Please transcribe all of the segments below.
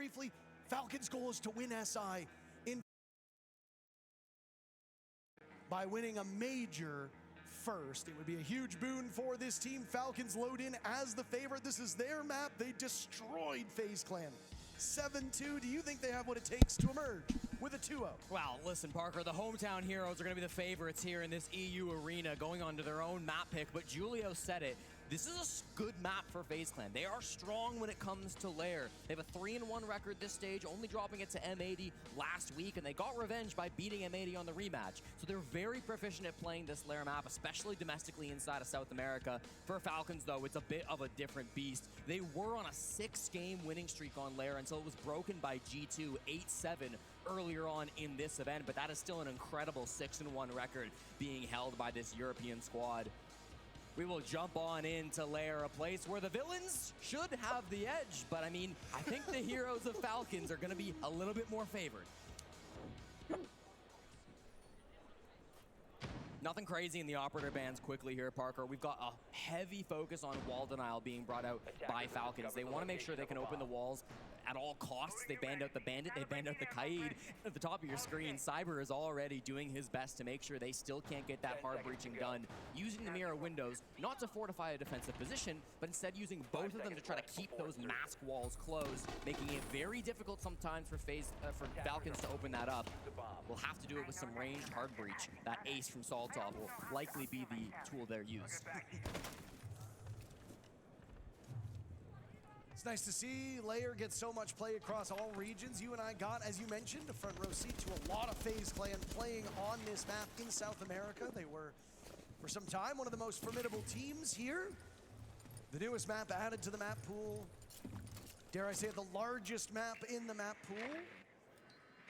briefly, Falcons' goal is to win SI in by winning a major first. It would be a huge boon for this team. Falcons load in as the favorite. This is their map. They destroyed FaZe Clan 7-2. Do you think they have what it takes to emerge with a 2-0? Well, listen, Parker, the hometown heroes are going to be the favorites here in this EU arena, going on to their own map pick, but Julio said it. This is a good map for FaZe Clan. They are strong when it comes to Lair. They have a 3-1 record this stage, only dropping it to M80 last week, and they got revenge by beating M80 on the rematch. So they're very proficient at playing this Lair map, especially domestically inside of South America. For Falcons, though, it's a bit of a different beast. They were on a 6-game winning streak on Lair until it was broken by G2 8-7 earlier on in this event, but that is still an incredible 6-1 record being held by this European squad. We will jump on into Lair, a place where the villains should have the edge, but I mean, I think the heroes of Falcons are going to be a little bit more favored. Nothing crazy in the operator bans quickly here, Parker. We've got a heavy focus on wall denial being brought out by Falcons. They want to make sure they can open the walls at all costs. They banned out the Bandit, they banned out the Kaid. At the top of your screen, Cyber is already doing his best to make sure they still can't get that hard breaching done, using the mirror windows, not to fortify a defensive position, but instead using both of them to try to keep those mask walls closed, making it very difficult sometimes for Falcons to open that up. We'll have to do it with some ranged hard breach. That ace from Saltov will likely be the tool they're used. It's nice to see Lair get so much play across all regions. You and I got, as you mentioned, a front row seat to a lot of FaZe Clan playing on this map in South America. They were, for some time, one of the most formidable teams here. The newest map added to the map pool. Dare I say it, the largest map in the map pool.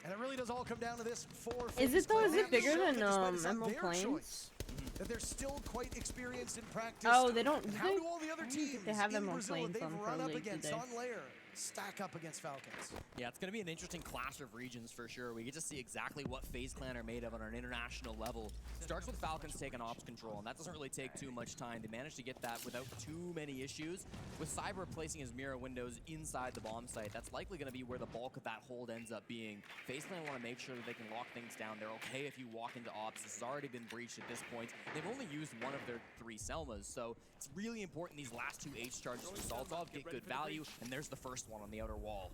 And it really does all come down to this for FaZe Is it though? Clan. Is it bigger than Emerald Emerald Plains? That they're still quite experienced in practice. Oh, they don't. How do all the other teams They have in Emerald Brazil Plains that on they've Pro run up League, do against they? on Lair stack up against Falcons? Yeah, it's going to be an interesting clash of regions for sure. We get to see exactly what FaZe Clan are made of on an international level. Starts with Falcons taking ops control, and that doesn't really take too much time. They managed to get that without too many issues. With Cyber placing his mirror windows inside the bomb site, that's likely going to be where the bulk of that hold ends up being. FaZe Clan want to make sure that they can lock things down. They're okay if you walk into ops. This has already been breached at this point. They've only used one of their 3 Selmas, so it's really important these last 2 H charges from Saltov get good value, and there's the first one on the outer wall.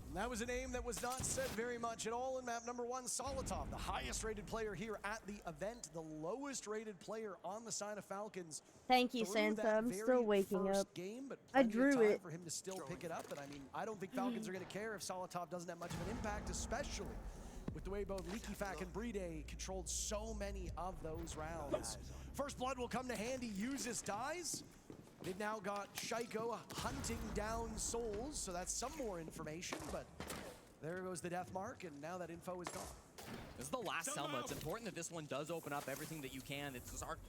And that was a name that was not said very much at all in map number 1, Solotov, the highest rated player here at the event, the lowest rated player on the side of Falcons. Thank you, Santa. I'm still waking up. Game, but I plenty of drew time it. for him to still pick it up. And I mean, I don't think Falcons are going to care if Solotov doesn't have much of an impact, especially with the way both LeakyFac and Brede controlled so many of those rounds. First blood will come to handy, uses dies. They've now got Shaiko hunting down souls, so that's some more information, but there goes the death mark, and now that info is gone. This is the last Selma. It's important that this one does open up everything that you can. It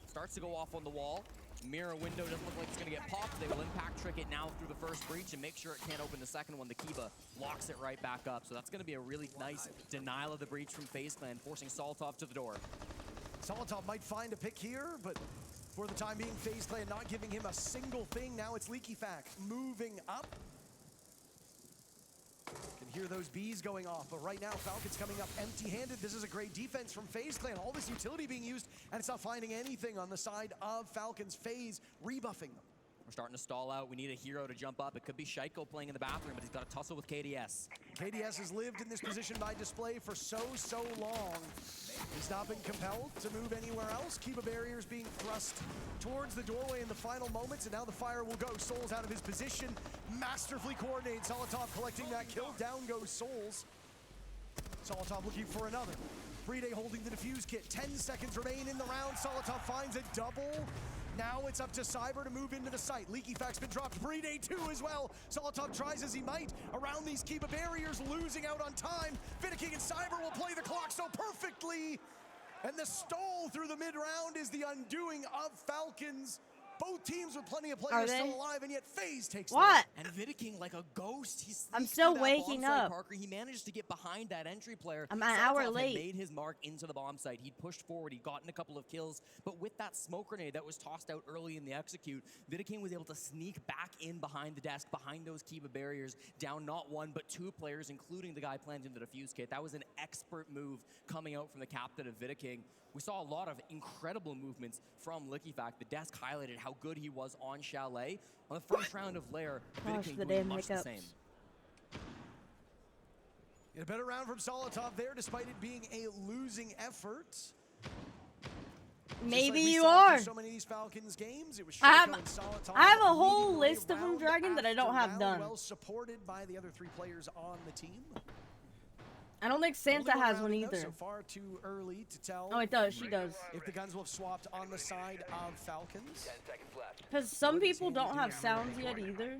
starts to go off on the wall. Mirror window doesn't look like it's going to get popped. They will impact trick it now through the first breach and make sure it can't open the second one. The Kiba locks it right back up. So that's going to be a really nice denial of the breach from FaZe Clan, forcing Saltov to the door. Saltov might find a pick here, but for the time being, FaZe Clan not giving him a single thing. Now it's LeakyFac moving up. Can hear those bees going off, but right now Falcons coming up empty-handed. This is a great defense from FaZe Clan. All this utility being used, and it's not finding anything on the side of Falcons. FaZe rebuffing them. We're starting to stall out. We need a hero to jump up. It could be Shaiko playing in the bathroom, but he's got to tussle with KDS. KDS has lived in this position by display for so long. He's not been compelled to move anywhere else. Kiba barriers being thrust towards the doorway in the final moments, and now the fire will go. Souls out of his position. Masterfully coordinated. Solotov collecting that kill. Down goes Souls. Solotov looking for another. Brede holding the defuse kit. 10 seconds remain in the round. Solotov finds a double. Now it's up to Cyber to move into the site. LeakyFac's been dropped. Brede too as well. Solotov tries as he might around these Kiba barriers, losing out on time. Finiking and Cyber will play the clock so perfectly. And the stall through the mid-round is the undoing of Falcons. Both teams with plenty of Are players they? still alive, and yet FaZe takes What? And Vidiking, like a ghost, he I'm sneaks still through that waking bomb site, up. Parker. He managed to get behind that entry player. I'm an hour Solotov had late. made his mark into the bomb site. He'd pushed forward. He'd gotten a couple of kills. But with that smoke grenade that was tossed out early in the execute, Vidiking was able to sneak back in behind the desk, behind those Kiba barriers, down not one, but two players, including the guy planting the defuse kit. That was an expert move coming out from the captain of Vidiking. We saw a lot of incredible movements from Liquifact. The desk highlighted how good he was on Chalet. On the first round of Lair, Gosh, Vidiking the doing damn much the hiccups. same. A better round from Solotov there, despite it being a losing effort. Maybe Just like we you saw through are. So many of these Falcons games, it was I have- Shako and Solotov I have a leading whole the way list of them, round Dragon, that I don't after have round, done. Well supported by the other 3 players on the team. I don't think Santa Only one has one round to go, either. So far too early to tell. Oh, it does. She does. If the guns will have swapped on the side of Falcons. Because some people don't have sounds yet either.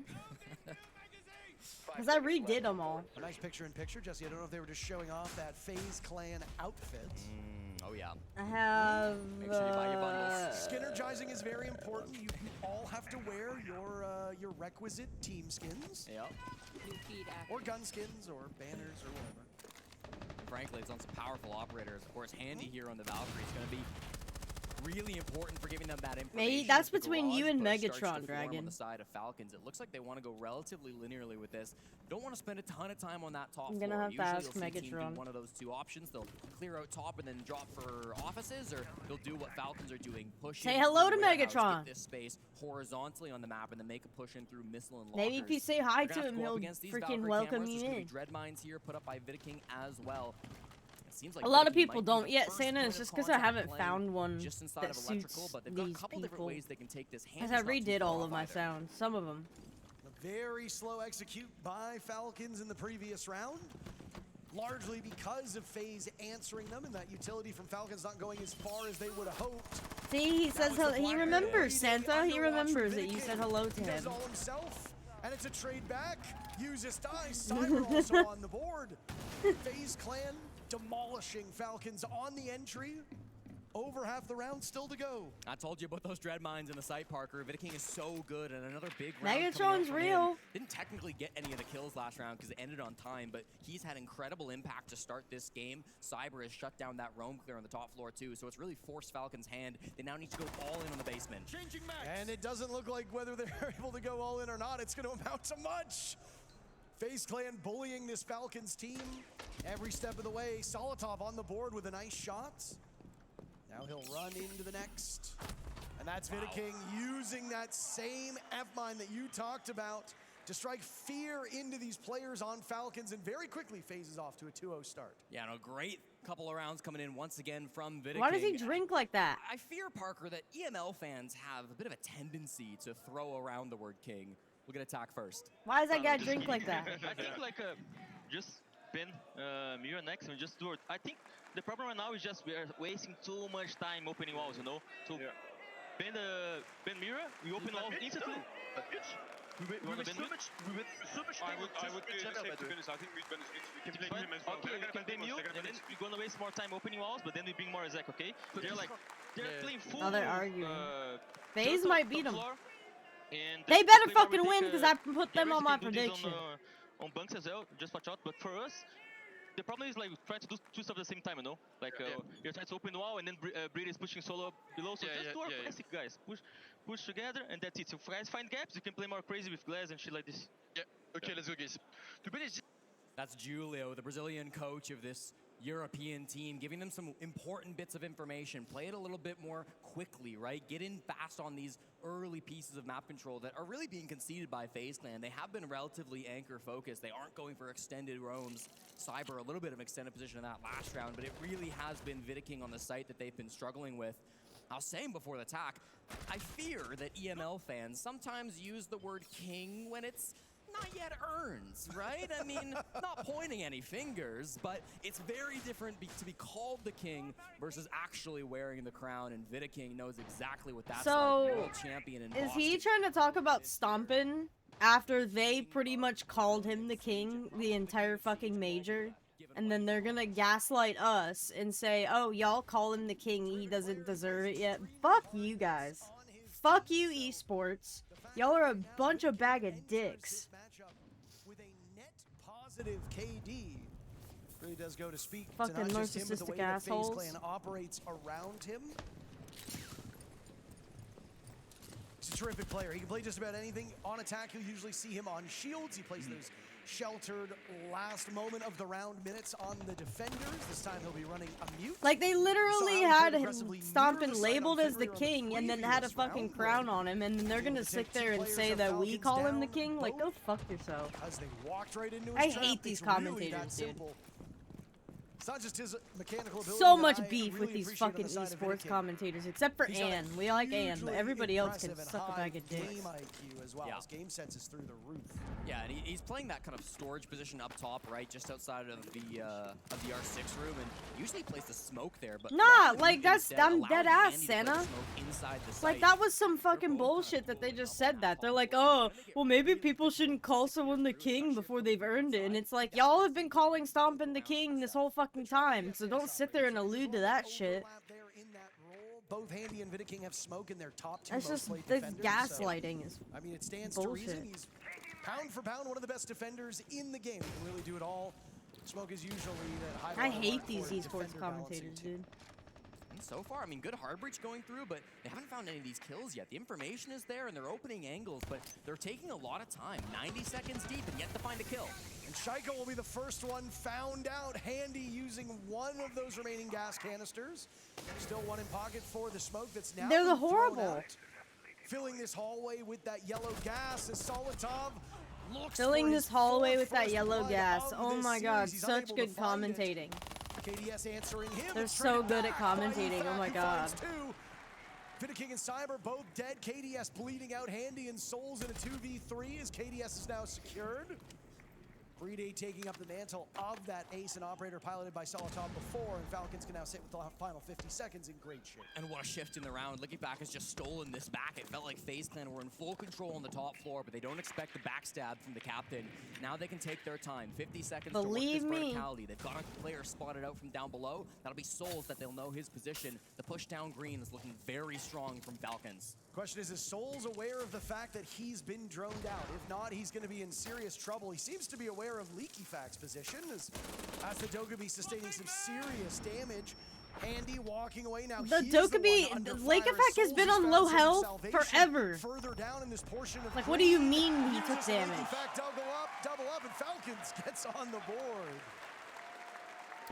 Because I redid them all. A nice picture-in-picture, Jesse. I don't know if they were just showing off that FaZe Clan outfit. Oh, yeah. I have. Make sure you buy your bundles. Skinnergizing is very important. You all have to wear your requisite team skins. Yep. Or gun skins, or banners, or whatever. Frankly, it's on some powerful operators. Of course, Handy here on the Valkyrie is going to be really important for giving them that information. Maybe that's as the between you garage and push starts to Megatron, form Dragon. On the side of Falcons, it looks like they want to go relatively linearly with this. Don't want to spend a ton of time on that top I'm gonna floor. have to Usually ask you'll see a team Megatron. do one of those two options. They'll clear out top and then drop for offices, or they'll do what Falcons are doing, push Say in hello through to the warehouse, Megatron. get this space horizontally on the map, and then make a push in through missile and Maybe lockers. if you say hi They're to gonna have him, go up he'll against these freaking Valkyrie welcome cameras. you There's gonna in. be dread mines here put up by Vidiking as well. It seems like A lot of Vidiking people might be don't the yet, first Santa. point It's of just because I contact haven't playing found one just inside that of electrical, suits but they've got a these couple different people. ways they can take this. Because Handy's I not too redid far all off of my either. sounds. Some of them. A very slow execute by Falcons in the previous round. Largely because of FaZe answering them, and that utility from Falcons not going as far as they would have hoped. See, he says he remembers, Santa. He remembers that you said hello to He does him. all himself, and it's a trade back. Use his dice. Cyber also on the board. FaZe Clan demolishing Falcons on the entry. Over half the round still to go. I told you about those dread mines in the site, Parker. Vidiking is so good, and another big round coming out Megatron's from real. him. Didn't technically get any of the kills last round because it ended on time, but he's had incredible impact to start this game. Cyber has shut down that roam clear on the top floor too, so it's really forced Falcons' hand. They now need to go all in on the basement. And it doesn't look like whether they're able to go all in or not, it's going to amount to much. FaZe Clan bullying this Falcons team every step of the way. Solotov on the board with a nice shot. Now he'll run into the next. And that's Vidiking using that same F-mine that you talked about to strike fear into these players on Falcons, and very quickly phases off to a 2-0 start. Yeah, no, great couple of rounds coming in once again from Vidiking. Why does he drink like that? I fear, Parker, that EML fans have a bit of a tendency to throw around the word king. We'll get attack first. Why does that guy drink like that? I think like just pin Mira next and just do it. I think the problem right now is just we are wasting too much time opening walls, you know. So pin Mira, we open walls instantly. We went so much. I would say the same, to be honest. I think we can play him as well. Okay, we can blame you, and then we're gonna waste more time opening walls, but then we bring more Zek, okay? They're playing full. Oh, they're arguing. FaZe turtle might top beat him. floor, and They the better Claymore fucking will win take, because I put them Garrus on my can do this prediction. On bunks as well, just watch out. But for us, the problem is like trying to do two stuff at the same time, you know? Like you're trying to open the wall and then Breed is pushing solo below. So just do our classic, guys. Push together and that's it. So if you guys find gaps, you can play more crazy with glass and shit like this. Yeah, okay, let's go, guys. To be honest, That's Julio, the Brazilian coach of this European team, giving them some important bits of information. Play it a little bit more quickly, right? Get in fast on these early pieces of map control that are really being conceded by FaZe Clan. They have been relatively anchor focused. They aren't going for extended roams. Cyber, a little bit of extended position in that last round, but it really has been Vidiking on the site that they've been struggling with. I was saying before the attack, I fear that EML fans sometimes use the word king when it's not yet earned, right? I mean, not pointing any fingers, but it's very different to be called the king versus actually wearing the crown, and Vidiking knows exactly what that's So, like. World champion in Is he Boston. trying to talk about stomping after they pretty much called him the king the entire fucking major? And then they're gonna gaslight us and say, oh, y'all call him the king, he doesn't deserve it yet. Fuck you guys. fuck you, esports. Y'all are a bunch of bag of dicks. With a net positive KD. Really does go to speak Fucking to not just him, but the way narcissistic that FaZe assholes. Clan operates around him. He's a terrific player. He can play just about anything. On attack, you'll usually see him on shields. He plays those sheltered last moment of the round minutes on the defenders. This time he'll be running a mute. Like, they literally So how he had played him aggressively near stomping the site labeled on as the Fenrir on king and then had a previous fucking round, crown on him, and then they're gonna sit there and say that we call him the king? Like, go fuck yourself. As they walked right into his I trap, hate these it's really commentators, that dude. simple. It's not just his mechanical ability. So that much I beef with really these appreciate on fucking the side of esports Vidic. commentators, except for He's got a Ann. We like Ann, but hugely everybody else can impressive suck a and bag of high dicks. game IQ as well. Yeah. His game sense is through the roof. Yeah, and he's playing that kind of storage position up top, right, just outside of the R6 room, and usually plays the smoke there. But Nah, Rocket like, League that's- instead I'm allows dead ass, Andy to play the Santa. smoke inside the Like, site. that was some fucking bullshit that they just said that. They're like, oh, well, maybe people shouldn't call someone the king before they've earned it. And it's like, y'all have been calling Stompin' the king this whole fucking time, so don't sit there and allude to that shit. Overlap there in that role. Both Handy and Vidic have smoke in their top two That's most just, played the defenders, gaslighting is... So, I mean, it stands bullshit. to reason. He's pound for pound one of the best defenders in the game. He can really do it all. Smoke is usually that high I level hate hardcore these esports defender commentators, balancing dude. And so far, I mean, good hard breach going through, but they haven't found any of these kills yet. The information is there, and they're opening angles, but they're taking a lot of time. 90 seconds deep, and yet to find a kill. And Shaiko will be the first one found out. Handy using one of those remaining gas canisters. Still one in pocket for the smoke that's now They're the been thrown horrible. out. Filling this hallway with that yellow gas is Solitov. Looks Filling for this his hallway fourth with that first yellow blood gas. of Oh this my god, series. He's such unable good to find it. commentating. KDS answering him. They're It's so traded good at back by commentating, oh Efak, my who god. finds two. Vidic and Cyber both dead. KDS bleeding out. Handy and Souls in a 2v3 as KDS is now secured. Breeday taking up the mantle of that ace and operator piloted by Solitov before, and Falcons can now sit with the final 50 seconds in great shape. And what a shift in the round. Lickieback has just stolen this back. It felt like FaZe Clan were in full control on the top floor, but they don't expect the backstab from the captain. Now they can take their time. 50 seconds Believe to work me. this verticality. They've got a player spotted out from down below. That'll be Souls that they'll know his position. The push down green is looking very strong from Falcons. Question is Souls aware of the fact that he's been droned out? If not, he's going to be in serious trouble. He seems to be aware of Leakyfac's position as the Dokkaebi sustaining some serious damage. Handy walking away now. The He's the Dokkaebi- one under Leakyfac fire. has Souls been has on found low some health salvation forever. Further down in this portion of Like, what do you green. mean he Uses took damage? Leakyfac double up, and Falcons gets on the board.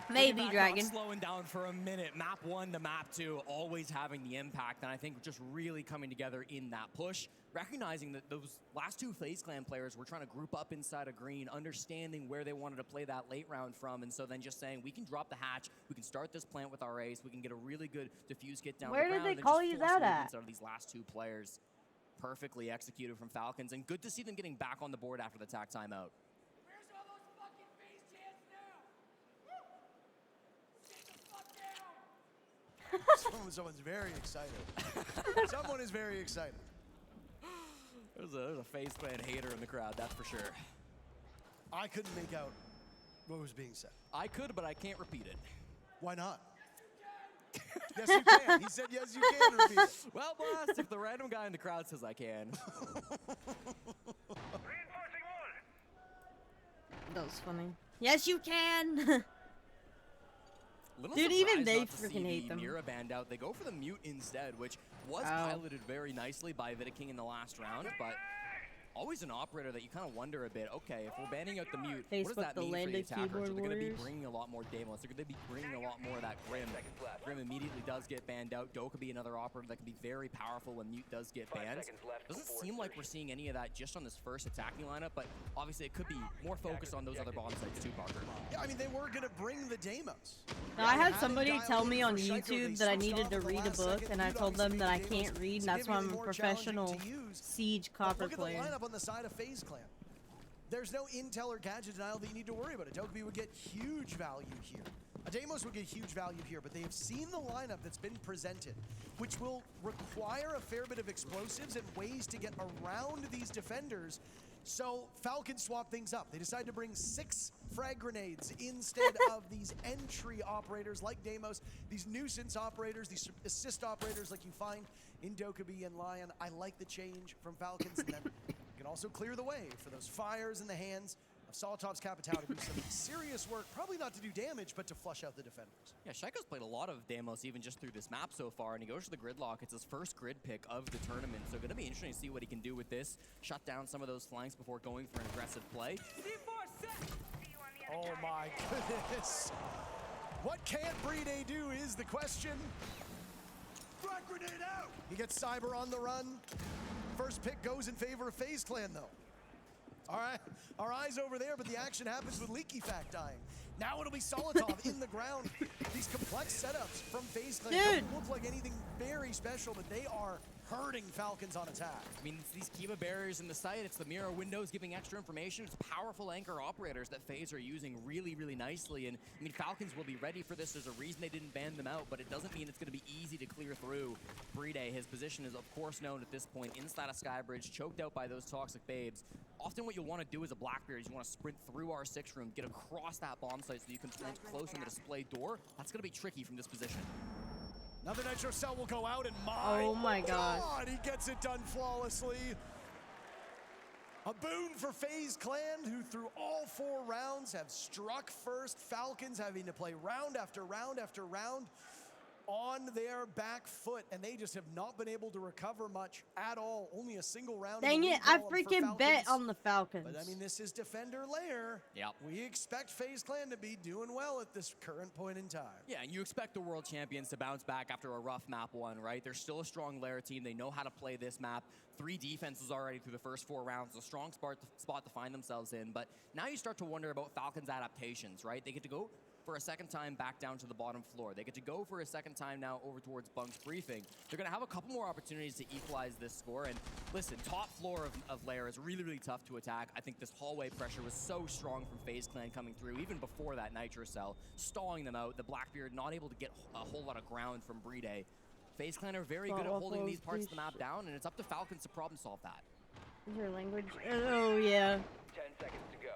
Maybe, Lickieback Dragon. not slowing down for a minute. Map 1 to map 2, always having the impact, and I think just really coming together in that push, recognizing that those last two FaZe Clan players were trying to group up inside of green, understanding where they wanted to play that late round from, and so then just saying, we can drop the hatch, we can start this plant with our ace, we can get a really good diffuse get down Where the did ground, they and then call just you force that movements at? out of these last two players. Perfectly executed from Falcons, and good to see them getting back on the board after the tack timeout. Where's all those fucking face chants now? Sit the fuck down! Someone's very excited. Someone is very excited. There's a FaZe Clan hater in the crowd, that's for sure. I couldn't make out what was being said. I could, but I can't repeat it. Why not? Yes, you can. He said, yes, you can repeat it. Well, Blast, if the random guy in the crowd says I can. That was funny. Yes, you can! Little Dude, even surprised they not to see freaking hate the them. Mira band out. They go for the mute instead, which was Oh. piloted very nicely by Vidic in the last round, but always an operator that you kind of wonder a bit, okay, if we're banning out the mute, what does Facebook, that the mean for land the of attackers? Are keyboard they going to be warriors. bringing a lot more Daemons? They're going to be bringing a lot more of that Grim. Grim immediately does get banned out. Dokkaebi, another operator that can be very powerful when mute does get banned. Doesn't seem like we're seeing any of that just on this first attacking lineup, but obviously it could be more focused on those other bomb sites too, Parker. Yeah, I mean, they were going to bring the Deimos. Now, I had They somebody dialed tell in me for on Shaiko. They YouTube that I switched needed off to at the read a last book, second. and I Mute told them obviously that I made the can't Deimos read, and that's why I'm a significantly more professional challenging to use. Siege But Copper look at the player. lineup on the side of FaZe Clan. There's no intel or gadget denial that you need to worry about. A Dokkaebi would get huge value here. A Deimos would get huge value here, but they have seen the lineup that's been presented, which will require a fair bit of explosives and ways to get around these defenders. So Falcons swap things up. They decide to bring 6 frag grenades instead of these entry operators like Deimos, these nuisance operators, these assist operators like you find in Dokkaebi and Lion. I like the change from Falcons, and then you can also clear the way for those fires in the hands of Solotov's Capitao to do some serious work, probably not to do damage, but to flush out the defenders. Yeah, Shaiko's played a lot of Deimos even just through this map so far, and he goes to the gridlock. It's his first grid pick of the tournament, so going to be interesting to see what he can do with this. Shut down some of those flanks before going for an aggressive play. Oh my goodness. What can't Bride do is the question. Frag grenade out! He gets Cyber on the run. First pick goes in favor of FaZe Clan though. All right, our eyes over there, but the action happens with Leaky Fact dying. Now it'll be Solotov in the ground. These complex setups from FaZe Clan don't look like anything very special, but they are hurting Falcons on attack. I mean, it's these Kiva barriers in the site, it's the mirror windows giving extra information, it's powerful anchor operators that FaZe are using really, really nicely, and I mean, Falcons will be ready for this. There's a reason they didn't ban them out, but it doesn't mean it's going to be easy to clear through. Bride, his position is of course known at this point, inside of Skybridge, choked out by those toxic babes. Often what you'll want to do as a Blackbeard is you want to sprint through our 6 room, get across that bomb site so you can plant close on the display door. That's going to be tricky from this position. Another Nitro Cell will go out, and Oh my God, he gets it done flawlessly. A boon for FaZe Clan, who through all 4 rounds have struck first. Falcons having to play round after round after round on their back foot, and they just have not been able to recover much at all. Only a single round. dang it, I freaking bet on the Falcons. But I mean, this is Defender Lair. Yep. We expect FaZe Clan to be doing well at this current point in time. Yeah, and you expect the world champions to bounce back after a rough map 1, right? They're still a strong Lair team. They know how to play this map. 3 defenses already through the first 4 rounds. A strong spot to find themselves in. But now you start to wonder about Falcons' adaptations, right? They get to go for a second time back down to the bottom floor. They get to go for a second time now over towards Bunk's briefing. They're going to have a couple more opportunities to equalize this score. And listen, top floor of Lair is really, really tough to attack. I think this hallway pressure was so strong from FaZe Clan coming through, even before that Nitro Cell, stalling them out. The Blackbeard not able to get a whole lot of ground from Bride. FaZe Clan are very good at holding these parts of the map down, and it's up to Falcons to problem solve that. Is your language? Oh yeah. 10 seconds to go.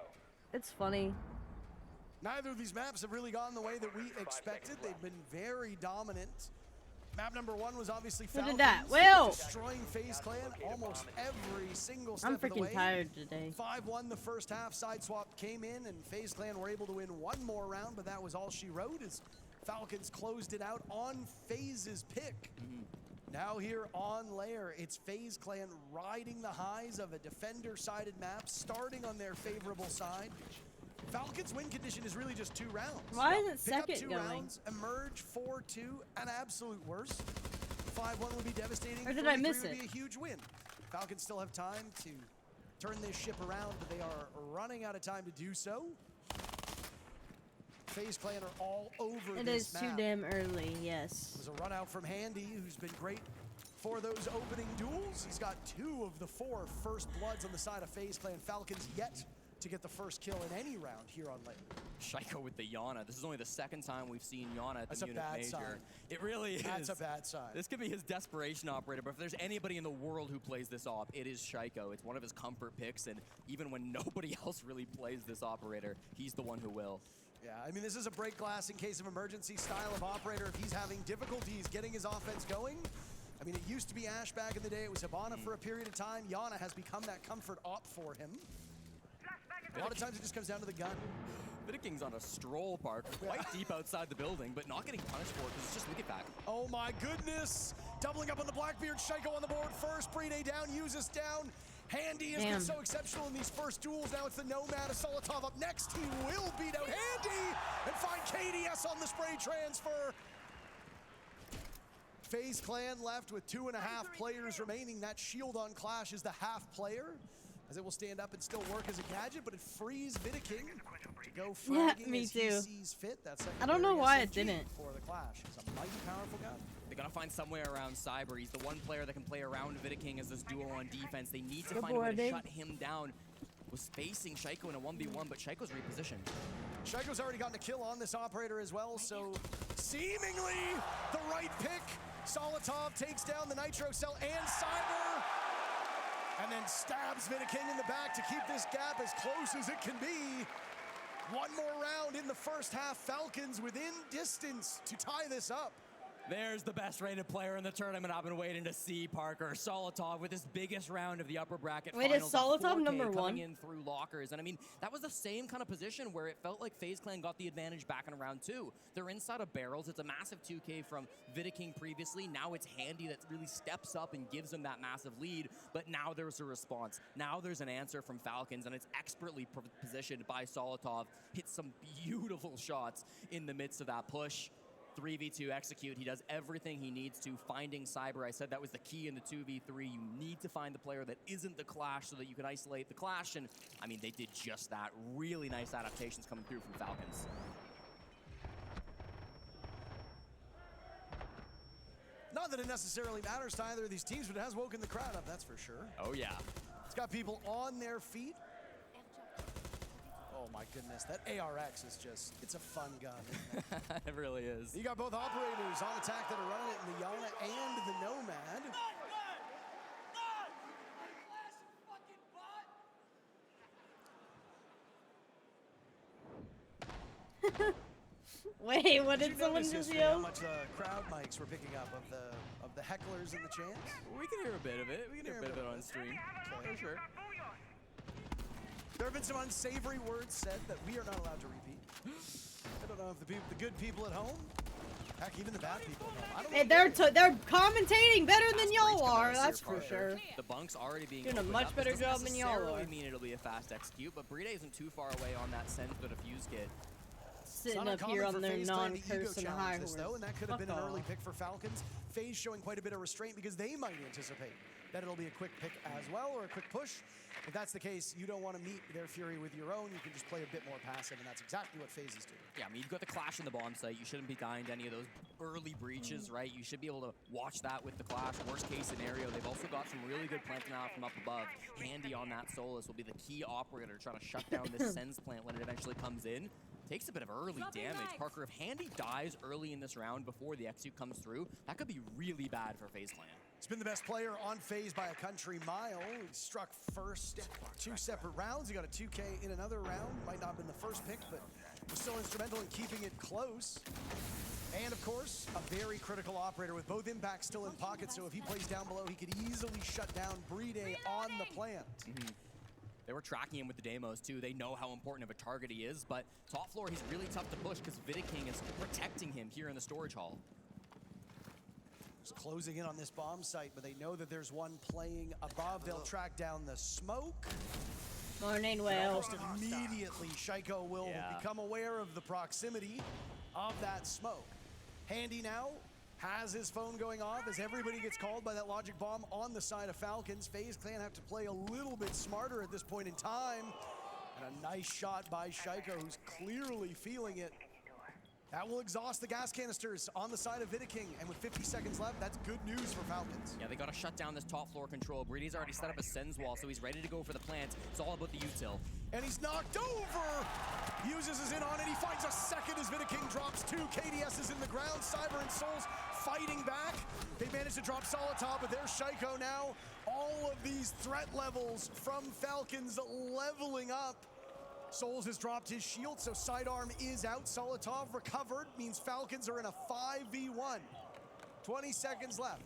It's funny. Neither of these maps have really gone the way that we expected. They've been very dominant. Map number 1 was obviously Look Falcons, at that. Will! destroying FaZe Clan almost every single step I'm of the way. freaking tired today. 5-1 the first half. Side swap came in, and FaZe Clan were able to win 1 more round, but that was all she wrote as Falcons closed it out on FaZe's pick. Now here on Lair, it's FaZe Clan riding the highs of a defender-sided map, starting on their favorable side. Falcons' win condition is really just 2 rounds. Why isn't Pick up second 2 going? rounds, emerge 4-2, an absolute worst. 5-1 would be devastating. Or did I 3-3 miss would it? be a huge win. Falcons still have time to turn this ship around, but they are running out of time to do so. FaZe Clan are all over It this is map. too damn early, yes. There's a run out from Handy, who's been great for those opening duels. He's got 2 of the 4 first bloods on the side of FaZe Clan. Falcons yet to get the first kill in any round here on Lair. Shaiko with the Yana. This is only the 2nd time we've seen Yana at That's the a Munich bad Major. sign. It really is. That's a bad sign. This could be his desperation operator, but if there's anybody in the world who plays this op, it is Shaiko. It's one of his comfort picks, and even when nobody else really plays this operator, he's the one who will. Yeah, I mean, this is a break glass in case of emergency style of operator. If he's having difficulties getting his offense going, I mean, it used to be Ash back in the day. It was Hibana for a period of time. Yana has become that comfort op for him. A lot of times it just comes down to the gun. King's on a stroll park, quite deep outside the building, but not getting punished for it because it's just Wicked back. Oh my goodness! Doubling up on the Blackbeard. Shaiko on the board first. Bride down, uses down. Handy has been so exceptional in these first duels. Now it's the Nomad of Solotov up next. He will beat out Handy and find KDS on the spray transfer. FaZe Clan left with 2.5 players remaining. That shield on Clash is the half player, as it will stand up and still work as a gadget, but it frees Vidaking to go fragging me as too. he sees fit. That I don't know why secondary it SMG didn't. for the Clash. It's a mighty powerful gun. They gotta find some way around Cyber. He's the one player that can play around Vidaking as this duo on defense. They need to Good find a way to boarding. shut him down. Was facing Shaiko in a 1v1, but Shaiko's repositioned. Shaiko's already gotten a kill on this operator as well, so seemingly the right pick. Solotov takes down the Nitro Cell and Cyber. And then stabs Vidiking in the back to keep this gap as close as it can be. One more round in the first half. Falcons within distance to tie this up. There's the best rated player in the tournament I've been waiting to see, Parker. Solotov with his biggest round of the upper bracket Wait, is finals. Solotov 4K number coming one? in through lockers. And I mean, that was the same kind of position where it felt like FaZe Clan got the advantage back in round 2. They're inside of barrels. It's a massive 2K from Vidiking previously. Now it's Handy that really steps up and gives them that massive lead. But now there's a response. Now there's an answer from Falcons, and it's expertly positioned by Solotov. Hits some beautiful shots in the midst of that push. 3v2 execute. He does everything he needs to. Finding Cyber, I said that was the key in the 2v3. You need to find the player that isn't the Clash so that you can isolate the Clash. And I mean, they did just that. Really nice adaptations coming through from Falcons. Not that it necessarily matters to either of these teams, but it has woken the crowd up, that's for sure. Oh yeah. It's got people on their feet. Oh my goodness, that ARX is just, it's a fun gun, isn't it? It really is. You got both operators on attack that are running it in the Yana and the Nomad. Wait, what Did did you someone notice just yesterday how yell? much crowd mics were picking up of the hecklers in the chants? We can hear a bit of it. We can hear a bit of it on stream. Okay. For sure. There have been some unsavory words said that we are not allowed to repeat. I don't know if the good people at home, heck, even the bad people at home. I don't Hey, know. they're commentating better than Fast y'all breach are, coming out that's here, for Parker. sure. The bunk's already being Doing a opened much up. better This doesn't job than y'all are. necessarily mean it'll be a fast execute, but Bride isn't too far away on that sense for the fuse kit. It's Sitting not up here uncommon on for their FaZe Clan to ego non-person high challenge horse. this, though, and that could have Fuck been an early off. pick for Falcons. FaZe showing quite a bit of restraint because they might anticipate that it'll be a quick pick as well, or a quick push. If that's the case, you don't want to meet their fury with your own. You can just play a bit more passive, and that's exactly what FaZe is doing. Yeah, I mean, you've got the Clash in the bomb site. You shouldn't be dying to any of those early breaches, right? You should be able to watch that with the Clash. Worst case scenario, they've also got some really good planting out from up above. Handy on that Solus will be the key operator trying to shut down this Sens plant when it eventually comes in. Takes a bit of early damage. Parker, if Handy dies early in this round before the execute comes through, that could be really bad for FaZe Clan. He's been the best player on FaZe by a country mile. He struck first 2 separate rounds. He got a 2K in another round. Might not have been the first pick, but was still instrumental in keeping it close. And of course, a very critical operator with both impacts still in pocket, so if he plays down below, he could easily shut down Bride on the plant. They were tracking him with the demos too. They know how important of a target he is, but top floor, he's really tough to push because Vidiking is protecting him here in the storage hall. Just closing in on this bomb site, but they know that there's one playing above. They'll track down the smoke. Morning, Will. Almost immediately, Shaiko will become aware of the proximity of that smoke. Handy now has his phone going off as everybody gets called by that logic bomb on the side of Falcons. FaZe Clan have to play a little bit smarter at this point in time. And a nice shot by Shaiko, who's clearly feeling it. That will exhaust the gas canisters on the side of Vidiking, and with 50 seconds left, that's good news for Falcons. Yeah, they got to shut down this top floor control. Brady's already set up a Sens wall, so he's ready to go for the plant. It's all about the util. And he's knocked over! Uses his in on it, he finds a second as Vidiking drops 2. KDS is in the ground, Cyber and Souls fighting back. They managed to drop Solotov, but there's Shaiko now. All of these threat levels from Falcons leveling up. Souls has dropped his shield, so sidearm is out. Solotov recovered, means Falcons are in a 5v1. 20 seconds left.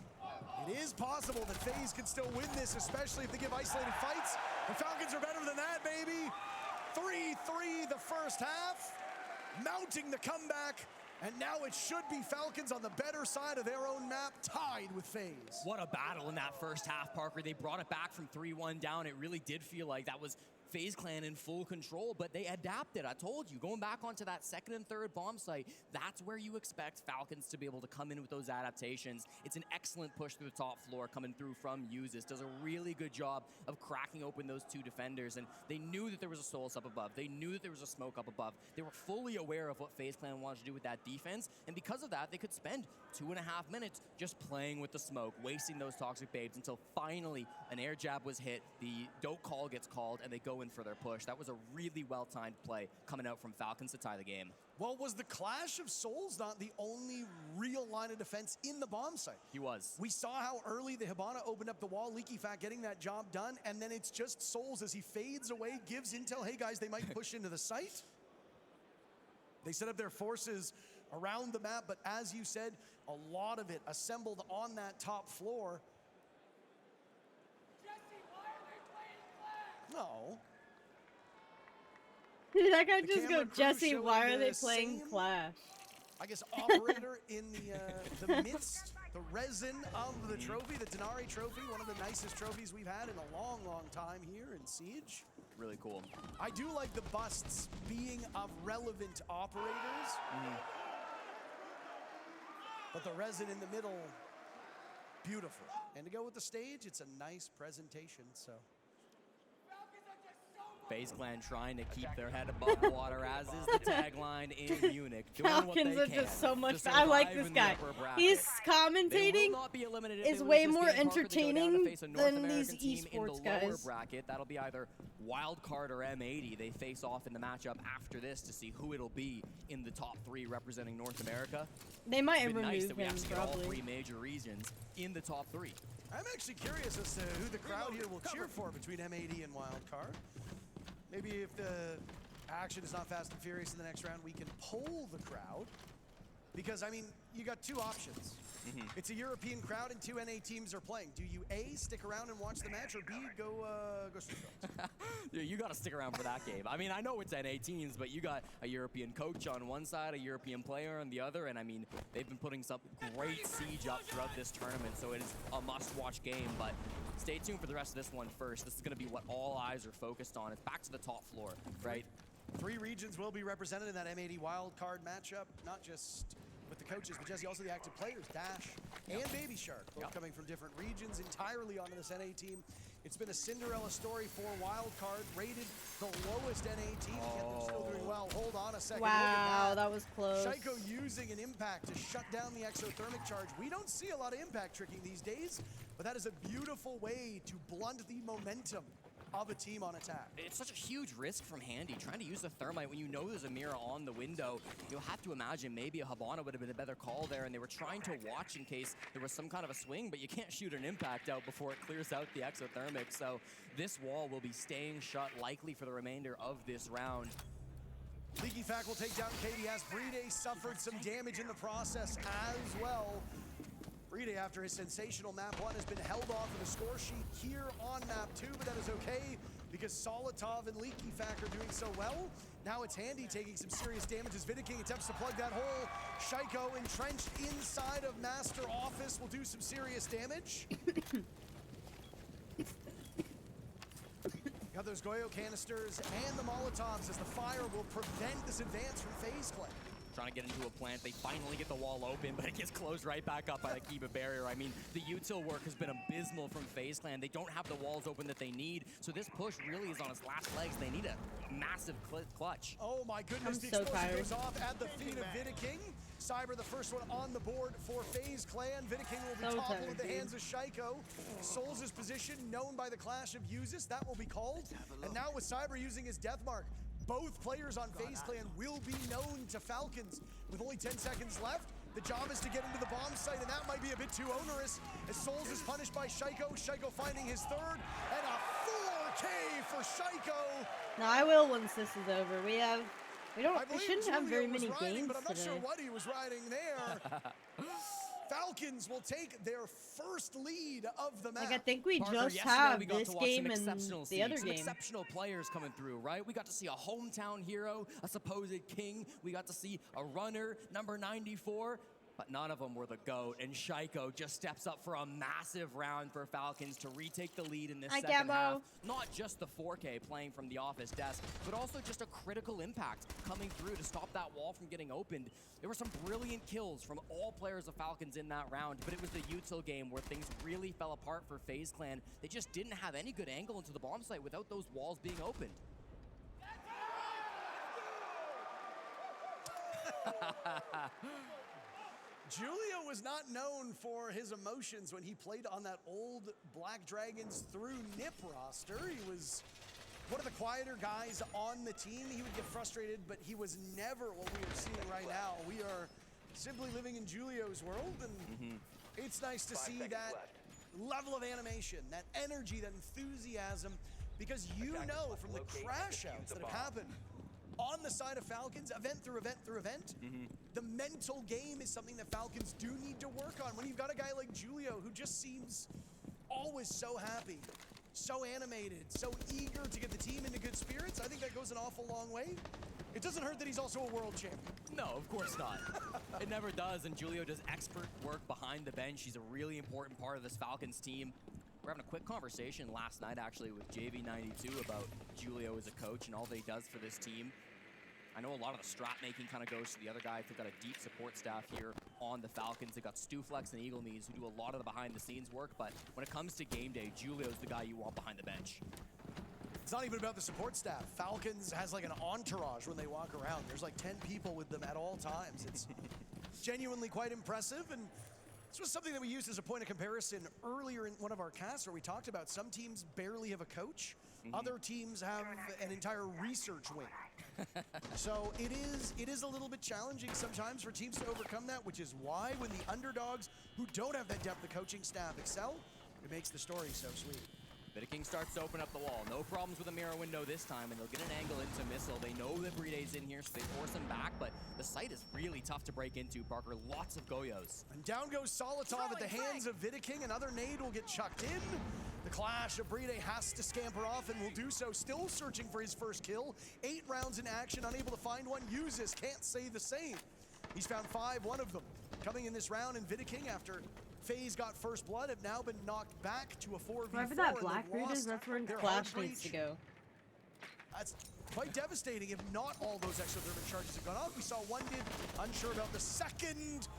It is possible that FaZe can still win this, especially if they give isolated fights. The Falcons are better than that, baby. 3-3 the first half, mounting the comeback. And now it should be Falcons on the better side of their own map, tied with FaZe. What a battle in that first half, Parker. They brought it back from 3-1 down. It really did feel like that was FaZe Clan in full control, but they adapted. I told you, going back onto that second and third bomb site, that's where you expect Falcons to be able to come in with those adaptations. It's an excellent push through the top floor coming through from Uses. Does a really good job of cracking open those 2 defenders, and they knew that there was a Solus up above. They knew that there was a smoke up above. They were fully aware of what FaZe Clan wanted to do with that defense, and because of that, they could spend 2.5 minutes just playing with the smoke, wasting those toxic babes until finally an air jab was hit, the dope call gets called, and they go going for their push. That was a really well-timed play coming out from Falcons to tie the game. Well, was the Clash of Souls not the only real line of defense in the bomb site? He was. We saw how early the Hibana opened up the wall, Leaky Fat getting that job done, and then it's just Souls as he fades away, gives intel, hey guys, they might push into the site. They set up their forces around the map, but as you said, a lot of it assembled on that top floor. Jesse, why are they playing Clash? No. Did that guy The just go, camera crew Jesse, showing why are the they playing same- Clash? I guess operator in the midst, the resin of the trophy, the Denari trophy, one of the nicest trophies we've had in a long, long time here in Siege. Really cool. I do like the busts being of relevant operators. But the resin in the middle, beautiful. And to go with the stage, it's a nice presentation, so. Falcons are just so much. FaZe Clan trying to keep their head above water, as is the tagline in Munich. Doing what Falcons they are can just so much to fun. I like survive this in the guy. upper bracket. He's They will commentating not be eliminated is if they way lose this more game. Parker, they go down to entertaining face a North than these American team in the esports lower guys. bracket. That'll be either Wildcard or M80. They face off in the matchup after this to see who it'll be in the top 3 representing North America. They might It's been remove nice that we him, actually get all 3 probably. major regions in the top 3. I'm actually curious as to who the crowd here will cheer for between M80 and Wildcard. Maybe if the action is not fast and furious in the next round, we can poll the crowd. Because, I mean, you got 2 options. It's a European crowd and 2 NA teams are playing. Do you A, stick around and watch the match, or B, go street fights? Yeah, you got to stick around for that game. I mean, I know it's NA teams, but you got a European coach on one side, a European player on the other, and I mean, they've been putting some great siege up throughout this tournament, so it is a must-watch game, but stay tuned for the rest of this one first. This is going to be what all eyes are focused on. It's back to the top floor, right? 3 regions will be represented in that M80 wildcard matchup, not just with the coaches, but Jesse, also the active players, Dash and Baby Shark, both coming from different regions entirely onto this NA team. It's been a Cinderella story for Wildcard, rated the lowest NA team, yet they're still doing well. Hold on a second. Wow, Look at that was close. Shaiko using an impact to shut down the exothermic charge. We don't see a lot of impact tricking these days, but that is a beautiful way to blunt the momentum of a team on attack. It's such a huge risk from Handy, trying to use the thermite when you know there's a mirror on the window. You'll have to imagine maybe a Hibana would have been a better call there, and they were trying to watch in case there was some kind of a swing, but you can't shoot an impact out before it clears out the exothermic. So this wall will be staying shut likely for the remainder of this round. Leaky Fack will take down KDS. Bride suffered some damage in the process as well. Bride, after his sensational map 1, has been held off of the score sheet here on map 2, but that is okay because Solitov and Leaky Fack are doing so well. Now it's Handy taking some serious damage as Vidiking attempts to plug that hole. Shaiko entrenched inside of Master Office will do some serious damage. Got those Goyo canisters and the Molotovs as the fire will prevent this advance from FaZe Clan. Trying to get into a plant. They finally get the wall open, but it gets closed right back up by the Kiba barrier. I mean, the util work has been abysmal from FaZe Clan. They don't have the walls open that they need, so this push really is on its last legs. They need a massive clutch. Oh my goodness, I'm the so explosion tired. goes off at the feet of Vidiking. Cyber, the first one on the board for FaZe Clan. Vidiking will be So toppled tired, at the dude. hands of Shaiko. Souls' position, known by the Clash of Uses, that will be called. And now with Cyber using his death mark, both players on FaZe Clan will be known to Falcons. With only 10 seconds left, the job is to get into the bomb site, and that might be a bit too onerous, as Souls is punished by Shaiko. Shaiko finding his third, and a 4K for Shaiko. No, I will once this is over. We I believe shouldn't have Julio very was many riding, games but I'm not today. sure what he was riding there. Falcons will take their first lead of the match. Like, I think we Parker, just yesterday have we got this to watch game some and exceptional the other some game. exceptional players coming through, right? We got to see a hometown hero, a supposed king. We got to see a runner, number 94. But none of them were the GOAT, and Shaiko just steps up for a massive round for Falcons to retake the lead in this Hi, second Gabo. half. Not just the 4K playing from the office desk, but also just a critical impact coming through to stop that wall from getting opened. There were some brilliant kills from all players of Falcons in that round, but it was the util game where things really fell apart for FaZe Clan. They just didn't have any good angle into the bomb site without those walls being opened. Julio was not known for his emotions when he played on that old Black Dragons through NIP roster. He was one of the quieter guys on the team. He would get frustrated, but he was never what we are seeing right now. We are simply living in Julio's world, and it's nice to see that level of animation, that energy, that enthusiasm, because you know from the crash outs that have happened on the side of Falcons, event through event through event, the mental game is something that Falcons do need to work on. When you've got a guy like Julio who just seems always so happy, so animated, so eager to get the team into good spirits, I think that goes an awful long way. It doesn't hurt that he's also a world champion. No, of course not. It never does, and Julio does expert work behind the bench. He's a really important part of this Falcons team. We're having a quick conversation last night, actually, with JV92 about Julio as a coach and all that he does for this team. I know a lot of the strat making kind of goes to the other guys. They've got a deep support staff here on the Falcons. They've got Stuflex and Eagle Knees who do a lot of the behind-the-scenes work, but when it comes to game day, Julio's the guy you want behind the bench. It's not even about the support staff. Falcons has like an entourage when they walk around. There's like 10 people with them at all times. It's genuinely quite impressive, and this was something that we used as a point of comparison earlier in one of our casts where we talked about some teams barely have a coach. Other teams have an entire research wing. So it is a little bit challenging sometimes for teams to overcome that, which is why when the underdogs who don't have that depth of coaching staff excel, it makes the story so sweet. King starts to open up the wall. No problems with a mirror window this time, and they'll get an angle into Missile. They know that Bride's in here, so they force him back, but the site is really tough to break into, Parker. Lots of Goyos. And down goes Solitov at the hands of Vidiking. Another nade will get chucked in. The clash of Bride has to scamper off and will do so, still searching for his first kill. 8 rounds in action, unable to find one. Uses, can't say the same. He's found 5, one of them coming in this round, and Vidiking, after FaZe got first blood, have now been knocked back to a 4v4. Wherever that black root is, that's where Clash needs to go. That's quite devastating if not all those exothermic charges have gone off. We saw one did, unsure about the second.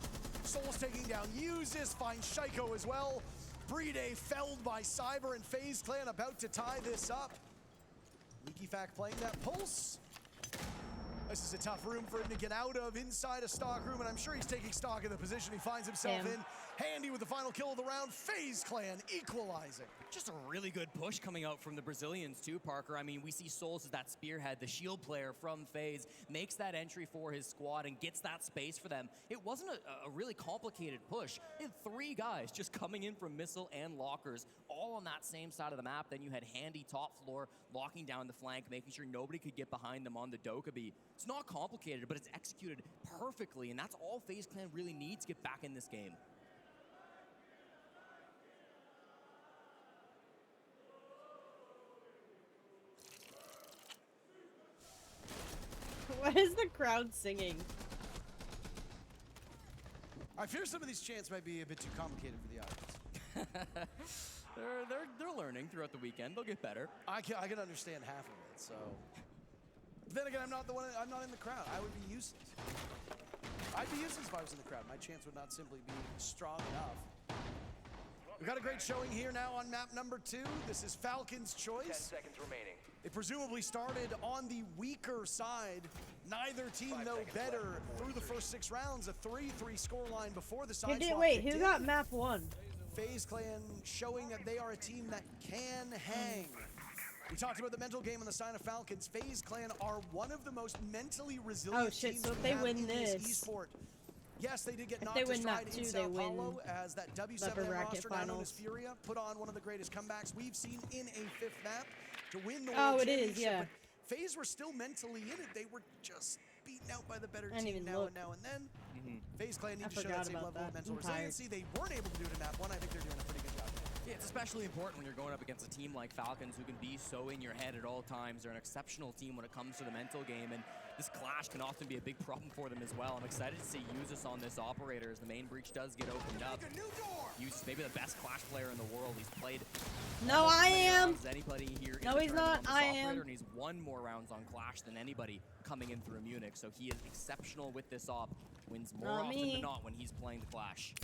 Soul's taking down Uses, finds Shaiko as well. Bride felled by Cyber, and FaZe Clan about to tie this up. Leaky Fact playing that pulse. This is a tough room for him to get out of, inside a stock room, and I'm sure he's taking stock of the position he finds himself in. Handy with the final kill of the round, FaZe Clan equalizing. Just a really good push coming out from the Brazilians too, Parker. I mean, we see Souls as that spearhead, the shield player from FaZe, makes that entry for his squad and gets that space for them. It wasn't a really complicated push. He had 3 guys just coming in from Missile and Lockers, all on that same side of the map. Then you had Handy top floor, locking down the flank, making sure nobody could get behind them on the Dokkaebi. It's not complicated, but it's executed perfectly, and that's all FaZe Clan really needs to get back in this game. What is the crowd singing? I fear some of these chants might be a bit too complicated for the audience. They're learning throughout the weekend. They'll get better. I can understand half of it, so. But then again, I'm not in the crowd. I would be useless. I'd be useless if I was in the crowd. My chants would not simply be strong enough. We've got a great showing here now on map number 2. This is Falcon's choice. 10 seconds remaining. It presumably started on the weaker side. Neither team, though, better through the first 6 rounds. A 3-3 scoreline before the side swap. Wait, who got map 1? FaZe Clan showing that they are a team that can hang. We talked about the mental game on the side of Falcons. FaZe Clan are one of the most mentally resilient teams so if they win in this esport. Yes, they did get knocked they win astride map in 2, Sao they win Paulo as that W7 Leopard Racket roster now known as finals. Furia put on one of the greatest comebacks we've seen in a 5th map to win the Oh, World it is, Championship. yeah. But FaZe were still mentally in it. They were just beaten out by the better I didn't team even now look. and now and then. FaZe Clan need I to show forgot that same about level of that. mental I'm tired. resiliency. They weren't able to do it in map 1. I think they're doing a pretty good job. Yeah, it's especially important when you're going up against a team like Falcons who can be so in your head at all times. They're an exceptional team when it comes to the mental game, and this clash can often be a big problem for them as well. I'm excited to see Usus on this operator as the main breach does get opened up. Usus, maybe the best clash player in the world. He's played No, almost as I many am. rounds as anybody here. No, in the he's tournament not. on this I am. operator, and he's won more rounds on Clash than anybody coming in through Munich. So he is exceptional with this op. Wins more Not often me. than not when he's playing the Clash.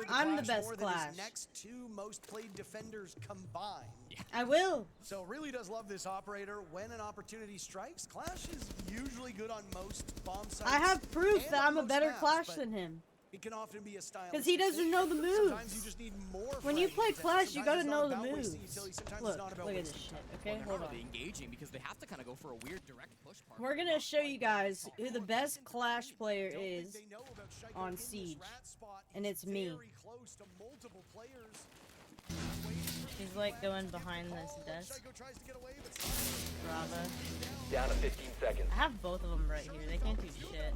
I'm the Clash best more than Clash. his next 2 most played defenders combined. I will. So really does love this operator. When an opportunity strikes, Clash is usually good on most bomb sites. I have proof and that on I'm a most better maps, Clash but than him. It can often be a style. Because he doesn't know the moves. Sometimes you just need more. When you play Clash, you gotta know the moves. Look Look at this shit, okay? Hold on. Really engaging because they have to kind of go for a weird direct push part. We're gonna show you guys who the best Clash player is on Siege. And it's me. She's like going behind this desk. Bravo. Down to 15 seconds. I have both of them right here. They can't do shit.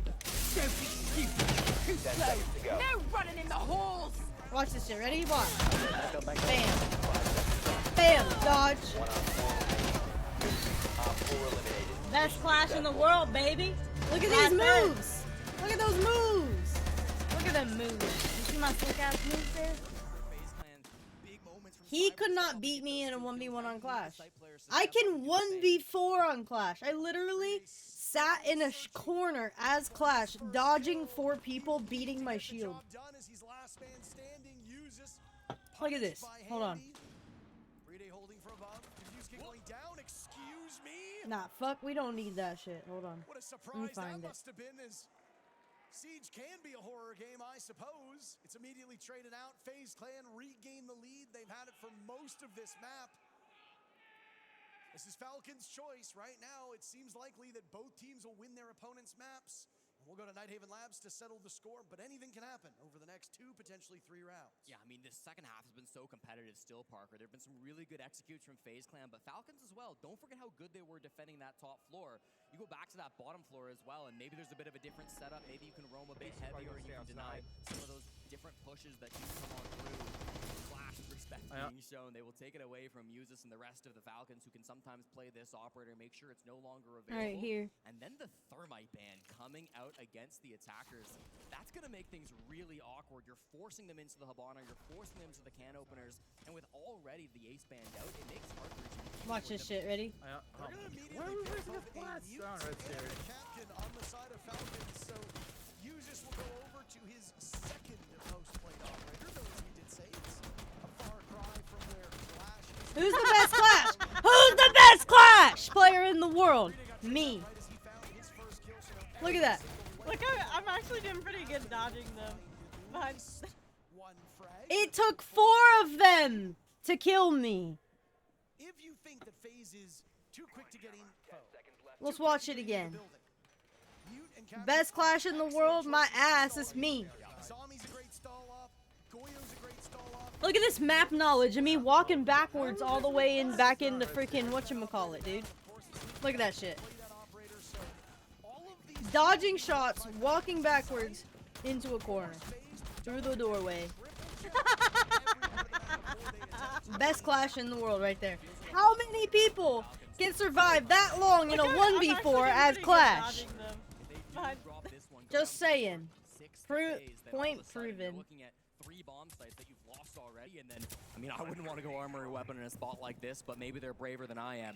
10 seconds to go. No running in the halls! Watch this shit. Ready? Watch. Bam. Bam. Dodge. Best Clash in the world, baby. Look at these moves. Look at those moves. Look at them moves. You see my slick ass moves there? He could not beat me in a 1v1 on Clash. I can 1v4 on Clash. I literally sat in a corner as Clash, dodging 4 people, beating my shield. Look at this. Hold on. Nah, fuck, we don't need that shit. Hold on. Let me find it. Siege can be a horror game, I suppose. It's immediately traded out. FaZe Clan regain the lead. They've had it for most of this map. This is Falcon's choice. Right now, it seems likely that both teams will win their opponent's maps. We'll go to Nighthaven Labs to settle the score, but anything can happen over the next 2, potentially 3 rounds. Yeah, I mean, this second half has been so competitive still, Parker. There have been some really good executes from FaZe Clan, but Falcons as well. Don't forget how good they were defending that top floor. You go back to that bottom floor as well, and maybe there's a bit of a different setup. Maybe you can roam a bit heavier and you can deny some of those different pushes that can come on through. Flash respect being shown. They will take it away from Musis and the rest of the Falcons, who can sometimes play this operator, make sure it's no longer available. Right here. And then the Thermite ban coming out against the attackers. That's going to make things really awkward. You're forcing them into the Hibana, you're forcing them to the can openers, and with already the ace banned out, it makes hard for you. Watch this shit. Ready? Where are we raising the class? Captain on the side of Falcons, so Musis will go over to his second most played operator, though as we did say, it's a far cry from where Clash is. Who's the best Clash? Who's the best Clash player in the world? Me. Look at that. Look, I'm actually doing pretty good dodging them. It took 4 of them to kill me. If you think that FaZe is too quick to get in, Let's watch it again. Best Clash in the world, my ass, it's me. Look at this map knowledge of me walking backwards all the way in back into freaking whatchamacallit, dude. Look at that shit. Dodging shots, walking backwards into a corner. Through the doorway. Best Clash in the world right there. How many people can survive that long in a 1v4 as Clash? Just saying. Point proven. Looking at 3 bomb sites that you've lost already, and then, I mean, I wouldn't want to go armory weapon in a spot like this, but maybe they're braver than I am.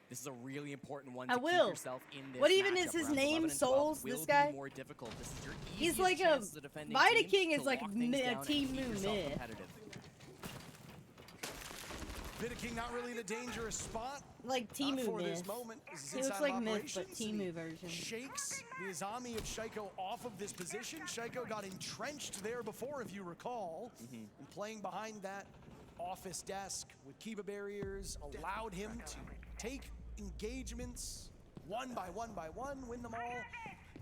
This is a really important one to keep yourself in this What even is matchup. his Rounds name? 11 and 12 Souls? will This be guy? more difficult. This is your He's easiest like a chance as a defending Vita team King to is like lock things a down and team keep move yourself mid. competitive. Vita King not really in a dangerous spot. Like Timu for this myth. moment. This is He looks inside like of myth, but operations, and he Timu version. Shakes the Izami of Shaiko off of this position. Shaiko got entrenched there before, if you recall, and playing behind that office desk with Kiba barriers allowed him to take engagements one by one, win them all.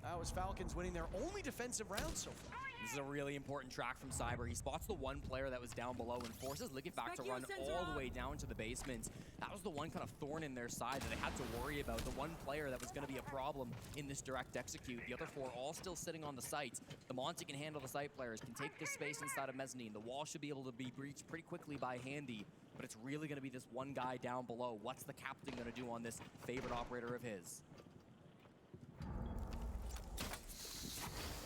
That was Falcons winning their only defensive round so far. This is a really important track from Cyber. He spots the one player that was down below and forces Liquefact to run all the way down to the basement. That was the one kind of thorn in their side that they had to worry about. The one player that was going to be a problem in this direct execute. The other 4 all still sitting on the site. The Monty can handle the site players, can take this space inside of Mezzanine. The wall should be able to be breached pretty quickly by Handy, but it's really going to be this one guy down below. What's the captain going to do on this favorite operator of his?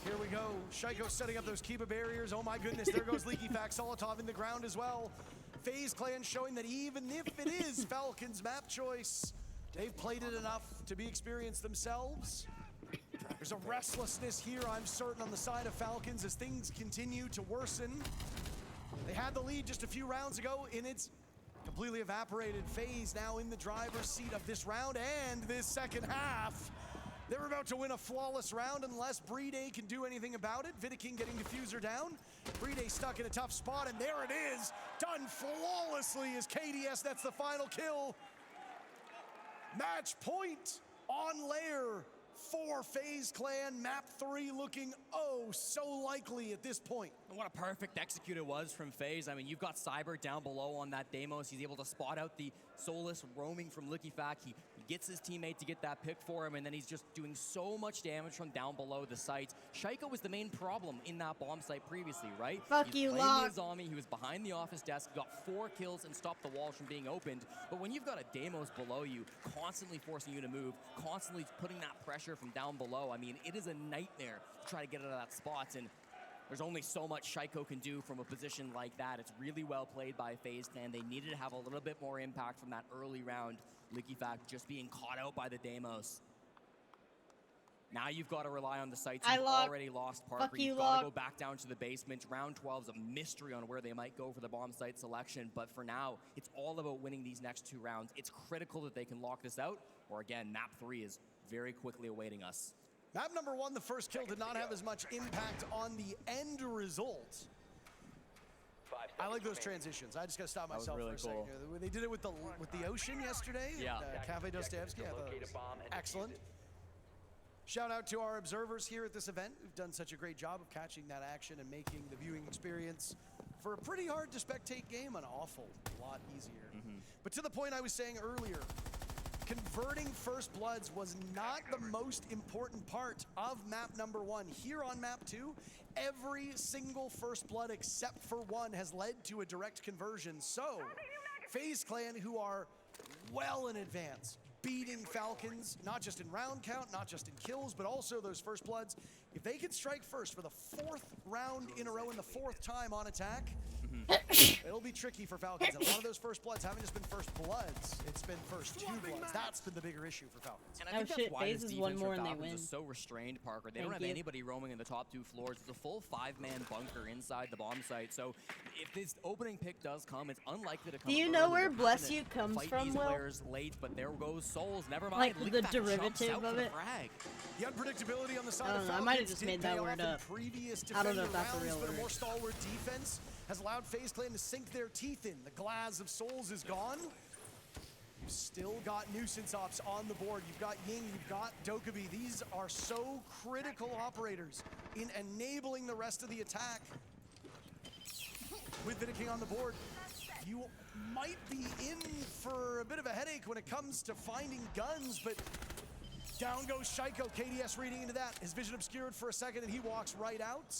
Here we go. Shaiko setting up those Kiba barriers. Oh my goodness, there goes Leaky Fact. Solotov in the ground as well. FaZe Clan showing that even if it is Falcons map choice, they've played it enough to be experienced themselves. There's a restlessness here, I'm certain, on the side of Falcons as things continue to worsen. They had the lead just a few rounds ago, and it's completely evaporated. FaZe now in the driver's seat of this round and this second half. They're about to win a flawless round unless Brede can do anything about it. Vidiking getting diffuser down. Brede stuck in a tough spot, and there it is. Done flawlessly as KDS, that's the final kill. Match point on layer for FaZe Clan. Map 3 looking oh so likely at this point. And what a perfect execute it was from FaZe. I mean, you've got Cyber down below on that Deimos. He's able to spot out the Solus roaming from Liquifac. He gets his teammate to get that pick for him, and then he's just doing so much damage from down below the site. Shaiko was the main problem in that bomb site previously, right? Fuck He's you, playing Locke. the Azami. He was behind the office desk, got 4 kills and stopped the walls from being opened. But when you've got a Deimos below you, constantly forcing you to move, constantly putting that pressure from down below, I mean, it is a nightmare to try to get out of that spot. And there's only so much Shaiko can do from a position like that. It's really well played by FaZe Clan. They needed to have a little bit more impact from that early round. Liquifac just being caught out by the Deimos. Now you've got to rely on the sites. You've already lost Parker. Fuck you, You've got to Locke. go back down to the basement. Round 12 is a mystery on where they might go for the bomb site selection. But for now, it's all about winning these next 2 rounds. It's critical that they can lock this out. Or again, map 3 is very quickly awaiting us. Map number 1, the first kill did not have as much impact on the end result. I like those transitions. I just gotta stop myself really for a second cool. here. When they did it with the ocean yesterday, Yeah. Cafe Dostoevsky, I thought it was excellent. Shout out to our observers here at this event who've done such a great job of catching that action and making the viewing experience for a pretty hard to spectate game an awful lot easier. But to the point I was saying earlier, converting first bloods was not the most important part of map number 1. Here on map 2, every single first blood except for 1 has led to a direct conversion. So, FaZe Clan, who are well in advance, beating Falcons, not just in round count, not just in kills, but also those first bloods. If they can strike first for the 4th round in a row and the 4th time on attack, it'll be tricky for Falcons. And a lot of those first bloods haven't just been first bloods, it's been first 2 bloods. That's been the bigger issue for Falcons. And I Oh think that's shit, why FaZe this is one defense more for and they Falcons win. is so restrained, Parker. They Thank don't have you. anybody roaming in the top 2 floors. It's a full 5-man bunker inside the bomb site. So if this opening pick does come, it's unlikely to come. Do you know early. where They're Bless having to You comes fight from, these Will? players late, but there goes Souls. Never mind. Like, the Liquifac jumps derivative out of for the it? frag. The unpredictability on the side I of don't know, I Falcons might have just did made pay that off word in up. previous I don't know if defender that's a rounds, real but a word. more stalwart defense has allowed FaZe Clan to sink their teeth in. The glass of Souls is gone. You've still got nuisance ops on the board. You've got Ying, you've got Dokkaebi. These are so critical operators in enabling the rest of the attack. With Vidiking on the board, you might be in for a bit of a headache when it comes to finding guns, but down goes Shaiko. KDS reading into that. His vision obscured for a second and he walks right out.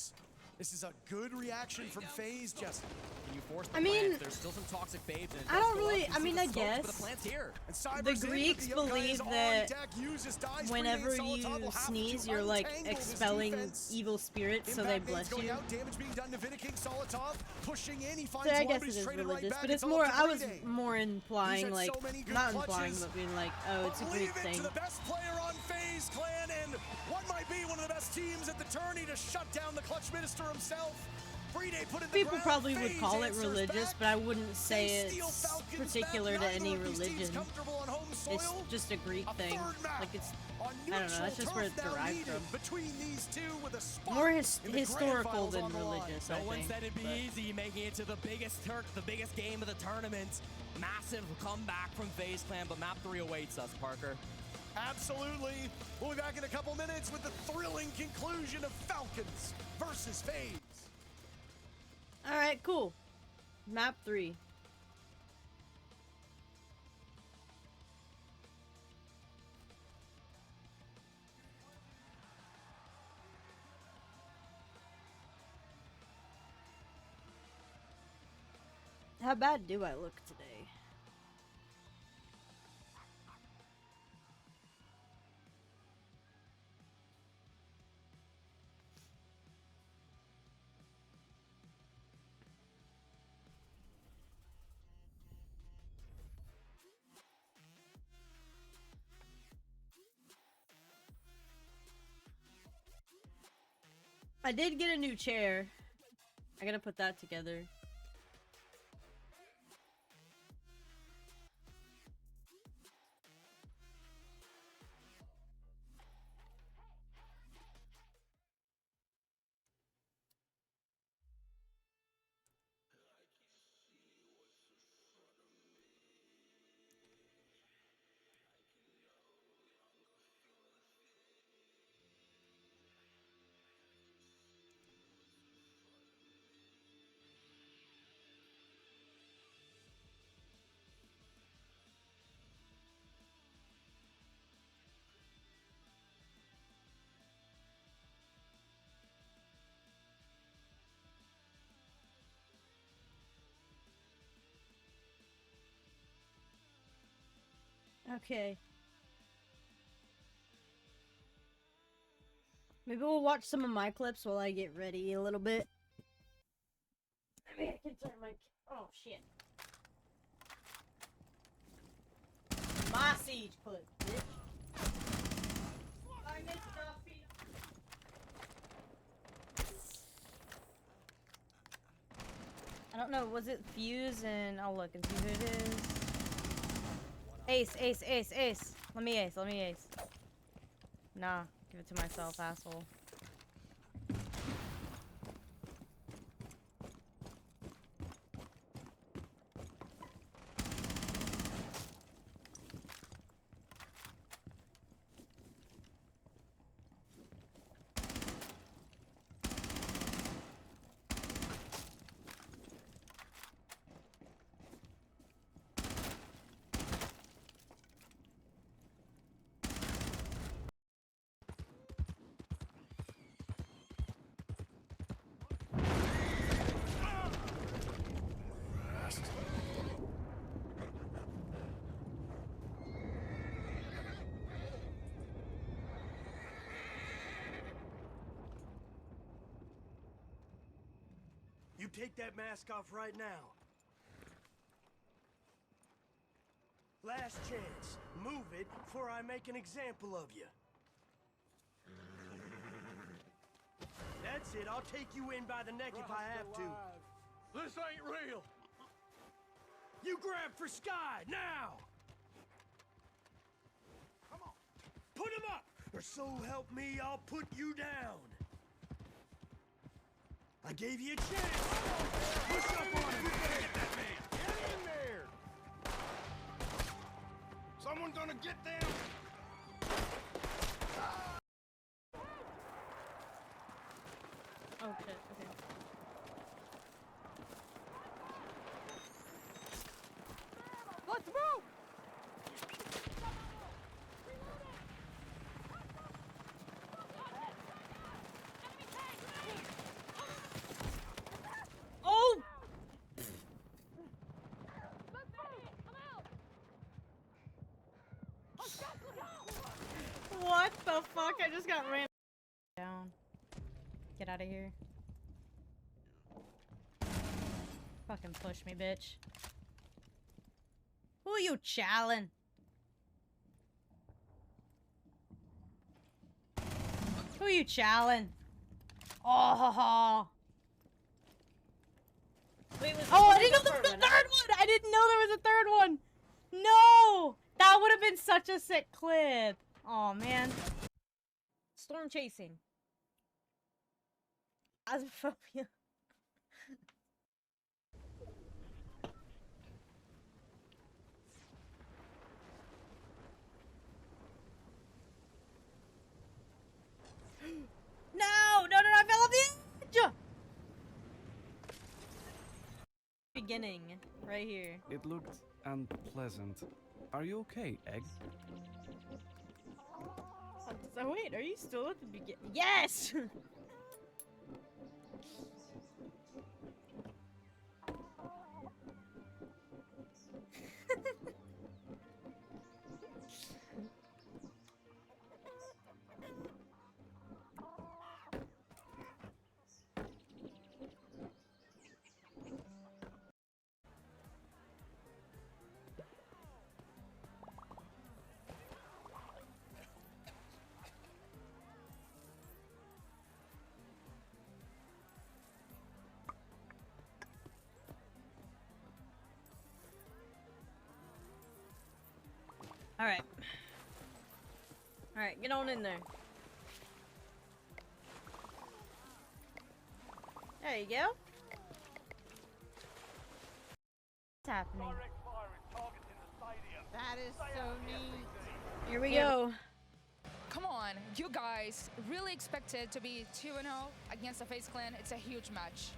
This is a good reaction from FaZe, Jesse. Can you force the I mean, plants? There's still some toxic babes. And it I does don't go really- up. You I see mean, the I smokes, but guess. the plant's here. And Cyber's The in, but Greeks the Yokai believe is on that deck, uses dice, whenever Brede and you Solitop will have to sneeze, you're like untangle this expelling defense. evil spirits, so they Impact bless nades going you. out, damage being done to Vidiking. Solitov pushing in, he finds So I one, guess but it he's is traded religious, right back. but it's all more. up to I was Brede. more implying He's had like, so many good not implying, clutches, but being like, oh, it's a but great leave it thing. to the best player on FaZe Clan and what might be one of the best teams at the tourney to shut down the clutch minister himself. Brede put in the People ground, probably would FaZe call it answers religious, back. but I wouldn't say They steal it's Falcons particular back. to Neither any of these teams religion. comfortable on home It's soil. just a Greek A thing. third map Like it's on I don't know, neutral that's just where turf it's now derived needed from. between these two with a spot more in the grand historical finals than on the line. religious. No I one think. said it'd be but- easy making it to the biggest game of the tournament. Massive comeback from FaZe Clan, but map 3 awaits us, Parker. Absolutely. We'll be back in a couple minutes with the thrilling conclusion of Falcons versus FaZe. All right, cool. Map 3. How bad do I look today? I did get a new chair. I gotta put that together. Okay. Maybe we'll watch some of my clips while I get ready a little bit. Maybe I can turn my... Oh, shit. My siege clip, bitch. I missed Duffy. I don't know, was it Fuse and... I'll look and see who it is. Ace, ace, ace, ace. Let me ace, let me ace. Nah, give it to myself, asshole. You take that mask off right now. Last chance. Move it before I make an example of you. That's it. I'll take you in by the neck if I have to. This ain't real. You grab for Sky, now! Come on. Put him up! Or so help me, I'll put you down. I gave you a chance. Push up on him. Get that man. Get in there. Someone gonna get them. Oh shit, okay. Let's move! Oh! What the fuck? I just got ran down. Get out of here. Fucking push me, bitch. Who you challenging? Who you challenging? Oh. Wait, oh, I didn't know there was a third one! I didn't know there was a third one! No! That would have been such a sick clip. Oh man. Storm chasing. Asmophobia. No! No, no, no, I fell off the edge! Beginning, right here. It looked unpleasant. Are you okay, Egg? So wait, are you still at the beginning? Yes! Alright. Alright, get on in there. There you go. What's happening? That is so neat. Here we go. Come on, you guys really expected to be 2-0 against the FaZe Clan? It's a huge match.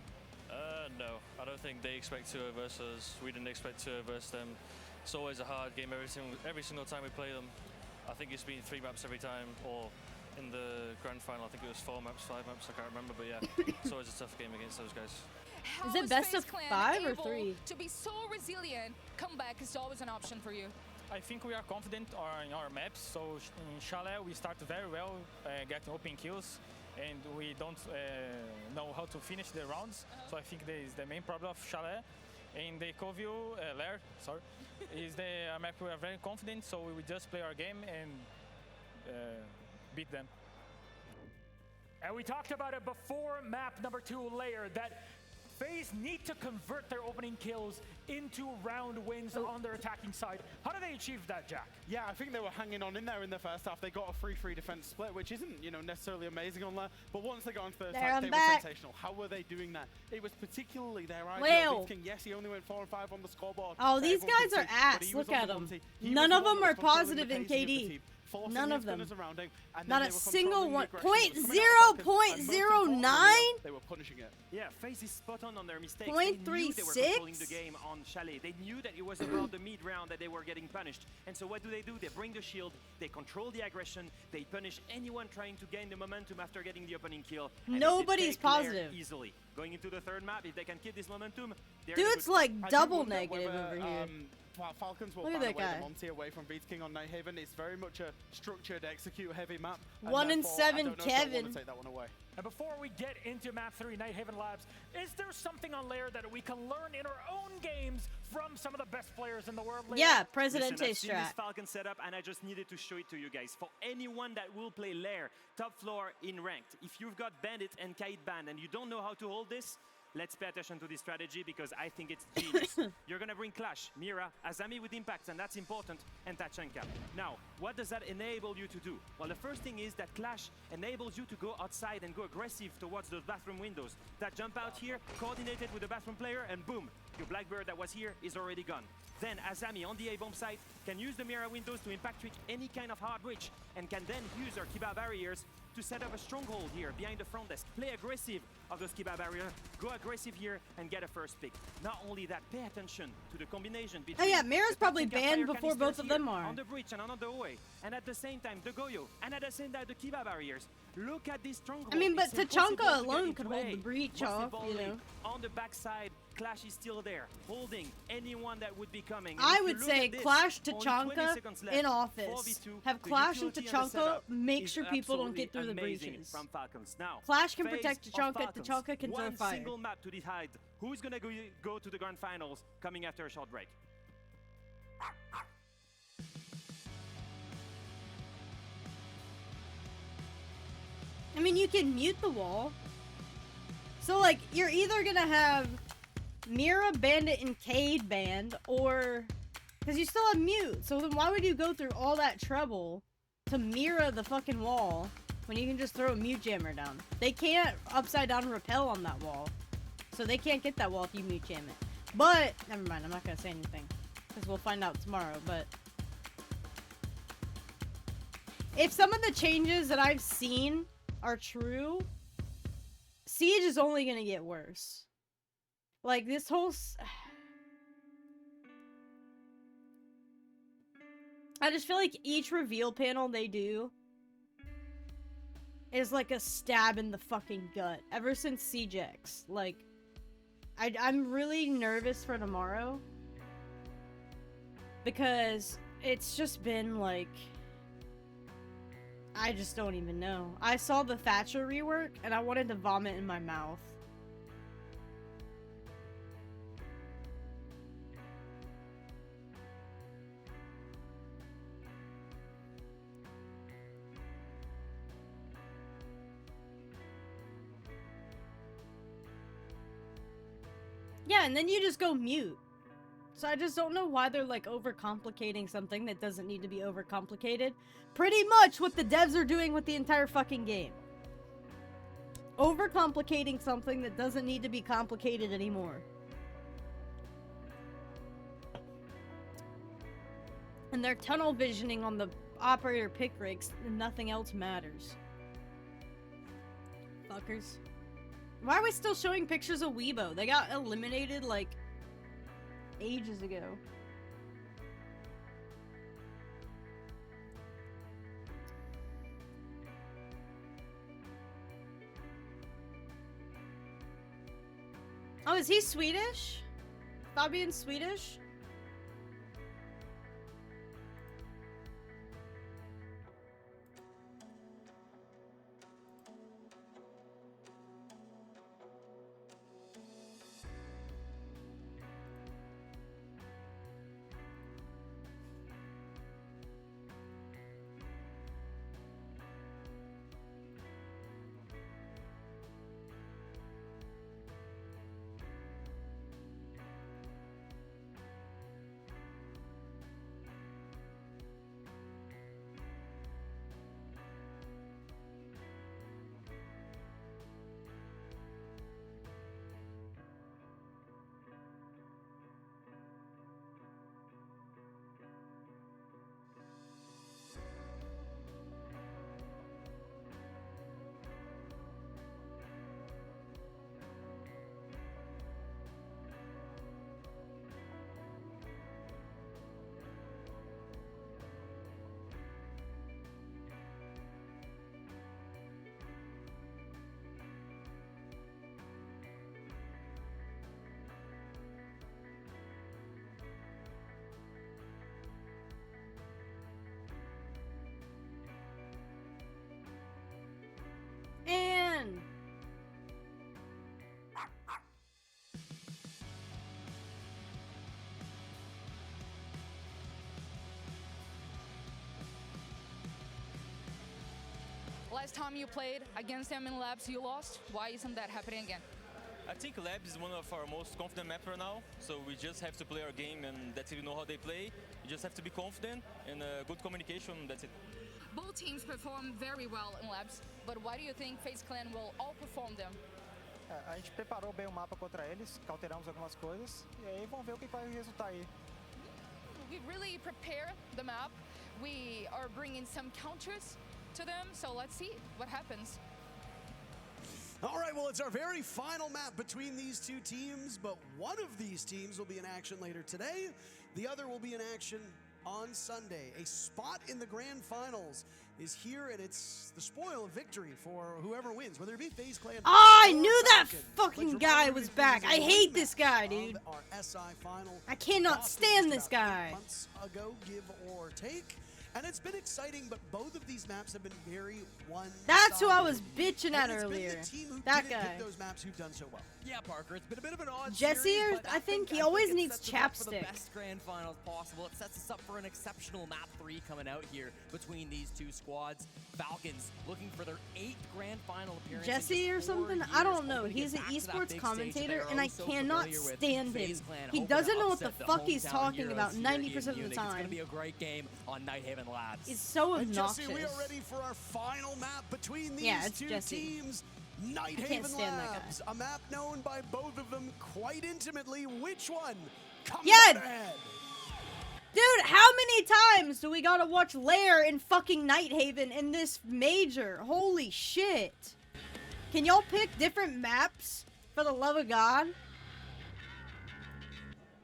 No, I don't think they expect 2 versus us. We didn't expect 2 versus them. It's always a hard game every single time we play them. I think it's been 3 maps every time, or in the grand final, I think it was 4 maps, 5 maps, I can't remember, but yeah, it's always a tough game against those guys. How Is it best FaZe of Clan 5 or able 3? To be so resilient, comeback is always an option for you. I think we are confident in our maps. So in Chalet, we start very well, getting open kills, and we don't know how to finish the rounds. So I think this is the main problem of Chalet. In the Covil, Lair, sorry, is the map we are very confident. So we just play our game and beat them. And we talked about it before map number 2 Layer, that FaZe need to convert their opening kills into round wins on their attacking side. How do they achieve that, Jack? Yeah, I think they were hanging on in there in the first half. They got a 3-3 defense split, which isn't, you know, necessarily amazing on there. But once they got into the attack, they were sensational. How were they doing that? It was particularly their idea. King, yes, he only went 4 and 5 on the scoreboard. Oh, these guys are ass. Look at them. None of them are positive in KD. None of them. Not a single one. 0.009? They were punishing it. Yeah, FaZe is spot on their mistakes. 0.36? They knew they were controlling the game on Chalet. They knew that it was around the mid round that they were getting punished. And so what do? They bring the shield, they control the aggression, they punish anyone trying to gain the momentum after getting the opening kill. Nobody's positive. Easily. Going into the third map, if they can keep this momentum, dude's like double negative over here. Falcons will find a way to Monty away from Beats King on Nighthaven. It's very much a structured, execute-heavy map. 1 and 7, Kevin. Take that one away. And before we get into map 3, Nighthaven Labs, is there something on Lair that we can learn in our own games from some of the best players in the world? Lair? Yeah, Presidente Listen, I've seen this strat. Falcon setup, and I just needed to show it to you guys. For anyone that will play Lair, top floor in ranked, if you've got Bandit and Kaid banned and you don't know how to hold this, let's pay attention to this strategy because I think it's genius. You're going to bring Clash, Mira, Azami with impacts, and that's important, and Tachanka. Now, what does that enable you to do? Well, the first thing is that Clash enables you to go outside and go aggressive towards those bathroom windows. That jump out here, coordinated with the bathroom player, and boom, your Blackbird that was here is already gone. Then Azami on the A-bomb site can use the Mira windows to impact trick any kind of hard breach and can then use our Kiba barriers to set up a stronghold here behind the front desk. Play aggressive of those Kiba barriers, go aggressive here and get a first pick. Not only that, pay attention to the combination between... Oh yeah, Mira's probably banned before both of them are. On the breach and on the way. And at the same time, the Goyo. And at the same time, the Kiba barriers. Look at this stronghold. I mean, but Tachanka alone alone could hold the breach off, you know. On the backside, Clash is still there, holding anyone that would be coming. I would say Clash Tachanka in office. Have Clash and Tachanka make sure people don't get through the breaches. From Falcons. Now, Clash can protect Tachanka, Tachanka can throw fire. One single map to decide who's gonna go to the grand finals coming after a short break. I mean, you can mute the wall. So, like, you're either gonna have Mira, Bandit, and Kaid banned, or... Because you still have mute, so then why would you go through all that trouble to Mira the fucking wall when you can just throw a mute jammer down? They can't upside down rappel on that wall. So they can't get that wall if you mute jam it. But, never mind, I'm not gonna say anything. Because we'll find out tomorrow, but... If some of the changes that I've seen are true, Siege is only gonna get worse. Like, this whole... I just feel like each reveal panel they do is like a stab in the fucking gut. Ever since Siege X. Like, I'm really nervous for tomorrow. Because it's just been like... I just don't even know. I saw the Thatcher rework, and I wanted to vomit in my mouth. Yeah, and then you just go mute. So I just don't know why they're, like, overcomplicating something that doesn't need to be overcomplicated. Pretty much what the devs are doing with the entire fucking game. Overcomplicating something that doesn't need to be complicated anymore. And they're tunnel visioning on the operator pick rigs, and nothing else matters. Fuckers. Why are we still showing pictures of Weibo? They got eliminated, like... ages ago. Oh, is he Swedish? Fabian's Swedish? Last time you played against them in Labs, you lost. Why isn't that happening again? I think Labs is one of our most confident maps right now, so we just have to play our game, and that's it. We know how they play. You just have to be confident and good communication. That's it. Both teams perform very well in Labs, but why do you think FaZe Clan will outperform them? A gente preparou bem o mapa contra eles, alteramos algumas coisas e aí vamos ver o que vai resultar aí. We really prepare the map. We are bringing some counters to them, so let's see what happens. All right, well, it's our very final map between these two teams, but one of these teams will be in action later today. The other will be in action on Sunday. A spot in the grand finals is here, and it's the spoil of victory for whoever wins, whether it be FaZe Clan. Oh, I knew that fucking guy was back. I hate this guy, dude. Our SI final. I cannot stand this guy. Months ago, give or take. And it's been exciting, but both of these maps have been very one-sided. That's who I was bitching at And it's earlier. been the team who That didn't guy. pick those maps who've done so well. Yeah, Parker, it's been a bit of an odd Jesse, series, or but I think he it always sets needs us up for the chapstick. best grand finals possible. It sets us up for an exceptional map 3 coming out here between these two squads. Falcons looking for their 8th grand final appearance. Jesse or something? I don't know. He's an esports commentator, and I cannot stand him. He doesn't know what the fuck he's talking about 90% of the It's going to time. be a great game on Nighthaven Labs. It's so And obnoxious. Jesse, we are ready for our final map between these Yeah, it's two Jesse. teams. I can't Nighthaven stand that guy. Labs, a map known by both of them quite intimately. Which one comes Yeah. out ahead? Dude, how many times do we gotta watch Lair in fucking Nighthaven in this major? Holy shit. Can y'all pick different maps? For the love of God.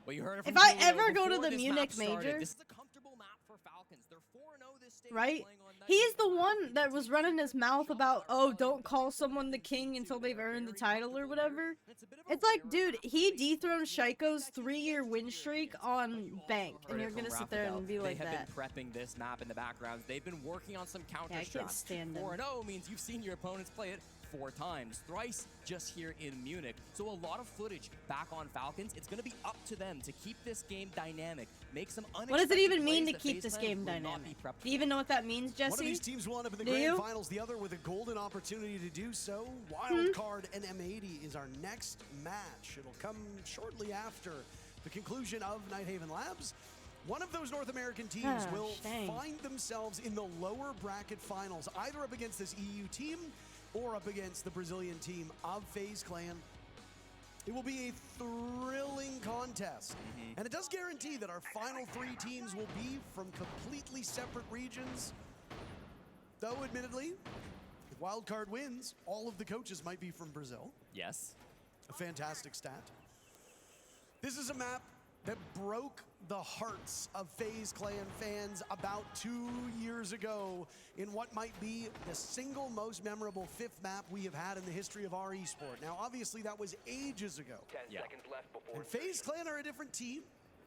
Well, you heard it from If I Julio ever go to before the this Munich map started. major- This is a comfortable map for Falcons. They're 4-0 this stage. Right? He's the one that was running his mouth about, oh, don't call someone the king until they've earned the title or whatever. It's like, dude, he dethroned Shaiko's 3-year win streak on Bank, and you're gonna sit there and be like they have that. been prepping this map in the background. They've been working on some counter Yeah, I can't straps. stand them. 4-0 means you've seen your opponents play it 4 times, thrice just here in Munich. So a lot of footage back on Falcons. It's going to be up to them to keep this game dynamic, make some unexpected What does it even mean to plays that keep FaZe this Clan game will not dynamic? be prepped Do you even know what that means, Jesse? One of these teams will end up in the Do grand you? finals, the other with a golden opportunity to do so. Wild Card and M80 is our next match. It'll come shortly after the conclusion of Nighthaven Labs. One of those North American teams Ah, will shame. find themselves in the lower bracket finals, either up against this EU team or up against the Brazilian team of FaZe Clan. It will be a thrilling contest. And it does guarantee that our final 3 teams will be from completely separate regions. Though, admittedly, if Wildcard wins, all of the coaches might be from Brazil. Yes. A fantastic stat. This is a map that broke the hearts of FaZe Clan fans about 2 years ago in what might be the single most memorable 5th map we have had in the history of our esport. Now, obviously, that was ages ago. 10 seconds left before And FaZe Clan are a different team.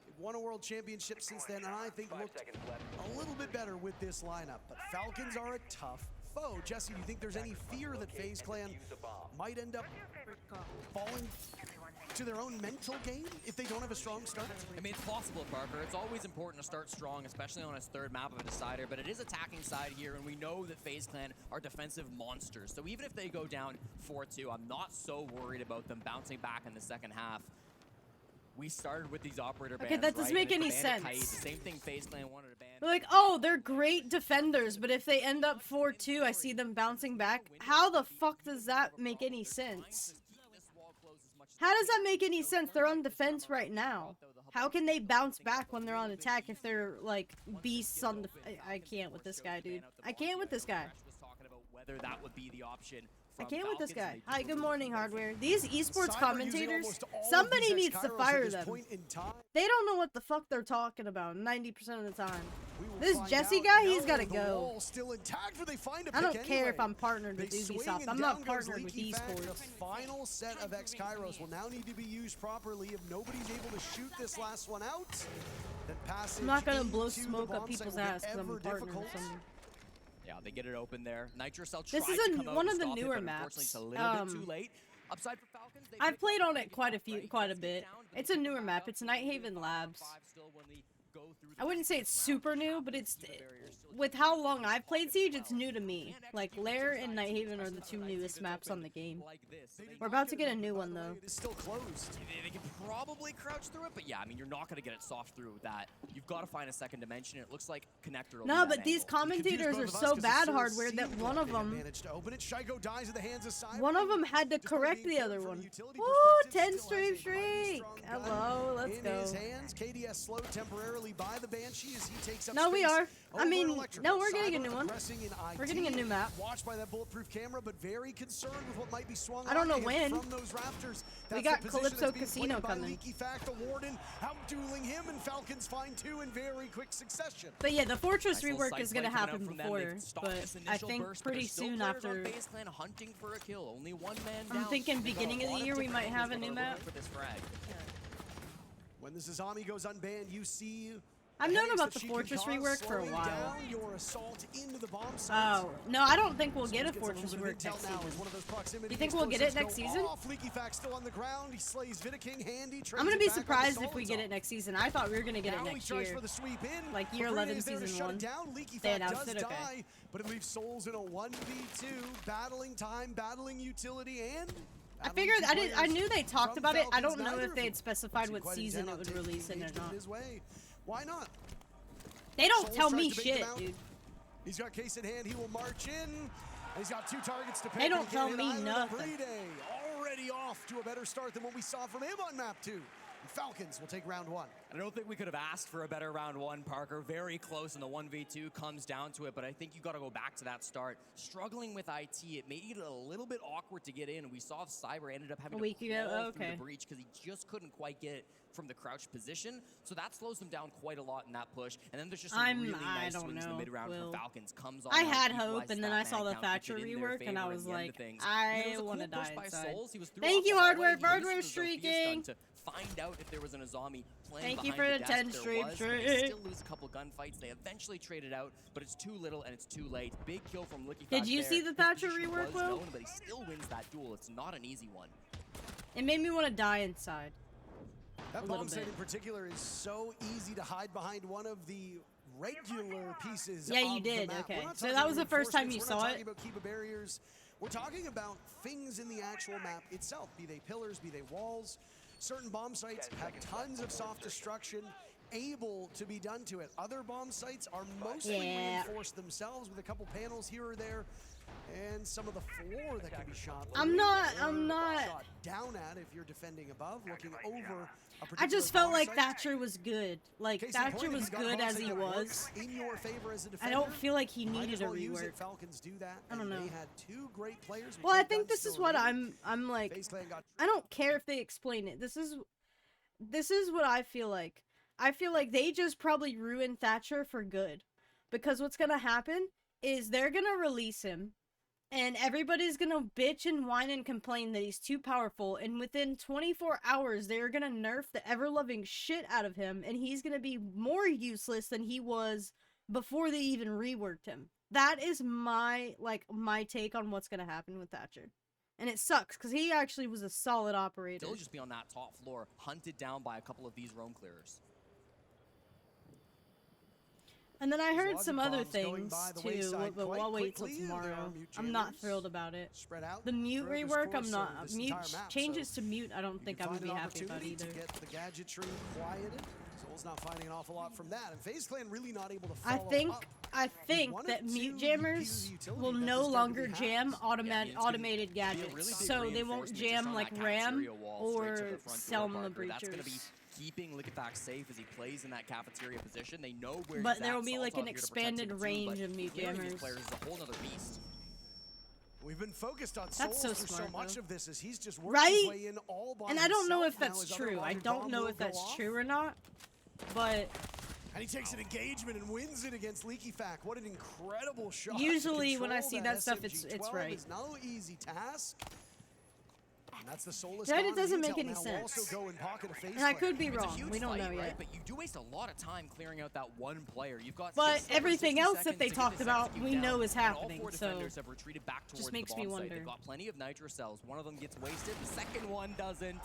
They've won a world championship since then, and I think 5 looked seconds left. a little bit better with this lineup. But Falcons are a tough foe. Jesse, do you think there's any fear that FaZe Clan might end up falling to their own mental game if they don't have a strong start? I mean, it's possible, Parker. It's always important to start strong, especially on his 3rd map of a decider, but it is attacking side here, and we know that FaZe Clan are defensive monsters. So even if they go down 4-2, I'm not so worried about them bouncing back in the second half. We started with these operator bans, that doesn't right? make And any it's the Bandit sense. Kite, the same thing FaZe Clan wanted to ban. They're like, oh, they're great defenders, but if they end up 4-2, I see them bouncing back. How the fuck does that make any sense? How does that make any sense? They're on defense right now. How can they bounce back when they're on attack if they're, like, beasts on the... I can't with this guy, dude. I can't with this guy. Was talking about whether that would be the option. I from can't with this Falcons, guy. and they Hi, good morning, Hardware. These esports Cyber using commentators, almost all of somebody these needs to X-Kairos fire at this them. point in time. They don't know what the fuck they're talking about 90% of the time. We will This find Jesse out. guy, No, he's gotta the go. wall's still intact, but they find a I don't pick care if anyway. I'm partnered with They swing Ubisoft. and I'm down not goes partnered with Leaky Fat. The esports. final set of X-Kairos will now need to be used properly. If nobody's able to shoot this last one out, then passage I'm not gonna blow into the smoke bomb up people's site will ass get because I'm ever a partner difficult. with someone. Yeah, they get it open there. Nitrocell This tried is to come out one and of the stop it, newer but maps. unfortunately it's a little bit too late. Upside for Falcons, they I've pick played up on the it quite a right? bit. It's a newer map. It's Nighthaven Labs. I wouldn't say it's super new, but it's with how long I've played Siege, it's new to me. Like, Lair and Nighthaven are the two newest maps on the game. We're about to get a new one, though. It's still closed. They can probably crouch through it, but yeah, I mean, you're not going to get it soft through that. You've got to find a second dimension. It looks like Connector will No, be but that these angle. commentators are so bad hardware that one of them... One of them had to correct the other one. Woo! 10 stream streak! Hello, let's go. His hands, KDS slowed temporarily by the Banshee as he takes up No, we space are. I over mean, Electrical. no, we're getting a Cyber new one. progressing in We're IT, getting a new map. Watched by that bulletproof camera, but very concerned with what might be swung I don't know on him when. from those Raptors. We That's got the position Calypso that's being Casino played by coming. Leaky Fact, the Warden, out-dueling him, and Falcons find two in very quick succession. But yeah, the Fortress Nice little rework sight is going to play coming out happen from them. before, They've stopped but this I initial think burst, but pretty there's still soon players after... on Baseline hunting for a kill. Only one man I'm down. thinking They've got beginning a of the lot year we different might have a angles new that are map. looking for this frag. When the Zazami goes unbanned, you see... I've known about the that she can Fortress cause, rework for a slowing while. down your assault into the bomb sites. Oh, no, I don't think we'll get a Gets Fortress little bit rework of next intel now as season. one of those proximity You think we'll get it explosives next go season? off. Leaky Fact still on the ground. He slays Vidaking handy. I'm gonna be surprised if we get it next season. I thought we were gonna get it Now he next tries year. for the sweep in. Like year Cabrera 11, is there to season shut 1. it down. Leaky They Fact announced does it, okay. die, but it leaves Souls in a 1v2, battling time, battling utility, and I figured I knew they talked from about it. I Falcons. don't know Neither if of they them had specified seem what quite season intent it on would taking release in or engagement not. his way. Why not? They don't Souls tell tries me to bait them shit, out. dude. He's got case in hand. He will march in. And he's got 2 targets to pick. They don't and he tell can't me hit either. nothing. Brede already off to a better start than what we saw from him on map 2. And Falcons will take round 1. I don't think we could have asked for a better round 1, Parker. Very close in the 1v2, comes down to it, but I think you got to go back to that start. Struggling with IT, it made it a little bit awkward to get in. We saw Cyber ended up having to crawl through the breach because he just couldn't quite get it from the crouch position. So that slows them down quite a lot in that push. And then there's just some really nice swings in the mid round from Falcons. Comes on I out, had equalizes hope, and then that I saw man the count, Thatcher puts it in their rework, and I favor was in the end like, of things. I It was want a to cool push die by inside. Souls. He was through Thank off you, the hallway. Hardware. He raced Hardware to the Zofia stun streaking. to find out if there was an Azami playing Thank you behind for the the 10 desk. stream There was, but streak. they still lose a couple gunfights. They eventually traded out, but it's too little and it's too late. Big kill from Licky. Did you see the Thatcher rework, Will? Known, but he still wins that duel. It's not an easy one. It made me want to die inside. That bomb site in particular is so easy to hide behind one of the regular pieces. Yeah, you of did. The map. Okay. We're not So talking that was the first time you reinforcements. saw We're not it? talking about Kiba barriers. We're talking about things in the actual map itself, be they pillars, be they walls. Certain bomb sites have tons of soft destruction able to be done to it. Other bomb sites are mostly reinforced themselves with a couple panels here or there and some of the floor that can be shot. I'm not Shot down at if you're defending above, looking over a I just particular felt like bomb site. Thatcher was good. Like, Case in point, Thatcher if was you've got a good bomb as site he that was. works in your favor as a I defender, don't feel like he might needed as a well use it. rework. Falcons do that. I don't know. They had 2 great players. with Well, I great think guns this is still what in. I'm like. FaZe Clan got I don't care if they explain it. This is what I feel like. I feel like they just probably ruined Thatcher for good. Because what's gonna happen is they're gonna release him, and everybody's gonna bitch and whine and complain that he's too powerful, and within 24 hours they're gonna nerf the ever-loving shit out of him, and he's gonna be more useless than he was before they even reworked him. That is my take on what's gonna happen with Thatcher. And it sucks, because he actually was a solid operator. Still just be on that top floor, hunted down by a couple of these roam clearers. And then I heard logic some other bombs going things by the too, wayside but quite we'll wait till quickly. There are tomorrow. mute I'm not jammers thrilled about it. spread out The mute throughout this rework, course I'm not. of this Mute entire map, changes so to mute. I don't think you I would find be an happy about opportunity either. to get the gadgetry quieted. Soul's not finding an awful lot from that, and FaZe Clan really not able to I follow think up. one that of mute two jammers utility will that no this longer WWE jam has. automated be a gadgets, really big so they won't reinforcement just jam on like that RAM cafeteria wall straight to or the front door, Selma Parker. That's going to be breachers. keeping Liquefact safe as he plays in that cafeteria position. They know where But he's there at. will be like Salt's an out here to protect expanded him too, range but of mute clearing these jammers. players is a whole other beast. We've been focused on That's Souls so for smart, so much though. of this as he's just working Right? his way in all by And I don't know if himself now that's as true. I other don't bomb know will if go that's off. true or not. But And he takes an engagement and wins it against Leaky Fact. What an incredible shot. Usually when I Control see that stuff, it's SMG-12 right. is no easy task. And that's the soulless That it Gone doesn't make Intel any now will sense. also go and pocket a FaZe And I player. could be It's a wrong. huge We don't know fight, yet. right? But you do waste a lot of time clearing out that one player. You've got But just over everything 60 else that seconds they to get talked this about, execute we down, know is and happening, all 4 so defenders have retreated back towards just makes the me bomb site. wonder. They've got plenty of nitro cells. One of them gets wasted. The second one doesn't.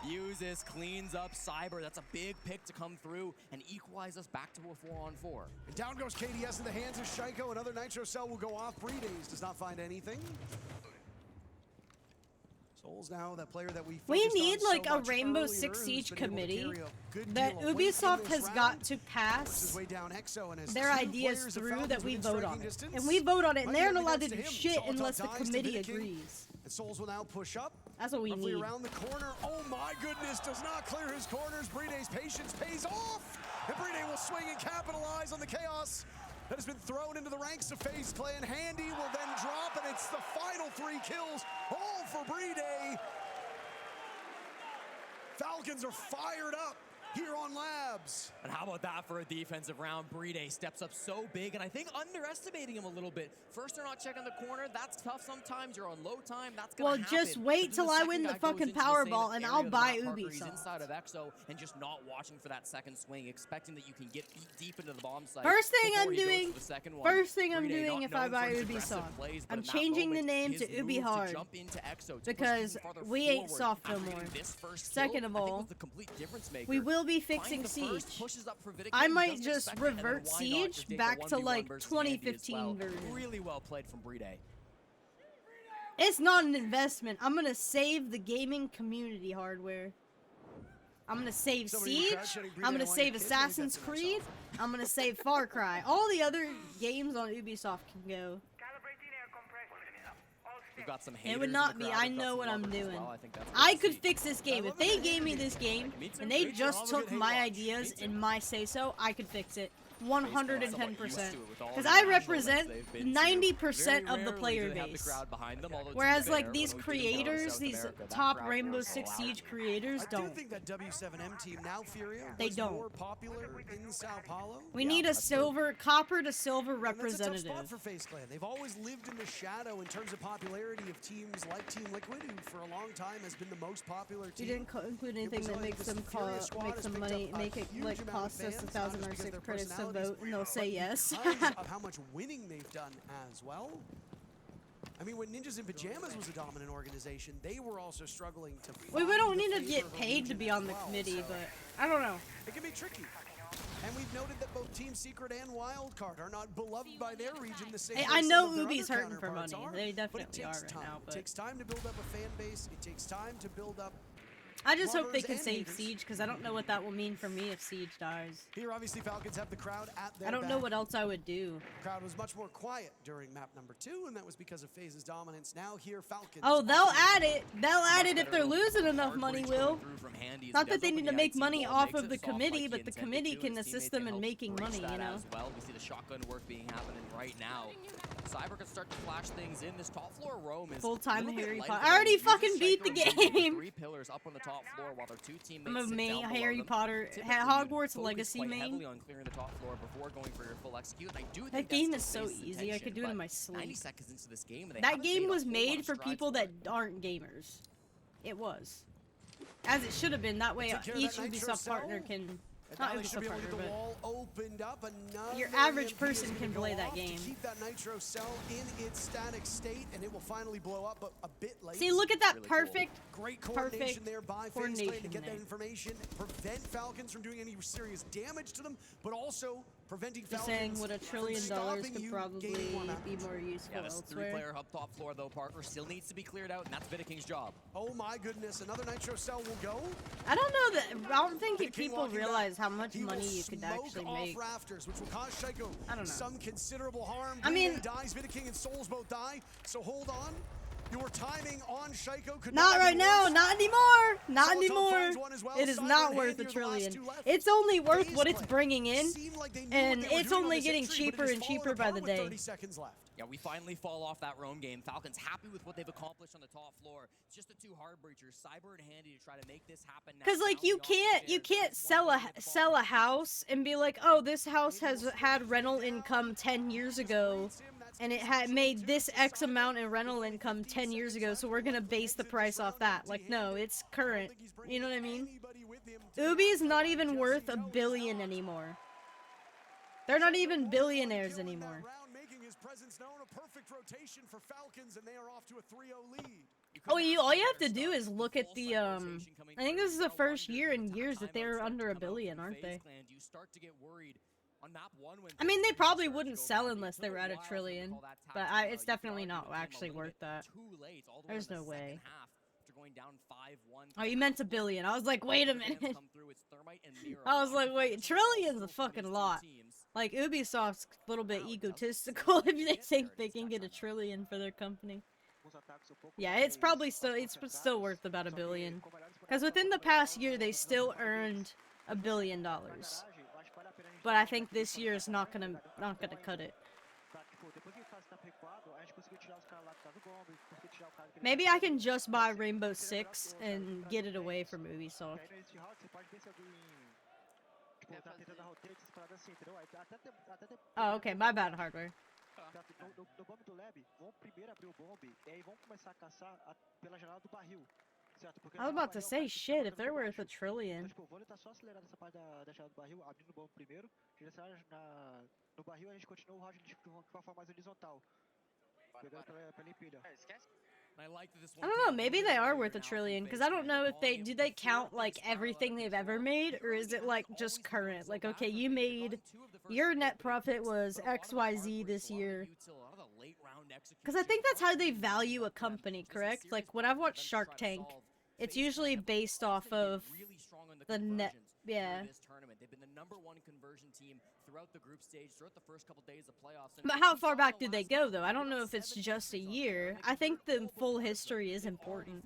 uses, cleans up Cyber. That's a big pick to come through and equalize us back to a 4-on-4. And down goes KDS in the hands of Shaiko. Another Nitro Cell will go off. Breedays does not find anything. Souls now, that player that we need so like a much Rainbow earlier, Six who's Siege been able to committee carry a good that deal of weight in Ubisoft this has round, got to works pass his way down Exo and has their 2 ideas players of through Falcons that we within vote striking on it. distance. And we vote on it, and Might they're be not allowed to next do him. shit Solitop unless the dies to committee Vidiking, agrees. And Souls will now push up. That's what we Roughly need. around the corner. Oh my goodness, does not clear his corners. Breeday's patience pays off. And Breeday will swing and capitalize on the chaos that has been thrown into the ranks of FaZe Clan. Handy will then drop, and it's the final 3 kills, all for Breeday. Falcons are fired up here on Labs. And how about that for a defensive round? Breeday steps up so big, and I think underestimating him a little bit. First, they're not checking the corner. That's tough sometimes. You're on low time. That's gonna happen. Well, just wait till I win the fucking Powerball, and I'll buy Ubisoft. He's inside of Exo and just not watching for that second swing, expecting that you can get deep into the bomb site. First thing I'm doing if I buy Ubisoft, I'm changing the name to Ubi Hard because we ain't soft no more. Second of all, we will be fixing Siege. I might just revert Siege back to like 2015 version. Really well played from Breeday. It's not an investment. I'm gonna save the gaming community hardware. I'm gonna save Siege. I'm gonna save Assassin's Creed. I'm gonna save Far Cry. All the other games on Ubisoft can go. We've got some it would not be. I know what I'm doing. I could fix this game. If they gave me this game and they just took my ideas and my say-so, I could fix it. 110%. Because I represent 90% of the player base. Whereas like these creators, these top Rainbow Six Siege creators don't. I do think that W7M team, now Furia, they don't. More popular in Sao Paulo. We need a copper to silver representative. That's a tough spot for FaZe Clan. They've always lived in the shadow in terms of popularity of teams like Team Liquid, who for a long time has been the most popular team. You didn't include anything that makes them money, make it like cost us 1,000 R6 credits to vote, and they'll say yes. Of how much winning they've done as well. I mean, when Ninjas in Pajamas was a dominant organization, they were also struggling to. We don't need to get paid to be on the committee, but I don't know. It can be tricky. And we've noted that both Team Secret and Wildcard are not beloved by their region the same way I know some of their Ubi's other hurting for money. counterparts They definitely are right now. But it takes time to build up a fan base. It takes time to build up. I just hope they can save Siege, because I don't know what that will mean for me if Siege dies. Here, obviously, Falcons have the crowd at their I don't know what else I would do. The crowd was much more quiet during map number 2, and that was because of FaZe's dominance. Now here, Falcons. Oh, they'll add it. They'll add it if they're losing enough money, Will. Not that they need to make money off of the committee, but the committee can assist them in making money, you know? Well, we see the shotgun work happening right now. Cyber can start to flash things in. This top floor roam is full-time Harry Potter. I already fucking beat the game. 3 pillars up on the top floor while their 2 teammates I'm a main Harry Potter, Hogwarts Legacy main. Heavily on clearing the top floor before going for your full execute. I do think that game is so easy. I could do it in my sleep. 90 seconds into this game, that game was made for people that aren't gamers. It was. As it should have been. That way each Ubisoft partner can... Not Ubisoft partner, but your average person can play that game. Keep that Nitro Cell in its static state, and it will finally blow up, but a bit late. See, look at that perfect, great coordination there by FaZe Clan to get that information, prevent Falcons from doing any serious damage to them, but also preventing Falcons. Just saying, what $1 trillion could probably be more useful yeah, this elsewhere. 3-player hub top floor though, Parker still needs to be cleared out, and that's Vidiking's job. Oh my goodness, another Nitro Cell will go. I don't know that. I don't think people realize how much money you could actually make. Rafters, which will cause Shaiko I don't know. some considerable harm. I mean, dies, Vidiking and Souls both die. So hold on. Your timing on Shaiko could not right now, not anymore, not anymore. Well. It is not worth $1 trillion. It's only worth what it's bringing in, and it's only getting cheaper and cheaper by the day. 30 seconds left. Yeah, we finally fall off that roam game. Falcons happy with what they've accomplished on the top floor. It's just the 2 hard breachers, Cyber and Handy, to try to make this happen. Because like you can't sell a house and be like, oh, this house has had rental income 10 years ago, and it had made this X amount in rental income 10 years ago, so we're gonna base the price off that. Like, no, it's current. You know what I mean? Ubi's not even worth $1 billion anymore. They're not even billionaires anymore. Presence known, a perfect rotation for Falcons, and they are off to a 3-0 lead. Oh, all you have to do is look at the I think this is the first year in years that they're under $1 billion, aren't they? I mean, they probably wouldn't sell unless they were at $1 trillion, but it's definitely not actually worth that. There's no way. Oh, you meant $1 billion. I was like, wait a minute. I was like, wait, $1 trillion's a fucking lot. Like, Ubisoft's a little bit egotistical if they think they can get $1 trillion for their company. Yeah, it's probably still worth about $1 billion. Because within the past year, they still earned $1 billion. But I think this year is not gonna cut it. Maybe I can just buy Rainbow Six and get it away from Ubisoft. Oh, okay, my bad, hardware. I was about to say, shit, if they're worth $1 trillion. I don't know, maybe they are worth $1 trillion, because I don't know if do they count, like, everything they've ever made, or is it, like, just current? Like, okay, your net profit was XYZ this year. Because I think that's how they value a company, correct? Like, when I've watched Shark Tank, it's usually based off of the net, yeah. They've been the #1 conversion team throughout the group stage, throughout the first couple days of playoffs. But how far back did they go, though? I don't know if it's just a year. I think the full history is important.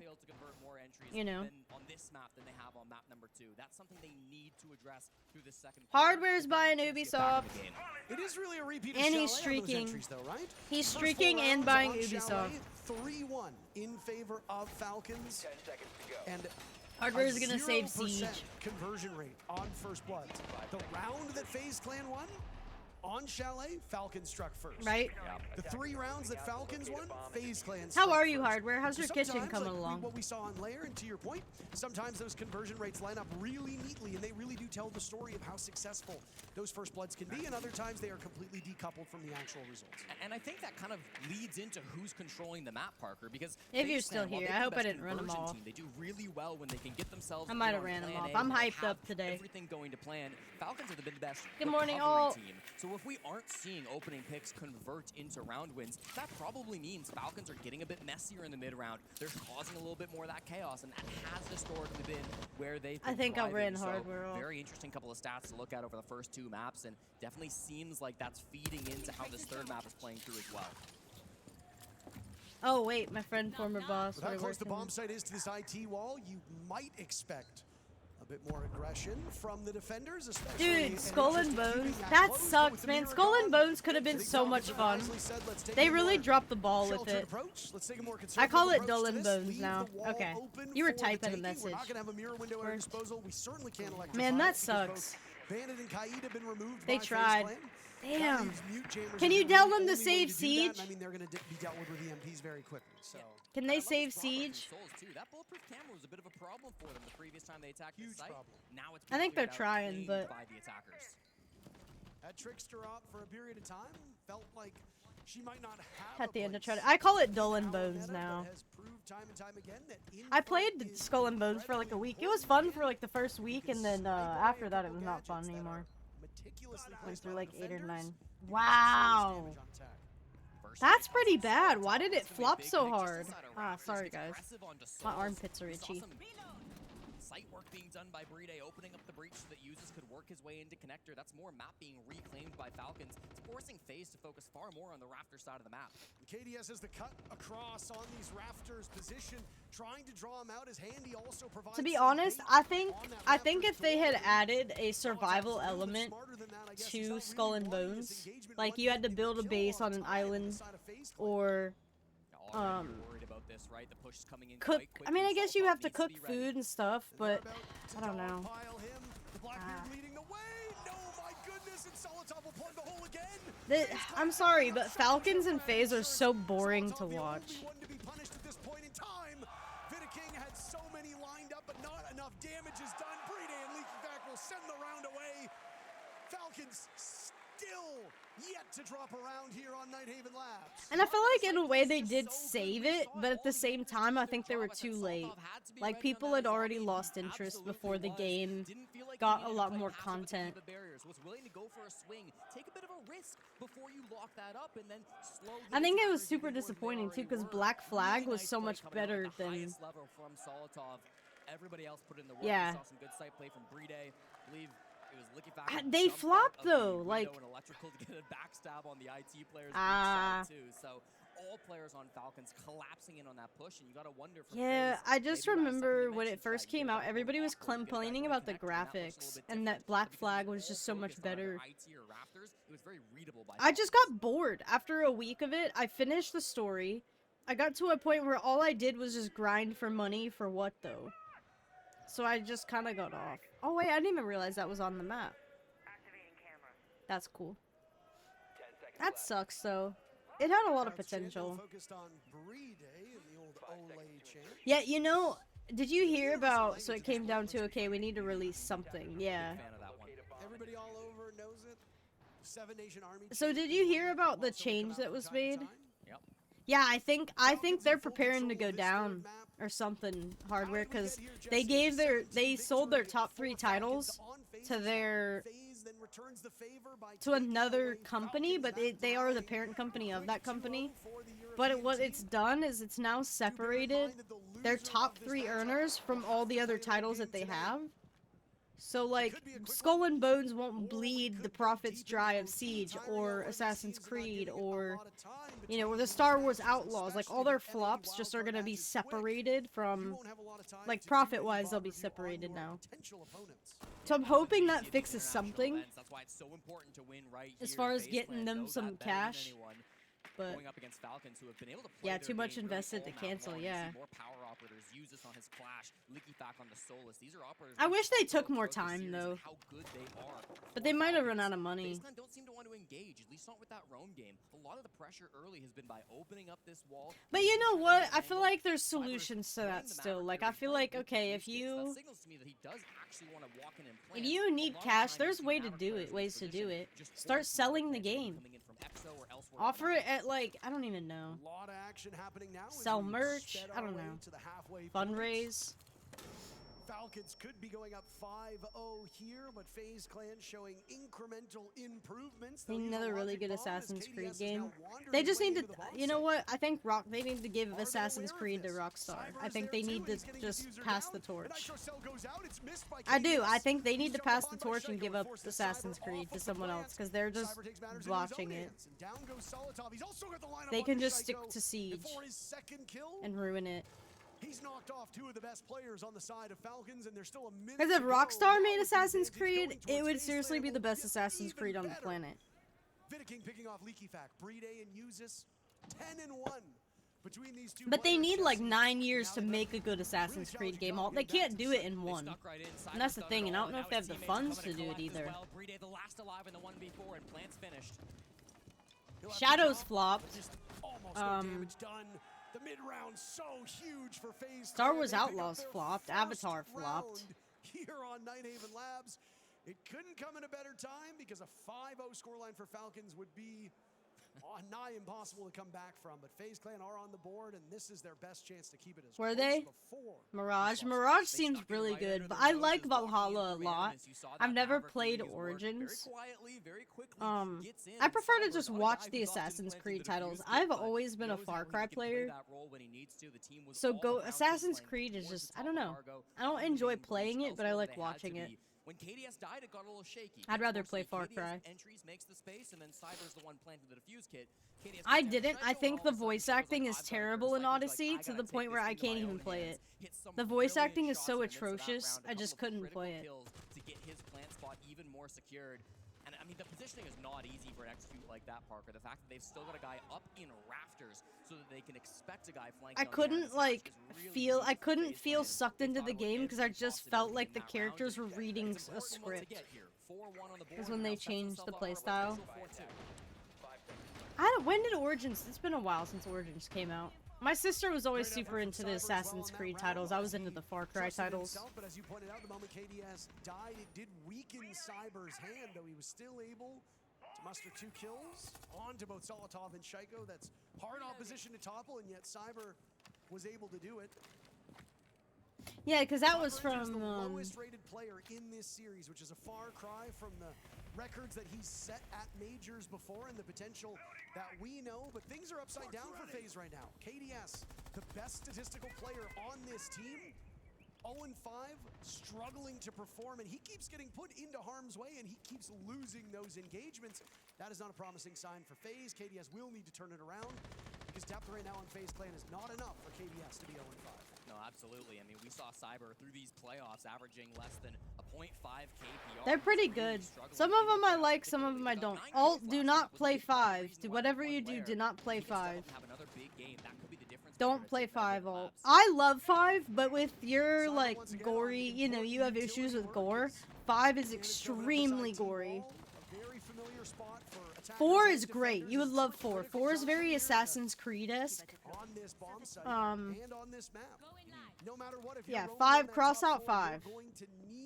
You know. On this map than they have on map #2. That's something they need to address through the second. Hardware's buying Ubisoft. It is really a repeat. And he's streaking. Entries, though, right? He's streaking and buying Ubisoft. 3-1 in favor of Falcons. 10 seconds to go. And Hardware's gonna save Siege. Conversion rate on First Blood. The round that FaZe Clan won on Chalet, Falcons struck first. Right. The 3 rounds that Falcons won, FaZe Clan. How are you, Hardware? How's your kitchen coming along? What we saw on Lair, and to your point, sometimes those conversion rates line up really neatly, and they really do tell the story of how successful those First Bloods can be, and other times they are completely decoupled from the actual results. And I think that kind of leads into who's controlling the map, Parker, because if you're still here, I hope I didn't run them off. They do really well when they can get themselves. I might have ran them off. I'm hyped up today. Everything going to plan. Falcons have been the best. Good morning, all. Team. So if we aren't seeing opening picks convert into round wins, that probably means Falcons are getting a bit messier in the mid-round. They're causing a little bit more of that chaos, and that has historically been where they've been. I think I ran so Hardware off. Very interesting couple of stats to look at over the first 2 maps, and definitely seems like that's feeding into how this third map is playing through as well. Oh wait, my friend, former boss. With how close the bomb site is to this IT wall, you might expect a bit more aggression from the defenders, especially. Dude, Skull and Bones. That sucks, man. Skull and Bones could have been so much fun. They really dropped the ball with it. I call it Dull and Bones now. Okay. You were typing a message. Man, that sucks. They tried. Damn. Can you tell them to save Siege? I mean, they're going to be dealt with EMPs very quickly. So. Can they save Siege? That bulletproof camera was a bit of a problem for them the previous time they attacked the site. Now it's I think they're trying, but by the attackers. Had Trickster up for a period of time. Felt like she might not have at the end of try. I call it Dull and Bones now. I played Skull and Bones for like a week. It was fun for like the first week, and then after that, it was not fun anymore. Went through like 8 or 9. Wow. That's pretty bad. Why did it flop so hard? Ah, sorry guys. My armpits are itchy. Site work being done by Bride, opening up the breach so that Uses could work his way into connector. That's more map being reclaimed by Falcons. It's forcing FaZe to focus far more on the rafter side of the map. KDS has the cut across on these rafters position, trying to draw him out as Handy also provides. To be honest, I think if they had added a survival element to Skull and Bones, like you had to build a base on an island, or cook. I mean, I guess you have to cook food and stuff, but I don't know. I'm sorry, but Falcons and FaZe are so boring to watch. still yet to drop around here on Nighthaven Labs. And I feel like in a way they did save it, but at the same time I think they were too late. Like people had already lost interest before the game got a lot more content. Was willing to go for a swing, take a bit of a risk before you lock that up, and then slowly. I think it was super disappointing too because Black Flag was so much better than. Level from Solotov. Everybody else put in the work. Yeah. We saw some good sight play from Bride. I believe it was Licky Factor. They flopped though, like. And electrical to get a backstab on the IT players too. So all players on Falcons collapsing in on that push, and you gotta wonder. Yeah, I just remember when it first came out, everybody was complaining about the graphics, and that Black Flag was just so much better. I just got bored after a week of it. I finished the story. I got to a point where all I did was just grind for money. For what though? So I just kind of got off. Oh wait, I didn't even realize that was on the map. That's cool. That sucks though. It had a lot of potential. Yeah, you know, did you hear about, so it came down to, okay, we need to release something. Yeah. Everybody all over knows it. Seven Nation Army. So did you hear about the change that was made? Yep. Yeah, I think they're preparing to go down or something hardware because they sold their top 3 titles to another company, but they are the parent company of that company. But what it's done is it's now separated their top 3 earners from all the other titles that they have. So like Skull and Bones won't bleed the profits dry of Siege or Assassin's Creed or, you know, or the Star Wars Outlaws. Like all their flops just are gonna be separated from, like profit-wise, they'll be separated now. So I'm hoping that fixes something as far as getting them some cash. But going up against Falcons, who have been able to play yeah, their too much game invested really to all map cancel. long. Yeah. More power operators use this on his Clash. Licky back on the Solus. These are operators. I wish they took more time though. How good they are. But they might have run out of money. FaZe don't seem to want to engage, at least not with that roam game. A lot of the pressure early has been by opening up this wall. But you know what? I feel like there's solutions to that still. Like I feel like, okay, if you need cash, there's ways to do it. Start selling the game. Offer it at like, I don't even know. Sell merch, I don't know. Fundraise. Falcons could be going up 5-0 here, but FaZe Clan showing incremental improvements. They need another really good Assassin's Creed game. They just need to, you know what? I think they need to give Assassin's Creed to Rockstar. I think they need to just pass the torch. I do. I think they need to pass the torch and give up Assassin's Creed to someone else because they're just watching it. They can just stick to Siege and ruin it. He's knocked off 2 of the best players on the side of Falcons, and there's still a minute. Because if Rockstar made Assassin's Creed, it would seriously be the best Assassin's Creed on the planet. Vidiking picking off Leaky Fact, Bride and Usis, 10-1 between these 2. But they need like 9 years to make a good Assassin's Creed game. They can't do it in one. And that's the thing, and I don't know if they have the funds to do it either. Shadows flopped. The mid-round so huge for FaZe. Star Wars Outlaws flopped. Avatar flopped. Here on Nighthaven Labs, it couldn't come at a better time because a 5-0 scoreline for Falcons would be nigh impossible to come back from. But FaZe Clan are on the board, and this is their best chance to keep it as Were they? Mirage? Mirage seems really good, but I like Valhalla a lot. I've never played Origins. I prefer to just watch the Assassin's Creed titles. I've always been a Far Cry player. So Assassin's Creed is just, I don't know. I don't enjoy playing it, but I like watching it. When KDS died, it got a little shaky. I'd rather play Far Cry. Entries makes the space, and then Cyber's the one planting the defuse kit. I didn't. I think the voice acting is terrible in Odyssey to the point where I can't even play it. The voice acting is so atrocious, I just couldn't play it. To get his plant spot even more secured. And I mean, the positioning is not easy for an execute like that, Parker. The fact that they've still got a guy up in rafters so that they can expect a guy flanking. I couldn't feel sucked into the game because I just felt like the characters were reading a script. Because when they changed the playstyle. When did Origins? It's been a while since Origins came out. My sister was always super into the Assassin's Creed titles. I was into the Far Cry titles. But as you pointed out, the moment KDS died, it did weaken Cyber's hand, though he was still able to muster 2 kills onto both Solotov and Shaiko. That's hard opposition to topple, and yet Cyber was able to do it. Yeah, because that was from the lowest rated player in this series, which is a far cry from the records that he's set at majors before and the potential that we know. But things are upside down for FaZe right now. KDS, the best statistical player on this team, 0-5, struggling to perform, and he keeps getting put into harm's way, and he keeps losing those engagements. That is not a promising sign for FaZe. KDS will need to turn it around, because depth right now on FaZe Clan is not enough for KDS to be 0-5. No, absolutely. I mean, we saw Cyber through these playoffs averaging less than a 0.5 KPR. They're pretty good. Some of them I like, some of them I don't. Alt, do not play 5. Do whatever you do, do not play 5. Don't play 5 alt. I love 5, but with your like gory, you know, you have issues with gore. 5 is extremely gory. 4 is great. You would love 4. 4 is very Assassin's Creed-esque. Yeah, 5, cross out 5.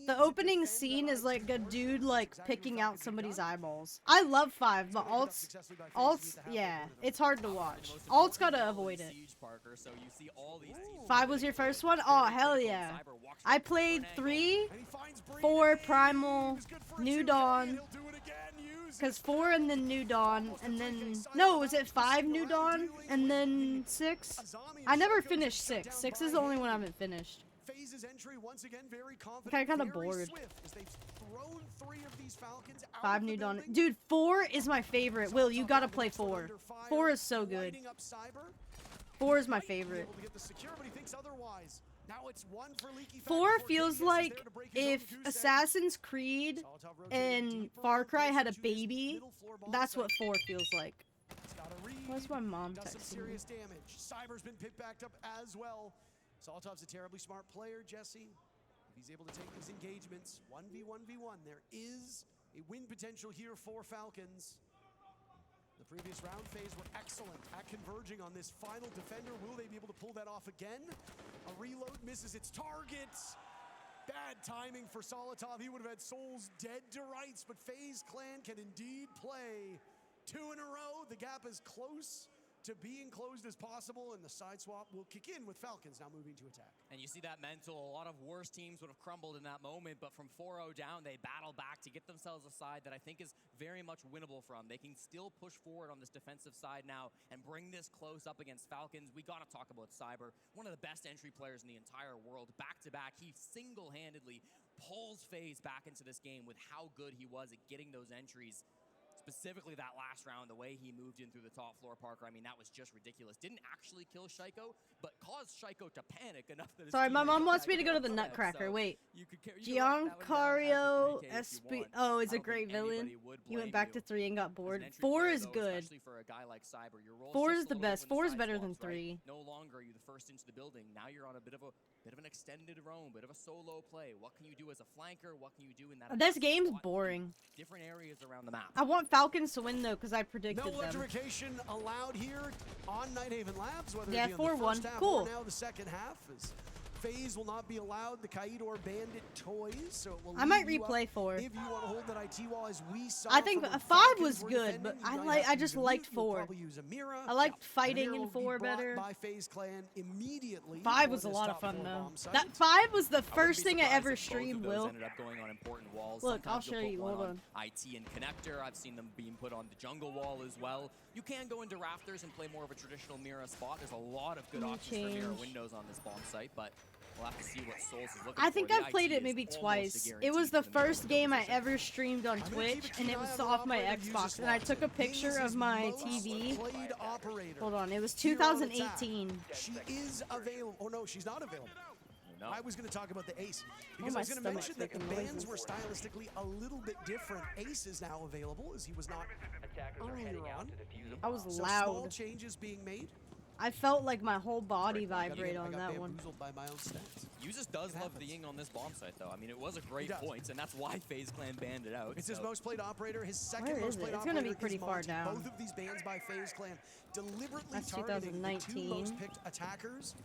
The opening scene is like a dude like picking out somebody's eyeballs. I love 5, but alt's, yeah, it's hard to watch. Alt's gotta avoid it. 5 was your first one? Oh, hell yeah. I played 3, 4, Primal, New Dawn. Because 4 and then New Dawn, and then... No, was it 5 New Dawn? And then 6? I never finished 6. 6 is the only one I haven't finished. I'm kind of bored. 5 New Dawn. Dude, 4 is my favorite. Will, you gotta play 4. 4 is so good. 4 is my favorite. 4 feels like if Assassin's Creed and Far Cry had a baby. That's what 4 feels like. Where's my mom texting me? Cyber's been picked back up as well. Solotov's a terribly smart player, Jesse. If he's able to take these engagements, 1v1v1, there is a win potential here for Falcons. The previous round FaZe were excellent at converging on this final defender. Will they be able to pull that off again? A reload misses its target. Bad timing for Solotov. He would have had souls dead to rights, but FaZe Clan can indeed play 2 in a row. The gap is close to being closed as possible, and the side swap will kick in with Falcons now moving to attack. And you see that mental. A lot of worse teams would have crumbled in that moment, but from 4-0 down, they battle back to get themselves a side that I think is very much winnable from. They can still push forward on this defensive side now and bring this close up against Falcons. We got to talk about Cyber, one of the best entry players in the entire world. Back-to-back, he single-handedly pulls FaZe back into this game with how good he was at getting those entries. Specifically that last round, the way he moved in through the top floor, Parker, I mean, that was just ridiculous. Didn't actually kill Shaiko, but caused Shaiko to panic enough that... Sorry, my mom wants me to go to the Nutcracker. So wait. Giancario SP... Oh, is a great villain. You went back to 3 and got bored. 4 is good. For a guy like Cyber, your role 4 is the best. 4 is better than 3. Right? No longer are you the first into the building. Now you're on a bit of an extended roam, bit of a solo play. What can you do as a flanker? What can you do in that... This game's boring. Different areas around the map. I want Falcons to win though, because I predicted them. No electrification allowed here on Nighthaven Labs, whether yeah, it be on the first 4-1. half Cool. or now the second half. As FaZe will not be allowed the Kaidor Bandit toys, so it will I might replay 4. If you want to hold that IT wall, as we saw. I think 5 was good, but I just liked 4. I liked fighting in 4 better. By FaZe Clan immediately 5 was a lot of fun though. That 5 was the first thing I ever streamed. Will ended up going on important walls. Look, Sometimes I'll show you. Hold on. IT and connector. I've seen them being put on the jungle wall as well. You can go into rafters and play more of a traditional Mira spot. There's a lot of good options for Mira windows on this bomb site, but we'll have to see what Souls is looking for. I think I've played it maybe twice. It was the first game I ever streamed on Twitch, and it was off my Xbox. And I took a picture of my TV. Hold on, it was 2018. She is available. Oh no, she's not available. No. I was going to talk about the Ace, because I was going to mention that the bans were stylistically a little bit different. Ace is now available, as he was not earlier on. I was so loud. Small changes being made. I felt like my whole body vibrate on that one. By my own stats. Usus does love the Ying on this bomb site, though. I mean, it was a great point, and that's why FaZe Clan banned it out. It's his most played operator. His second most played operator. It's going to be pretty far down. Both of these bans by FaZe Clan deliberately that's targeting the 2 most 2019. picked attackers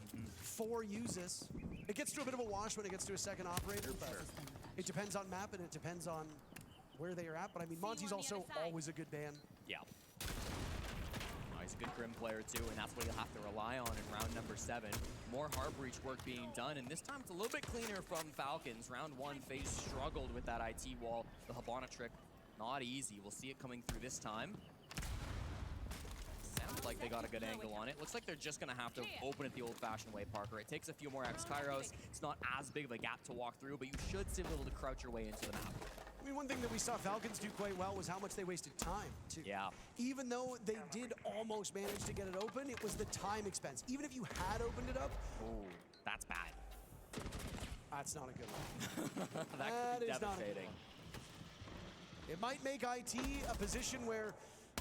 for Usus. It gets to a bit of a wash when it gets to a second operator, but it depends on map and it depends on where they are at, but I mean, Monty's also always a good ban. Yeah. He's a good Grim player too, and that's what he'll have to rely on in round number 7. More hard breach work being done, and this time it's a little bit cleaner from Falcons. Round 1, FaZe struggled with that IT wall. The Hibana trick, not easy. We'll see it coming through this time. Sounds like they got a good angle on it. Looks like they're just gonna have to open it the old-fashioned way, Parker. It takes a few more X-Kairos. It's not as big of a gap to walk through, but you should still be able to crouch your way into the map. I mean, one thing that we saw Falcons do quite well was how much they wasted time, too. Yeah. Even though they did almost manage to get it open, it was the time expense. Even if you had opened it up... Oh, that's bad. That's not a good one. that could be is not a good devastating. one. It might make IT a position where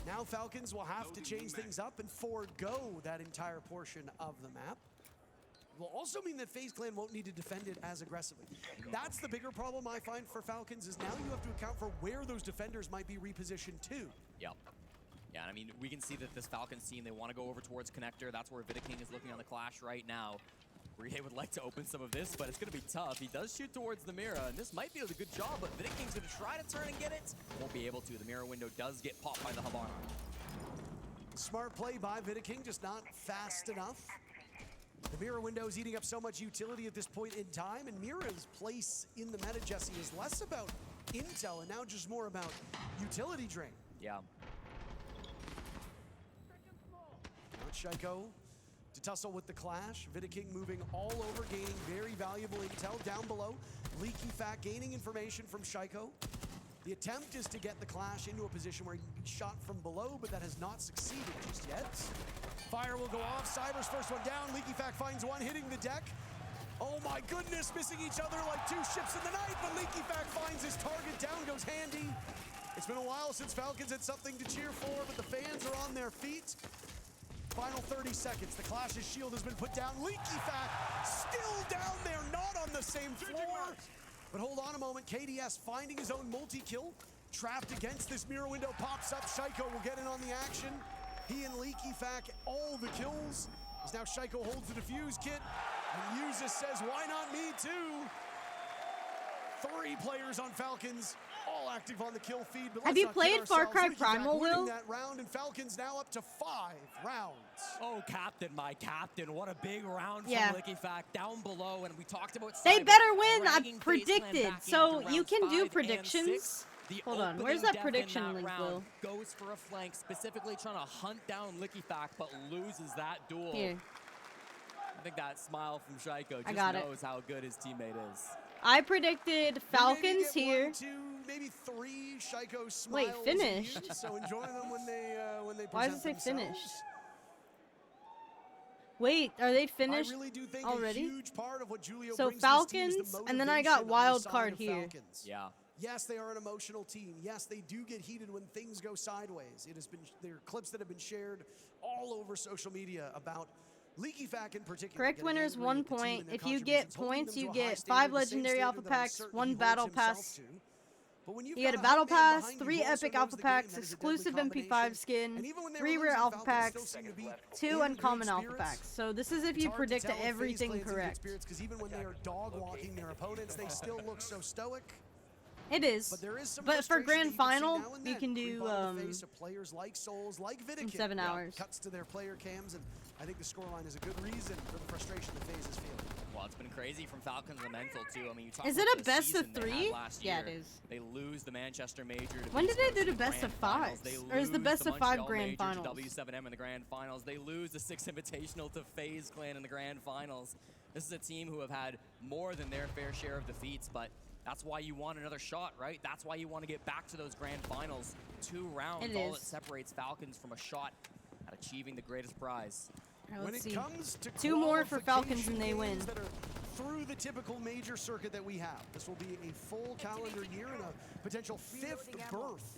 now Falcons will have to change things up and forego that entire portion of the map. Will also mean that FaZe Clan won't need to defend it as aggressively. That's the bigger problem I find for Falcons, is now you have to account for where those defenders might be repositioned to. Yep. Yeah, I mean, we can see that this Falcons team, they want to go over towards Connector. That's where Vidaking is looking on the Clash right now. Rie would like to open some of this, but it's going to be tough. He does shoot towards the Mira, and this might be a good job, but Vidaking's going to try to turn and get it. Won't be able to. The Mira window does get popped by the Hibana. Smart play by Vidaking, just not fast enough. The Mira window is eating up so much utility at this point in time, and Mira's place in the meta, Jesse, is less about intel and now just more about utility drain. Yeah. Now Shaiko to tussle with the Clash. Vidaking moving all over, gaining very valuable intel down below. Leaky Fat gaining information from Shaiko. The attempt is to get the Clash into a position where he can be shot from below, but that has not succeeded just yet. Fire will go off. Cyber's first one down. Leaky Fact finds one, hitting the deck. Oh my goodness, missing each other like two ships in the night, but Leaky Fact finds his target. Down goes Handy. It's been a while since Falcons had something to cheer for, but the fans are on their feet. Final 30 seconds. The Clash's shield has been put down. Leaky Fact still down there, not on the same floor. But hold on a moment. KDS finding his own multi-kill. Trapped against this mirror window, pops up. Shaiko will get in on the action. He and Leaky Fact all the kills. As now Shaiko holds the defuse kit. And Yuzis says, why not me too? 3 players on Falcons, all active on the kill feed. But have you played Far Cry Primal, Will? That round, and Falcons now up to 5 rounds. Oh, Captain, my Captain. What a big round from Licky Fact down below. And we talked about they better win. I predicted. So you can do predictions. Hold on, where's that prediction link, Will? Goes for a flank, specifically trying to hunt down Licky Fact, but loses that duel. Here. I think that smile from Shaiko just knows how good his teammate is. I predicted Falcons here. 1, 2, maybe 3 Shaiko smiles. Wait, finished? Here, so enjoy them when they present Why does it say themselves. finished? Wait, are they finished I really do think already? A huge part of what Julio so brings to this team is Falcons, the and then I got motivation wild on the side card of here. Falcons. Yeah. Yes, they are an emotional team. Yes, they do get heated when things go sideways. It has been there are clips that have been shared all over social media about Leaky Fact in particular. Correct winners 1 point. If you get points, you get 5 legendary alpha packs, 1 battle pass. You get a battle pass, 3 epic alpha packs, exclusive MP5 skin, 3 rare alpha packs, 2 uncommon alpha packs. So this is if you predict everything correct. Because even when they are dog walking their opponents, they still look so stoic. It is. But for grand final, you can do players like Souls, like Vidaking, in 7 hours. Cuts to their player cams, and I think the scoreline is a good reason for the frustration the FaZe is feeling. Well, it's been crazy from Falcons Elemental too. I mean, you talk is about it a the best of season they 3? had last Yeah, year. it is. They lose the Manchester Major. When did they do the best of 5? Or is the best of 5 grand finals? W7M in the grand finals. They lose the 6 Invitational to FaZe Clan in the grand finals. This is a team who have had more than their fair share of defeats, but that's why you want another shot, right? That's why you want to get back to those grand finals. 2 rounds, all that separates Falcons from a shot at achieving the greatest prize. Right, when it comes to 2 more for Falcons and they win. That are through the typical major circuit that we have. This will be a full calendar year and a potential 5th berth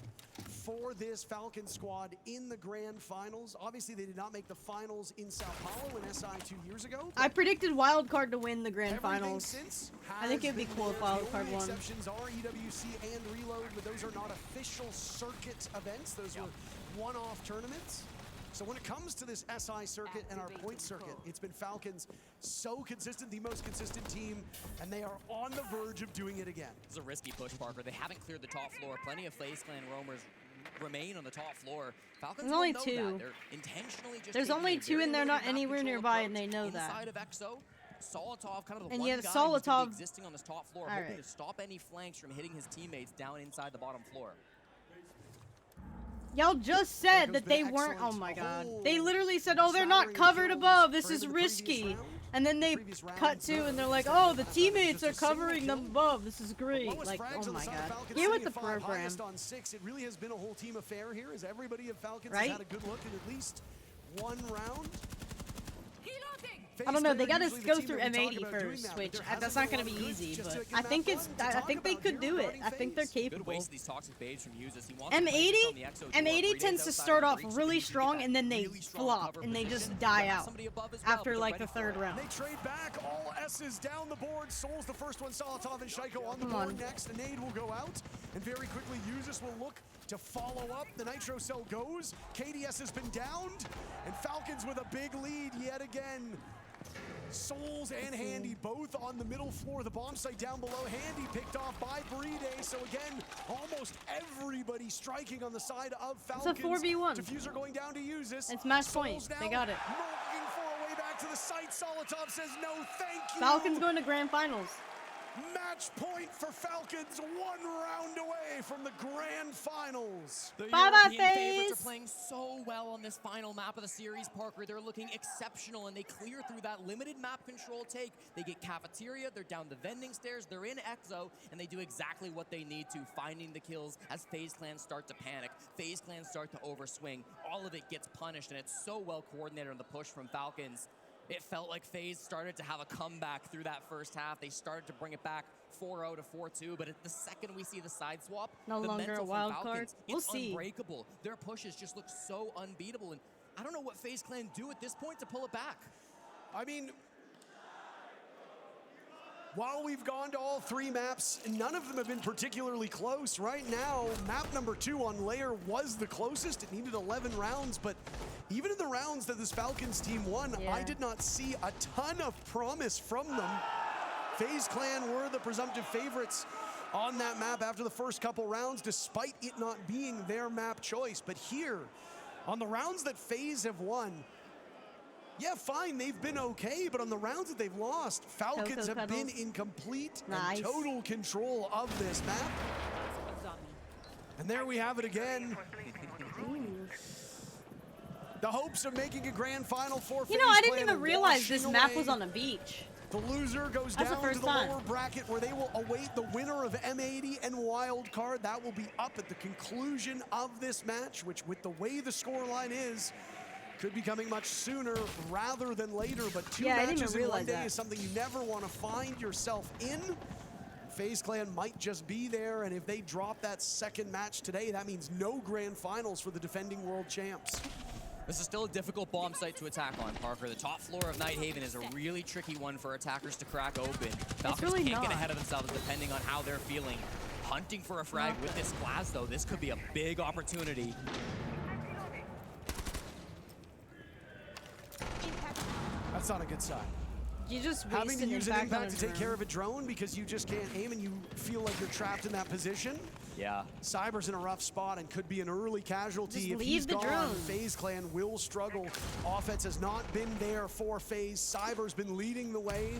for this Falcon squad in the grand finals. Obviously, they did not make the finals in Sao Paulo in SI 2 years ago. I predicted Wildcard to win the grand finals. I think it'd be cool if Wildcard won. Exceptions are EWC and Reload, but those are not official circuit events. Those were one-off tournaments. So when it comes to this SI circuit and our point circuit, it's been Falcons so consistent, the most consistent team, and they are on the verge of doing it again. It's a risky push, Parker. They haven't cleared the top floor. Plenty of FaZe Clan roamers remain on the top floor. Falcons There's only know two. that. They're intentionally just There's taking only a two very and they're not limited map anywhere control nearby and approach they know that. inside of EXO. Solotov, kind of the And one yeah, guy who's Solotov- gonna be existing on this top floor, hoping right. to stop any flanks from hitting his teammates down inside the bottom floor. Y'all just said that they weren't. Oh my god. They literally said, oh, they're not covered above. This is risky. And then they cut to and they're like, oh, the teammates are covering them above. This is great. Like, oh my god. Get with the program. On 6. It really has been a whole team affair here, as everybody of Falcons Right? has had a good look at least one round. I don't know, they gotta go through M80 first, which that's not gonna be easy, but I think they could do it. I think they're Good capable. waste of these toxic babes from Usus. He wants to play M80, from the EXO door. M80 Breeda's tends to outside start of off breach, so really he needs to get strong that and then they really strong flop cover and they position. just die They have out somebody above as well, after but like they're the ready for third it. round. They trade back, all S's down the board. Soul's the first one, Solotov and Shaiko on the Come board on. next. A nade will go out, and very quickly Usus will look to follow up. The Nitro Cell goes, KDS has been downed, and Falcons with a big lead yet again. Souls and Handy both on the middle floor. The bomb site down below. Handy picked off by Brede. So again, almost everybody striking on the side of Falcons. It's a 4v1. Diffuser going down to Usus. It's match point. Souls They now got it. looking for a way back to the site. Solotov says no, thank you. Falcons going to grand finals. Match point for Falcons, 1 round away from the grand finals. The Bye-bye, European favorites FaZe. are playing so well on this final map of the series, Parker. They're looking exceptional, and they clear through that limited map control take. They get cafeteria, they're down the vending stairs, they're in EXO, and they do exactly what they need to, finding the kills as FaZe clans start to panic. FaZe clans start to overswing. All of it gets punished, and it's so well coordinated on the push from Falcons. It felt like FaZe started to have a comeback through that first half. They started to bring it back 4-0 to 4-2, but at the second we see the side swap, No the longer mental a from wild Falcons, card. We'll it's see. unbreakable. Their pushes just look so unbeatable, and I don't know what FaZe Clan do at this point to pull it back. I mean, while we've gone to all 3 maps, none of them have been particularly close. Right now, map number 2 on Lair was the closest. It needed 11 rounds, but even in the rounds that this Falcons team won, I did not see a ton of promise from them. FaZe Clan were the presumptive favorites on that map after the first couple rounds, despite it not being their map choice. But here, on the rounds that FaZe have won, yeah, fine, they've been okay, but on the rounds that they've lost, Falcons have been in complete and total control of this map. And there we have it again. The hopes of making a grand final for You know, I FaZe didn't Clan even realize washing this map away. was on a beach. The loser goes That's the down to first the time. lower bracket where they will await the winner of M80 and Wild Card. That will be up at the conclusion of this match, which with the way the scoreline is, could be coming much sooner rather than later. But 2 Yeah, I didn't matches even in one realize day that. is something you never want to find yourself in. FaZe Clan might just be there, and if they drop that second match today, that means no grand finals for the defending world champs. This is still a difficult bomb site to attack on, Parker. The top floor of Nighthaven is a really tricky one for attackers to crack open. Falcons really can't get not. ahead of themselves depending on how they're feeling. Hunting for a frag with this class, though, this could be a big opportunity. That's not a good sign. You just Having to wasted use an impact on impact a to take drone. care of a drone because you just can't aim and you feel like you're trapped in that position. Yeah. Cyber's in a rough spot and could be an early casualty. Just If leave he's the gone, drone. FaZe Clan will struggle. Offense has not been there for FaZe. Cyber's been leading the way,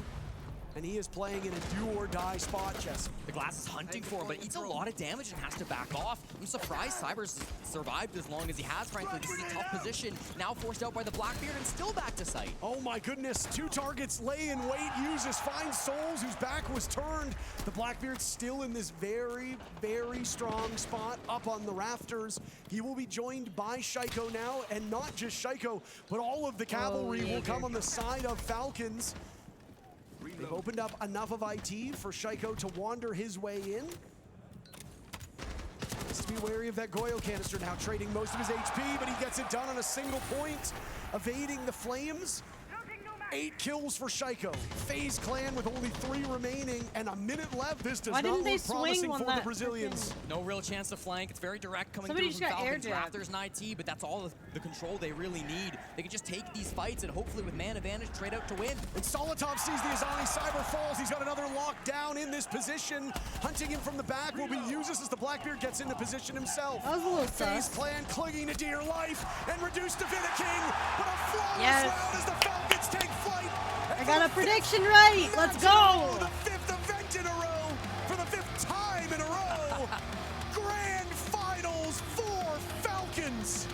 and he is playing in a do-or-die spot, Jesse. The Glass is hunting for him, but eats a lot of damage and has to back off. I'm surprised Cyber's survived as long as he has, frankly. This is a tough position. Now forced out by the Blackbeard and still back to site. Oh my goodness, 2 targets lay in wait. Uses, finds Souls, whose back was turned. The Blackbeard's still in this very, very strong spot up on the rafters. He will be joined by Shaiko now, and not just Shaiko, but all of the cavalry will come on the side of Falcons. They've opened up enough of IT for Shaiko to wander his way in. Has to be wary of that Goyo canister now, trading most of his HP, but he gets it done on a single point, evading the flames. 8 kills for Shaiko. FaZe Clan with only 3 remaining and a minute left. This does Why not didn't they look promising swing on for the that Brazilians. No real chance to flank. It's very direct coming Somebody through just from got Falcons. air Raptors and IT, but that's all the control they really need. They can just take these fights and hopefully with man advantage trade out to win. And Solotov sees the Azani Cyber falls. He's got another lockdown in this position. Hunting him from the back will be Uses as the Blackbeard gets into position himself. That was a little FaZe sus. Clan clinging to dear life and reduced to King, but a flawless Yes. round as the Falcons take flight. I got a prediction right. Let's go. The 5th event in a row for the 5th time in a row. Grand Finals for Falcons.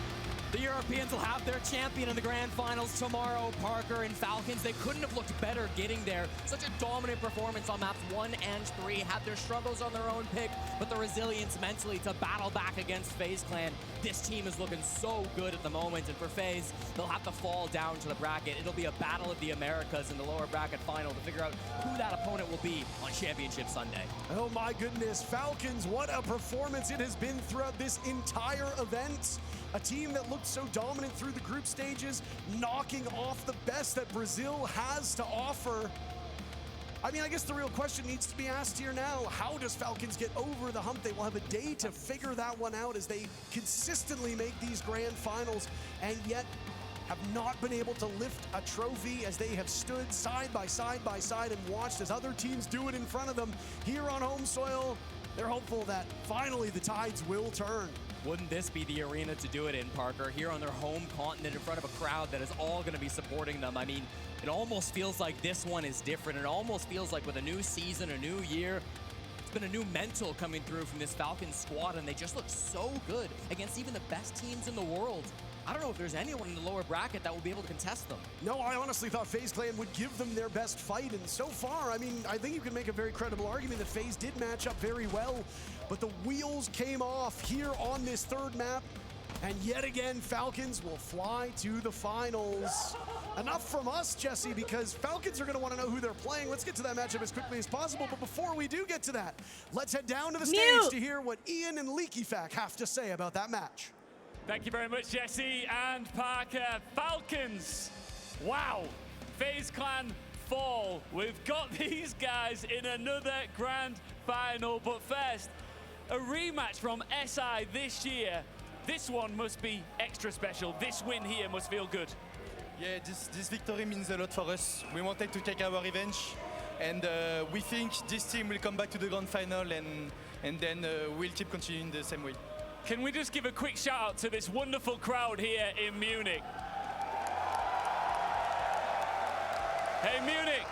The Europeans will have their champion in the grand finals tomorrow. Parker and Falcons, they couldn't have looked better getting there. Such a dominant performance on maps 1 and 3. Had their struggles on their own pick, but the resilience mentally to battle back against FaZe Clan. This team is looking so good at the moment, and for FaZe, they'll have to fall down to the bracket. It'll be a battle of the Americas in the lower bracket final to figure out who that opponent will be on Championship Sunday. Oh my goodness, Falcons, what a performance it has been throughout this entire event. A team that looked so dominant through the group stages, knocking off the best that Brazil has to offer. I mean, I guess the real question needs to be asked here now. How does Falcons get over the hump? They will have a day to figure that one out as they consistently make these grand finals and yet have not been able to lift a trophy as they have stood side by side and watched as other teams do it in front of them here on home soil. They're hopeful that finally the tides will turn. Wouldn't this be the arena to do it in, Parker? Here on their home continent in front of a crowd that is all going to be supporting them. I mean, it almost feels like this one is different. It almost feels like with a new season, a new year, it's been a new mental coming through from this Falcons squad, and they just look so good against even the best teams in the world. I don't know if there's anyone in the lower bracket that will be able to contest them. No, I honestly thought FaZe Clan would give them their best fight, and so far, I mean, I think you can make a very credible argument that FaZe did match up very well, but the wheels came off here on this 3rd map, and yet again, Falcons will fly to the finals. Enough from us, Jesse, because Falcons are going to want to know who they're playing. Let's get to that matchup as quickly as possible, but before we do get to that, let's head down to the stage to hear what Ian and LeakyFac have to say about that match. Thank you very much, Jesse and Parker. Falcons, wow. FaZe Clan fall. We've got these guys in another grand final, but first, a rematch from SI this year. This one must be extra special. This win here must feel good. Yeah, this victory means a lot for us. We wanted to take our revenge, and we think this team will come back to the grand final, and then we'll keep continuing the same way. Can we just give a quick shout out to this wonderful crowd here in Munich? Hey Munich,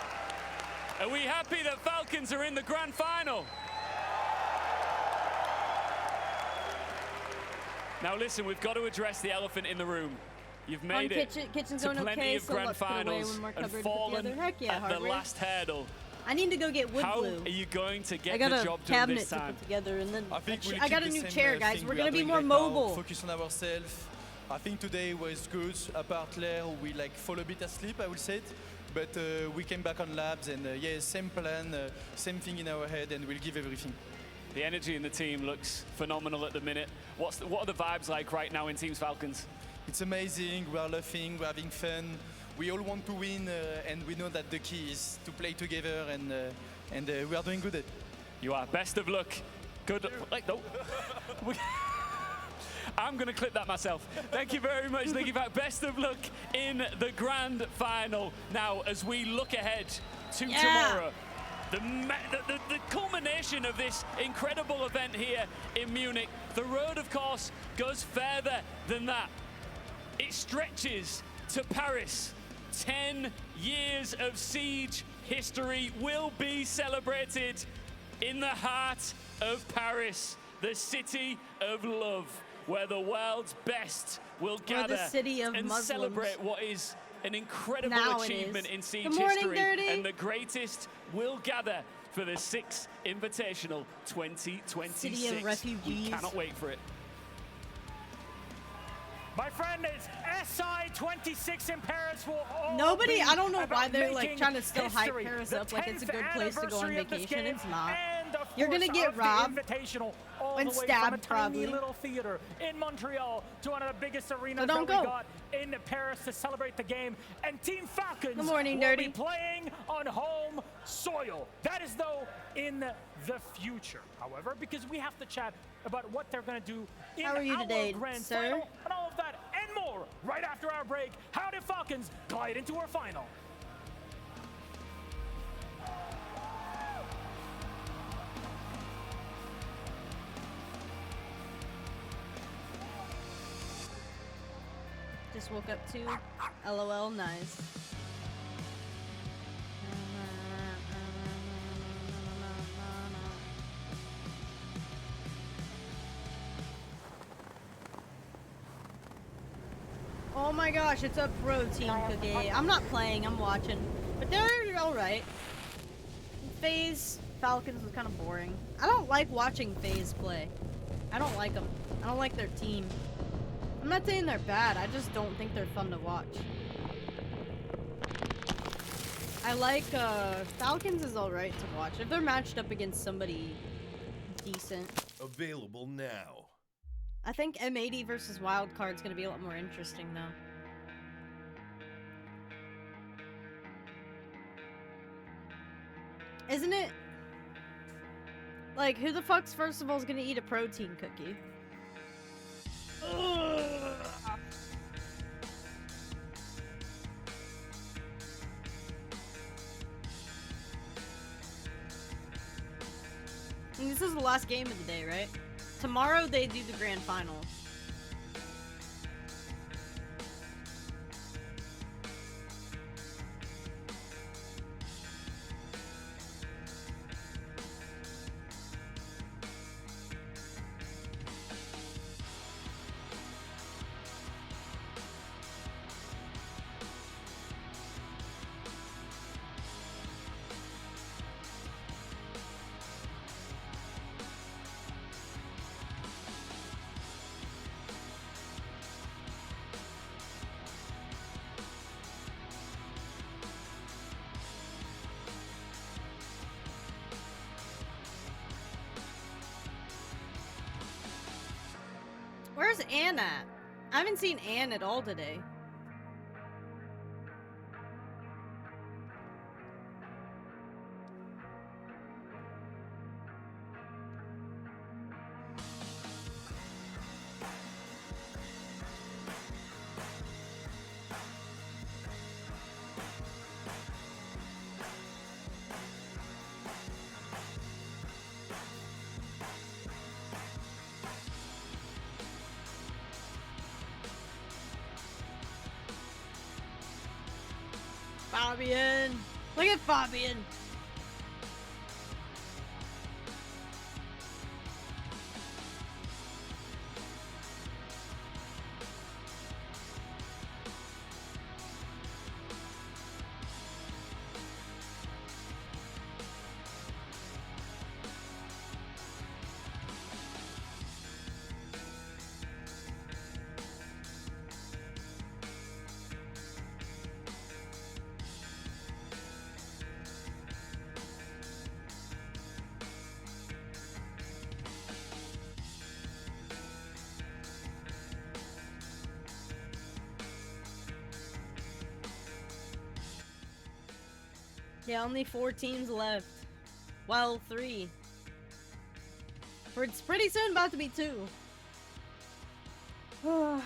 are we happy that Falcons are in the grand final? Now listen, we've got to address the elephant in the room. You've made it kitchen's to going plenty okay, of so grand let's put away finals one more and cupboard to put fallen together. Heck yeah, at the Hardware. last hurdle. I need to go get wood How glue. are you going to I get got the a job done cabinet this to time? put together, and then I think I got a new chair, guys. We're gonna be more mobile. Focus on ourselves. I think today was good. Apart Lair, we like fall a bit asleep, I would say. But we came back on labs, and yeah, same plan, same thing in our head, and we'll give everything. The energy in the team looks phenomenal at the minute. What are the vibes like right now in Teams Falcons? It's amazing. We are laughing, we're having fun. We all want to win, and we know that the key is to play together, and we are doing good at it. You are. Best of luck. Good. Like, no. I'm going to clip that myself. Thank you very much. Thank you. Best of luck in the grand final. Now, as we look ahead to tomorrow, the culmination of this incredible event here in Munich, the road, of course, goes further than that. It stretches to Paris. 10 years of Siege history will be celebrated in the heart of Paris, the city of love, where the world's best will gather and celebrate what is an incredible achievement in Siege history. And the greatest will gather for the 6th Invitational 2026. City of refugees. We cannot wait for it. My friend, it's SI26 in Paris will all Nobody, be I don't know why about they're like making trying to still hype history. Paris The up like it's a good 10th place to go on anniversary of this vacation. game, It's not. And And of You're course, gonna get of the robbed Invitational, all and the way stabbed, from a tiny probably. little theater in Montreal to one of the biggest arenas don't that we go. got in Paris to celebrate the game. And Team Falcons Good morning, will Dirty. be playing on home soil. That is, though, in the future. However, because we have to chat about what they're going to do in How are you our today, grand sir? final, and all of that and more right after our break. How did Falcons glide into our final? Just woke up too. LOL, nice. Oh my gosh, it's a protein cookie. I'm not playing, I'm watching. But they're alright. FaZe Falcons was kind of boring. I don't like watching FaZe play. I don't like them. I don't like their team. I'm not saying they're bad, I just don't think they're fun to watch. I like, Falcons is alright to watch. If they're matched up against somebody decent. Available now. I think M80 versus Wildcard's gonna be a lot more interesting, though. Isn't it? Like, who the fuck's first of all is gonna eat a protein cookie? Ugh. And this is the last game of the day, right? Tomorrow they do the grand final. Where's Ann at? I haven't seen Ann at all today. Fabian! Look at Fabian! Yeah, only 4 teams left. Well, 3. It's pretty soon about to be 2. Oh,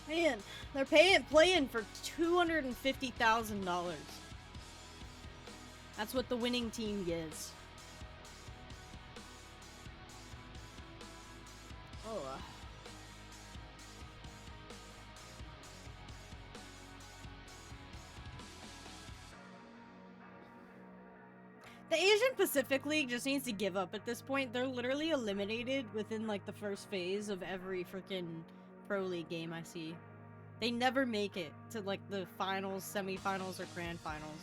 man, they're playing for $250,000. That's what the winning team gets. Oh. The Asian Pacific League just needs to give up at this point. They're literally eliminated within like the first phase of every freaking Pro League game I see. They never make it to like the finals, semifinals, or grand finals.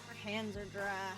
My hands are dry.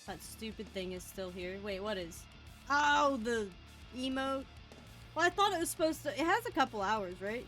That stupid thing is still here. Wait, what is? Oh, the emote. Well, I thought it was supposed to. It has a couple hours, right?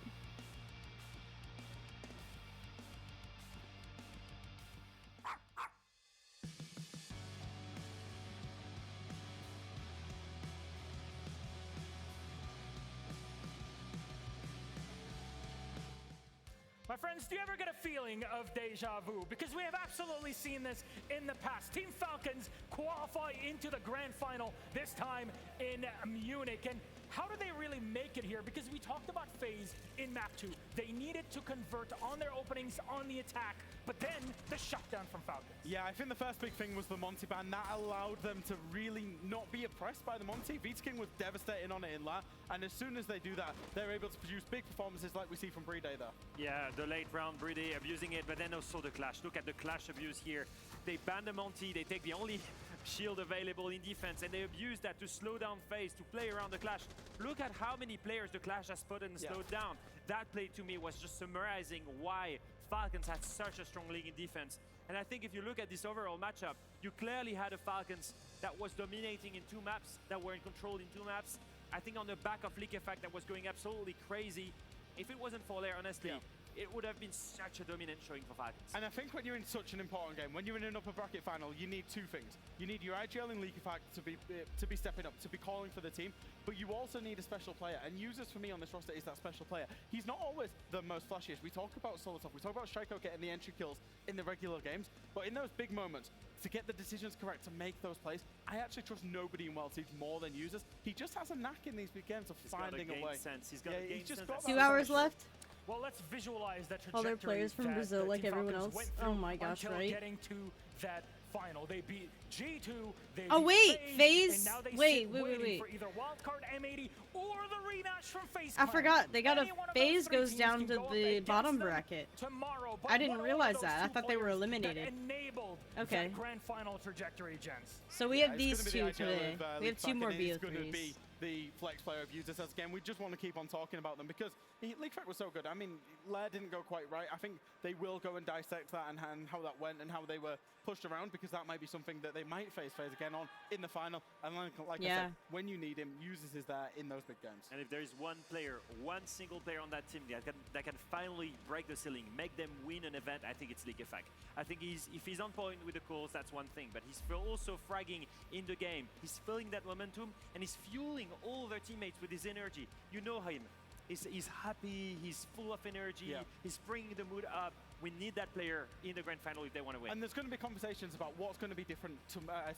My friends, do you ever get a feeling of deja vu? Because we have absolutely seen this in the past. Team Falcons qualify into the grand final, this time in Munich. And how do they really make it here? Because we talked about FaZe in map 2. They needed to convert on their openings on the attack, but then the shutdown from Falcons. Yeah, I think the first big thing was the Monty ban. That allowed them to really not be oppressed by the Monty. King was devastating on it in La, and as soon as they do that, they're able to produce big performances like we see from Brede there. Yeah, the late round, Brede abusing it, but then also the Clash. Look at the Clash abuse here. They ban the Monty, they take the only shield available in defense, and they abuse that to slow down FaZe, to play around the Clash. Look at how many players the Clash has spotted and slowed down. That play to me was just summarizing why Falcons had such a strong league in defense. And I think if you look at this overall matchup, you clearly had a Falcons that was dominating in 2 maps, that were in control in 2 maps. I think on the back of Leak Effect that was going absolutely crazy. If it wasn't for Lair, honestly, it would have been such a dominant showing for Falcons. And I think when you're in such an important game, when you're in an upper bracket final, you need 2 things. You need your IGL and Leak Effect to be stepping up, to be calling for the team, but you also need a special player. And Users for me on this roster is that special player. He's not always the most flashiest. We talk about Solotov, we talk about Strikeout getting the entry kills in the regular games, but in those big moments, to get the decisions correct, to make those plays, I actually trust nobody in Wild Seeds more than Users. He just has a knack in these big games of finding a way. He's got a game sense. 2 hours left. Well, let's visualize that trajectory. All their players from Brazil, like everyone else. Oh my gosh, right? Getting to that final, they beat G2. They oh beat wait, FaZe. FaZe. And now they wait. for either wildcard M80 or the rematch from FaZe. I forgot they got a FaZe goes down to the bottom bracket. Tomorrow, I didn't realize that. I thought they were eliminated. Okay. Grand final trajectory, gents. So we have these 2 today. We have 2 more BO3s. The flex player of Users. As again, we just want to keep on talking about them because Leak Effect was so good. I mean, Lair didn't go quite right. I think they will go and dissect that and how that went and how they were pushed around, because that might be something that they might face FaZe again on in the final. And like I said, when you need him, Users is there in those big games. And if there is one player, one single player on that team that can finally break the ceiling, make them win an event, I think it's Leak Effect. I think if he's on point with the calls, that's one thing, but he's also fragging in the game. He's feeling that momentum, and he's fueling all their teammates with his energy. You know him. He's happy, he's full of energy, he's bringing the mood up. We need that player in the grand final if they want to win. And there's going to be conversations about what's going to be different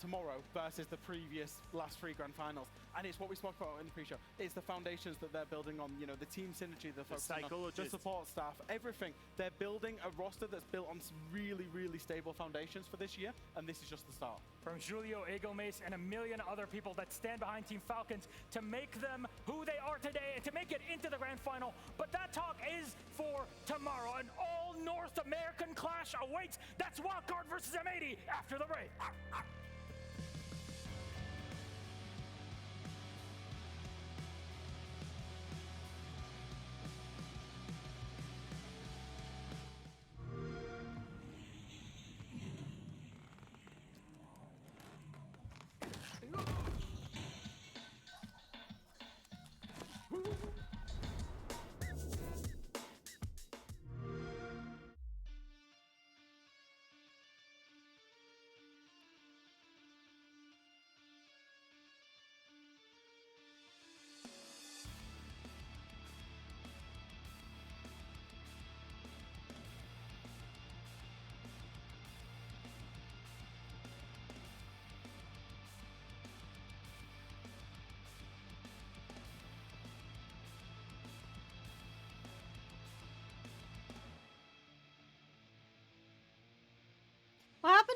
tomorrow versus the previous last 3 grand finals. And it's what we spoke about in the pre-show. It's the foundations that they're building on, you know, the team synergy, the psychologists, the support staff, everything. They're building a roster that's built on some really, really stable foundations for this year, and this is just the start. From Julio, Egomace, and a million other people that stand behind Team Falcons to make them who they are today and to make it into the grand final. But that talk is for tomorrow. An all North American clash awaits. That's Wildcard versus M80 after the break.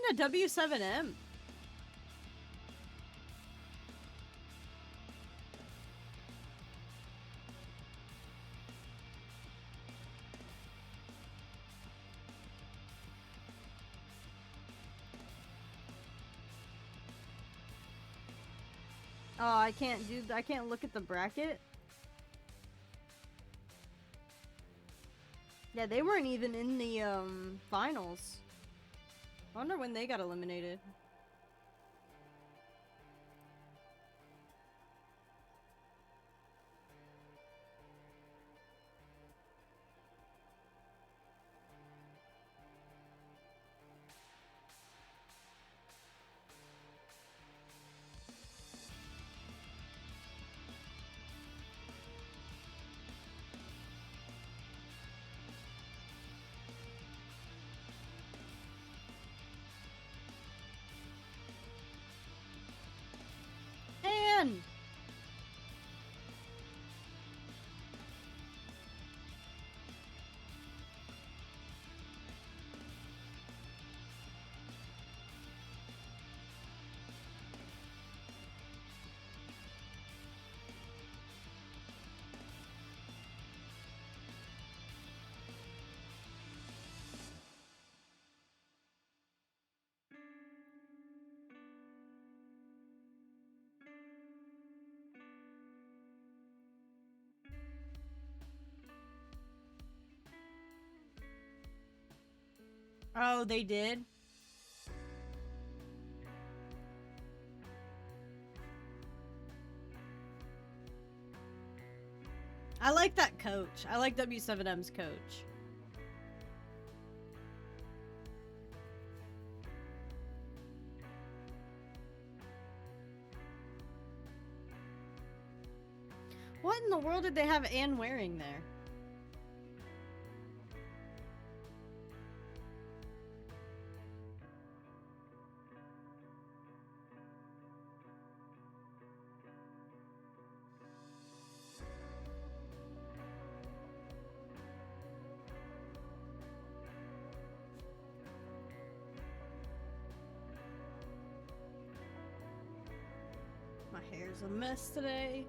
happened to W7M? Oh, I can't look at the bracket? Yeah, they weren't even in the, finals. I wonder when they got eliminated. Man! Oh, they did? I like that coach. I like W7M's coach. What in the world did they have Anne wearing there? My hair's a mess today.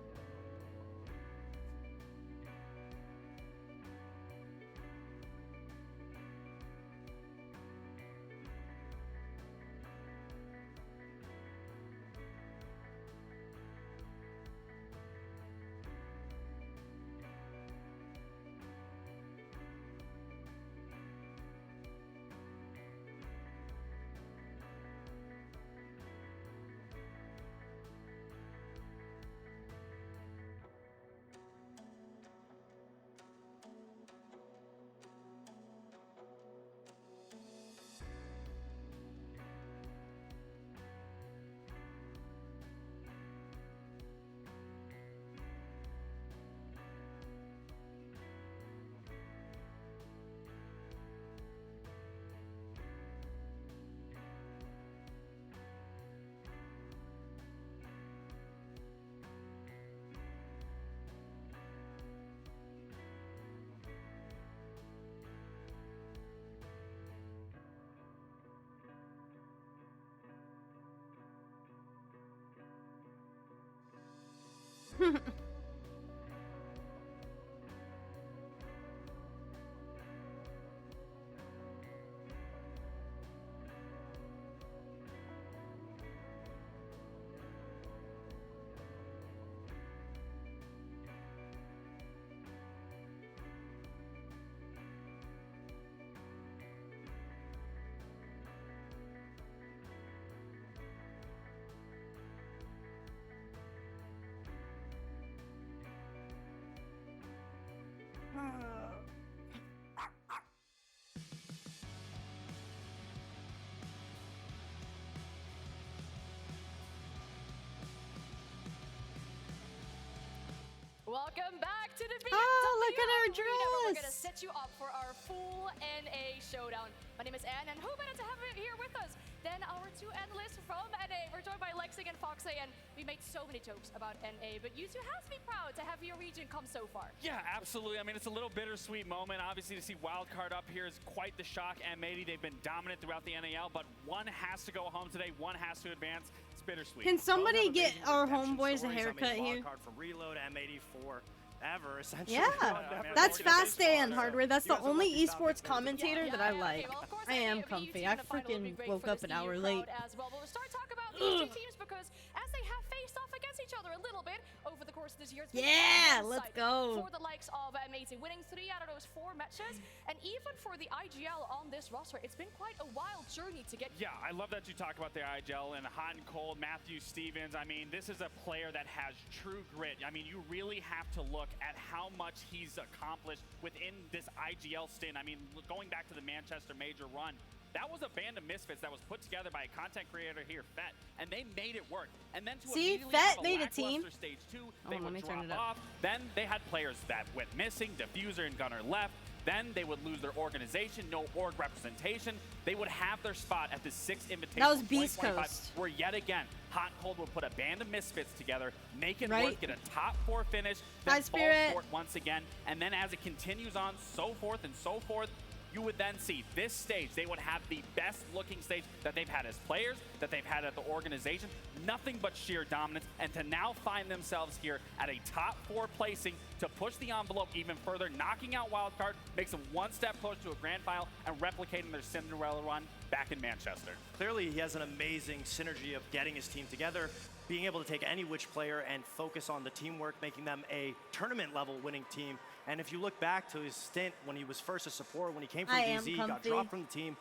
Welcome back to the BMW look at our Arena, where we're dress. gonna set you up for our full NA showdown. My name is Anne, and who better to have it here with us than our two analysts from NA? We're joined by Lexing and Foxy, and we made so many jokes about NA, but you two have to be proud to have your region come so far. Yeah, absolutely. I mean, it's a little bittersweet moment. Obviously, to see Wildcard up here is quite the shock. And maybe they've been dominant throughout the NAL, but one has to go home today. One has to advance. It's bittersweet. Can somebody get our homeboys a haircut here? Wildcard from Reload, M84. Ever, essentially. Yeah, that's Fast Dan Hardware. That's the only esports commentator that I like. I am comfy. I freaking woke up an hour late. As well. We'll start talking about these two teams because as they have faced off against each other a little bit over the course of this year, it's been Yeah, a let's sight go. for the likes of Amazing, winning 3 out of those 4 matches, and even for the IGL on this roster, it's been quite a wild journey to get. Yeah, I love that you talk about the IGL and hot and cold. Matthew Stevens. I mean, this is a player that has true grit. I mean, you really have to look at how much he's accomplished within this IGL stint. I mean, going back to the Manchester Major run, that was a band of misfits that was put together by a content creator here, Fett, and they made it work. And then to See, immediately Fett have a made a team. lackluster stage 2, Oh, they let would me turn drop it up. off. Then they had players that went missing, Diffuser and Gunner left. Then they would lose their organization, no org representation. They would have their spot at the 6th Invitational. That was Beast 2025, Coast. where yet again, Hot and Cold would put a band of misfits together, make it Right. work, get a top 4 finish, Hi, then fall Spirit. short once again. And then as it continues on, so forth and so forth, you would then see this stage. They would have the best looking stage that they've had as players, that they've had at the organization. Nothing but sheer dominance. And to now find themselves here at a top 4 placing to push the envelope even further, knocking out Wildcard, makes them one step closer to a grand final and replicating their Cinderella run back in Manchester. Clearly, he has an amazing synergy of getting his team together, being able to take any which player and focus on the teamwork, making them a tournament-level winning team. And if you look back to his stint when he was first a support, when he came from DZ, got comfy. dropped from the team,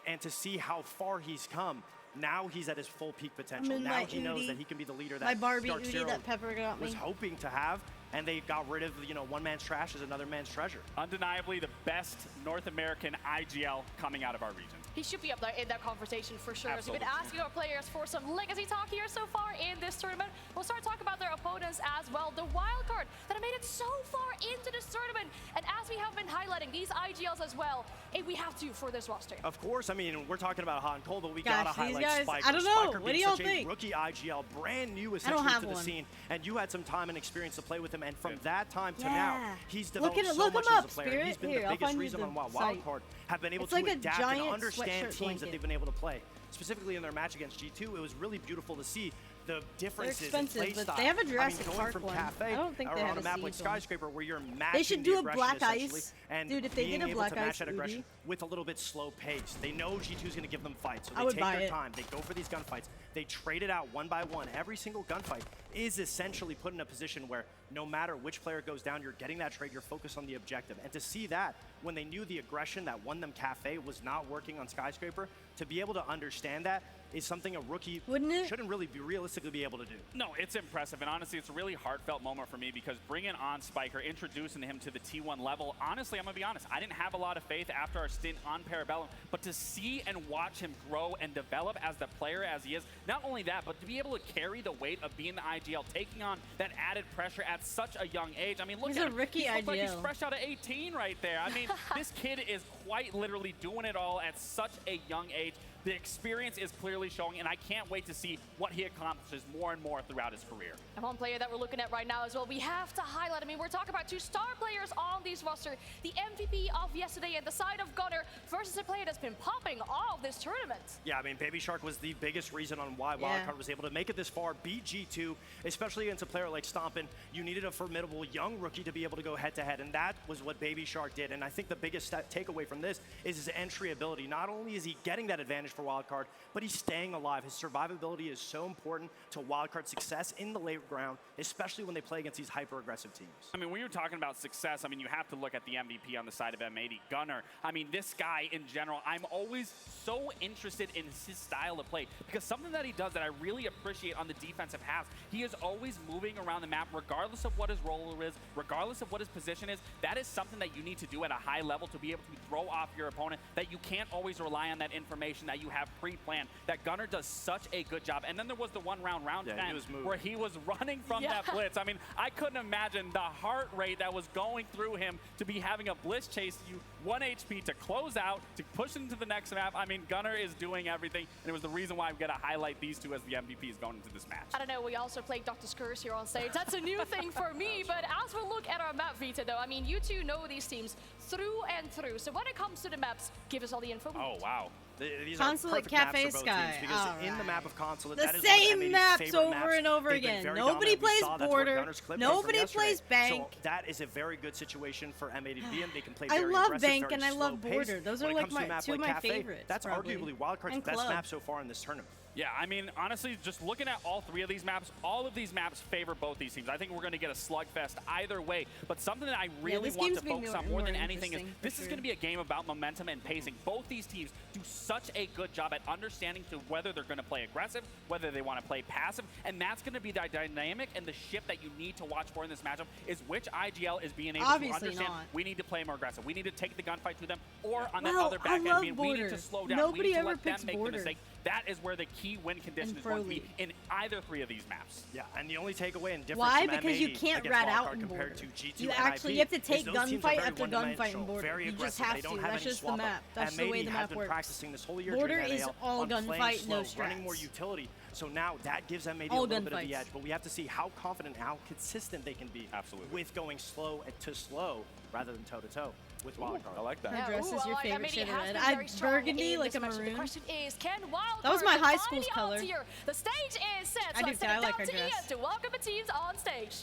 and to see how far he's come, now he's at his full peak potential. in Now my he knows Udi. that he can be the leader My that Barbie Dark Udi Zero that Pepper got was me. hoping to have, and they got rid of, one man's trash is another man's treasure. Undeniably the best North American IGL coming out of our region. He should be up there in that conversation for sure. So we've Absolutely. been asking our players for some legacy talk here so far in this tournament. We'll start talking about their opponents as well. The wild card that have made it so far into this tournament. And as we have been highlighting these IGLs as well, we have to for this roster. Of course, I mean, we're talking about Hot and Cold, but we Gosh, gotta these highlight guys- Spiker. I don't know. Spiker What do being y'all such think? a rookie IGL, brand new I don't essentially have to the one. scene, and you had some time and experience to play with him, and from that time to Yeah. now, he's Look developed at it- so look much him as up, a player. Spirit. He's been Here, the I'll biggest find you reason the on why site. Wildcard have been able It's to like a adapt giant and understand sweatshirt teams that blanket. they've been able to play. Specifically in their match against G2, it was really beautiful to see the differences expensive, in play but style. they have a I mean, Jurassic going Park from one. Cafe I don't think they or have on a a map like siege one. Skyscraper where you're matching They should the do a aggression, black essentially, ice. and Dude, if they being did a able black to match ice that aggression Udi. with a little bit slow pace. They know G2 is going to give them fights, so I they would take buy their it. time. They go for these gunfights. They trade it out one by one. Every single gunfight is essentially put in a position where no matter which player goes down, you're getting that trade, you're focused on the objective. And to see that when they knew the aggression that won them Cafe was not working on Skyscraper, to be able to understand that is something a rookie shouldn't really be realistically be able to do. No, it's impressive, and honestly, it's a really heartfelt moment for me because bringing on Spiker, introducing him to the T1 level, honestly, I'm going to be honest, I didn't have a lot of faith after our stint on Parabellum, but to see and watch him grow and develop as the player as he is, not only that, but to be able to carry the weight of being the IGL, taking on that added pressure at such a young age. I mean, look He's at a him. rookie He looks like he's IGL. fresh out of 18 right there. I mean, this kid is quite literally doing it all at such a young age. The experience is clearly showing, and I can't wait to see what he accomplishes more and more throughout his career. And one player that we're looking at right now as well, we have to highlight. I mean, we're talking about 2 star players on this roster. The MVP of yesterday and the side of Gunner versus a player that's been popping all this tournament. Yeah, I mean, Baby Shark was the biggest reason on why Yeah. Wildcard was able to make it this far, beat G2, especially against a player like Stompin. You needed a formidable young rookie to be able to go head-to-head, and that was what Baby Shark did. And I think the biggest takeaway from this is his entry ability. Not only is he getting that advantage for Wildcard, but he's staying alive. His survivability is so important to Wildcard's success in the late round, especially when they play against these hyper-aggressive teams. I mean, when you're talking about success, I mean, you have to look at the MVP on the side of MAD. M80. Gunnar, I mean, this guy in general, I'm always so interested in his style of play because something that he does that I really appreciate on the defensive half, he is always moving around the map regardless of what his role is, regardless of what his position is. That is something that you need to do at a high level to be able to throw off your opponent, that you can't always rely on that information that you have pre-planned. That Gunnar does such a good job. And then there was the round 10 where he was running from that blitz. I mean, I couldn't imagine the heart rate that was going through him to be having a blitz chase you 1 HP to close out, to push into the next map. I mean, Gunnar is doing everything, and it was the reason why we got to highlight these two as the MVPs going into this match. I don't know, we also played Dr. Skurs here on stage. That's a new thing for me, but as we look at our map, Vita, though, I mean, you two know these teams through and through. So when it comes to the maps, give us all the info. Oh, wow. These Consulate are perfect Cafe maps for both Sky. teams because in the map of Consulate, The that is one of same M80's maps favorite over maps. and over They've been again. very Nobody dominant. We plays saw that's where Border. Gunnar's clip came Nobody from yesterday. plays Bank. So that is a very good situation for M80 to be in. They can play I very love aggressive, Bank very and I slow love pace. Border. Those When are it like comes to a my map two of like my Cafe, favorites. That's probably. arguably Wildcard's And best Club. map so far in this tournament. Yeah, I mean, honestly, just looking at all three of these maps, all of these maps favor both these teams. I think we're going to get a slugfest either way. But something that I really want to focus on more than anything is this is going to be a game about momentum and pacing. Both these teams do such a good job at understanding to whether they're going to play aggressive, whether they want to play passive, and that's going to be the dynamic and the shift that you need to watch for in this matchup is which IGL is being able Obviously to understand not. we need to play more aggressive. We need to take the gunfight to them, or on that Well, other I back love end, we need Border. to slow down. Nobody we need to ever let them picks make the Border. mistake. That is where the key win condition is going to be in either three of these maps. Yeah, and the only takeaway and difference Why? from Because you M80 can't against rat out Wildcard in compared Border. to G2 You and actually IP you have to is take those teams are gunfight very after gunfight in one-dimensional, Border. very You just aggressive. have They don't to. have That's any just the swap up. map. That's the way M80 the has map been works. practicing this whole year Border during that is AL all on playing gunfight, slow, no running more strats. utility. So now that gives M80 All a little bit of the gunfights. edge, but we have to see how confident and how consistent they can be with going slow to slow rather than toe-to-toe with Wildcard. I like that. Her dress is your favorite shade of red. I I burgundy like a The maroon. question is, can Wildcard That was my high define school's the color. odds here? The stage is set. I So do send too. it I like down her to dress. Ian to welcome the teams on stage.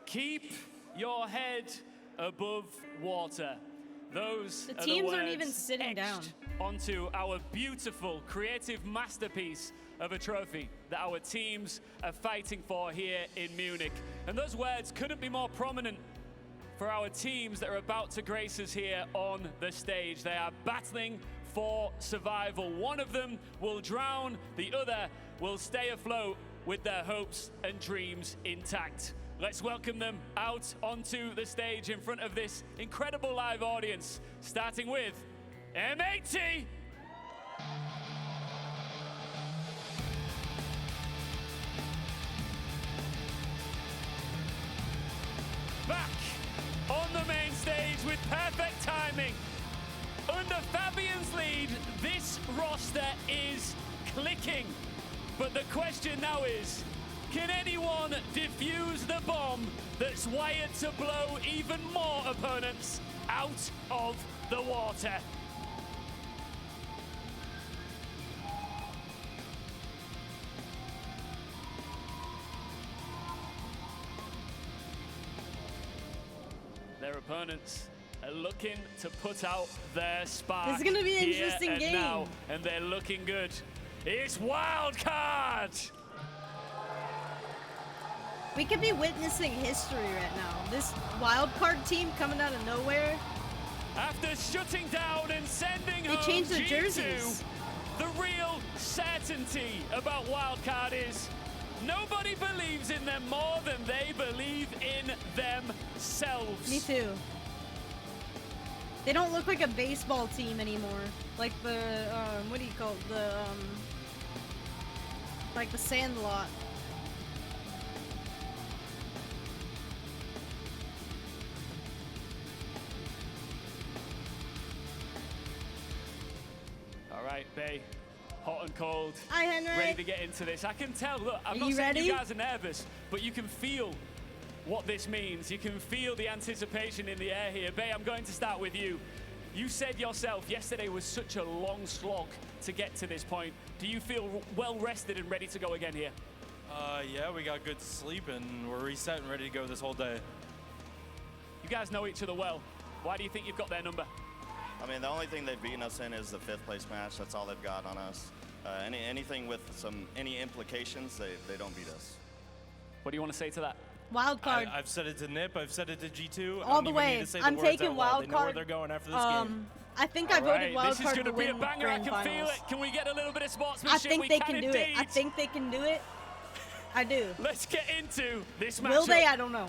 Keep your head above water. Those The are teams the aren't words even sitting etched down. onto our beautiful creative masterpiece of a trophy that our teams are fighting for here in Munich. And those words couldn't be more prominent for our teams that are about to grace us here on the stage. They are battling for survival. One of them will drown, the other will stay afloat with their hopes and dreams intact. Let's welcome them out onto the stage in front of this incredible live audience, starting with M80. Back on the main stage with perfect timing. Under Fabian's lead, this roster is clicking. But the question now is, can anyone defuse the bomb that's wired to blow even more opponents out of the water? Their opponents are looking to put out their spark. This is gonna be an here interesting and game. now, and they're looking good. It's Wildcard! We could be witnessing history right now. This wildcard team coming out of nowhere. After shutting down and sending They home changed their G2, jerseys. the real certainty about Wildcard is nobody believes in them more than they believe in themselves. Me too. They don't look like a baseball team anymore. Like the, what do you call it? The, like the Sandlot. All right, Bay, hot and cold. Hi, Henry. Ready to get into this. I can tell, look, I'm Are not you saying ready? you guys are nervous, but you can feel what this means. You can feel the anticipation in the air here. Bay, I'm going to start with you. You said yourself yesterday was such a long slog to get to this point. Do you feel well rested and ready to go again here? Yeah, we got good sleep and we're reset and ready to go this whole day. You guys know each other well. Why do you think you've got their number? I mean, the only thing they've beaten us in is the 5th place match. That's all they've got on us. Anything with any implications, they don't beat us. What do you want to say to that? Wild card. I've said it to Nip. I've said it to G2. All the way. I'm taking wild They know where card. they're going after this game. I think I voted wild this is card going to to be a win banger. I grand can feel finals. it. Can we get a little bit of I sportsmanship? think We they can do it. I indeed. think they can do it. I do. Let's get into this matchup. Will they? I don't know.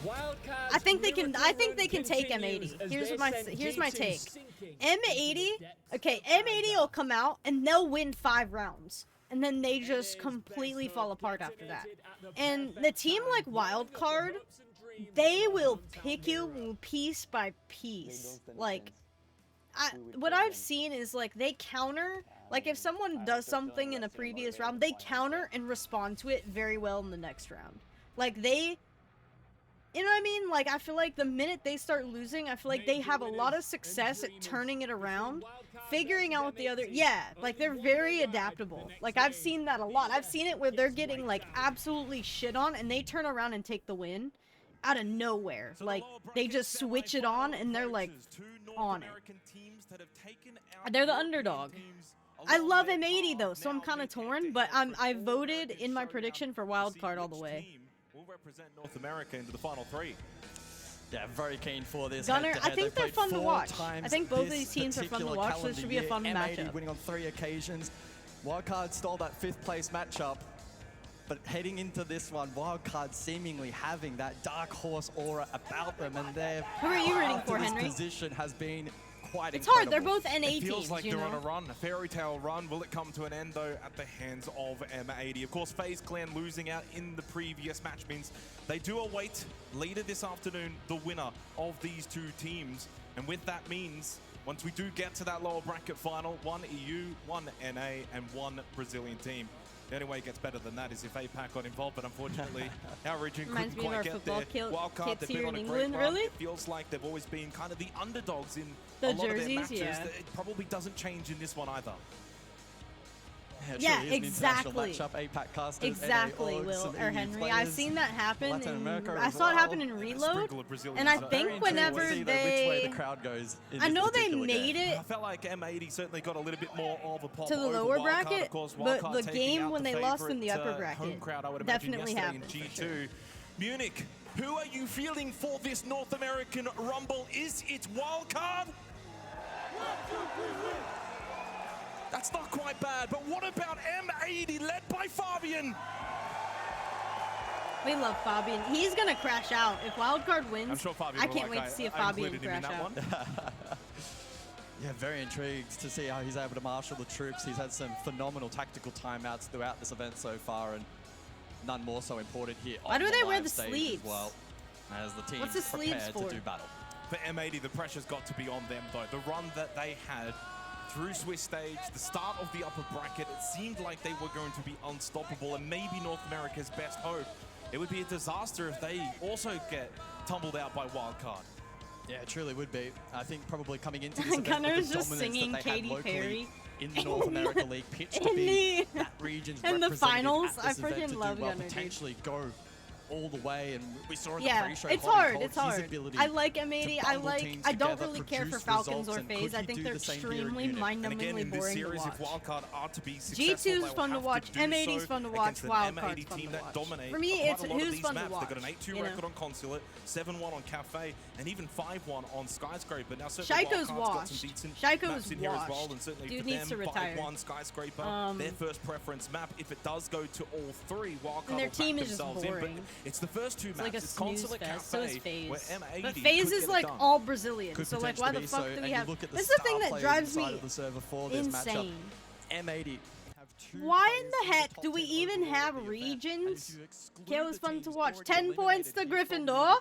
Wildcards I think they can. I think they can take continues M80. as Here's they my send here's my G2 take. sinking M80. Okay, M80 will come out and they'll win 5 rounds, and then they just completely fall apart after that. And the team like Wildcard, they will pick you piece by piece. Like, what I've seen is like they counter. Like if someone does something in a previous round, they counter and respond to it very well in the next round. Like they. You know what I mean? Like, I feel like the minute they start losing, I feel like they have a lot of success at turning it around, figuring out what the other... Yeah, like, they're very adaptable. Like, I've seen that a lot. I've seen it where they're getting, like, absolutely shit on, and they turn around and take the win out of nowhere. Like, they just switch it on, and they're, like, on it. They're the underdog. I love M80, though, so I'm kind of torn, but I voted in my prediction for Wildcard all the way. Will represent North America into the final 3. Yeah, very keen for this. Gunner, I think they're fun to watch. I think both of these teams are fun to watch, so this should be a fun matchup. Winning on 3 occasions. Wildcard stole that 5th place matchup, but heading into this one, Wildcard seemingly having that dark horse aura about them, and their Who are you rooting for, this Henry? Position has been quite It's incredible. hard. They're both NA It feels teams, like you they're know? on a run, a fairy tale run. Will it come to an end, though, at the hands of M80? Of course, FaZe Clan losing out in the previous match means they do await later this afternoon the winner of these 2 teams. And with that means, once we do get to that lower bracket final, 1 EU, 1 NA, and 1 Brazilian team. The only way it gets better than that is if APAC got involved, but unfortunately, our region Reminds couldn't me of quite our get there. football Wildcard, kits they've been here on in a great England, run. really? It feels like they've always been kind of the underdogs in The a lot of their jerseys, matches. yeah. It probably doesn't change in this one either. Yeah, exactly. Matchup, APAC casters, Exactly, NA orgs, Will some or EU Henry. players, I've seen that happen. Latin America I as saw it happen well. in A Reload, sprinkle of Brazilians. and I Very think intrigued whenever to see, which way they, the crowd goes in I this know they particular made game. it I felt like M80 certainly got a little bit more of a pop to the over lower Wildcard. bracket, Of course, but Wildcard the taking game out when the they lost in the favorite, upper bracket home crowd, I would imagine, definitely yesterday happened. in for G2. sure. Munich, who are you feeling for this North American Rumble? Is it Wildcard? That's not quite bad, but what about M80 led by Fabian? We love Fabian. He's gonna crash out if Wildcard wins. I'm sure Fabian I will can't like, wait to see a I Fabian included him in crash that out. one. Yeah, very intrigued to see how he's able to marshal the troops. He's had some phenomenal tactical timeouts throughout this event so far, and none more so important here. Why on do the they wear live the stage sleeves? As well, as the team What's the sleeves prepared for? to do battle. For M80, the pressure's got to be on them, though. The run that they had through Swiss stage, the start of the upper bracket, it seemed like they were going to be unstoppable, and maybe North America's best hope. It would be a disaster if they also get tumbled out by Wildcard. Yeah, it truly would be. I think probably coming into this event Gunner with is the just dominance singing that they had Katy locally Perry in the North America League pitch to in be the- that region's in the representative finals. at I this event freaking to do love well, Gunner, dude. potentially go all the way, and we saw in the Yeah, pre-show it's Hottie hard. hold It's his hard. ability I like to M80. I bundle like. teams I don't together, really care for produce Falcons results, or and FaZe. could I he think do they're the same here in extremely Munich? And again, mind-numbingly in this boring to series, watch. if Wildcard are to be successful, G2's they will fun to have watch. do M80's so fun to watch. against an Wildcard's M80 fun team to that watch. dominate For me, quite it's a lot of who's these fun to maps. watch. They've got an 8-2 you know? record on Consulate, 7-1 on Cafe, and even 5-1 on Skyscraper. Now, certainly Shaiko's Wildcard's got washed. some decent Shaiko's maps in here as well, washed. and certainly Dude for needs to them, retire. 5-1 Skyscraper, their first preference map. If it does go to all 3, Wildcard And their will team back is just themselves in. But boring. it's the first 2 It's maps. like a It's snooze Consulate fest. So is Cafe, FaZe. where M80 But FaZe could is get it like done. all Brazilian. Could So like, why the potentially be fuck so, do and we you have? look at the This is the thing star that players drives inside me of the server for this matchup. insane. M80 have 2 Why in the heck do we even have regions? Okay, it was fun to watch. 10 points to Gryffindor.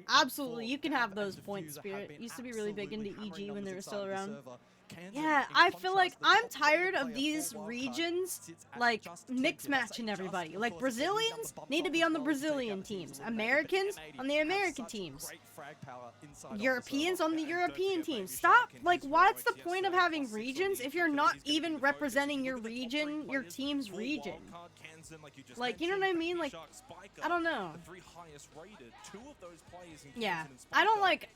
Absolutely, you can have those points, Spirit. Used to be really big into EG when they were still around. Yeah, I feel like I'm tired of these regions, like, mix matching everybody. Like, Brazilians need to be on the Brazilian teams. Americans on the American teams. Europeans on the European teams. Stop! Like, what's the point of having regions if you're not even representing your region, your team's region? Like, you know what I mean? Like, I don't know. Yeah, I don't like...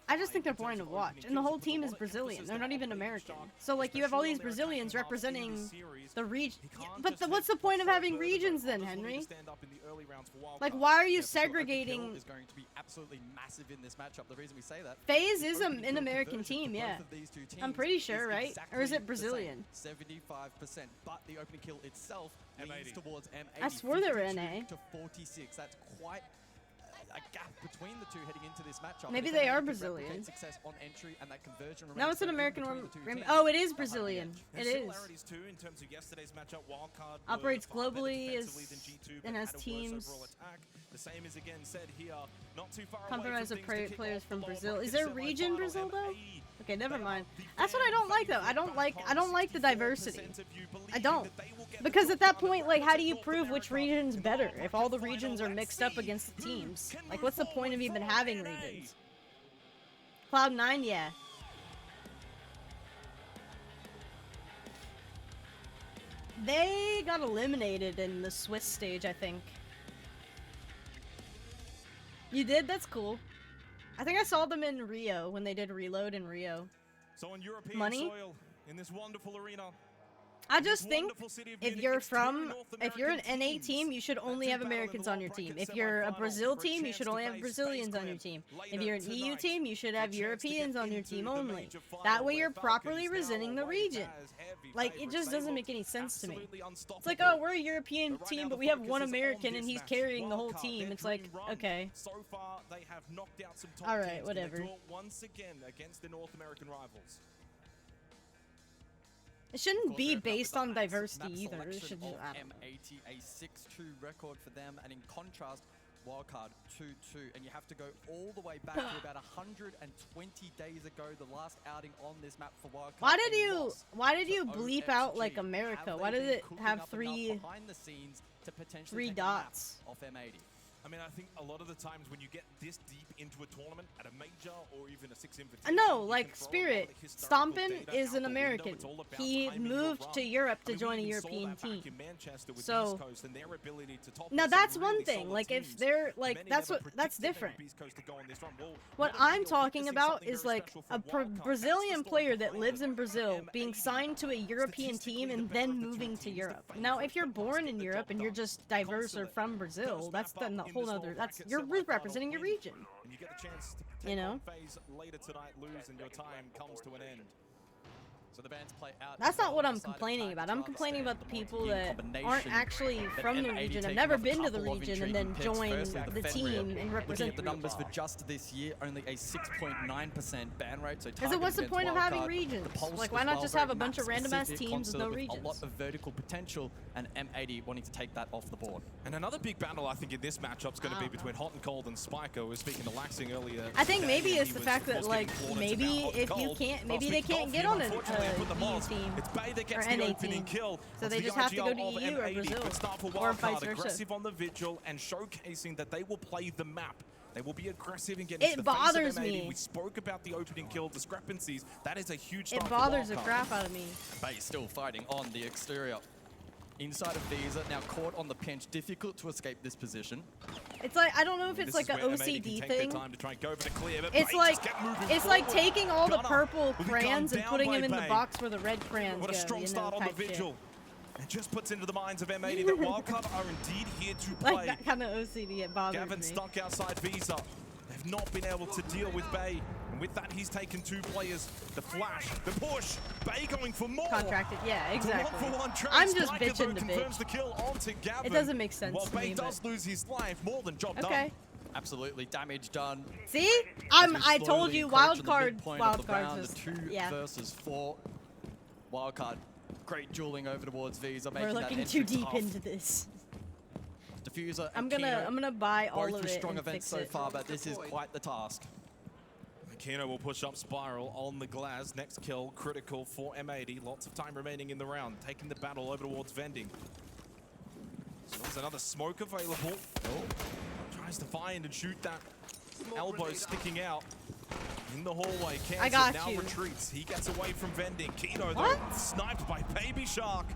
I just think they're boring to watch. And the whole team is Brazilian. Brazilian. They're not even American. So like you have all these Brazilians representing the region. But what's the point of having regions then, Henry? Like why are you segregating? Is going to be absolutely massive in this matchup. The reason we say that, FaZe is an American team, yeah. I'm pretty sure, right? Or is it Brazilian? 75%, but the opening kill itself leans towards M80. I swore they were NA. To 46. That's quite a gap between the two heading into this matchup. Maybe they are Brazilian. Success on entry and that conversion no, it's an American one. Oh, it is Brazilian. It is. Operates globally and has teams. The same is again said here. Not too far compromise of players from Brazil. Is there region Brazil though? Okay, never mind. That's what I don't like though. I don't like the diversity. I don't. Because at that point, like, how do you prove which region's better if all the regions are mixed up against the teams? Like, what's the point of even having regions? Cloud9, yeah. They got eliminated in the Swiss stage, I think. You did? That's cool. I think I saw them in Rio when they did Reload in Rio. So on European soil, in this wonderful arena, I just think if you're an NA team, you should only have Americans on your team. If you're a Brazil team, you should only have Brazilians on your team. If you're an EU team, you should have Europeans on your team only. That way you're properly representing the region. Like, it just doesn't make any sense to me. It's like, oh, we're a European team, but we have one American and he's carrying the whole team. It's like, okay. Alright, whatever. Once again against the North American rivals. It shouldn't be based on diversity either. It should just, M80, a 6-2 record for them, and in contrast, wildcard 2-2, and you have to go all the way back to about 120 days ago, the last outing on this map for wildcard. Why did you bleep out like America? Why did it have three dots? Off M80. I mean, I think a lot of the times when you get this deep into a tournament at a major or even a 6 invitation, no, like Spirit, Stompin is an American. He moved to Europe to join a European team. So now that's one thing. Like if they're like that's different. What I'm talking about is like a Brazilian player that lives in Brazil being signed to a European team and then moving to Europe. Now, if you're born in Europe and you're just diverse or from Brazil, that's the whole other. You're representing your region. And you get the chance to you know. Phase later tonight, lose, and your time comes to an end. So the bands play out. That's not what I'm complaining about. I'm complaining about the people that aren't actually from the region, have never been to the region, and then join the team and represent the numbers for just this year. Only a 6.9% ban rate. So because what's the point of having regions? Like, why not just have a bunch of random ass teams with no regions? A lot of vertical potential, and M80 wanting to take that off the board. And another big battle, I think, in this matchup is going to be between Hot and Cold and Spiker. We were speaking to Laxing earlier. I think maybe it's the fact that, like, maybe if you can't, maybe they can't get on an EU team or NA team, so they just have to go to EU or Brazil, or vice versa. Aggressive on the vigil and showcasing that they will play the map. They will be aggressive in getting to the bothers face of M80. me. We spoke about the opening kill discrepancies. That is a huge. It bothers the crap out of me. Bay still fighting on the exterior. Inside of Visa, now caught on the pinch, difficult to escape this position. It's like, I don't know if it's like an OCD thing. It's like taking all the purple crayons and putting them in the box where the red crayons go. What a strong start on the vigil. It just puts into the minds of M80 that Wildcard are indeed here to play. Like that kind of OCD, it bothers Gavin me. stuck outside Visa. They've not been able to deal with Bay. And with that, he's taken 2 players. The flash, the push. Bay going for more. Contracted, yeah, exactly. One-for-one I'm just Spiker, bitching though, to confirms bitch. the kill onto Gavin. It doesn't make sense While to Bay me, does lose his life, more than job done. Absolutely, damage done. See? I told you, wildcards. The 2 versus 4. Wildcard, great dueling over towards Visa. We're looking too deep into this. Diffuser. I'm gonna buy all of it. Both with strong and events fix so it. far, but this is quite the task. Kino will push up Spiral on the glass. Next kill, critical for M80. Lots of time remaining in the round. Taking the battle over towards Vending. So there's another smoke available. Tries to find and shoot that elbow sticking out in the hallway. I got now you. retreats. He gets away from Vending. Kino, though, sniped by Baby Shark.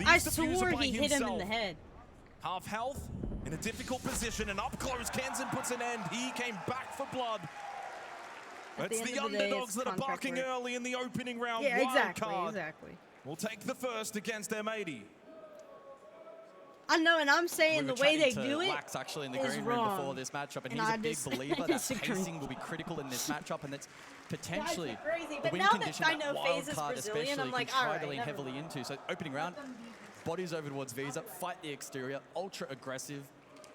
I swore he hit him in the head. Half health, in a difficult position, and up close, Kenzen puts an end. He came back for blood. At It's the end the of the day, underdogs it's that are contract barking work. early in the opening round. Yeah, Wild exactly, card exactly. will take the first against M80. I know, and I'm saying We the were way they chatting to do it Wax actually in the is green room wrong. before this matchup, and And he's I a big just- believer that disagree. pacing will be critical in this matchup, and that's potentially Guys are crazy, the but win now that condition I know wild FaZe is card Brazilian, especially I'm like, can try alright, to lean never heavily into. So opening round, bodies over towards Visa, fight the exterior, ultra aggressive,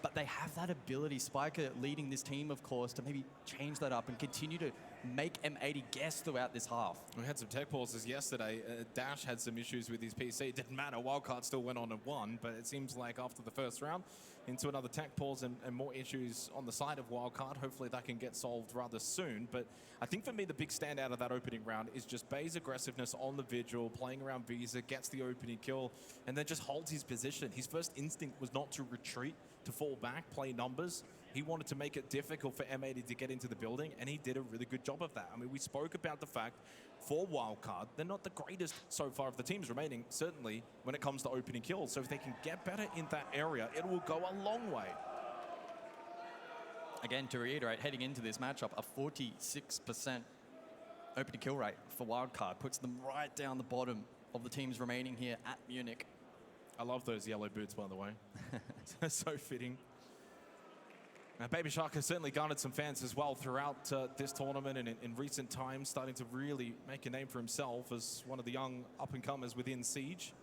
but they have that ability, Spiker leading this team, of course, to maybe change that up and continue to make M80 guess throughout this half. We had some tech pauses yesterday. Dash had some issues with his PC. It didn't matter. Wildcard still went on and won, but it seems like after the first round, into another tech pause and more issues on the side of Wildcard. Hopefully that can get solved rather soon. But I think for me, the big standout of that opening round is just Bay's aggressiveness on the Vigil, playing around Visa, gets the opening kill, and then just holds his position. His first instinct was not to retreat, to fall back, play numbers. He wanted to make it difficult for M80 to get into the building, and he did a really good job of that. I mean, we spoke about the fact for Wildcard, they're not the greatest so far of the teams remaining, certainly when it comes to opening kills. So if they can get better in that area, it will go a long way. Again, to reiterate, heading into this matchup, a 46% opening kill rate for Wildcard puts them right down the bottom of the teams remaining here at Munich. I love those yellow boots, by the way. So fitting. Now, Baby Shark has certainly garnered some fans as well throughout this tournament and in recent times, starting to really make a name for himself as one of the young up-and-comers within Siege.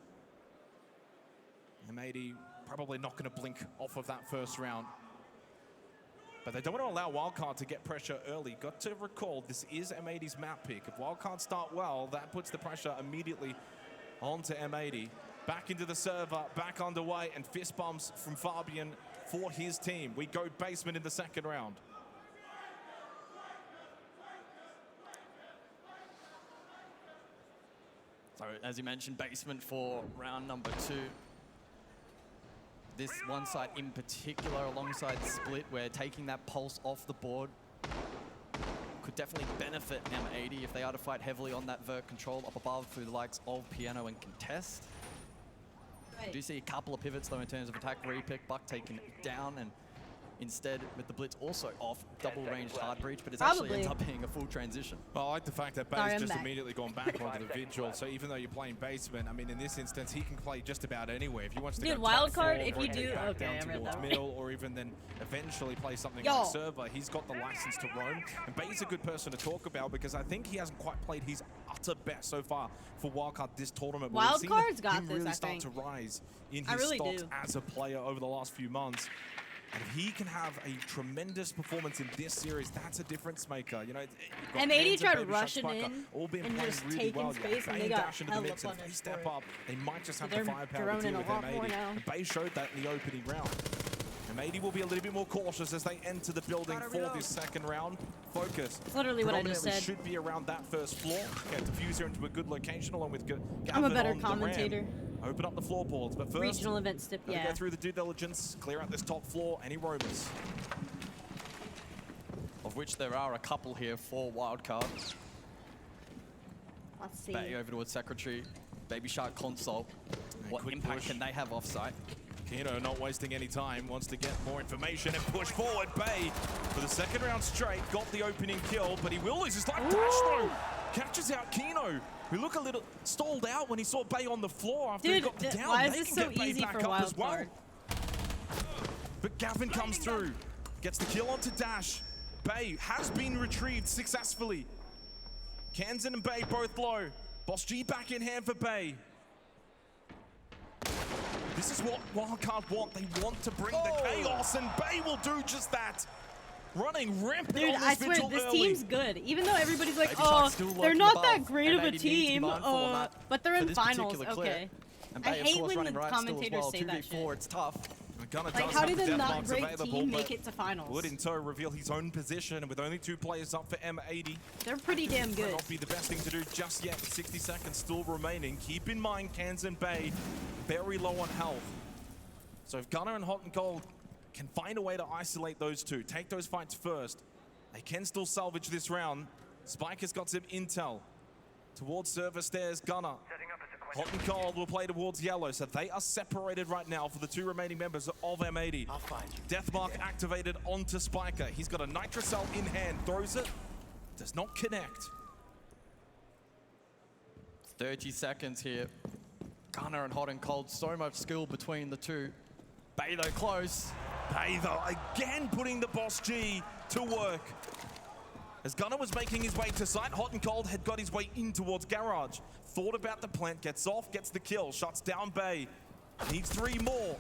M80 probably not going to blink off of that first round. But they don't want to allow Wildcard to get pressure early. Got to recall, this is M80's map pick. If Wildcard start well, that puts the pressure immediately onto M80. Back into the server, back underway, and fist bumps from Fabian for his team. We go basement in the second round. So, as you mentioned, basement for round number 2. This one side in particular, alongside Split, where taking that pulse off the board could definitely benefit M80 if they are to fight heavily on that vert control up above through the likes of Piano and Contest. I do see a couple of pivots, though, in terms of attack repick. Buck taken down, and instead, with the blitz also off, double-ranged hard breach, but it actually ends up being a full transition. Well, I like the fact that Bay's just immediately gone back onto the Vigil, so even though you're playing basement, I mean, in this instance, he can play just about anywhere. If he wants to go wild top card, four, if or you even do, back okay, down I read towards that. middle, or even then eventually play something Yo. like server, he's got the license to roam. And Bay's a good person to talk about because I think he hasn't quite played his utter best so far for Wildcard this tournament. But we've seen Wildcard's got him this, really I start think. to rise in I his really stocks do. as a player over the last few months. And if he can have a tremendous performance in this series, that's a difference maker. You know, you've got M80 Hands tried and Baby rushing Shark Spiker in all been and playing just really taking well. space, and Bay they got dash into the hella mix, and if they punished step for it. up, they might just have So the they're firepower to droning deal a with lot more M80. now. And Bay showed that in the opening round. M80 will be a little bit more cautious as they enter the building for this second round. Focus. That's literally what I just predominantly said. should be around that first floor. Get Diffuser into a good location along with Gavin I'm a better on the commentator. ramp. Open up the floorboards, but first, Regional event stip, gotta yeah. go through the due diligence, clear out this top floor, any roamers. Of which there are a couple here for Wildcard. Let's see. Bay over towards Secretary. Baby Shark console. What quick impact push. can they have offsite? Kino not wasting any time, wants to get more information and push forward. Bay, for the second round straight, got the opening kill, but he will lose his life. Dash though, catches out Kino, who looked a little stalled out when he saw Bay on the floor after he got the down. Why is They this can so get Bay easy back for up as well. Wildcard? But Gavin comes through, gets the kill onto Dash. Bay has been retrieved successfully. Kansan and Bay both low. Boss G back in hand for Bay. This is what Wildcard want. They want to bring the chaos, and Bay will do just that. Running rampant Dude, on this I swear, Vigil this early. team's good. Even though everybody's like, Baby oh, Shark's still they're lurking not above, that great and of a they need to be team, mindful on that but they're for in this finals, particular clip. okay. And I Bay, of hate course, when running the right still as commentators well. say that 2v4, shit. it's tough. Gunner Like, does how have did the a death not marks great available, team but make it to finals? would in tow reveal his own position, and with only 2 players up for M80, They're pretty damn might good. not be the best thing to do just yet. 60 seconds still remaining. Keep in mind, Kansan Bay very low on health. So if Gunner and Hot and Cold can find a way to isolate those two, take those fights first, they can still salvage this round. Spike has got some intel. Towards server stairs, Gunner. Hot and Cold will play towards yellow, so they are separated right now for the 2 remaining members of M80. Deathmark activated onto Spiker. He's got a Nitrocell in hand, throws it. Does not connect. 30 seconds here. Gunner and Hot and Cold, so much skill between the two. Bay though close. Bay though again putting the Boss G to work. As Gunner was making his way to site, Hot and Cold had got his way in towards Garage. Thought about the plant, gets off, gets the kill, shuts down Bay. Needs 3 more.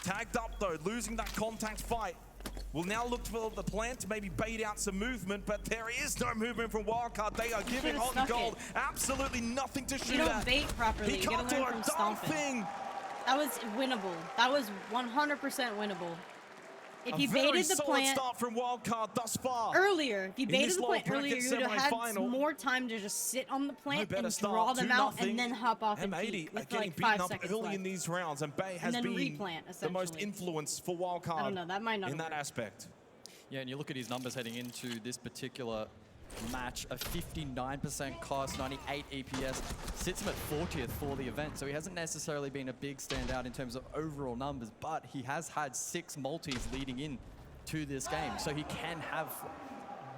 Tagged up though, losing that contact fight. Will now look for the plant to maybe bait out some movement, but there is no movement from Wildcard. They are giving Hot and Cold absolutely nothing to shoot at. You don't bait properly. He You can't gotta do learn a from darn stomping. thing. That was winnable. That was 100% winnable. If you baited the solid plant start from Wildcard thus far. earlier, if you in baited this the low plant earlier, bracket you would have had semi-final. more time to just sit on the plant better and start, draw them 2-0. out and then hop off and M80 peek are with getting like beaten 5 up seconds early left. in these rounds, and Bay has then been replant, the most essentially. influence for Wildcard I don't know, that might not in have that worked. aspect. Yeah, and you look at his numbers heading into this particular match, a 59% cost, 98 EPS, sits him at 40th for the event, so he hasn't necessarily been a big standout in terms of overall numbers, but he has had 6 multis leading in to this game, so he can have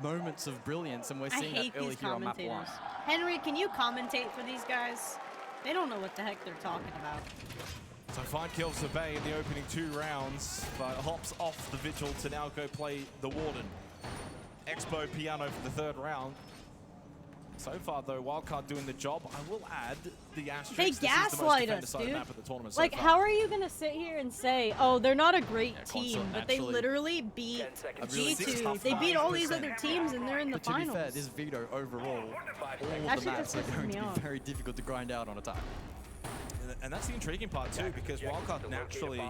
moments of brilliance, and we're I seeing that hate early these here on map 1. commentators. Henry, can you commentate for these guys? They don't know what the heck they're talking about. So 5 kills for Bay in the opening 2 rounds, but hops off the Vigil to now go play the Warden. Expo Piano for the 3rd round. So far, though, Wildcard doing the job. I will add the asterisk. They This is the most gaslight us, defender-sided dude. map at the tournament Like, so far. how are you gonna sit here and say, oh, they're not a great Console team, but they naturally literally beat really G2. tough They beat all these 5%. other teams and they're in the But to be finals. fair, this Vito overall, all That of shit the just maps are pisses going me to be off. very difficult to grind out on a time. And that's the intriguing part, too, because Wildcard naturally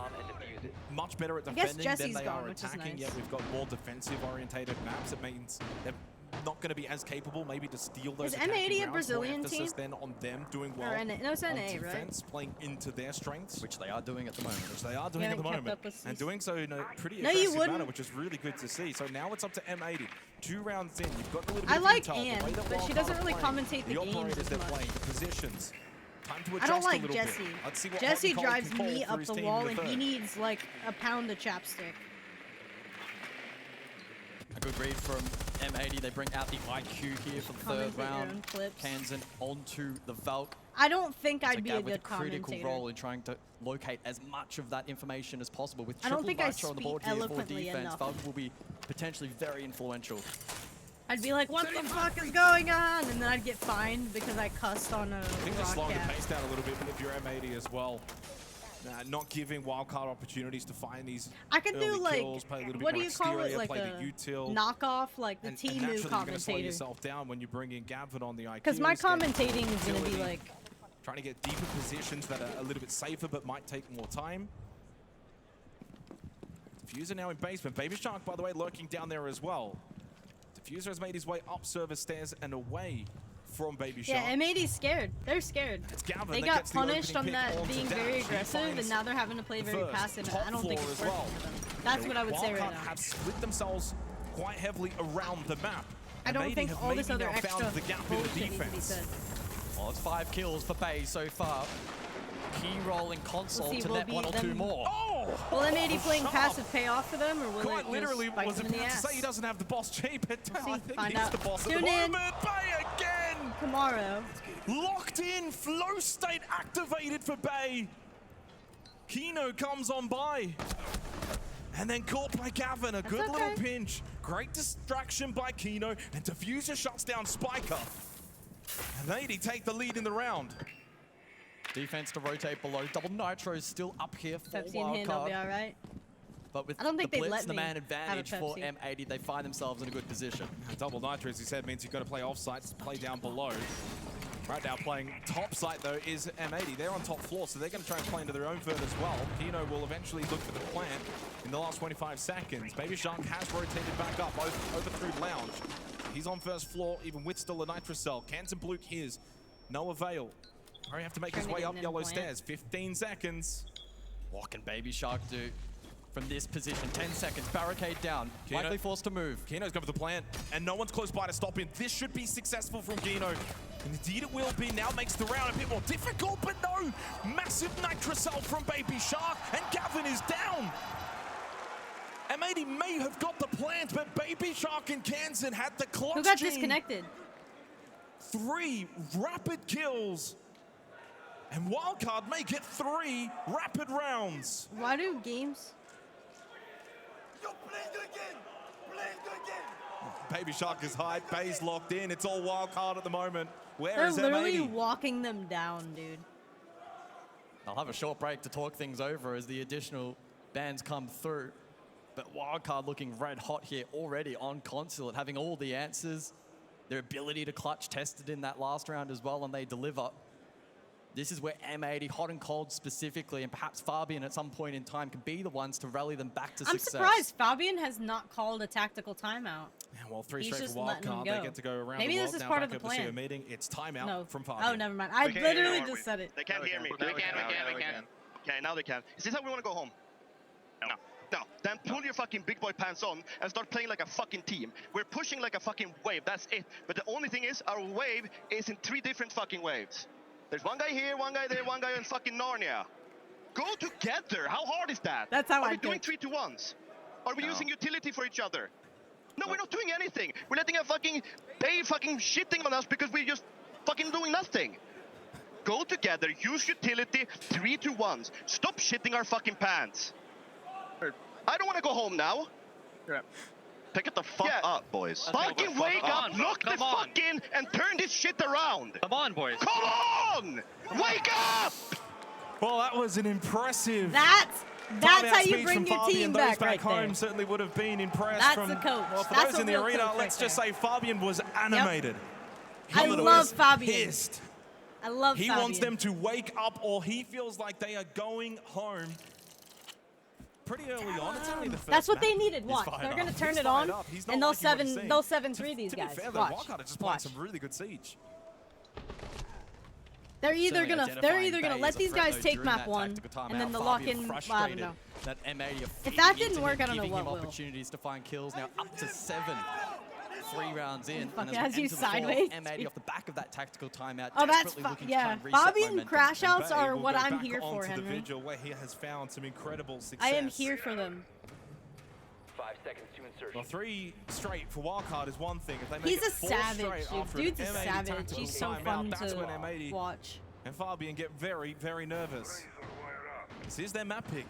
much better at I guess defending than Jesse's they gone, are which is attacking, nice. yet we've got more defensive-orientated maps. It means they're not going to be as capable maybe to steal those Is attacking M80 a rounds. More Brazilian emphasis team? then on them doing well Or NA. No, it's on NA, right? defense, playing into their strengths. Which they are doing at the moment. Which they are doing at the haven't kept moment. up with And these- doing so in a pretty No, you aggressive wouldn't. manner, which is really good to see. So now it's up to M80. 2 rounds in, you've got a little bit I of like intel. The Ann, way that but she Wildcard doesn't are really playing, commentate the games operators as they're much. playing, the positions. Time to adjust I don't like a little Jesse. bit. Let's see what Jesse Hot and Cold drives can pull me for up his the team wall in and the he third. needs like a pound of chapstick. A good read from M80. They bring out the IQ here for the Commentate 3rd your own round. clips. Kansan onto the Valk. I don't think I'd So be Gav a with good critical commentator. role in trying to locate as much of that information as possible. With I don't triple think I nitro on the speak board here for eloquently defense, enough. Valk will be potentially very influential. I'd be like, what the fuck is going on? And then I'd get fined because I cussed on a I think they're slowing the broadcast. pace down a little bit, but if you're M80 as well, not giving Wildcard opportunities to find these I could do early like, kills, play a little bit what do more you call it? exterior, Like play a the util. knockoff, like the And Timu naturally you're going to slow commentator. yourself down when you bring in Gavin on the IQ. Because my commentating is going to be like, trying to get deeper positions that are a little bit safer but might take more time. Diffuser now in basement. Baby Shark, by the way, lurking down there as well. Diffuser has made his way up service stairs and away from Baby Shark. yeah, M80's scared. They're scared. It's Gavin They that got gets the punished opening on pick that onto being Dash. very He aggressive, finds and now they're having to play the very first, passive. top I don't think floor it's as working well. for them. That's what I would say right Wildcard now. have split themselves quite heavily around the map. I don't And think have all this maybe other now extra found the gap in the bullshit needs to be defense. said. Well, it's 5 kills for Bay so far. Key roll in console We'll see, to will net be 1 or 2 them- more. Will M80 playing Sharp. passive pay off for them, or will Quite it literally just bite was them in the about to ass? say he doesn't have the boss G, but I think find he's out. the boss Tune at the in. moment. Bay again! Tomorrow. Locked in, flow state activated for Bay. Kino comes on by. And then caught by Gavin, a good okay. little pinch. Great distraction by Kino, and Diffuser shuts down Spiker. And they take the lead in the round. Defense to rotate below. Double Nitro is still up here for Pepsi in hand, I'll be Wildcard. alright. But with I don't think the they'd blitz let and the me man have a advantage for Pepsi. M80, they find themselves in a good position. Double Nitro, as he said, means you've got to play off-site, play down below. Right now playing top site, though, is M80. They're on top floor, so they're going to try and play into their own vert as well. Kino will eventually look for the plant in the last 25 seconds. Baby Shark has rotated back up over through Lounge. He's on first floor, even with still a Nitro Cell. Kansan Bluke his. No avail. Probably have to make his Trying to way get up in yellow plant. stairs. 15 seconds. What can Baby Shark do from this position? 10 seconds, barricade down, Kino. likely forced to move. Kino's going for the plant, and no one's close by to stop him. This should be successful from Kino. And indeed it will be. Now makes the round a bit more difficult, but no! Massive Nitro Cell from Baby Shark, and Gavin is down! M80 may have got the plant, but Baby Shark and Kansan had the clutch. Who got gene. disconnected? 3 rapid kills. And Wildcard may get 3 rapid rounds. Why do games? Baby Shark is hyped, Bay's locked in, it's all Wildcard at the moment. Where They're is literally M80? walking them down, dude. I'll have a short break to talk things over as the additional bans come through. But Wildcard looking red hot here already on Consulate, having all the answers. Their ability to clutch tested in that last round as well, and they deliver. This is where M80, hot and cold specifically, and perhaps Fabian at some point in time can be the ones to rally them back to success. I'm surprised Fabian has not called a tactical timeout. Yeah, well, 3 He's straight just for letting Wildcard. them They go. get to go around Maybe the this world is now, part back of the up to see a plan. meeting. It's timeout No. from Fabian. Oh, never mind. I literally just said it. They can't hear me. We can. Okay, now they can. Is this how we want to go home? No. No. Then pull your fucking big boy pants on and start playing like a fucking team. We're pushing like a fucking wave. That's it. But the only thing is, our wave is in 3 different fucking waves. There's one guy here, one guy there, one guy in fucking Narnia. Go together. How hard is that? That's how Are I we doing think. 3-to-1s? Are we using utility for each other? No, we're not doing anything. We're letting a fucking Bay fucking shitting on us because we're just fucking doing nothing. Go together, use utility, 3-to-1s. Stop shitting our fucking pants. I don't want to go home now. Pick it the fuck up, boys. Fucking wake up, lock the fuck in, and turn this shit around. Come on, boys. Come on! Wake up! Well, that was an impressive. That's timeout how you speech bring from your Fabian. team Those back back right home there. certainly would have been impressed. That's from, a coach. Well, for That's those a in the real arena, coach let's right just there. say Fabian was animated. I Helmut love was Fabian. pissed. I love He Fabian. wants them to wake up, or he feels like they are going home pretty early on. It's only the first That's what they map. needed. He's Watch. fired They're up. gonna turn He's it fired on, up. He's not and liking what he's seeing. they'll 7-3 these To guys. be fair, though, Watch. Wildcard are just playing Watch. some really good siege. They're either Certainly gonna identifying let Bay these as a threat, guys though, take during map that 1, tactical and timeout. then the lock Fabian in. I don't frustrated know. that M80 are If feeding that into didn't him, work, I don't know giving him what will. opportunities to find kills. Now up to 7. 3 rounds in, Fuck, and it as has we you enter the fourth, sideways. M80 off the back of that tactical timeout. Oh, that's desperately looking to try yeah. and reset Fabian momentum. crash outs Bay are will what go I'm back here for, onto the Henry. vigil where he has found some incredible success. I am here for them. 5 seconds to insertion. Well, 3 straight for Wildcard is one thing. If they make He's it a 4 savage, straight dude. after an Dude's a M80 savage. tactical He's so timeout, fun that's when to M80 watch. and Fabian get very, very nervous. This is their map pick,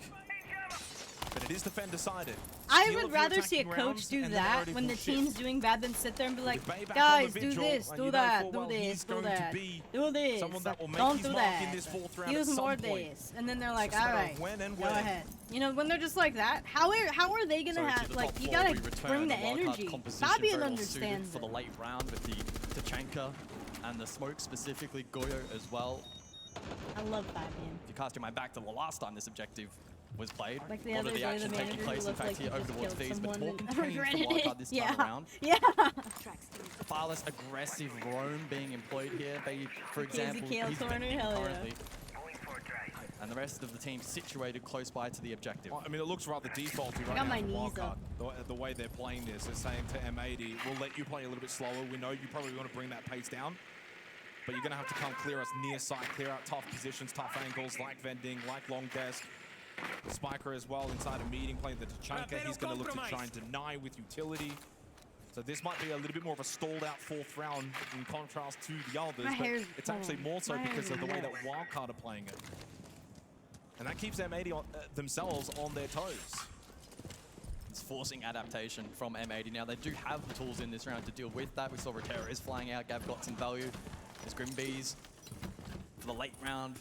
but it is defend decided. I Steal would a few rather see a attacking coach rounds, do and the that narrative when will the shift. team's doing bad than sit there and be like, Bay back on guys, the do vigil, this, and do you know that, full do well this, he's do going to that, be do this. someone that will make Don't his do mark that. in this 4th round Use at some more point. this. And then they're like, It's just a all matter of right, when and go where. ahead. You know, when they're just like that, how are they going to So to have, the like, top you four got we to return. bring the Wildcard energy. composition Fabian very well suited understands for the it. late round with the Tachanka and the smoke, specifically Goyo as well. I love Fabian. If you cast your mind back to the last time this objective was played, Like the a lot other of the day, action the taking manager place, in looked fact, like he here over just towards killed V's, but someone more and contained for regretted Wildcard it. this Yeah. time around. Yeah. Far less aggressive roam being employed here. Bay, for Casey example, Kale he's corner, bending hell yeah. currently. And the rest of the team situated close by to the objective. I mean, it looks rather defaulty right got now my for knees Wildcard. The way they're playing this, they're saying to M80, we'll let you play a little bit slower. We know you probably want to bring that pace down, but you're going to have to come clear us near side, clear out tough positions, tough angles, like vending, like long desk. Spiker as well inside a meeting, playing the Tachanka. He's going to look to try and deny with utility. So this might be a little bit more of a stalled out 4th round in contrast to the others, My but hair's it's actually pulling. more so My because hair's of the way that nuts. Wildcard are playing it. And that keeps M80 on, themselves on their toes. It's forcing adaptation from M80. Now, they do have the tools in this round to deal with that. We saw Rotera is flying out. Gav got some value. There's Grim Bees for the late round.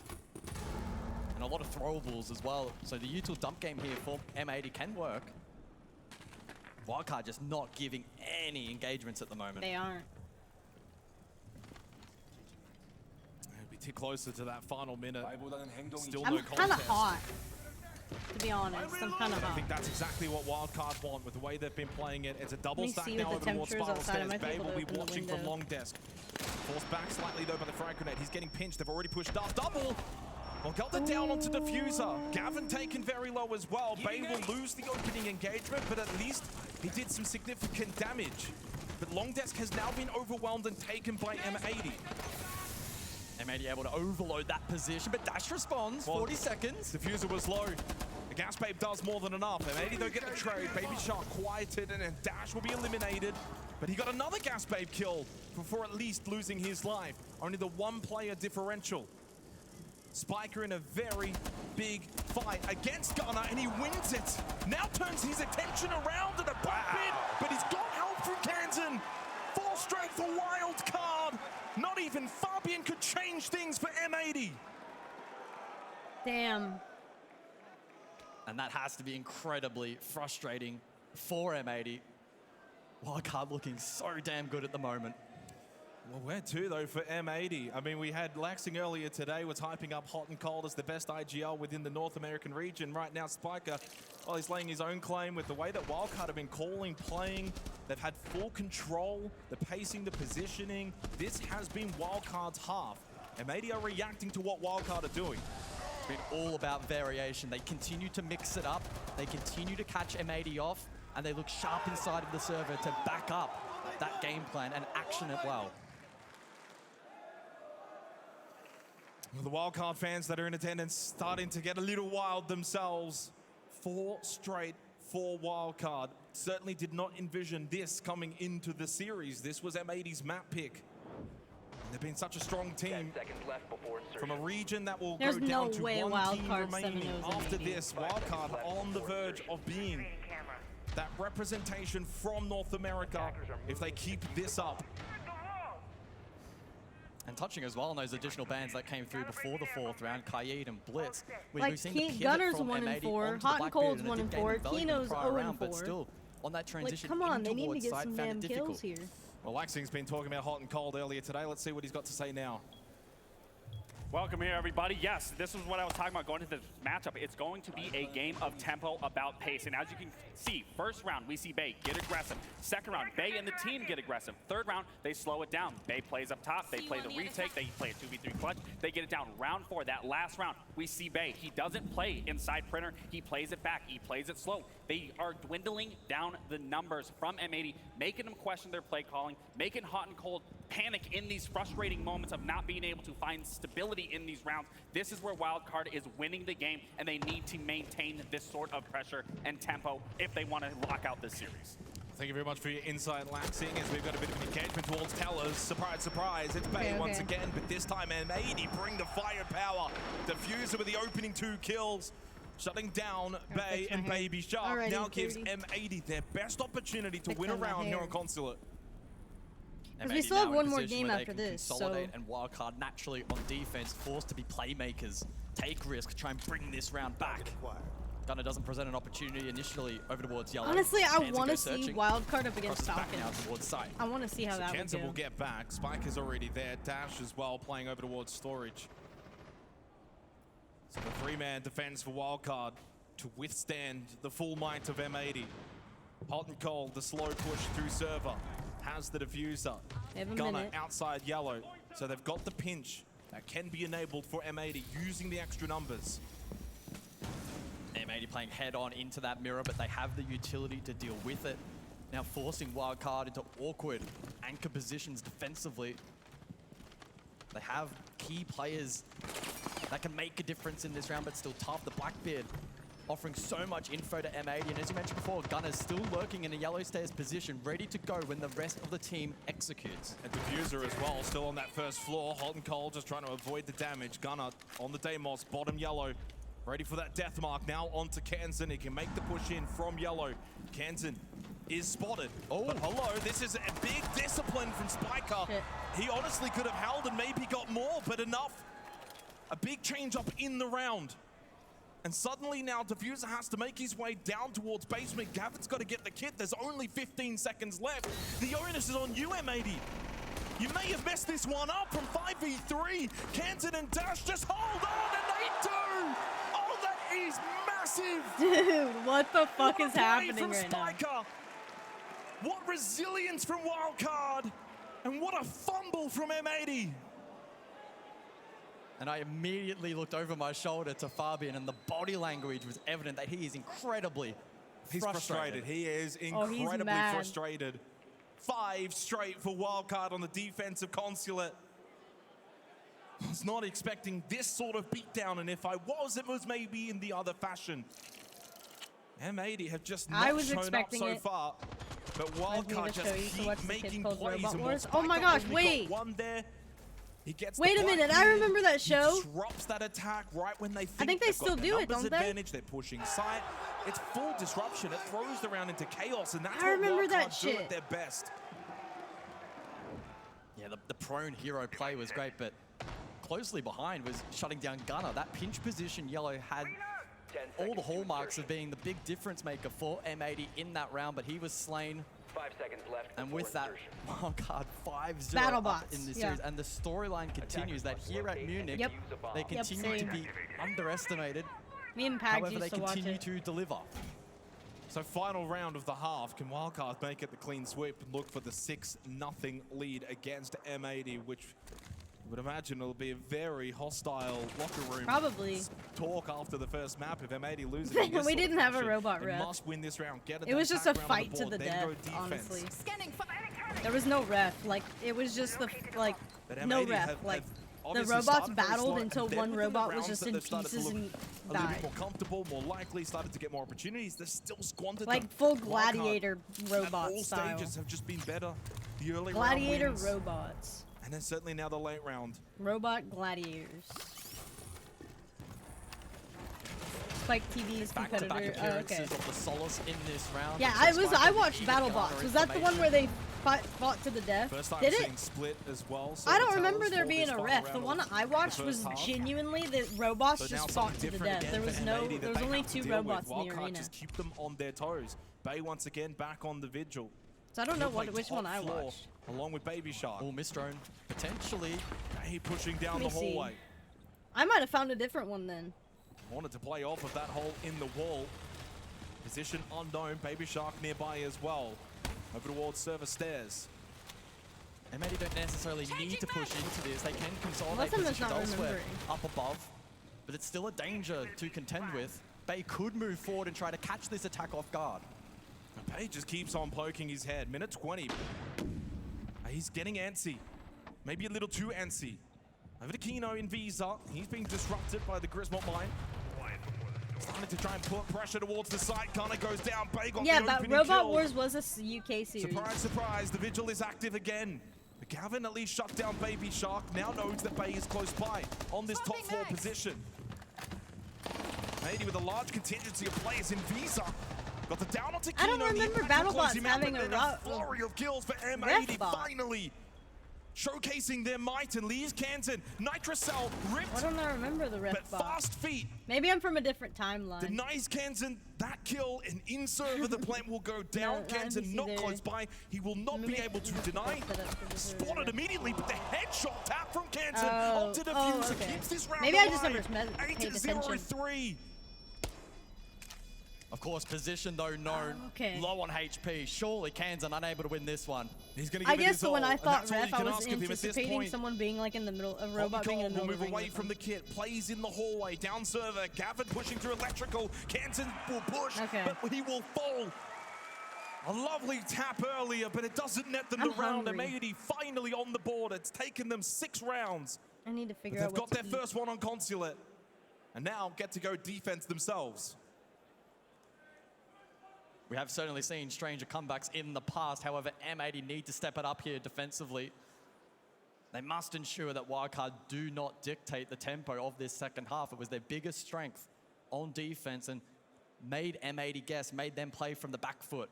And a lot of throwables as well. So the util dump game here for M80 can work. Wildcard just not giving any engagements at the moment. They aren't. It'll be too closer to that final minute. Still I'm no kind of contest. hot. To be honest, I'm kind of I hot. think that's exactly what Wildcard want with the way they've been playing it. It's a double Let me stack see now what over the towards temperatures Spiral outside. I Stairs. might be Bay able will to be open the watching from window. long desk. Forced back slightly though by the frag grenade. He's getting pinched. They've already pushed up. Double! Well, got the down onto Diffuser. Gavin taken very low as well. Bay will lose the opening engagement, but at least he did some significant damage. But long desk has now been overwhelmed and taken by M80. M80 able to overload that position, but Dash responds, 40 seconds. Diffuser was low. The Gas Babe does more than enough. M80 don't get the trade. Baby Shark quieted, and then Dash will be eliminated. But he got another Gas Babe kill before at least losing his life. Only the one-player differential. Spiker in a very big fight against Gunnar, and he wins it. Now turns his attention around to the back bit, but he's got help from Kansan. 4 straight for wild card. Not even Fabian could change things for M80. Damn. And that has to be incredibly frustrating for M80. Wildcard looking so damn good at the moment. Well, where to, though, for M80? I mean, we had Laxing earlier today, was hyping up Hot and Cold as the best IGL within the North American region. Right now, Spiker, well, he's laying his own claim with the way that Wildcard have been calling, playing. They've had full control, the pacing, the positioning. This has been Wildcard's half. M80 are reacting to what Wildcard are doing. It's been all about variation. They continue to mix it up. They continue to catch M80 off, and they look sharp inside of the server to back up that game plan and action it well. Well, the Wildcard fans that are in attendance starting to get a little wild themselves. 4 straight for Wildcard. Certainly did not envision this coming into the series. This was M80's map pick. They've been such a strong team from a region that will go down to one team remaining after this. Wildcard on the verge of being that representation from North America if they keep this up. And touching as well on those additional bans that came through before the 4th round, Kaid and Blitz. Like Gunner's 1-4, Hot and Cold's 1-4, Kino's 0-4. But still, on that transition, like, come on, they need to get some damn kills here. Well, Laxing's been talking about Hot and Cold earlier today. Let's see what he's got to say now. Welcome here, everybody. Yes, this is what I was talking about going into this matchup. It's going to be a game of tempo about pace. And as you can see, first round, we see Bay get aggressive. Second round, Bay and the team get aggressive. Third round, they slow it down. Bay plays up top. They play the retake. They play a 2v3 clutch. They get it down. Round 4, that last round, we see Bay. He doesn't play inside printer. He plays it back. He plays it slow. They are dwindling down the numbers from M80, making them question their play calling, making Hot and Cold panic in these frustrating moments of not being able to find stability in these rounds. This is where Wildcard is winning the game, and they need to maintain this sort of pressure and tempo if they want to lock out this series. Thank you very much for your insight, Laxing, as we've got a bit of an engagement towards Tellers. Surprise, surprise, it's Bay once again, but this time M80 bring the firepower. Diffuser with the opening 2 kills, shutting down Bay and Baby Shark. Alrighty, now gives M80 their best opportunity to win a round here on Consulate. Because we still have one more game after this, consolidate, and Wildcard naturally on defense, forced to be playmakers, take risk, try and bring this round back. Gunnar doesn't present an opportunity initially over towards Yellow. Honestly, I want to see Wildcard up against Falcon. Now towards Sight. I want to see how that would go. Will get back. Spike is already there. Dash as well, playing over towards Storage. So the 3-man defense for Wildcard to withstand the full might of M80. Hot and Cold, the slow push through server. Has the diffuser. Gunnar outside Yellow. So they've got the pinch that can be enabled for M80 using the extra numbers. M80 playing head on into that mirror, but they have the utility to deal with it. Now forcing Wildcard into awkward anchor positions defensively. They have key players that can make a difference in this round, but still tough. The Blackbeard offering so much info to M80, and as you mentioned before, Gunner's still lurking in a yellow stairs position, ready to go when the rest of the team executes. And Diffuser as well, still on that first floor. Hot and Cold just trying to avoid the damage. Gunnar on the Deimos, bottom Yellow, ready for that death mark. Now onto Kansan. He can make the push in from Yellow. Kansan is spotted. Oh, but hello, this is a big discipline from Spiker. He honestly could have held and maybe got more, but enough. A big change up in the round. And suddenly now Diffuser has to make his way down towards basement. Gavin's got to get the kit. There's only 15 seconds left. The onus is on you, M80. You may have messed this one up from 5v3. Kansan and Dash just hold on, and they do! Oh, that is massive! Dude, what the fuck is happening from right Spiker. now? What resilience from Wildcard! And what a fumble from M80! And I immediately looked over my shoulder to Fabian, and the body language was evident that he is incredibly frustrated. He is incredibly frustrated. 5 straight for Wildcard on the defensive consulate. I was not expecting this sort of beatdown, and if I was, it was maybe in the other fashion. M80 have just not shown up so far, but Wildcard just keep making plays. Oh my gosh, wait! One there. He gets wait a minute, I remember that show. He disrupts that attack right when they think I think they still do it, don't they? Advantage. They're pushing side. It's full disruption. It throws the round into chaos, and that's I remember what that Wildcard do shit. at their best. Yeah, the prone hero play was great, but closely behind was shutting down Gunner. That pinch position Yellow had all the hallmarks of being the big difference maker for M80 in that round, but he was slain. 5 seconds left. And with that Wildcard 5-0 Battle up bots, in this series, and the storyline continues that here at Munich, they continue to be underestimated. Me and Pags However, used they to watch continue it. to deliver. So final round of the half, can Wildcard make it the clean sweep and look for the 6-0 lead against M80, which you would imagine will be a very hostile locker room talk after the first map if M80 loses. We didn't have a robot ref. Must win this round. Get It was just a fight to the death, honestly. There was no ref. Like, it was just the, like, no ref. Like, the robots battled until one robot was just in pieces and a little bit died. more comfortable, more likely, started to get more opportunities. They're still squandered. Like full gladiator robot all style. stages have just been better. The early Gladiator round wins, robots. and then certainly now the late round. Robot gladiators. Spike TV's competitor. Back-to-back appearances of the Solace in this round. Yeah, I watched BattleBots. Was that the one where they fought to the death? First time Did seeing it? Split as well. So I don't the remember tells there for being this a final ref. round The of one I watched the was first half. genuinely the robots So now just something fought to the different death. again There was for no, M80 that there was they only have to 2 deal with. robots in the Wildcard arena. just keep them on their toes. Bay once again back on the vigil. So I don't know He'll play which one top I floor watched. Along with Baby Shark. Oh, Mistrone potentially. Bay pushing down Let the me see. hallway. I might have found a different one then. Wanted to play off of that hole in the wall. Position unknown. Baby Shark nearby as well. Over towards server stairs. M80 don't necessarily need to push into this. They can consolidate Unless I'm just positions not elsewhere remembering. up above, but it's still a danger to contend with. Bay could move forward and try to catch this attack off guard. Bay just keeps on poking his head. Minute 20. He's getting antsy. Maybe a little too antsy. Over to Kino in Visa. He's being disrupted by the Griswold mine. Starting to try and put pressure towards the site. Gunner goes down. Bay got Yeah, the but opening Robot kill. Wars was a UK series. Surprise, surprise. The Vigil is active again. But Gavin at least shut down Baby Shark. Now knows that Bay is close by on this top floor position. Maybe with a large contingency of players in Visa. Got the down onto Kino. I don't remember BattleBots having a flurry of kills for ref M80 bot. finally. Showcasing their might and leaves Canton. Nitrocell ripped. Why don't I remember the ref But bot? fast feet. Maybe I'm from a different timeline. Denies Canton that kill, and in server the plant will go down. No, Canton not there. close by. He will not be able to deny. Spotted immediately, but the headshot tap from Canton onto the Diffuser okay. keeps this round Maybe I just alive. never paid attention. 8-0-3. Of course, position though known, low on HP. Surely Kansan unable to win this one. He's going I guess when I thought ref, I was anticipating someone being like in the middle, a robot being in the will middle move of the away ring. from the kit. Plays in the hallway, down server. Gavin pushing through electrical. Canton will push, but he will fall. A lovely tap earlier, but it doesn't net them the round. M80 finally on the board. It's taken them 6 rounds. I need to figure They've out got what their to first one on Consulate, and now get to go defense themselves. We have certainly seen stranger comebacks in the past. However, M80 need to step it up here defensively. They must ensure that Wildcard do not dictate the tempo of this second half. It was their biggest strength on defense and made M80 guess, made them play from the back foot.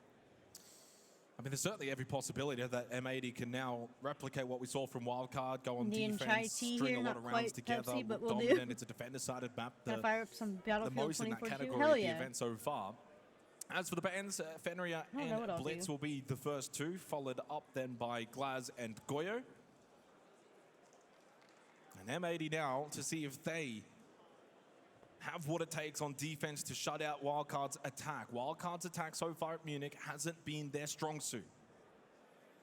I mean, there's certainly every possibility that M80 can now replicate what we saw from Wildcard, go on Indian chai defense, tea string here, a lot not of rounds quite together, Pepsi, but look we'll do. dominant. It's a defender-sided map. Can I fire up some The Battlefield most in that 2042? category Hell of the yeah. event so far. As for the bands, Fenrir I don't know what and I'll Blitz do. will be the first 2, followed up then by Glaz and Goyo. And M80 now to see if they have what it takes on defense to shut out Wildcard's attack. Wildcard's attack so far at Munich hasn't been their strong suit.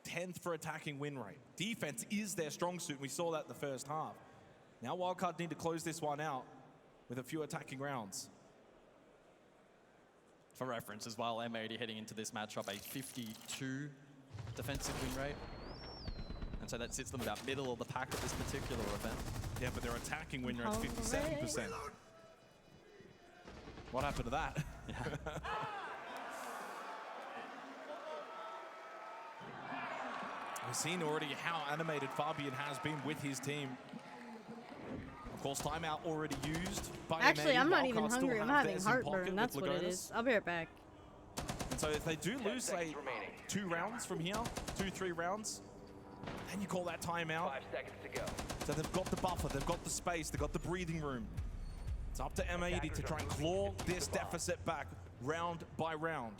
10th for attacking win rate. Defense is their strong suit. We saw that in the first half. Now Wildcard need to close this one out with a few attacking rounds. For reference as well, M80 heading into this matchup, a 52 defensive win rate. And so that sits them about middle of the pack at this particular event. Yeah, but their attacking win rate's 57%. What happened to that? Yeah. We've seen already how animated Fabian has been with his team. Of course, timeout already used by Actually, MA. I'm not even Wildcard still hungry. I'm have having theirs in heartburn. pocket That's with what it Lagonis. is. I'll be right back. And so if they do lose, say, 2 rounds from here, 2-3 rounds, then you call that timeout. 5 seconds to go. So they've got the buffer, they've got the space, they've got the breathing room. It's up to M80 to try and claw this deficit back round by round.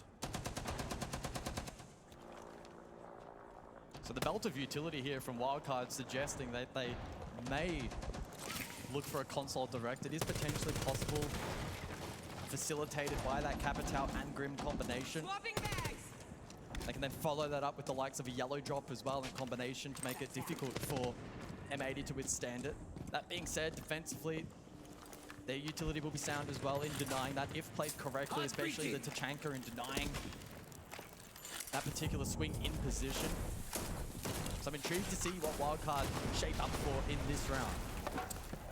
So the belt of utility here from Wildcard suggesting that they may look for a console direct. It is potentially possible, facilitated by that Capitao and Grim combination. They can then follow that up with the likes of a yellow drop as well in combination to make it difficult for M80 to withstand it. That being said, defensively, their utility will be sound as well in denying that if played correctly, especially the Tachanka in denying that particular swing in position. So I'm intrigued to see what Wildcard shape up for in this round.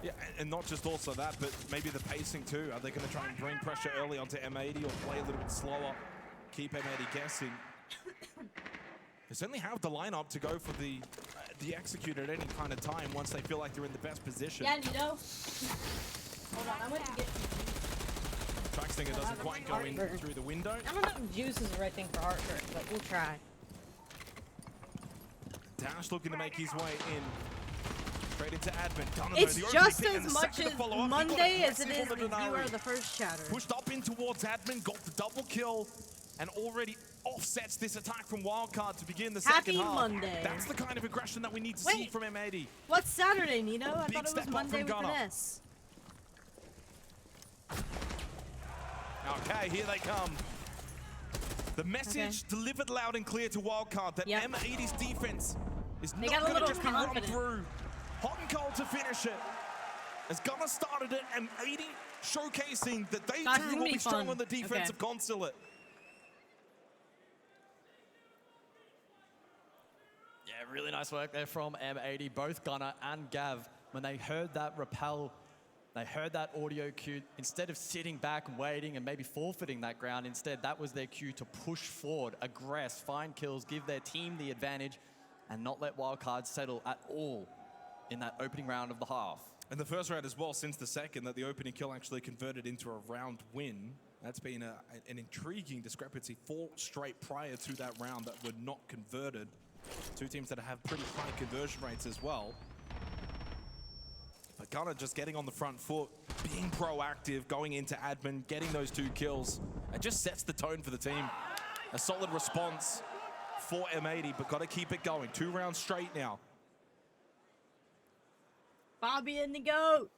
Yeah, and not just also that, but maybe the pacing too. Are they going to try and bring pressure early onto M80 or play a little bit slower, keep M80 guessing? They certainly have the lineup to go for the execute at any kind of time once they feel like they're in the best position. Yeah, you know. Hold on, I'm going to get Track Stinger doesn't quite go in through the window. I don't know if juice is the right thing for heartburn, but we'll try. Dash looking to make his way in. Straight into admin. Donovan, It's the just opening pick as and the much second to as follow up. Monday as it He is got with aggressive you on are Denari. the first chatter. Pushed up in towards admin, got the double kill, and already offsets this attack from Wildcard to begin the second half. Happy Monday. That's the kind of aggression that we need to see from M80. What's Saturday, Nino? I Big thought it step was up Monday from with an Gunnar. S. Okay, here they come. The message delivered loud and clear to Wildcard that M80's defense is They not got a going to little just be run confident. through. Hot and cold to finish it. As Gunnar started it, M80 showcasing that they Gosh, this is too gonna will be be strong fun. on the defensive consulate. Yeah, really nice work there from M80. Both Gunnar and Gav, when they heard that rappel, they heard that audio cue, instead of sitting back and waiting and maybe forfeiting that ground, instead that was their cue to push forward, aggress, find kills, give their team the advantage, and not let Wildcard settle at all in that opening round of the half. And the first round as well, since the second, that the opening kill actually converted into a round win. That's been an intriguing discrepancy. 4 straight prior to that round that were not converted. 2 teams that have pretty high conversion rates as well. But Gunnar just getting on the front foot, being proactive, going into admin, getting those 2 kills. It just sets the tone for the team. A solid response for M80, but got to keep it going. 2 rounds straight now. Fabian the GOAT.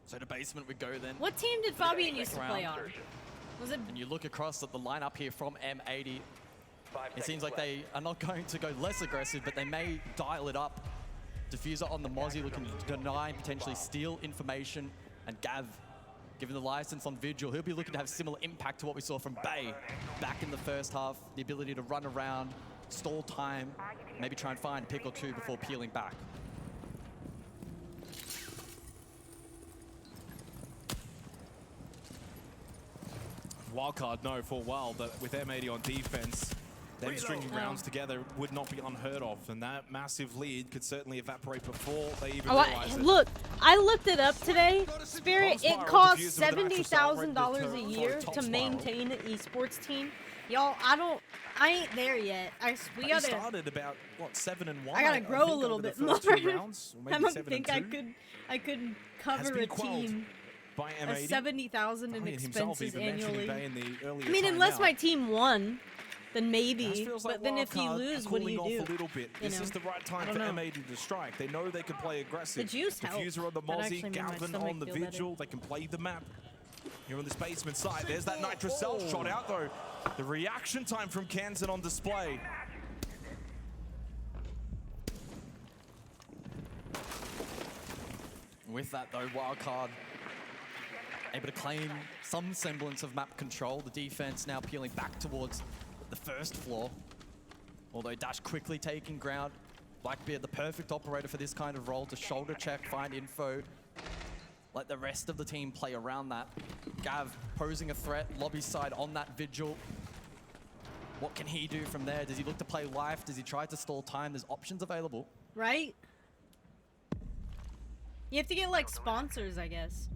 So to basement we go then. What team did Fabian used to play on? Was it? And you look across at the lineup here from M80. It seems like they are not going to go less aggressive, but they may dial it up. Diffuser on the Mozzie looking to deny and potentially steal information. And Gav, given the license on Vigil, he'll be looking to have similar impact to what we saw from Bay back in the first half. The ability to run around, stall time, maybe try and find a pick or 2 before peeling back. Wildcard know full well that with M80 on defense, them stringing rounds together would not be unheard of, and that massive lead could certainly evaporate before they even realize it. Look, I looked it up today. Spirit, it costs $70,000 a year to maintain an esports team. Y'all, I ain't there yet. We They gotta. started about what 7-1. I gotta grow a think, little over the bit more. first 2 rounds, or I maybe don't think 7-2. I could cover been a quelled team by of M80. 70,000 in Brian himself expenses even mentioning annually. Bay in the earlier I mean, unless timeout. my team won, then maybe. This feels like But then if you Wildcard lose, are what do cooling you do? off a little bit. You This know? is the right I time don't for know. M80 to strike. They know they can play aggressive. The juice helped. Diffuser on the That actually Mozzie, made my Gavin stomach on the feel better. Vigil. They can play the map. Here on this basement side, there's that Nitro Cell shot out though. The reaction time from Kansan on display. With that though, Wildcard able to claim some semblance of map control. The defense now peeling back towards the first floor. Although Dash quickly taking ground. Blackbeard, the perfect operator for this kind of role, to shoulder check, find info. Let the rest of the team play around that. Gav posing a threat, lobby side on that Vigil. What can he do from there? Does he look to play life? Does he try to stall time? There's options available. Right? You have to get like sponsors, I guess.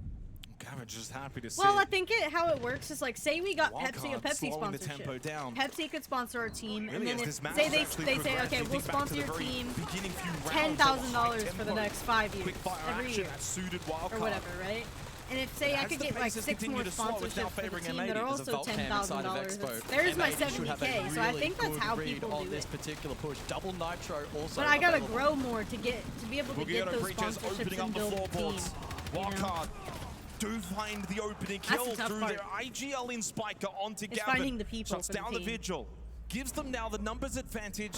Gavin just happy to see. Well, I think how it works is like, say we got a Pepsi slowing the sponsorship. tempo down. Pepsi could sponsor our team, Really, and then as this match say is they actually say, progressing, okay, we'll think back to sponsor the your very team beginning few rounds of $10,000 for the high next 5 years, quick fire every action year, that suited or Wildcard. whatever, right? And if say I could get like 6 more sponsorships for the team that are also $10,000, there's my $70K. So I think that's how people do this it. particular push. Double Nitro also. But I gotta grow more to be able to get those Breaches sponsorships opening up and the build a team. floorboards. Wildcard do find the opening kill That's the tough through part. their IGL in Spiker onto It's Gavin. finding the people Shuts for the down the team. Vigil. Gives them now the numbers advantage.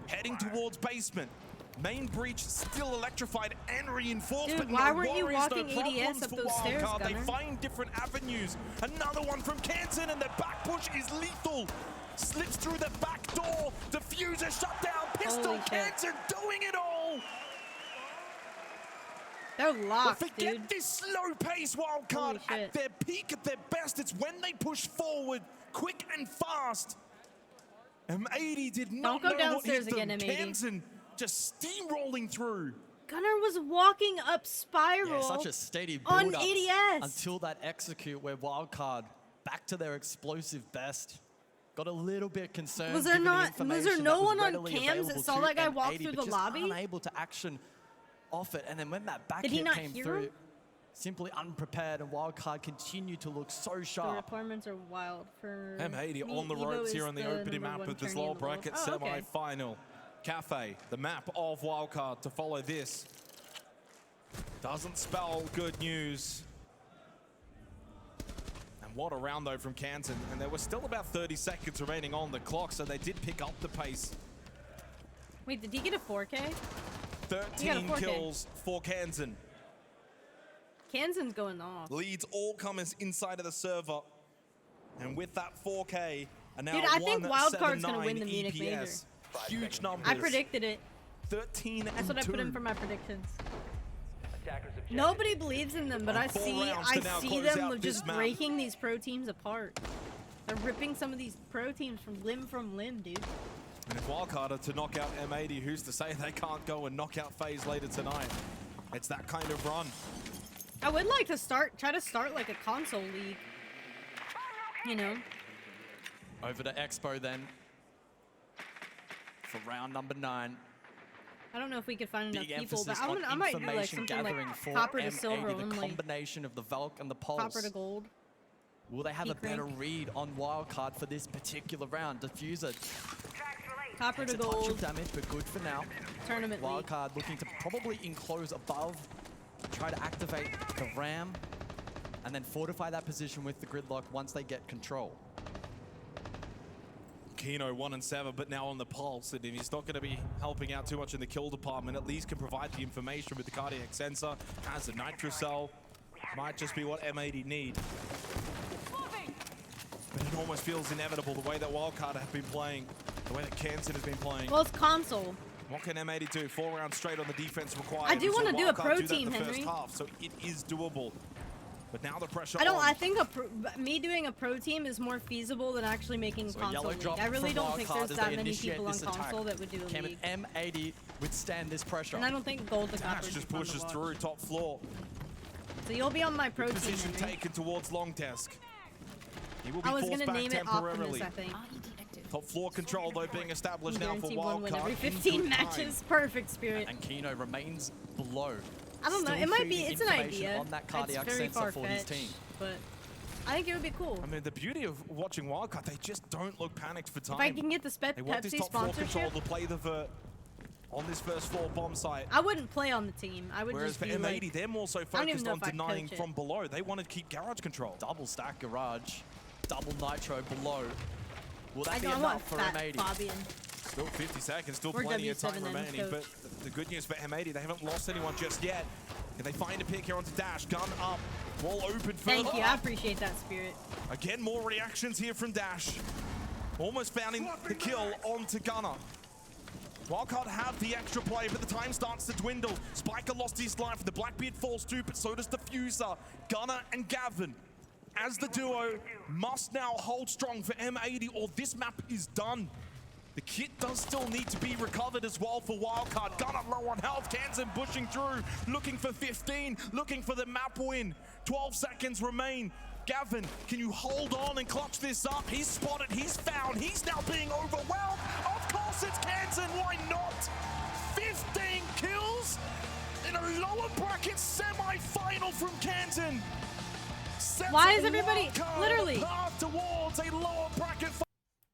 Heading towards basement. Main breach still electrified and reinforced. Dude, but why no weren't you worries, walking no ADS problems up for those stairs, Wildcard. They Gunnar? find different avenues. Another one from Canton, and the back push is lethal. Slips through the back door. Diffuser shut down. Pistol. Holy shit. Canton doing it all. They're locked, But forget dude. this slow-paced Wildcard. At their peak, at their best, it's when they push forward, quick and fast. M80 did not Don't go know what hit downstairs again, them. M80. Kansan just steamrolling through. Gunnar was walking up Spiral Yeah, such a steady on build-up ADS. until that execute where Wildcard back to their explosive best. Got a little bit concerned. Was there given the was information there that no was one on readily cams available that saw to that guy walk M80, through but the just lobby? unable to action off it, and then when that back Did he hit not came hear through, him? simply unprepared, and Wildcard continued to look so The sharp. requirements are wild for M80 me, on the Evo ropes is here on the opening number map one of this tourney lower in the world. bracket Oh, okay. semi-final. Cafe, the map of Wildcard to follow this. Doesn't spell good news. And what a round though from Canton. And there was still about 30 seconds remaining on the clock, so they did pick up the pace. Wait, did he get a 4K? 13 4K. kills for Canton. Kansan's going off. Leads all comers inside of the server. And with that 4K, and now Dude, I think Wildcard's 179 gonna win the Munich major. EPS. Huge numbers. I predicted it. 13 That's what I put in for my predictions. Objective. Nobody believes in them, but I 4 see rounds to now close them out this just map. breaking these pro teams apart. They're ripping some of these pro teams from limb, dude. And if Wildcard are to knock out M80, who's to say they can't go and knock out FaZe later tonight? It's that kind of run. I would like to try to start like a console league. You know? Over to Expo then for round number 9. I don't know if we could find enough Big people, but emphasis on I might do like information something gathering like for copper to M80, silver the only. combination of the Valk and the Pulse. Copper to gold. Will they have a Peak rank. better read on Wildcard for this particular round? Diffuser. Copper Takes to a touch of gold. damage, but good for now. Tournament league. Wildcard looking to probably enclose above, try to activate the ram, and then fortify that position with the gridlock once they get control. Kino 1-7, but now on the pulse, and if he's not going to be helping out too much in the kill department, at least can provide the information with the cardiac sensor, has a nitro cell, might just be what M80 need. But it almost feels inevitable the way that Wildcard have been playing, the way that Canton has been playing. Well, it's console. What can M80 do? 4 rounds straight on the defense required. I do We saw wanna do a Wildcard pro do that in team, the Henry. first half, so it is doable. But now the pressure I don't. on. I think me doing a pro team is more feasible than actually making So console yellow league. drop I really from don't think Wildcard there's as that they many initiate people on this attack. console that would do a Can league. an M80 withstand this pressure? And I don't think gold to copper Dash is just fun to pushes watch. through top floor. So you'll be on my pro team, Position Henry. taken towards long desk. He will be I was forced gonna back name it temporarily. Optimus, I think. Top floor control though being established now for Guarantee one win Wildcard. every in 15 good time. matches. Perfect spirit. And Kino remains below. I don't know. Still It might be. feeding It's an information idea. on that It's cardiac very sensor for his far-fetched, team. but I think it would be cool. I mean, the beauty of watching Wildcard, they just don't look panicked for time. If I can get the They want this Pepsi top floor control sponsorship, to play the vert on this first floor bomb site. I wouldn't play on the team. I would Whereas just for be M80, like, they're more so I don't even focused know on if I'd denying coach it. from below. They want to keep garage control. Double stack garage, double nitro below. Will that I be don't want enough for fat M80? Fabian. Still 50 seconds, still We're plenty of time W7N remaining. coach. But the good news for M80, they haven't lost anyone just yet. Can they find a pick here onto Dash? Gun up, wall open further Thank you. I up. appreciate that spirit. Again, more reactions here from Dash. Almost finding the kill onto Gunner. Wildcard have the extra play, but the time starts to dwindle. Spiker lost his life, the Blackbeard falls too, but so does Diffuser. Gunner and Gavin, as the duo, must now hold strong for M80 or this map is done. The kit does still need to be recovered as well for Wildcard. Gunner low on health, Kansan pushing through, looking for 15, looking for the map win. 12 seconds remain. Gavin, can you hold on and clutch this up? He's spotted, he's found, he's now being overwhelmed. Of course it's Kansan, why not? 15 kills in a lower bracket semi-final from Kansan. Why is everybody literally path towards a lower bracket?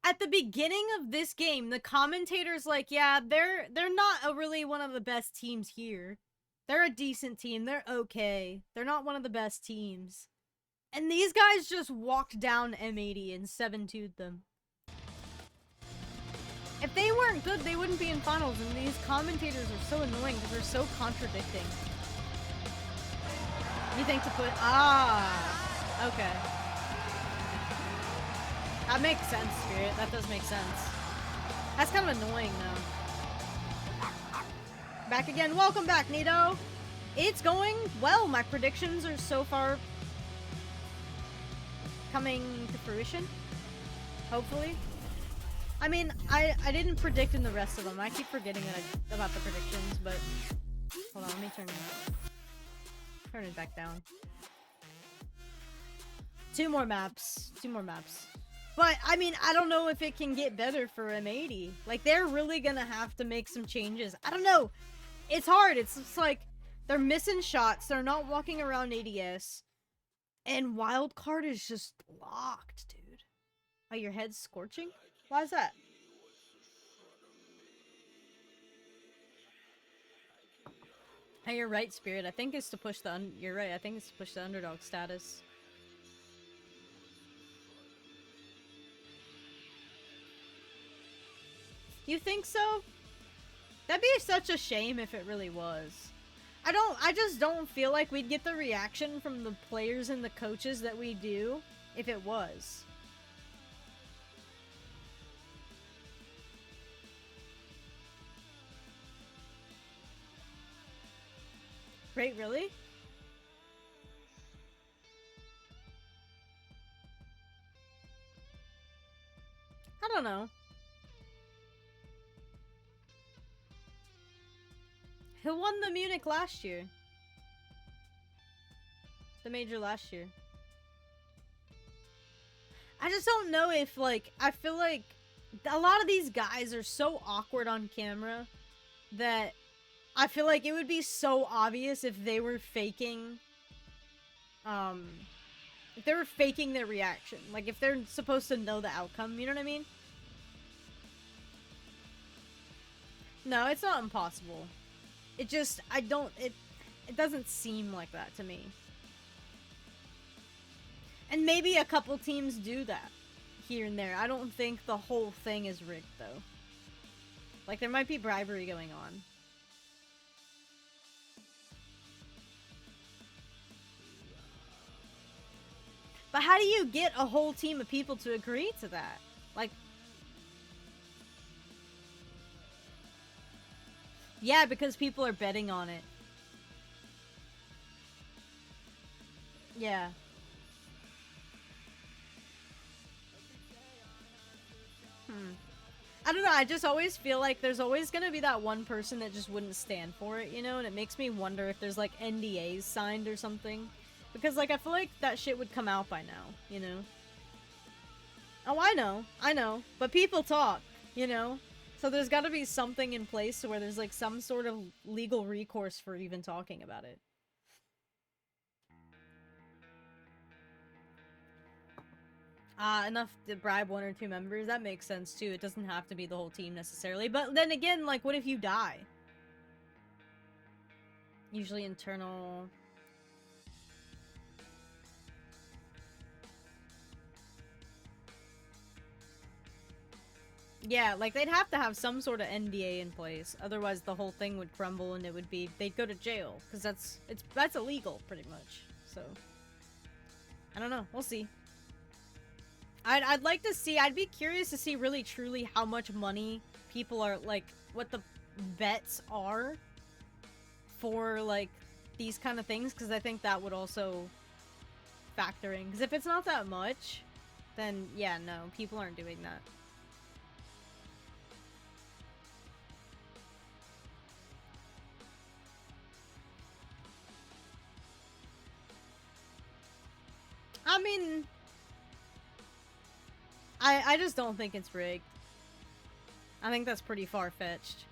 At the beginning of this game, the commentators like, yeah, they're not really one of the best teams here. They're a decent team. They're okay. They're not one of the best teams. And these guys just walked down M80 and 7-2'd them. If they weren't good, they wouldn't be in finals, and these commentators are so annoying because they're so contradicting. You think to put... Ah! Okay. That makes sense, Spirit. That does make sense. That's kind of annoying, though. Back again. Welcome back, Nito. It's going well. My predictions are so far coming to fruition. Hopefully. I mean, I didn't predict in the rest of them. I keep forgetting about the predictions, but... Hold on, let me turn it back down. Two more maps. But, I mean, I don't know if it can get better for M80. Like, they're really gonna have to make some changes. I don't know. It's hard. It's just like, they're missing shots. They're not walking around ADS. And Wildcard is just locked, dude. Oh, your head's scorching? Why is that? Hey, you're right, Spirit. I think it's to push the you're right. I think it's to push the underdog status. You think so? That'd be such a shame if it really was. I just don't feel like we'd get the reaction from the players and the coaches that we do if it was. Right, really? I don't know. Who won the Munich last year? The major last year. I just don't know if, like, I feel like a lot of these guys are so awkward on camera that I feel like it would be so obvious if they were faking, their reaction. Like, if they're supposed to know the outcome, you know what I mean? No, it's not impossible. It just, it doesn't seem like that to me. And maybe a couple teams do that here and there. I don't think the whole thing is rigged, though. Like, there might be bribery going on. But how do you get a whole team of people to agree to that? Like... Yeah, because people are betting on it. Yeah. I don't know, I just always feel like there's always gonna be that one person that just wouldn't stand for it, you know? And it makes me wonder if there's, like, NDAs signed or something. Because, like, I feel like that shit would come out by now, you know? Oh, I know. But people talk, you know? So there's gotta be something in place where there's, like, some sort of legal recourse for even talking about it. Enough to bribe one or two members? That makes sense, too. It doesn't have to be the whole team, necessarily. But then again, like, what if you die? Usually internal... Yeah, like, they'd have to have some sort of NDA in place. Otherwise, the whole thing would crumble and it would be... They'd go to jail. Because that's illegal, pretty much. So... I don't know. We'll see. I'd like to see, I'd be curious to see really truly how much money people are, like, what the bets are for, like, these kind of things, because I think that would also factor in. Because if it's not that much, then yeah, no, people aren't doing that. I mean, I just don't think it's rigged. I think that's pretty far-fetched.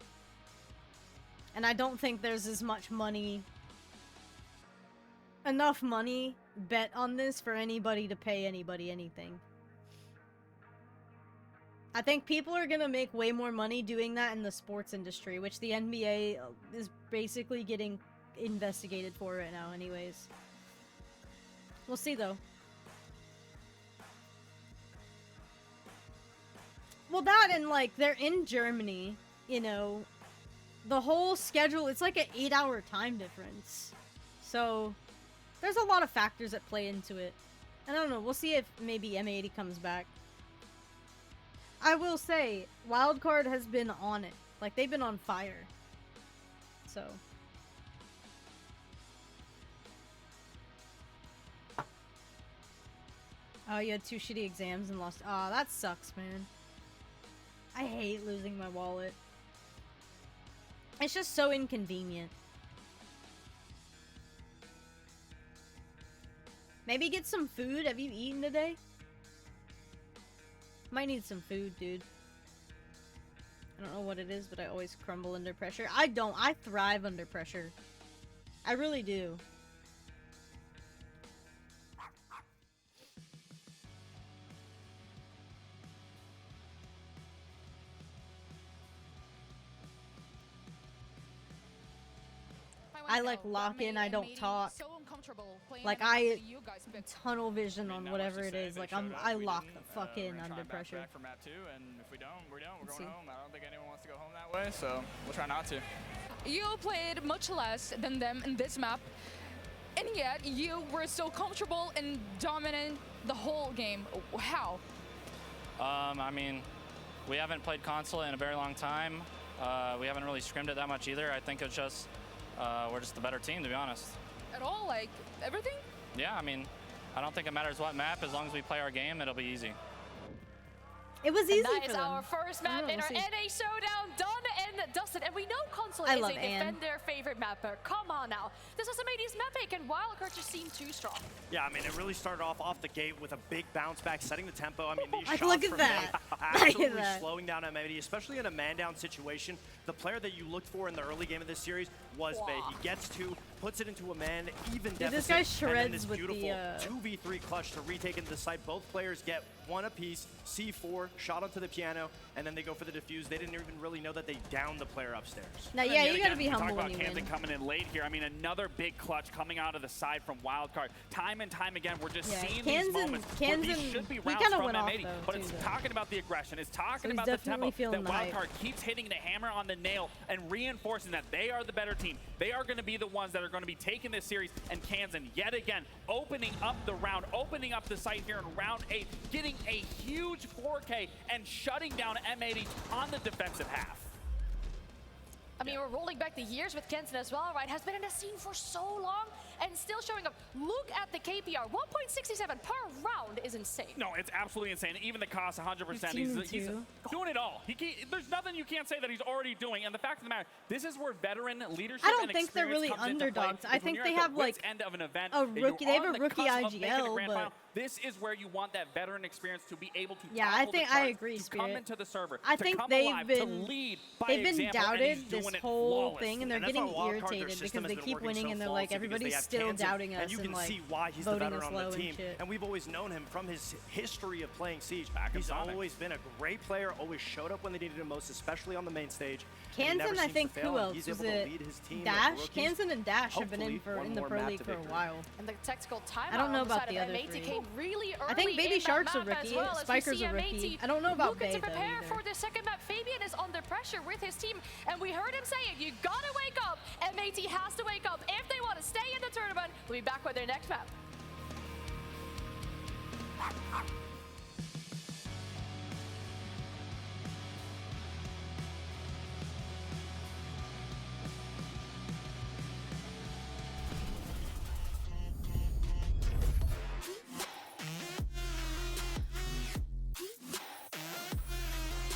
And I don't think there's as much money, enough money bet on this for anybody to pay anybody anything. I think people are gonna make way more money doing that in the sports industry, which the NBA is basically getting investigated for right now anyways. We'll see though. Well, that and, like, they're in Germany, you know, the whole schedule, it's like an 8-hour time difference. So, there's a lot of factors that play into it. I don't know, we'll see if maybe M80 comes back. I will say, Wildcard has been on it. Like, they've been on fire. So. Oh, you had 2 shitty exams and lost. Aw, that sucks, man. I hate losing my wallet. It's just so inconvenient. Maybe get some food. Have you eaten today? Might need some food, dude. I don't know what it is, but I always crumble under pressure. I don't. I thrive under pressure. I really do. I like lock in, I don't talk. Like I tunnel vision on whatever it is. Like I lock the fuck in under pressure. For map 2, and if we don't, we're going home. I don't think anyone wants to go home that way, so we'll try not to. You played much less than them in this map, and yet you were so comfortable and dominant the whole game. How? I mean, we haven't played console in a very long time. We haven't really scrimmed it that much either. I think it's just we're just the better team, to be honest. At all? Like, everything? Yeah, I mean, I don't think it matters what map. As long as we play our game, it'll be easy. It was easy and that for is them. our first map in our NA Showdown, done and dusted. And we know console I is love a Ann. defender favorite map, but come on now. This was Amadi's map pick, and Wildcard just seemed too strong. Yeah, I mean, it really started off the gate with a big bounce back, setting the tempo. I mean, these Like, shots look at from that. Manny, absolutely slowing down Amadi, especially in a man-down situation. The player that you looked for in the early game of this series was Bay. He gets 2, puts it into a man-even deficit. This guy and shreds then this with beautiful the 2v3 clutch to retake into the site. Both players get 1 apiece, C4, shot onto the piano, and then they go for the defuse. They didn't even really know that they downed the player upstairs. Now, yeah, you gotta be humble talk when about you win. Kansan coming in late here. I mean, another big clutch coming out of the side from Wildcard. Time and time again, we're just seeing these moments where these should be rounds from M80. But it's talking about the aggression. It's talking about the tempo that Wildcard keeps hitting the hammer on the nail and reinforcing that they are the better team. They are going to be the ones that are going to be taking this series. And Kansan, yet again, opening up the round, opening up the site here in round 8, getting a huge 4K and shutting down M80 on the defensive half. I mean, we're rolling back the years with Kansan as well, right? Has been in the scene for so long and still showing up. Look at the KPR. 1.67 per round is insane. No, it's absolutely insane. Even the cost, 100%. He's doing it all. There's nothing you can't say that he's already doing. And the fact of the matter, this is where veteran leadership I don't and think they're really underdogs. I think they have like end of an event, a rookie. They have a rookie IGL, but final, this is where you want that veteran experience to be able to. Yeah, I think I agree, Spirit. Come into the server. I think they've been example, doubted this whole thing, and they're getting irritated because they keep winning, and they're like everybody's still doubting us and you can see why he's the veteran on the team. And we've always known him from his history of playing Siege. He's always been a great player, always showed up when they needed him most, especially on the main stage. Kansan, I think, who else? Was it Dash? Kansan and Dash have been in the Pro League for a while. And the tactical timeout I don't know about on the other M80 three. came really early. I think Baby Shark's a rookie, Spiker's a rookie. rookie. I don't know about Bay, to prepare though, for the second map. Fabian is under pressure with his team, and we heard him say it. You gotta wake up. M80 has to wake up if they want to stay in the tournament. We'll be back with their next map.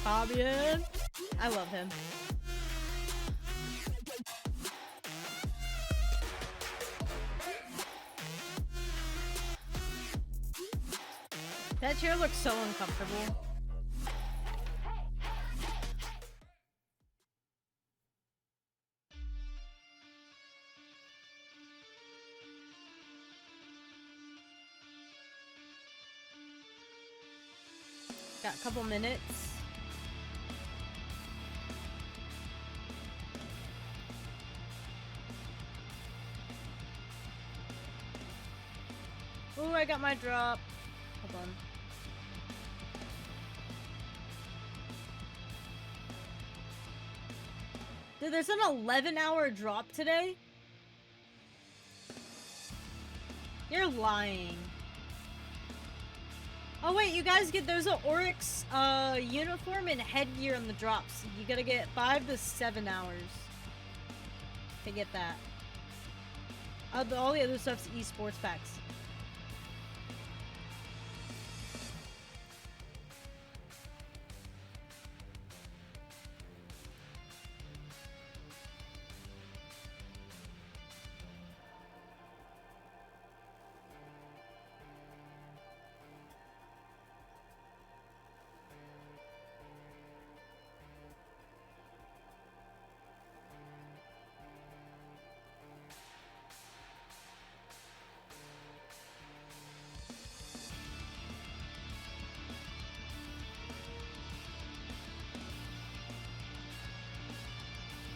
Fabian. I love him. That chair looks so uncomfortable. Got a couple minutes. Ooh, I got my drop. Hold on. Dude, there's an 11-hour drop today? You're lying. Oh wait, you guys get, there's an Oryx uniform and headgear on the drops. You gotta get 5 to 7 hours to get that. All the other stuff's esports packs.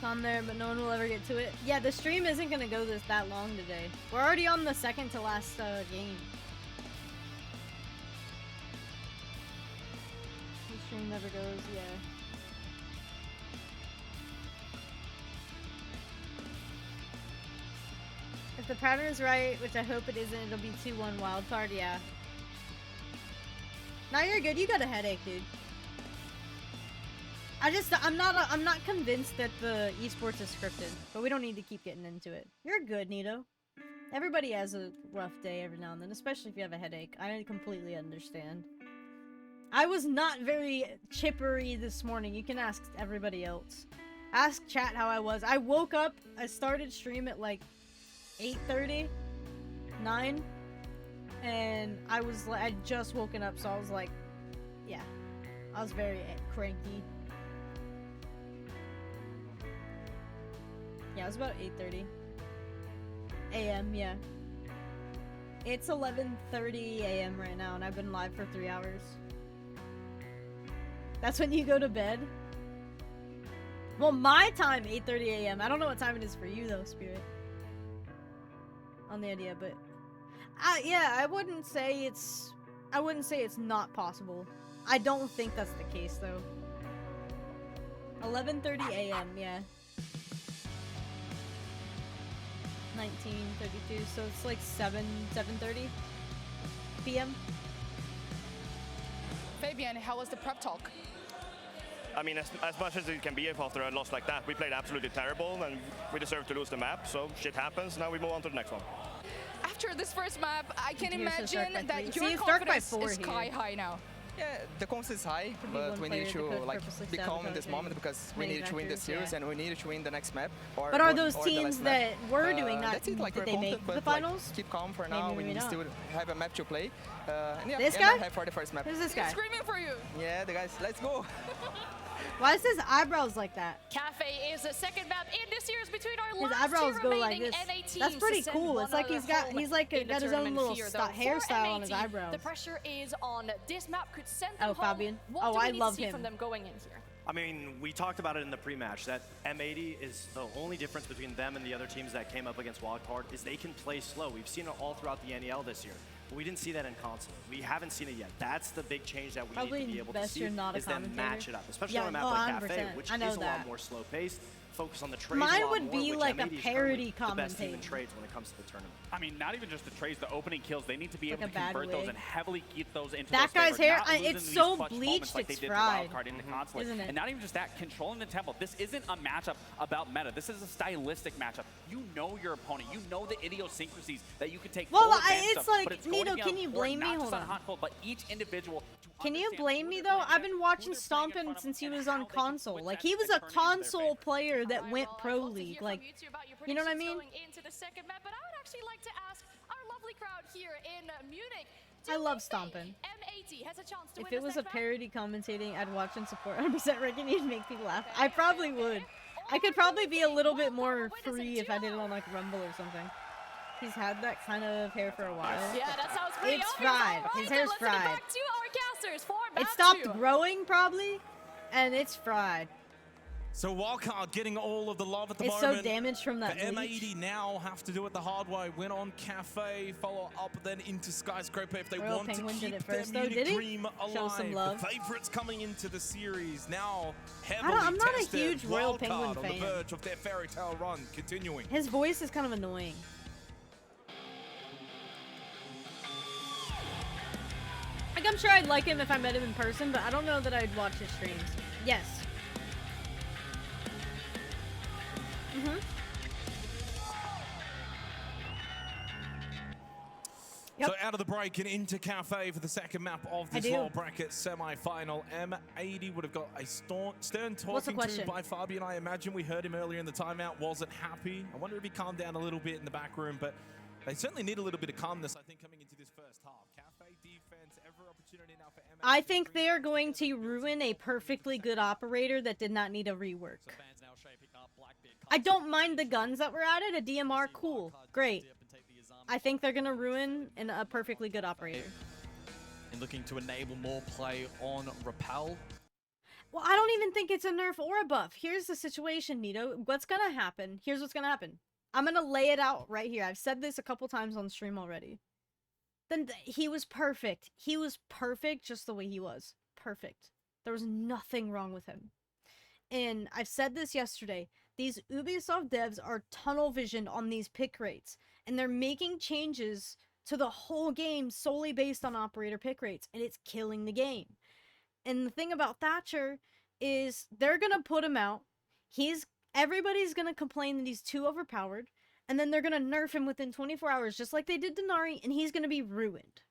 On there, but no one will ever get to it. Yeah, the stream isn't gonna go that long today. We're already on the second to last game. The stream never goes, yeah. If the pattern is right, which I hope it isn't, it'll be 2-1 wildcard, yeah. Now you're good, you got a headache, dude. I'm not convinced that the esports is scripted, but we don't need to keep getting into it. You're good, Nito. Everybody has a rough day every now and then, especially if you have a headache. I completely understand. I was not very chippery this morning. You can ask everybody else. Ask chat how I was. I woke up, I started stream at like 8:30, 9, and I'd just woken up, so I was like, yeah, I was very cranky. Yeah, it was about 8:30 a.m., yeah. It's 11:30 a.m. right now, and I've been live for 3 hours. That's when you go to bed? Well, my time, 8:30 a.m. I don't know what time it is for you, though, Spirit. On the idea, but... yeah, I wouldn't say it's not possible. I don't think that's the case, though. 11:30 a.m., yeah. 19:32, so it's like 7:30 p.m. Fabian, how was the prep talk? I mean, as much as it can be after a loss like that, we played absolutely terrible and we deserve to lose the map, so shit happens. Now we move on to the next one. After this first map, I can imagine that your it's confidence is sky high now. Yeah, the confidence is high, but we need to like be calm in this moment because we need to win the series and we need to win the next map. But are those teams that were doing that, that's it, like, did they make the finals? Like, keep calm for now. We still have a map to play. And yeah, this guy? For the first map. Who's this guy? He's screaming for you. Yeah, the guys, let's go. Why is his eyebrows like that? Cafe is the second map in this series between our his last eyebrows two go like remaining this. NA teams. That's pretty cool. It's like he's got his own little hairstyle on his eyebrows. The pressure is on. This map could send them home. Fabian. What do we I need love to see him. from them going in here? I mean, we talked about it in the pre-match that M80 is the only difference between them and the other teams that came up against Wildcard is they can play slow. We've seen it all throughout the NEL this year. But we didn't see that in console. We haven't seen it yet. That's the big change that we need to be able to see is them match it up, especially on a map like Cafe, which is a lot more slow-paced. Focus on the trades. Mine would be like a parody commentator. The best team in trades when it comes to the tournament. I mean, not even just the trades, the opening kills. They need to be able to convert those and heavily keep those into that guy's hair. It's so bleached, like it's fried, in the console. isn't it? And not even just that, controlling the tempo. This isn't a matchup about meta. This is a stylistic matchup. You know your opponent. You know the idiosyncrasies that you can take. Well, it's like but it's Nito. Can you blame me? Not just Hold on on. hot cold, but each individual to Can you blame me though? I've been watching Stompin since he was on console. Like, he was a console player that went pro league. Like, you know what I mean? Into the second map, but I would actually like to ask our lovely crowd here in Munich. I love Stompin. M80 has a chance to If win it was this a next parody commentating, I'd watch and support 100% Ricken. You'd make me laugh. I probably would. I could probably be a little bit more free if I did it on like Rumble or something. He's had that kind of hair for a while. Yeah, that sounds pretty It's obvious. fried. All right, His hair's let's fried. get back to our casters for It map stopped 2. growing probably, and it's fried. So Wildcard getting all of the love at the It's moment. so damaged from that The bleach. M80 now have to do it the hard way. Win on Cafe, follow up then into Skyscraper if they Royal want Penguin to did keep it their first, though, Munich did he? dream alive. Show some love. The favorites coming into the series now heavily I'm not a tested. huge Royal Wildcard Penguin on the fan. verge of their fairy tale run continuing. His voice is kind of annoying. Like, I'm sure I'd like him if I met him in person, but I don't know that I'd watch his streams. Yes. So out of the break and into Cafe for the second map of this lower bracket semi-final. M80 would have got a stern talking to by Fabian. I imagine we heard him earlier in the timeout. Wasn't happy. I wonder if he calmed down a little bit in the back room, but they certainly need a little bit of calmness, I think, coming into this first half. Cafe defense, ever opportunity now for M80. I think they are going to ruin a perfectly good operator that did not need a rework. I don't mind the guns that were added. A DMR, cool, great. I think they're gonna ruin a perfectly good operator. And looking to enable more play on Repel. Well, I don't even think it's a nerf or a buff. Here's the situation, Nito. What's gonna happen? Here's what's gonna happen. I'm gonna lay it out right here. I've said this a couple times on stream already. Then he was perfect. He was perfect just the way he was. Perfect. There was nothing wrong with him. And I've said this yesterday. These Ubisoft devs are tunnel visioned on these pick rates. And they're making changes to the whole game solely based on operator pick rates. And it's killing the game. And the thing about Thatcher is they're going to put him out. Everybody's going to complain that he's too overpowered. And then they're going to nerf him within 24 hours, just like they did Denari. And he's going to be ruined.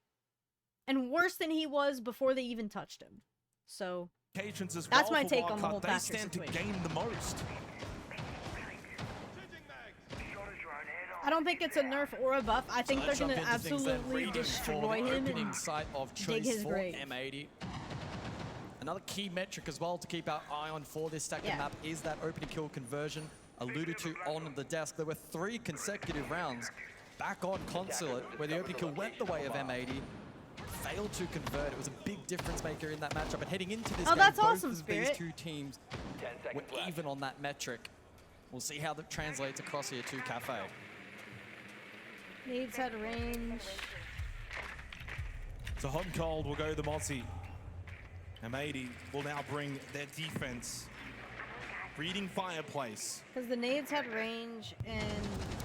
And worse than he was before they even touched him. So that's my take on the whole Thatcher situation. They stand to gain the most. I don't think it's a nerf or a buff. I think they're going to absolutely destroy him and site of dig his for grave. M80. Another key metric as well to keep our eye on for this second map is that opening kill conversion alluded to on the desk. There were 3 consecutive rounds back on Consulate where the opening kill went the way of M80. Failed to convert. It was a big difference maker in that matchup. And heading into this game, that's both awesome, of Spirit. these two teams were even on that metric. We'll see how that translates across here to Cafe. Needs at range. So hot and cold will go the Mozzie. M80 will now bring their defense. Reading fireplace. Because the nades had range and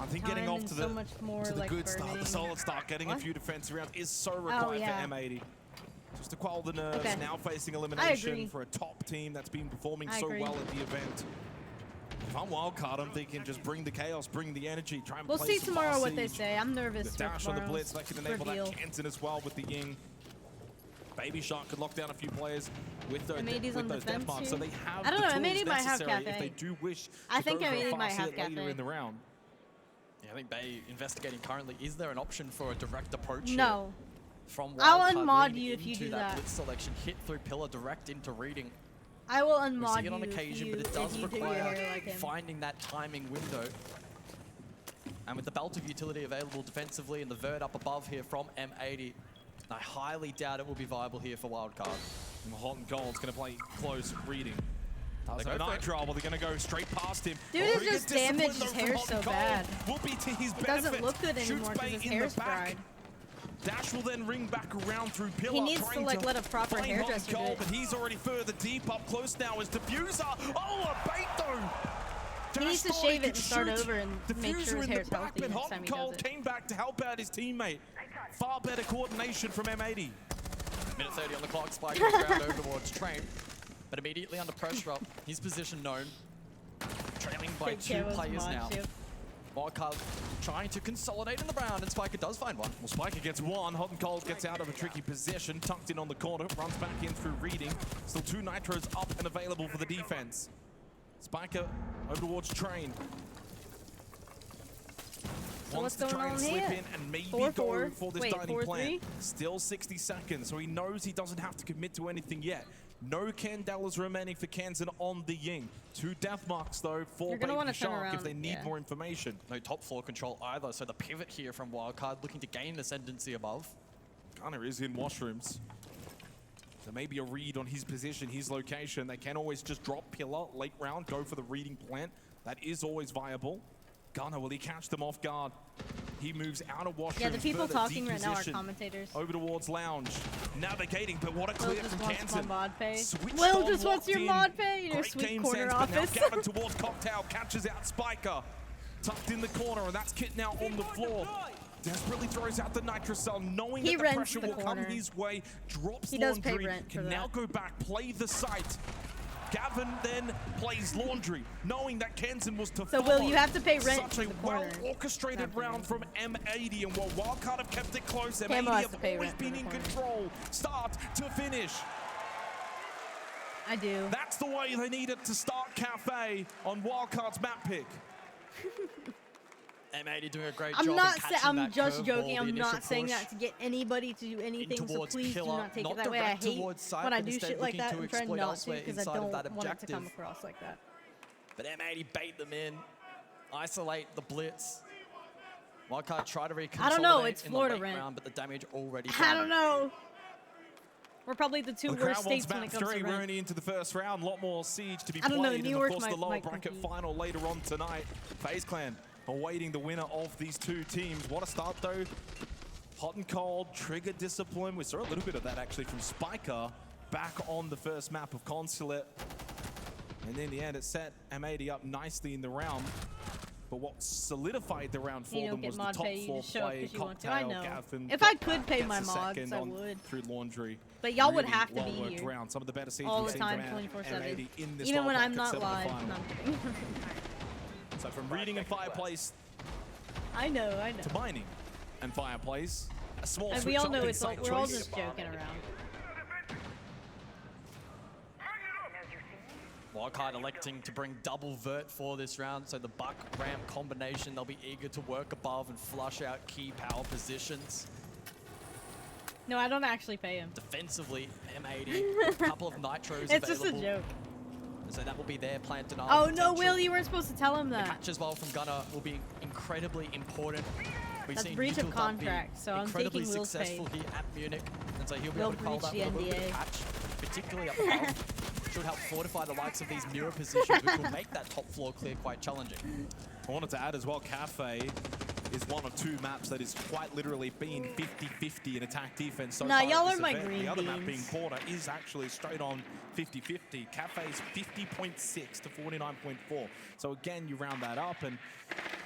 I think getting off to so much more the like good start, burning. the solid start, getting a few defensive rounds is so required for M80. Just to quell the nerves, now facing elimination for a top team that's been performing so well at the event. If I'm Wildcard, I'm thinking just bring the chaos, bring the energy, try and We'll play see some tomorrow fast what they siege. say. I'm nervous The dash for on the tomorrow's blitz, they can enable reveal. that Kenton as well with the Ying. Baby Shark could lock down a few players with those, M80's on those the death fence marks, here. so they have I don't the know, tools M80 might have necessary if Cafe. they do wish I to think go for a M80 might fast have hit later Cafe. in the round. Yeah, I think Bay investigating currently. Is there an option for a direct approach No. here from I'll Wildcard unmod leading you if you into do that that. blitz selection, hit through pillar direct into reading. I will We unmod see it on you occasion, if but it you, does if you do your require hair like him. finding that timing window. And with the belt of utility available defensively and the vert up above here from M80, I highly doubt it will be viable here for Wildcard. And hot and cold's going to play close reading. They So go for it. Nitro, well, they're going to go straight past him. Dude Oh, has he gets just damaged disciplined, his though, hair from hot so and cold. bad. Will be to his It doesn't benefit. look good Shoots anymore because Bay his in the hair's back. fried. Dash will then ring back around through pillar. He needs to, trying like, let a proper play hot and hairdresser do cold, it. But he's already further deep up close now as Diffuser. Oh, a bait though. He needs to Dash thought shave he it and could start shoot. over and make Diffuser sure his in hair's the back, healthy but next hot time and he does cold it. came back to help out his teammate. Far better coordination from M80. Minute 30 on the clock, Spike goes around over towards Train. But immediately under pressure, his position known. Trailing by Big 2 Kevo's players mod now. chip. Wildcard trying to consolidate in the round, and Spiker does find one. Well, Spiker gets one. Hot and Cold gets out of a tricky position, tucked in on the corner, runs back in through reading. Still 2 nitros up and available for the defense. Spiker over towards Train. So Wants what's to try going and on slip here? in and maybe 4-4. go for this Wait, dining 4-3? plan. Still 60 seconds, so he knows he doesn't have to commit to anything yet. No Candelas remaining for Kansan on the Ying. 2 death marks though for Baby Shark if they need more information. No top floor control either, so the pivot here from Wildcard looking to gain ascendancy above. Gunner is in washrooms. There may be a read on his position, his location. They can always just drop pillar late round, go for the reading plant. That is always viable. Gunner, will he catch them off guard? He moves out of washrooms. Yeah, the people further talking right now are position, commentators. Over towards Lounge. Navigating, but what a clear Will just from wants my Kansan. mod pay. Switched Will on, just wants your locked in. mod pay. Your Great sweet game corner sense, but office. now Gavin towards Cocktail, catches out Spiker. Tucked in the corner, and that's Kit now on the floor. Desperately throws out the Nitro Cell, knowing He that the rents pressure the will corner. come his way. Drops He does pay Laundry, rent for can now that. go back, play the site. Gavin then plays Laundry, knowing that Kansan was to So, follow. Will, you have to pay rent Such for a the corner. well-orchestrated round from M80, and while Wildcard have kept it close, Camo M80 has have to pay always rent for been the in corner. control, start to finish. I do. That's the way they needed to start Cafe on Wildcard's map pick. M80 doing a great I'm job not in saying. catching I'm that just curveball, joking. the I'm initial not saying push. that to get anybody to do anything. So towards please do Pillar, not take not it that way. I direct hate towards side, when I but do instead shit like looking that. to I'm trying exploit not to elsewhere because I inside of don't that want it to come objective. across like that. But M80 bait them in, isolate the blitz. Wildcard try to reconsolidate I don't know, it's in Florida the late rent. round, but the damage already I done. don't know. We're probably the 2 The worst crowd wants states when map it comes 3. to We're rent. only into the first round. A lot more siege to be I don't know, played. New And York of course, the lower might bracket compete. final later on tonight. FaZe Clan awaiting the winner of these 2 teams. What a start, though. Hot and Cold, Trigger Discipline. We saw a little bit of that, actually, from Spiker back on the first map of Consulate. And in the end, it set M80 up nicely in the round. But what solidified the round for You don't them get was the mod top pay, you floor just show up play. 'cause you want to. I Cocktail, know. Gavin, If I got could back, pay gets my a mods, second I on would. Through Laundry. But y'all would Really have to be well-worked here. round. Some of the better seeds All we've the seen time, from 24/7. M80 in this Even when lower I'm bracket not live. semifinal. No, I'm kidding. So from Reading and Fireplace I know. to Mining and Fireplace, a small And switch we all up know in it's all, site we're all choice. just joking around. Wildcard electing to bring double vert for this round, so the buck ramp combination, they'll be eager to work above and flush out key power positions. No, I don't actually pay him. Defensively, M80, a couple of nitros It's just a available. joke. So that will be their plan denial. Oh no, potential. Will, you weren't supposed to tell him The that. catch as well from Gunner will be incredibly important. We've That's seen breach of Util Dub be contract, so I'm incredibly taking Will's successful pay. here at Munich, and so he'll be Will able to call that breach with a the little bit of NDA. patch, particularly up above. Should help fortify the likes of these mirror positions, which will make that top floor clear quite challenging. I wanted to add as well, Cafe is one of 2 maps that is quite literally been 50-50 in attack defense so Nah, far y'all at are this my event. green The other map being beans. Porter is actually straight on 50-50. Cafe's 50.6 to 49.4. So again, you round that up, and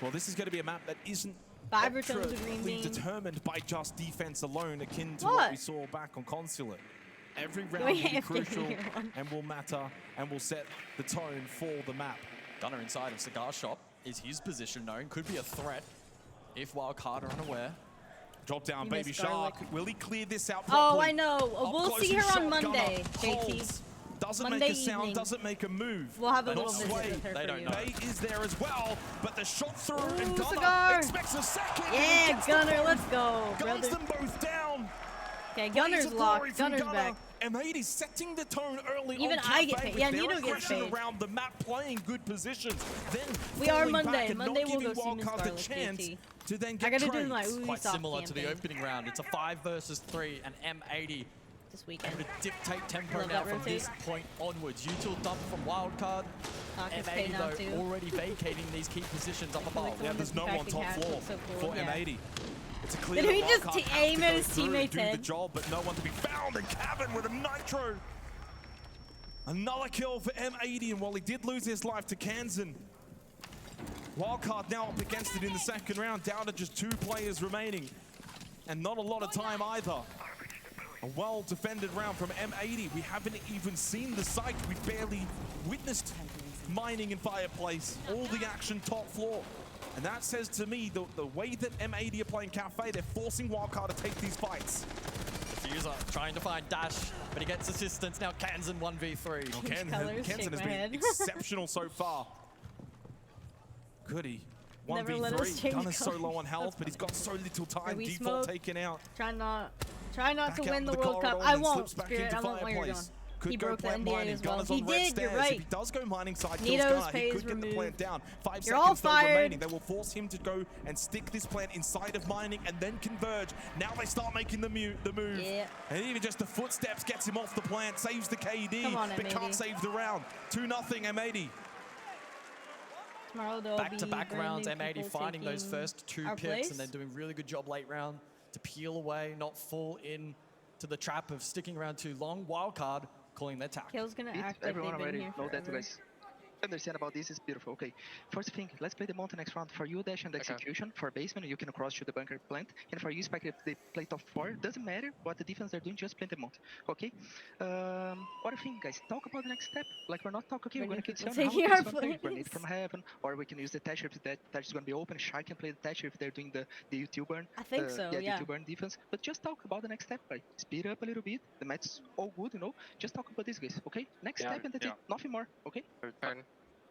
well, this is going to be a map that isn't 5 returns of green ultimately bean. determined by just defense alone, akin to What? what we saw back on Consulate. Every round will be AFK crucial here. and will matter and will set the tone for the map. Gunner inside of Cigar Shop is his position known, could be a threat if Wildcard are unaware. Drop down, You Baby missed Garlic. Shark. Will he clear this out Oh, properly? I know. Up We'll close see and her on shot, Monday, Gunner JT. holds. Doesn't Monday make a sound, evening. doesn't make a move. We'll have a Not little visit sway. with her They for don't you. know. Bay is there as well, but the shot through and Ooh, Gunner Cigar. expects a second. and he Yeah, gets the Gunner, point. let's go, Guns brother. them both down. Okay, Blaze Gunner's of glory locked. from Gunner's Gunner. back. M80 setting the tone early Even on. I get Cafe paid. with Yeah, their Nito gets aggression paid. around the map, playing good positions. Then We are falling Monday. back and Monday not we'll giving go see Miss Wildcard the Garlic, chance JT. to then I get gotta do trades. my Uwe Quite Soft similar to the campaign opening round. It's a 5 versus 3, and M80 this weekend. able to dictate tempo Love now that from rotate. this point onwards. Util Dub from Wildcard. Hawkins pay M80 now though too. already vacating these key positions up above. Yeah, there's no one Impacting top hat floor looks so cool, for yeah. M80. It's a clear Did he that just Wildcard have aim to at go his through and teammate's do the head? job, but no one to be found. And Cabin with a nitro. Another kill for M80, and while he did lose his life to Kansan, Wildcard now up against it in the second round, down to just 2 players remaining. And not a lot of time either. A well-defended round from M80. We haven't even seen the site. We barely witnessed Mining and Fireplace. All the action top floor. And that says to me, the way that M80 are playing Cafe, they're forcing Wildcard to take these fights. Diffuser trying to find Dash, but he gets assistance. Now Kansan 1v3. Well, Kansan has been exceptional so far. Goody. 1v3. Gunner's so low on health, but he's got so little time. Default taken out. Try not to win the World Cup. I won't, Spirit. I won't let you on. He broke the NDA as well. He did, you're right. If he does go mining side, Nito's he could get the plant down. 5 seconds still remaining. They will force him to go and stick this plant inside of mining and then converge. Now they start making the move. Yeah. And even just the footsteps gets him off the plant, saves the KD, but can't save the round. 2-0 M80. Back-to-back rounds, M80 finding those first 2 picks and then doing really good job late round to peel away, not fall in to the trap of sticking around too long. Wildcard calling their attack. Kill's gonna act like everyone they've been already here know that, forever. guys. Understand about this is beautiful. Okay, first thing, let's play the Monte next round. For you, Dash and execution. For basement, you can cross to the bunker plant. And for you, Spike, if they play top 4, doesn't matter what the defense they're doing, just play the Monte. Okay? Other thing, guys, talk about the next step. Like, we're not talking, okay, we're gonna keep taking our place. Grenade from heaven, or we can use the Thatcher if that Thatcher is gonna be open. Shy can play the Thatcher if they're doing the U2 burn. I think so, yeah. U2 burn defense. But just talk about the next step, right? Speed up a little bit. The match's all good, you know? Just talk about this, guys, okay? Next step and that's it. Nothing more, okay?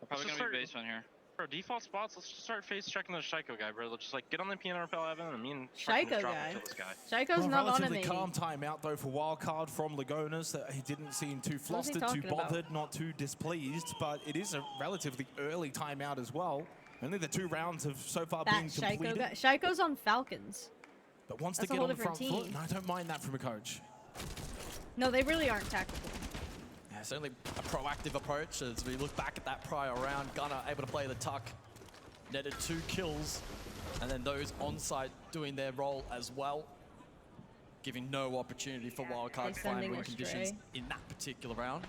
Probably gonna be basement here. For default spots, let's just start face checking the Shaiko guy, bro. Let's just like get on the piano repel Evan and me and Shaiko guy. Shaiko's not on relatively calm timeout though for Wildcard from Lagonas. That he didn't seem too flustered, too bothered, not too displeased. But it is a relatively early timeout as well. Only the 2 rounds have so far been completed. Shaiko's on Falcons. But wants to get on the front foot. No, I don't mind that from a coach. No, they really aren't tactical. Certainly a proactive approach as we look back at that prior round. Gunner able to play the tuck, netted 2 kills, and then those on site doing their role as well, giving no opportunity for Wildcard to find win conditions in that particular round.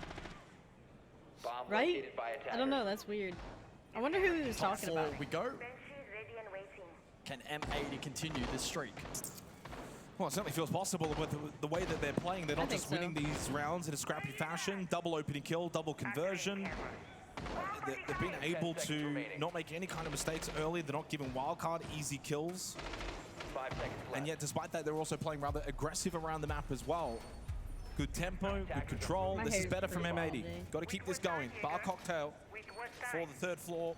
Right? I don't know, that's weird. I wonder who he was talking about. Top 4 we go. Can M80 continue this streak? Well, it certainly feels possible with the way that they're playing. They're not just winning these rounds in a scrappy fashion. Double opening kill, double conversion. They've been able to not make any kind of mistakes early. They're not giving Wildcard easy kills. And yet, despite that, they're also playing rather aggressive around the map as well. Good tempo, good control. This is better from M80. Got to keep this going. Bar cocktail for the 3rd floor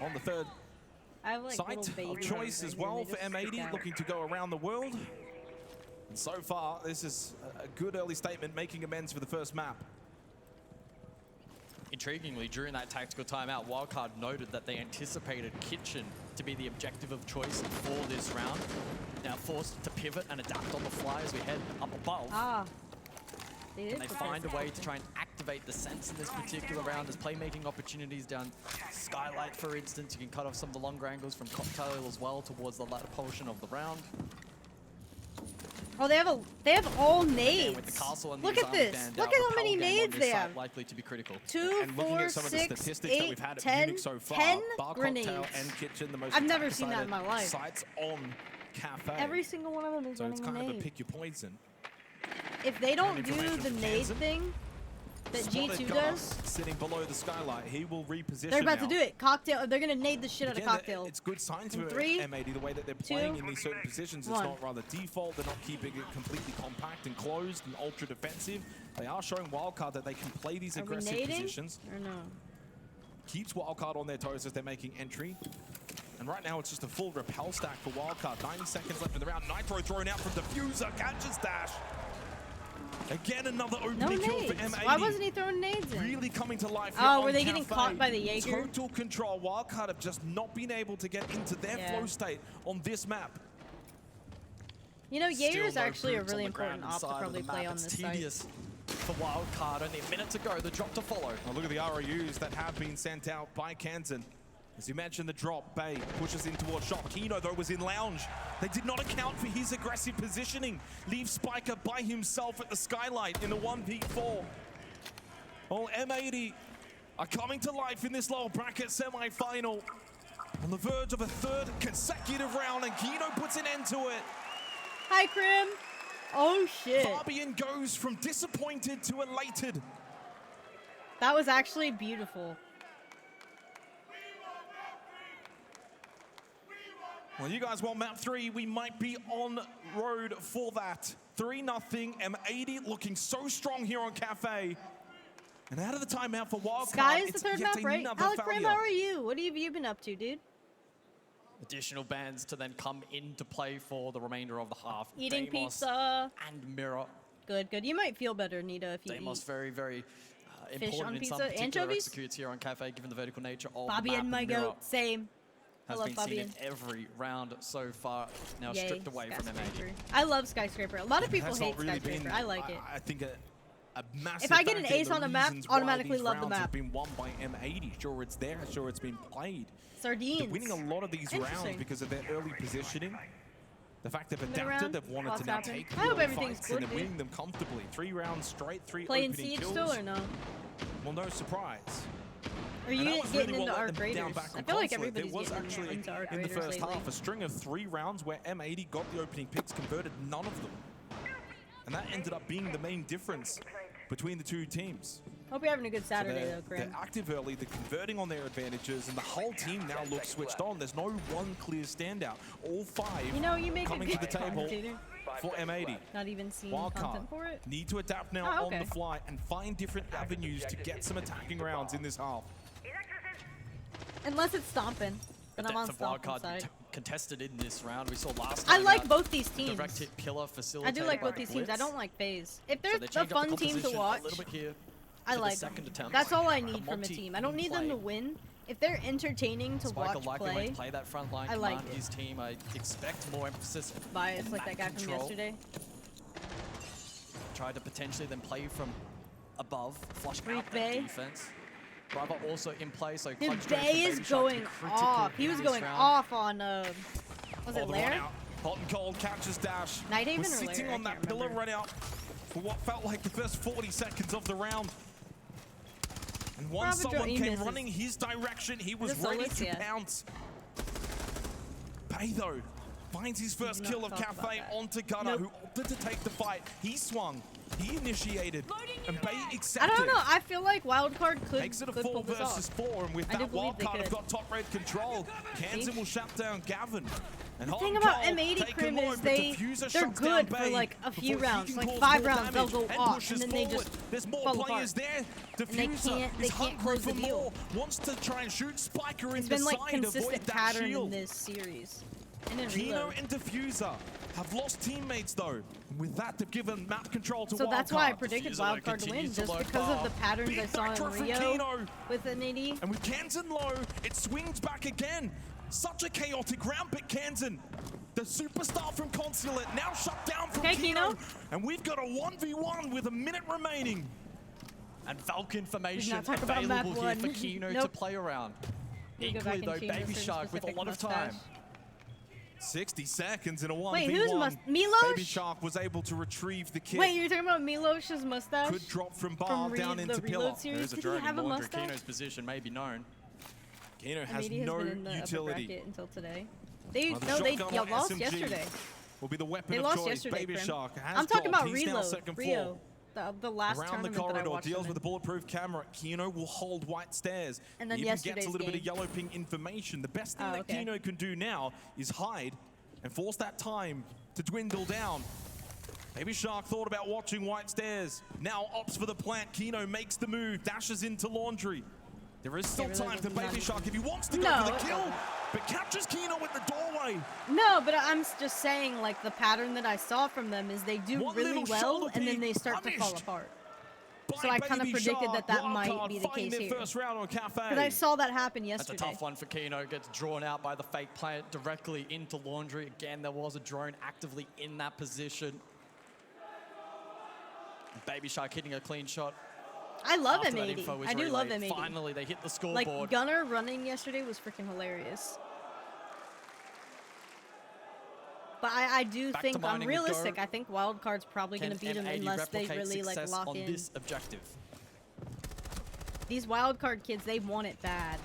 on the 3rd site of choice as well for M80, looking to go around the world. And so far, this is a good early statement, making amends for the first map. Intriguingly, during that tactical timeout, Wildcard noted that they anticipated Kitchen to be the objective of choice for this round. Now forced to pivot and adapt on the fly as we head up above. And they find a way to try and activate the sense in this particular round as playmaking opportunities down Skylight, for instance. You can cut off some of the longer angles from Cocktail as well towards the latter portion of the round. Oh, they have all nades. With the castle and look at this. Look at how many nades they have. Likely to be critical. 2, 4, 6, 8, 10, 10 grenades. And Kitchen, the most I've never seen that in my life. Sites on Cafe. Every single one of them is running a nade. So it's kind of a pick your poison. If they don't do the nade thing that G2 does, sitting below the Skylight, he will reposition. They're about to do it. Cocktail. They're gonna nade the shit out of Cocktail. It's good sign to M80 the way that they're playing in these certain positions. It's not rather default. They're not keeping it completely compact and closed and ultra defensive. They are showing Wildcard that they can play these aggressive positions. Or no? Keeps Wildcard on their toes as they're making entry. And right now it's just a full repel stack for Wildcard. 90 seconds left in the round. Nitro thrown out from Diffuser. Catches Dash. Again, another opening kill for M80. Why wasn't he throwing nades in? Really coming to life. Oh, were they getting caught by the Jaeger? Total control. Wildcard have just not been able to get into their flow state on this map. You know, Jaeger's actually a really important op to probably play on this tedious for Wildcard. Only a minute to go. The drop to follow. Oh, look at the ROUs that have been sent out by Kansan. As you mentioned, the drop, Bay pushes in towards shop. Kino, though, was in lounge. They did not account for his aggressive positioning. Leave Spiker by himself at the Skylight in a 1v4. Well, M80 are coming to life in this lower bracket semi-final. On the verge of a 3rd consecutive round, and Kino puts an end to it. Hi, Krim. Oh, shit. Fabian goes from disappointed to elated. That was actually beautiful. Well, you guys want map 3. We might be on road for that. 3-0. M80 looking so strong here on Cafe. And out of the timeout for Wildcard, Sky is the third map, right? Alec Ram, how are you? What have you been up to, dude? Additional bans to then come into play for the remainder of the half. Eating Deimos pizza. And Mirror. Good, good. You might feel better, Nita, if you Deimos eat. very, very Fish important on in pizza, some particular anchovies? executes here on Cafe, given the vertical nature of Bobby the map. and my Mirror goat, same. I has love been Bobby seen and in every round so far, now Yay, stripped away from Skyscraper. M80. I love Skyscraper. A lot of people That's hate not really Skyscraper. been, I like it. I think a massive If I get an factor in ace the on a map, reasons why automatically these love the rounds map. have been won by M80. Sure, it's there. Sure, it's been played. Sardines. They're winning a lot of these rounds Interesting. because of their early positioning. The fact they've Mid adapted, round, they've wanted lots to now happen. take I hope real everything's fights good, and they're dude. winning them comfortably. 3 rounds straight, 3 Playing opening Siege kills. still or no? Well, no surprise. Are you And that was getting really into what let Arc them down Raiders? back I on feel like Consulate. everybody's There was getting actually, into Arc in the Raiders first lately. half, a string of 3 rounds where M80 got the opening picks, converted none of them. And that ended up being the main difference between the two teams. Hope you're having a good Saturday, So though, Craig. they're active early, they're converting on their advantages, and the whole team now looks switched on. There's no one clear standout. All 5 You know, you make a coming good to the table commentator. for M80. Not even seeing Wildcard content for it. need to adapt now Oh, okay. on the fly and find different avenues to get some attacking rounds in this half. Unless it's stomping. Then I'm on Depth of stomping Wildcard side. contested in this round. We saw last I time like out both these teams. Direct hit killer I facilitated do like by both these teams. I Blitz. don't like FaZe. If So they're they a changed up fun the team to composition watch, a little bit here I for the like them. second attempt. That's all I The need from a team. I don't multi-team need them to play. win. If they're entertaining to Spiker watch like the way play, to play that front line, I like command it. his team. I expect more emphasis Bias on like that map guy from control. yesterday. Tried to potentially then play from above, flush Greek out Bay. that defense. Bravo also in play, so Dude, clutch strength Bay for is Baby Shark to going be critical off. He in was this going round. off on, was Oh, it the Lair? run out. Hot and cold catches dash. Nighthaven Was or sitting Lair? on I that can't pillar remember. run out for what felt like the first 40 seconds of the round. And once Bravo someone he came misses. running his direction, he was Is this ready Solus? to Yeah. pounce. Bay, though, finds his first Not kill of talk about Cafe that. onto Gunner, Nope. who opted to take the fight. He swung, he initiated, and Bay I accepted. don't know. I feel like Wildcard could, Makes it a could 4 pull this versus off. 4, and with I do that believe they Wildcard have could. got top red control. Kansan will shut down Gavin. And The Hot thing and about Cold M80 take Crim him low, is but they're Diffuser shuts good down for Bay like a few before he rounds, can like cause 5 more rounds they'll damage go and off, pushes and then they forward. just There's more fall players apart. there. And Diffuser they is can't hungry close for the deal. more. Wants to try and shoot Spiker in It's the been like side, avoid consistent that pattern in shield. this series. And in Kino Reload. and Diffuser have lost teammates though. With that, they've given map control to So that's why I Wildcard. predicted Diffuser, though, Wildcard to win, continues just load because of bar. the patterns Big I saw backdraw in from Rio Kino. with an 80. And with Kansan low, it swings back again. Such a chaotic round, but Kansan, the superstar from Consulate, now shut down from Okay, Kino. And we've got a 1v1 with a minute remaining. And Falcon formation not talk about map available here for one. Kino to Nope. play around. We go Equally back though, and change Baby a certain Shark with a specific lot of mustache. time. 60 seconds in a 1v1. Wait, who's Milosh? Baby Shark was able to retrieve the kill. Wait, you're talking about Milosh's mustache? Could drop from bar down into the pillar. Reload series? There's a Did he dragon have a laundry. mustache? Kino's position may be known. Kino has M80 no been in the upper utility. bracket until today. They Well, the no, they shotgun or lost SMG yesterday. Will be the weapon They of lost choice. yesterday. Baby Prim. Shark has I'm talking gold. about He's now Reload. second Rio, floor. the last Around the tournament that I corridor, watched deals them with the in. bulletproof camera. Kino will hold white stairs. And then He even gets a yesterday's little bit of game. yellow ping information. The best thing Oh, that okay. Kino can do now is hide and force that time to dwindle down. Baby Shark thought about watching white stairs. Now opts for the plant. Kino makes the move, dashes into laundry. There is still really time for does not Baby Shark if he wants to go No, for the it kill, doesn't. but captures Kino at the doorway. No, but I'm just saying, like, the pattern that I saw from them is they do One really little well, shoulder and then peek they start to fall punished apart. by So I kind of Baby predicted Shark. that might Wildcard be the fighting case their here. first round on Cafe. But I saw that happen That's yesterday. a tough one for Kino. Gets drawn out by the fake plant directly into laundry. Again, there was a drone actively in that position. Baby Shark hitting a clean shot. I love after that M80. info was I do relayed. love M80. Finally, they hit the scoreboard. Like, Gunner running yesterday was freaking hilarious. But I do Back to think, I'm mining we realistic. go. I think Wildcard's probably going Can to beat him M80 unless they replicate really, like, success lock on in. this objective? These Wildcard kids, they want it bad.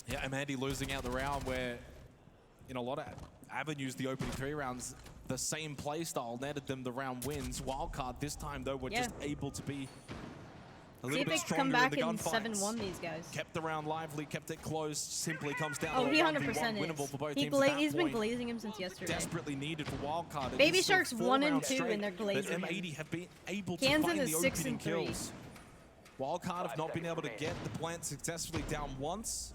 Yeah, M80 losing out the round where, in a lot of avenues, the opening 3 rounds, the same play style netted them the round wins. Wildcard this time, though, were Yeah. just able to be A See little if they bit can stronger come back in the and gunfights. 7-1 these guys. Kept the round lively, kept it close. Simply comes down Oh, to he a 100% 1v1 is. winnable for both teams at that He's been point. glazing him since yesterday. Desperately needed for wildcard. It Baby is still Shark's 4 1 and rounds 2 straight and they're glazing that him. M80 have been able to Kansan find is the 6 opening and 3. kills. Wildcard have not been able to get the plant successfully down once.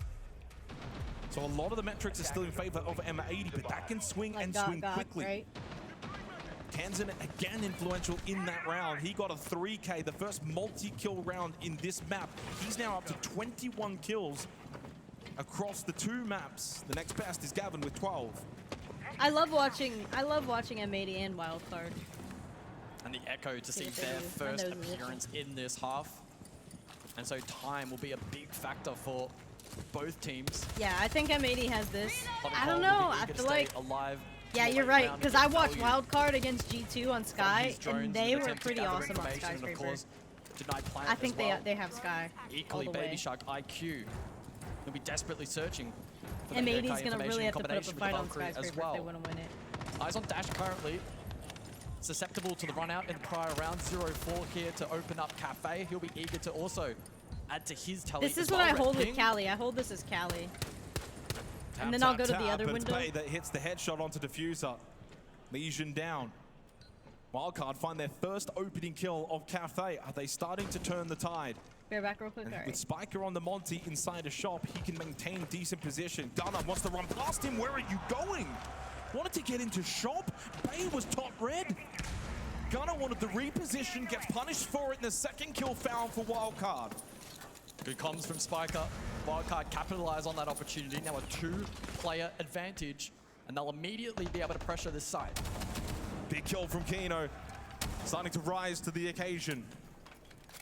So a lot of the metrics are still in favor of M80, but that can swing and swing quickly. Right? Kansan again influential in that round. He got a 3K, the first multi-kill round in this map. He's now up to 21 kills across the 2 maps. The next best is Gavin with 12. I love watching M80 and Wildcard. And the Echo to see if they their do. first My nose is appearance in this half. And so time will be a big factor for both teams. Yeah, I think M80 has this. Hot and I don't Cold know. will be I eager to feel stay like. alive. Yeah, you're late right. round Because and I get watched value Wildcard against G2 on Sky, these drones and they in an were attempt to pretty gather awesome on information, and of Skyscraper. course, denied plant I think as well. they have Sky. Equally, all the Baby way. Shark IQ will be desperately searching for that M80's Yokai gonna really information have to put up a combination with fight on Valkyrie as Skyscraper if well. they want to win it. Eyes on Dash currently. Susceptible to the run out in the prior round. 0-4 here to open up Cafe. He'll be eager to also add to his tally. This is as what well. I Red hold King. with Callie. I hold this as Callie. Tap, And then tap, I'll go to the tap, other and window. Bay that hits the headshot onto Diffuser. Lesion down. Wildcard find their first opening kill of Cafe. Are they starting to turn the tide? Bear back real quick. And All with right. Spiker on the Monty inside a shop, he can maintain decent position. Gunnar wants to run past him. Where are you going? Wanted to get into shop. Bay was top red. Gunnar wanted to reposition, gets punished for it in the second kill foul for Wildcard. Good comms from Spiker. Wildcard capitalize on that opportunity. Now a 2-player advantage, and they'll immediately be able to pressure this side. Big kill from Kino. Starting to rise to the occasion.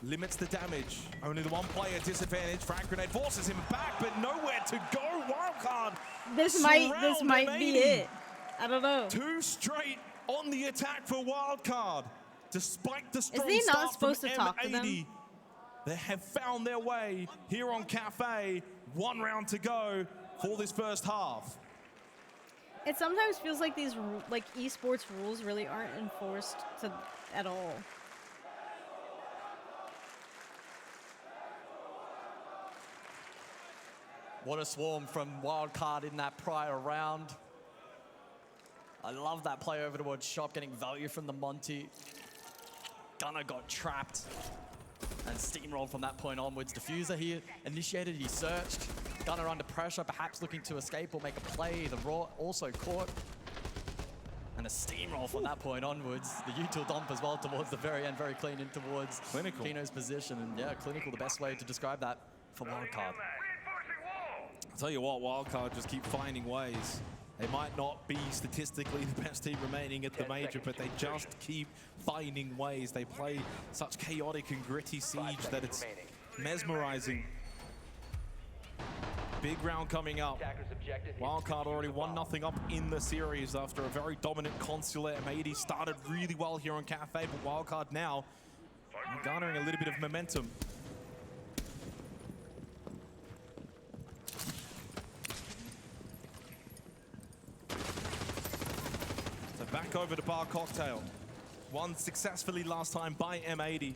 Limits the damage. Only the 1 player disadvantage. Frag grenade forces him back, but nowhere to go. Wildcard. This might be it. I don't know. 2 straight on the attack for Wildcard. Despite the strong he not start supposed from to talk to M80, them? they have found their way here on Cafe. 1 round to go for this first half. It sometimes feels like these esports rules really aren't enforced at all. What a swarm from Wildcard in that prior round. I love that play over towards shop, getting value from the Monty. Gunnar got trapped and steamrolled from that point onwards. Diffuser here initiated, he searched. Gunnar under pressure, perhaps looking to escape or make a play. The Raw also caught. And a steamroll from that point onwards. The util dump as well towards the very end, very clean in towards Clinical. Kino's position. And yeah, clinical, the best way to describe that for Wildcard. I'll tell you what, Wildcard just keep finding ways. They might not be statistically the best team remaining at the major, but they just keep finding ways. They play such chaotic and gritty siege that it's mesmerizing. Big round coming up. Wildcard already 1-0 up in the series after a very dominant Consulate. M80 started really well here on Cafe, but Wildcard now garnering a little bit of momentum. So back over to Bar Cocktail. Won successfully last time by M80.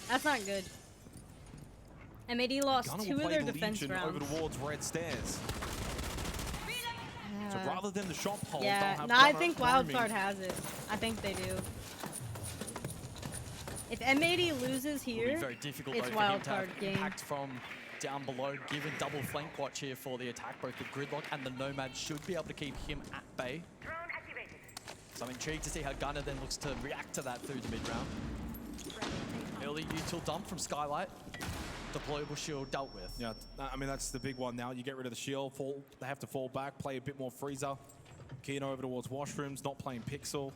That's not good. M80 lost Gunnar 2 will of play their the defense Legion rounds. over towards Red Stairs. So rather than the shop hold, they'll Yeah, have no, I Gunnar think roaming. Wildcard has it. I think they do. If M80 loses Will here, be very difficult it's though for him to have Wildcard game. impact from down below, given double flank watch here for the attack. Both the Gridlock and the Nomad should be able to keep him at bay. So I'm intrigued to see how Gunnar then looks to react to that through the mid-round. Early util dump from Skylight. Deployable shield dealt with. Yeah, I mean, that's the big one now. You get rid of the shield, they have to fall back, play a bit more Freezer. Kino over towards Washrooms, not playing Pixel.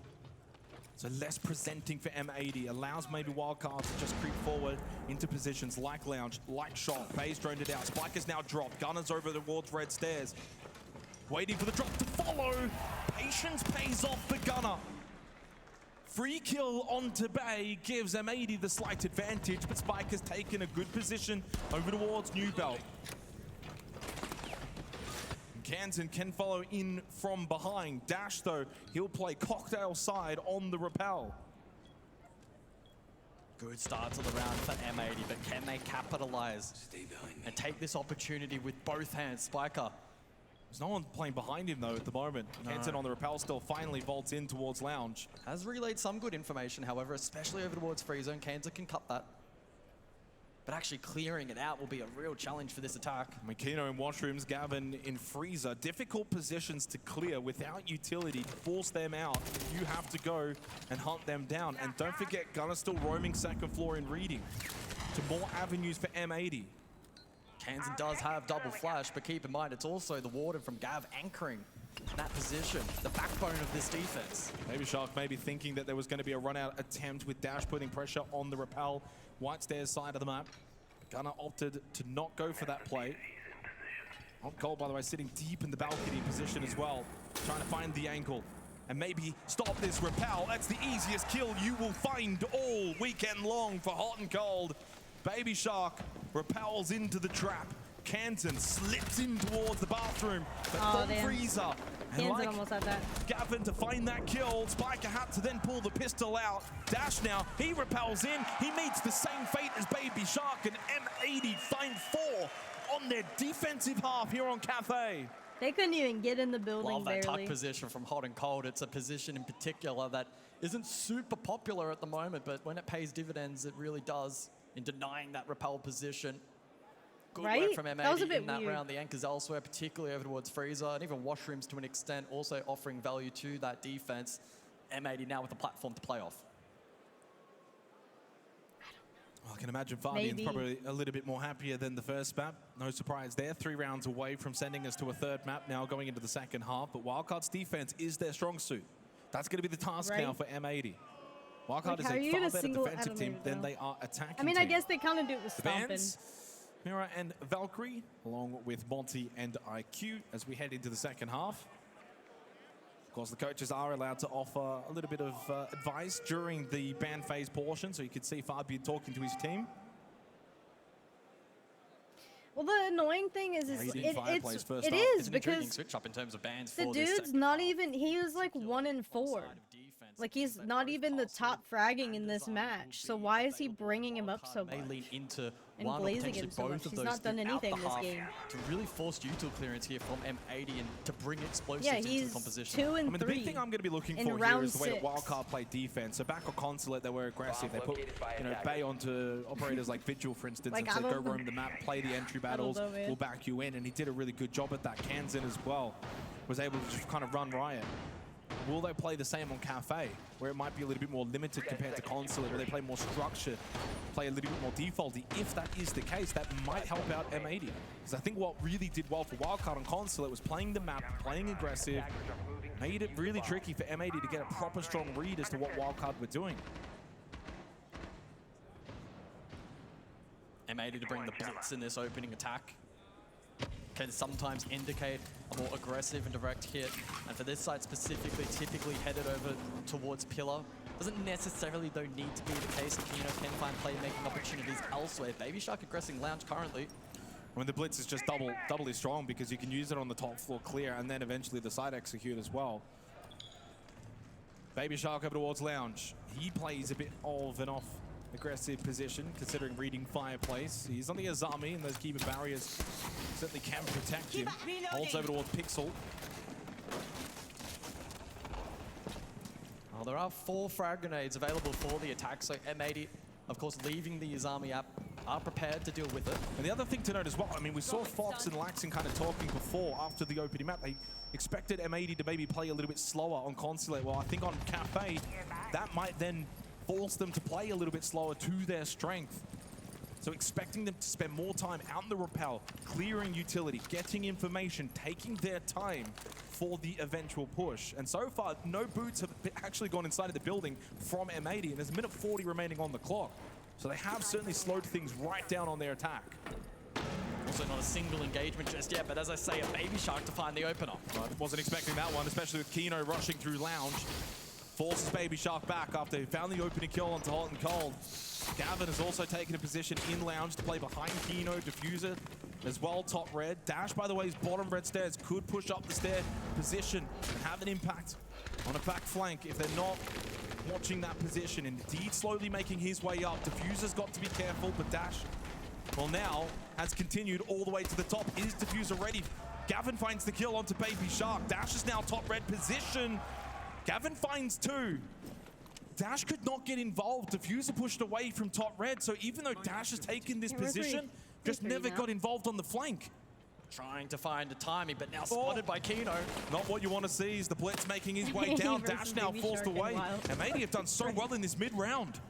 So less presenting for M80, allows maybe Wildcard to just creep forward into positions like Lounge, like Shot. Bay's droned it out. Spike is now dropped. Gunner's over towards Red Stairs. Waiting for the drop to follow. Patience pays off for Gunnar. Free kill onto Bay gives M80 the slight advantage, but Spike has taken a good position over towards New Belt. Kansan can follow in from behind. Dash, though, he'll play Cocktail side on the rappel. Good start to the round for M80, but can they capitalize and take this opportunity with both hands? Spiker. There's no one playing behind him, though, at the moment. No. Kenton on the rappel still finally vaults in towards Lounge. Has relayed some good information, however, especially over towards Free Zone. Kenton can cut that. But actually clearing it out will be a real challenge for this attack. Makino in washrooms, Gavin in freezer. Difficult positions to clear without utility to force them out. You have to go and hunt them down. And don't forget, Gunner still roaming second floor in reading. To more avenues for M80. Kansan does have double flash, but keep in mind, it's also the Warden from Gav anchoring that position, the backbone of this defense. Baby Shark maybe thinking that there was going to be a run-out attempt with Dash putting pressure on the rappel. White Stairs side of the map. Gunner opted to not go for that play. Hot Cold, by the way, sitting deep in the balcony position as well. Trying to find the angle and maybe stop this rappel. That's the easiest kill you will find all weekend long for Hot and Cold. Baby Shark rappels into the trap. Kansan slips in towards the bathroom, but from Freezer. And Kansan almost had that. Gavin to find that kill. Spiker had to then pull the pistol out. Dash now, he rappels in. He meets the same fate as Baby Shark, and M80 find 4 on their defensive half here on Cafe. They couldn't even get in the building. Love that barely. tuck position from Hot and Cold. It's a position in particular that isn't super popular at the moment, but when it pays dividends, it really does in denying that rappel position. Good work from M80 in that round. The anchors elsewhere, particularly over towards Freezer, and even washrooms to an extent, also offering value to that defense. M80 now with a platform to play off. I can imagine Fabian's probably a little bit more happier than the first map. No surprise there. 3 rounds away from sending us to a third map now going into the second half. But Wildcard's defense is their strong suit. That's going to be the task now for M80. Wildcard is a far better defensive team than they are attacking. I mean, I guess they kind of do it with stomping. Mira and Valkyrie, along with Monty and IQ, as we head into the second half. Of course, the coaches are allowed to offer a little bit of advice during the ban phase portion, so you could see Fabian talking to his team. Well, the annoying thing is it is because switch up in terms of bans the dude's not even, he was like 1-4. Like, he's not even the top fragging in this match. So why is he bringing him up so much? May lean into and one or blazing potentially him so both much. of He's those not done anything this game. To really force util clearance here from M80 and to bring explosives Yeah, into he's the composition. 2 and 3. The big thing I'm going to be looking for here is the way that Wildcard played defense. So back on Consulate, they were aggressive. They put, Bay onto operators like Vigil, for instance, and said, go roam the map, play the entry battles, we'll back you in. And he did a really good job at that. Kansan as well was able to just kind of run riot. Will they play the same on Cafe, where it might be a little bit more limited compared to Consulate, where they play more structured, play a little bit more defaulty? If that is the case, that might help out M80. Because I think what really did well for Wildcard on Consulate was playing the map, playing aggressive, made it really tricky for M80 to get a proper strong read as to what Wildcard were doing. M80 to bring the blitz in this opening attack can sometimes indicate a more aggressive and direct hit. And for this side specifically, typically headed over towards Pillar. Doesn't necessarily, though, need to be the case. Kino can find playmaking opportunities elsewhere. Baby Shark aggressing Lounge currently. When the blitz is just doubly strong because you can use it on the top floor clear and then eventually the side execute as well. Baby Shark over towards Lounge. He plays a bit of an off aggressive position, considering reading Fireplace. He's on the Azami, and those keeper barriers certainly can protect him. Holds over towards Pixel. Well, there are 4 frag grenades available for the attack, so M80, of course, leaving the Azami app, are prepared to deal with it. And the other thing to note as well, I mean, we saw Fox and Laxon kind of talking before, after the opening map. They expected M80 to maybe play a little bit slower on Consulate. Well, I think on Cafe, that might then force them to play a little bit slower to their strength. So expecting them to spend more time out in the rappel, clearing utility, getting information, taking their time for the eventual push. And so far, no boots have actually gone inside of the building from M80, and there's a minute 40 remaining on the clock. So they have certainly slowed things right down on their attack. Also not a single engagement just yet, but as I say, a Baby Shark to find the opener. I wasn't expecting that one, especially with Kino rushing through Lounge. Forces Baby Shark back after he found the opening kill onto Hot and Cold. Gavin has also taken a position in Lounge to play behind Kino, Diffuser as well, top red. Dash, by the way, is bottom red stairs, could push up the stair position and have an impact on a back flank if they're not watching that position, indeed slowly making his way up. Diffuser's got to be careful, but Dash, well, now has continued all the way to the top. Is Diffuser ready? Gavin finds the kill onto Baby Shark. Dash is now top red position. Gavin finds 2. Dash could not get involved. Diffuser pushed away from top red, so even though Dash has taken this position, just never got involved on the flank. Trying to find a timing, but now spotted by Kino. Not what you want to see is the Blitz making his way down. Dash now forced away. And maybe have done so well in this mid-round.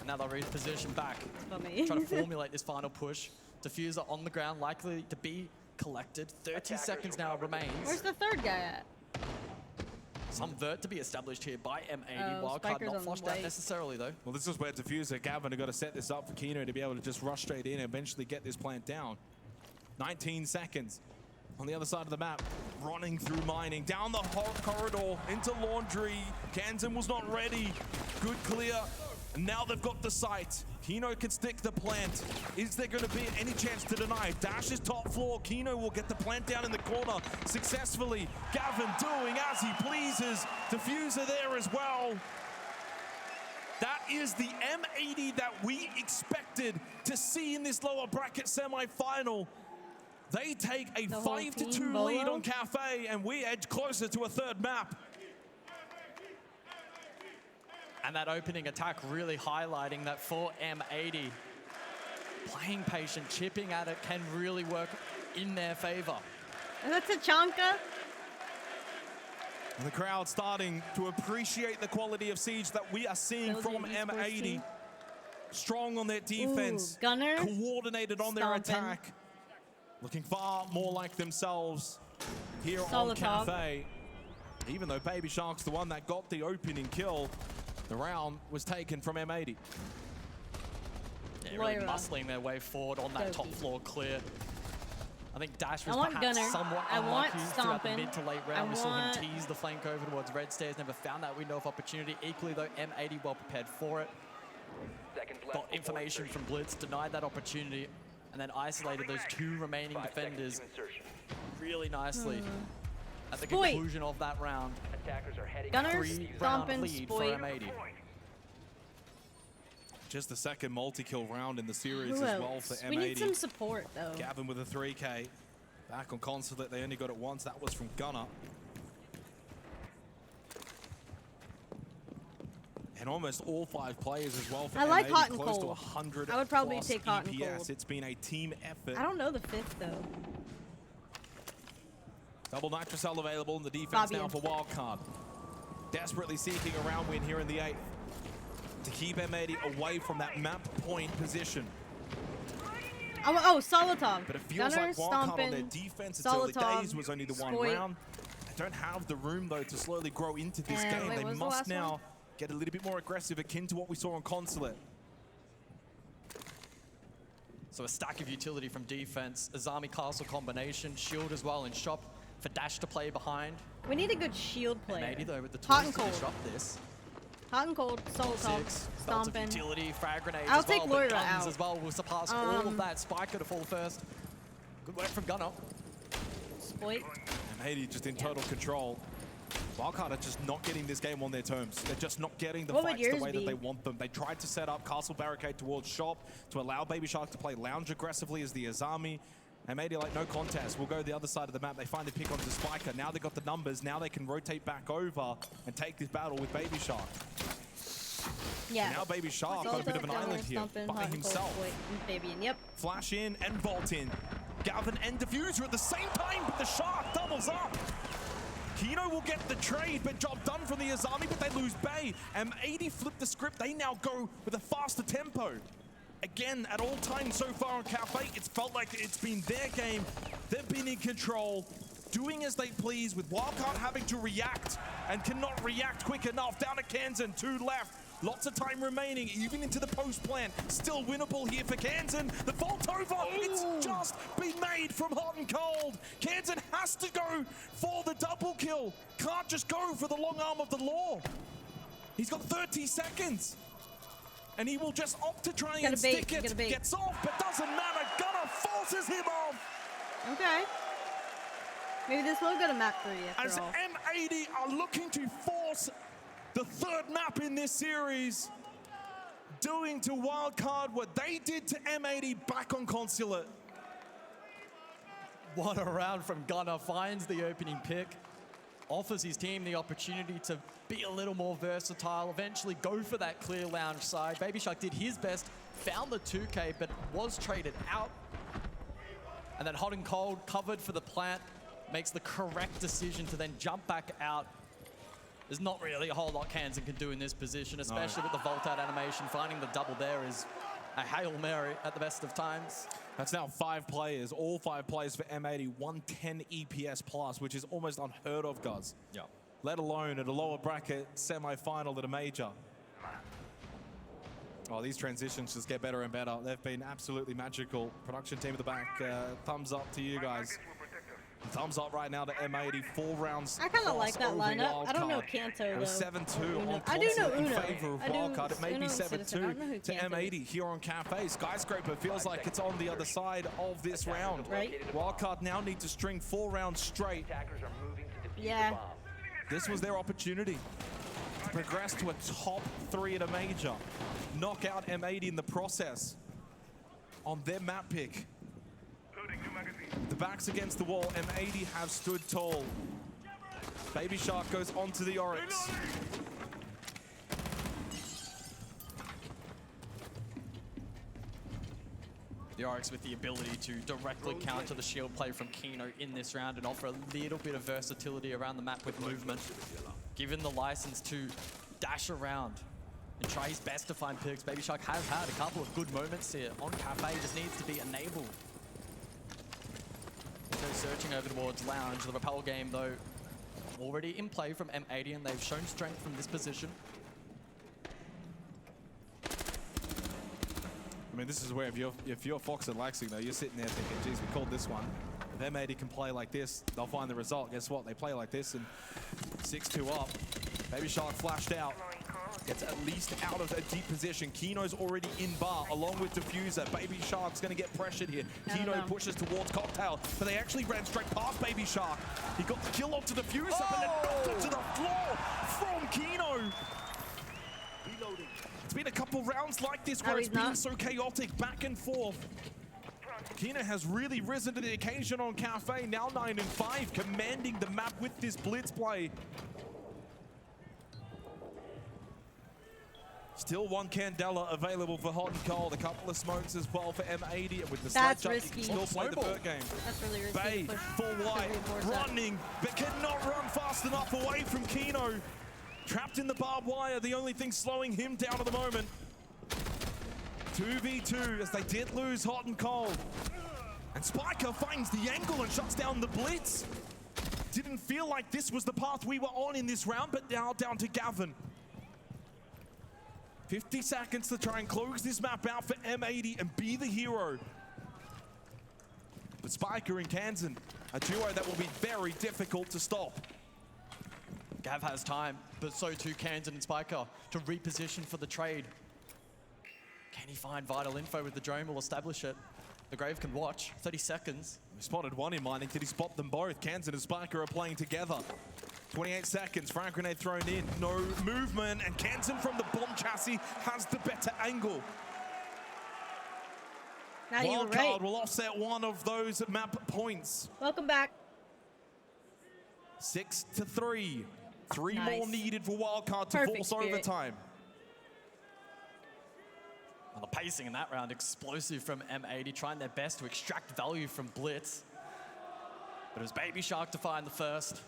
Now they'll reposition back. Trying to formulate this final push. Diffuser on the ground, likely to be collected. 30 seconds now remains. Where's the third guy at? Some vert to be established here by M80. Wildcard not flushed out necessarily, though. Well, this is where Diffuser, Gavin have got to set this up for Kino to be able to just rush straight in and eventually get this plant down. 19 seconds on the other side of the map, running through mining, down the hot corridor, into laundry. Kansan was not ready. Good clear. And now they've got the site. Kino can stick the plant. Is there going to be any chance to deny? Dash is top floor. Kino will get the plant down in the corner successfully. Gavin doing as he pleases. Diffuser there as well. That is the M80 that we expected to see in this lower bracket semi-final. They take a 5-2 lead on Cafe, and we edge closer to a third map. And that opening attack really highlighting that for M80. Playing patient, chipping at it can really work in their favor. And that's a Chanka. And the crowd starting to appreciate the quality of siege that we are seeing from M80. Strong on their defense. Gunner. Coordinated on their attack. Looking far more like themselves here on Cafe. Even though Baby Shark's the one that got the opening kill, the round was taken from M80. Yeah, really muscling their way forward on that top floor clear. I think Dash was perhaps Gunner. somewhat I want unlucky throughout the Stompin'. mid to late round. We saw him tease the flank over towards Red Stairs, never found that window of opportunity. Equally though, M80 well prepared for it. Got information from Blitz, denied that opportunity, and then isolated those 2 remaining defenders really nicely at the conclusion of that round. Gunner, 3-round lead for M80. Just the second multi-kill round in the series as well for M80. We need some support, though. Gavin with a 3K. Back on Consulate, they only got it once. That was from Gunner. And almost all 5 players as well for I like M80, hot and close cold. to 100 I would probably plus take hot and EPS. cold. It's been a team effort. I don't know the 5th, though. Double Nitrocell available in the defense now for Wildcard. Desperately seeking a round win here in the 8th to keep M80 away from that map point position. Oh, Solotov. But it feels Gunner, like Wildcard on their defense, its early days was only the one round. They don't have the room, though, to slowly grow into this game. They must now get a little bit more aggressive, akin to what we saw on Consulate. So a stack of utility from defense, Azami Castle combination, shield as well, and shop for Dash to play behind. We need a good shield player. M80 though with the hot tools and to cold. disrupt this. Hot and cold, Solotov, Stompin'. Utility, frag grenades I'll as take well, Moira but guns out. as well will surpass all of that. Spiker to fall first. Good work from Gunner. Spoit. M80 just in total control. Wildcard are just not getting this game on their terms. They're just not getting the What would fights the yours way that be? they want them. They tried to set up Castle Barricade towards Shop to allow Baby Shark to play Lounge aggressively as the Azami. M80 like, no contest. We'll go to the other side of the map. They finally pick onto Spiker. Now they've got the numbers. Now they can rotate back over and take this battle with Baby Shark. Yeah. And now Baby Shark got a bit of an island here by himself. Fabian, yep. Flash in and vault in. Gavin and Diffuser at the same time, but the Shark doubles up. Kino will get the trade, but job done from the Azami, but they lose Bay. M80 flip the script. They now go with a faster tempo. Again, at all times so far on Cafe, it's felt like it's been their game. They've been in control, doing as they please, with Wildcard having to react and cannot react quick enough. Down to Kansan, 2 left. Lots of time remaining, even into the post plant. Still winnable here for Kansan. The vault over, it's just been made from hot and cold. Kansan has to go for the double kill. Can't just go for the long arm of the law. He's got 30 seconds. And he will just opt to try and stick it. Gets off, but doesn't matter. Gunner forces him off. Okay. Maybe this will go to map 3 after As all. M80 are looking to force The third map in this series, doing to Wildcard what they did to M80 back on Consulate. What a round from Gunner. Finds the opening pick, offers his team the opportunity to be a little more versatile, eventually go for that clear lounge side. Baby Shark did his best, found the 2K, but was traded out. And then Hot and Cold, covered for the plant, makes the correct decision to then jump back out. There's not really a whole lot Kansan can do in this position, especially with the vault out animation. Finding the double there is a Hail Mary at the best of times. That's now 5 players, all 5 players for M80, 110 EPS plus, which is almost unheard of, guys. Yeah. Let alone at a lower bracket semi-final at a major. Oh, these transitions just get better and better. They've been absolutely magical. Production team at the back, thumbs up to you guys. Thumbs up right now to M80. 4 rounds. I kind of like that lineup. I don't know Kanto, though. It was 7-2 on I do know in Uno. favor of Wildcard. It may be 7-2 to M80 here on Cafe. Skyscraper feels like it's on the other side of this round. Right. Wildcard now need to string 4 rounds straight. Yeah. This was their opportunity to progress to a top 3 at a major. Knock out M80 in the process on their map pick. The back's against the wall. M80 have stood tall. Baby Shark goes onto the Oryx. The Oryx with the ability to directly counter the shield play from Kino in this round and offer a little bit of versatility around the map with movement. Given the license to dash around and try his best to find picks. Baby Shark has had a couple of good moments here on Cafe, just needs to be enabled. No searching over towards Lounge. The Repel game, though, already in play from M80, and they've shown strength from this position. I mean, this is where if you're Fox and Laxing, though, you're sitting there thinking, geez, we called this one. If M80 can play like this, they'll find the result. Guess what? They play like this, and 6-2 up. Baby Shark flashed out. Gets at least out of a deep position. Kino's already in bar, along with Diffuser. Baby Shark's going to get pressured here. Kino pushes towards Cocktail, but they actually ran straight past Baby Shark. He got the kill onto Diffuser, but then knocked onto the floor from Kino. It's been a couple rounds like this where it's been so chaotic, back and forth. Kino has really risen to the occasion on Cafe, now 9-5, commanding the map with this blitz play. Still 1 Candela available for Hot and Cold. A couple of smokes as well for M80. And with the slide jump, you can still play the Burt game. That's really risky. Bay, full white, running, but cannot run fast enough away from Kino. Trapped in the barbed wire, the only thing slowing him down at the moment. 2v2 as they did lose Hot and Cold. And Spiker finds the angle and shuts down the blitz. Didn't feel like this was the path we were on in this round, but now down to Gavin. 50 seconds to try and close this map out for M80 and be the hero. But Spiker and Kansan, a duo that will be very difficult to stop. Gav has time, but so too Kansan and Spiker to reposition for the trade. Can he find vital info with the drone? Will establish it. The Grave can watch. 30 seconds. We spotted one in mining. Did he spot them both? Kansan and Spiker are playing together. 28 seconds, frag grenade thrown in, no movement, and Kansan from the bomb chassis has the better angle. Now you're right. Wildcard will offset one of those map points. Welcome back. 6-3. 3 more needed for Wildcard to force overtime. Well, the pacing in that round, explosive from M80, trying their best to extract value from Blitz. But it was Baby Shark to find the first.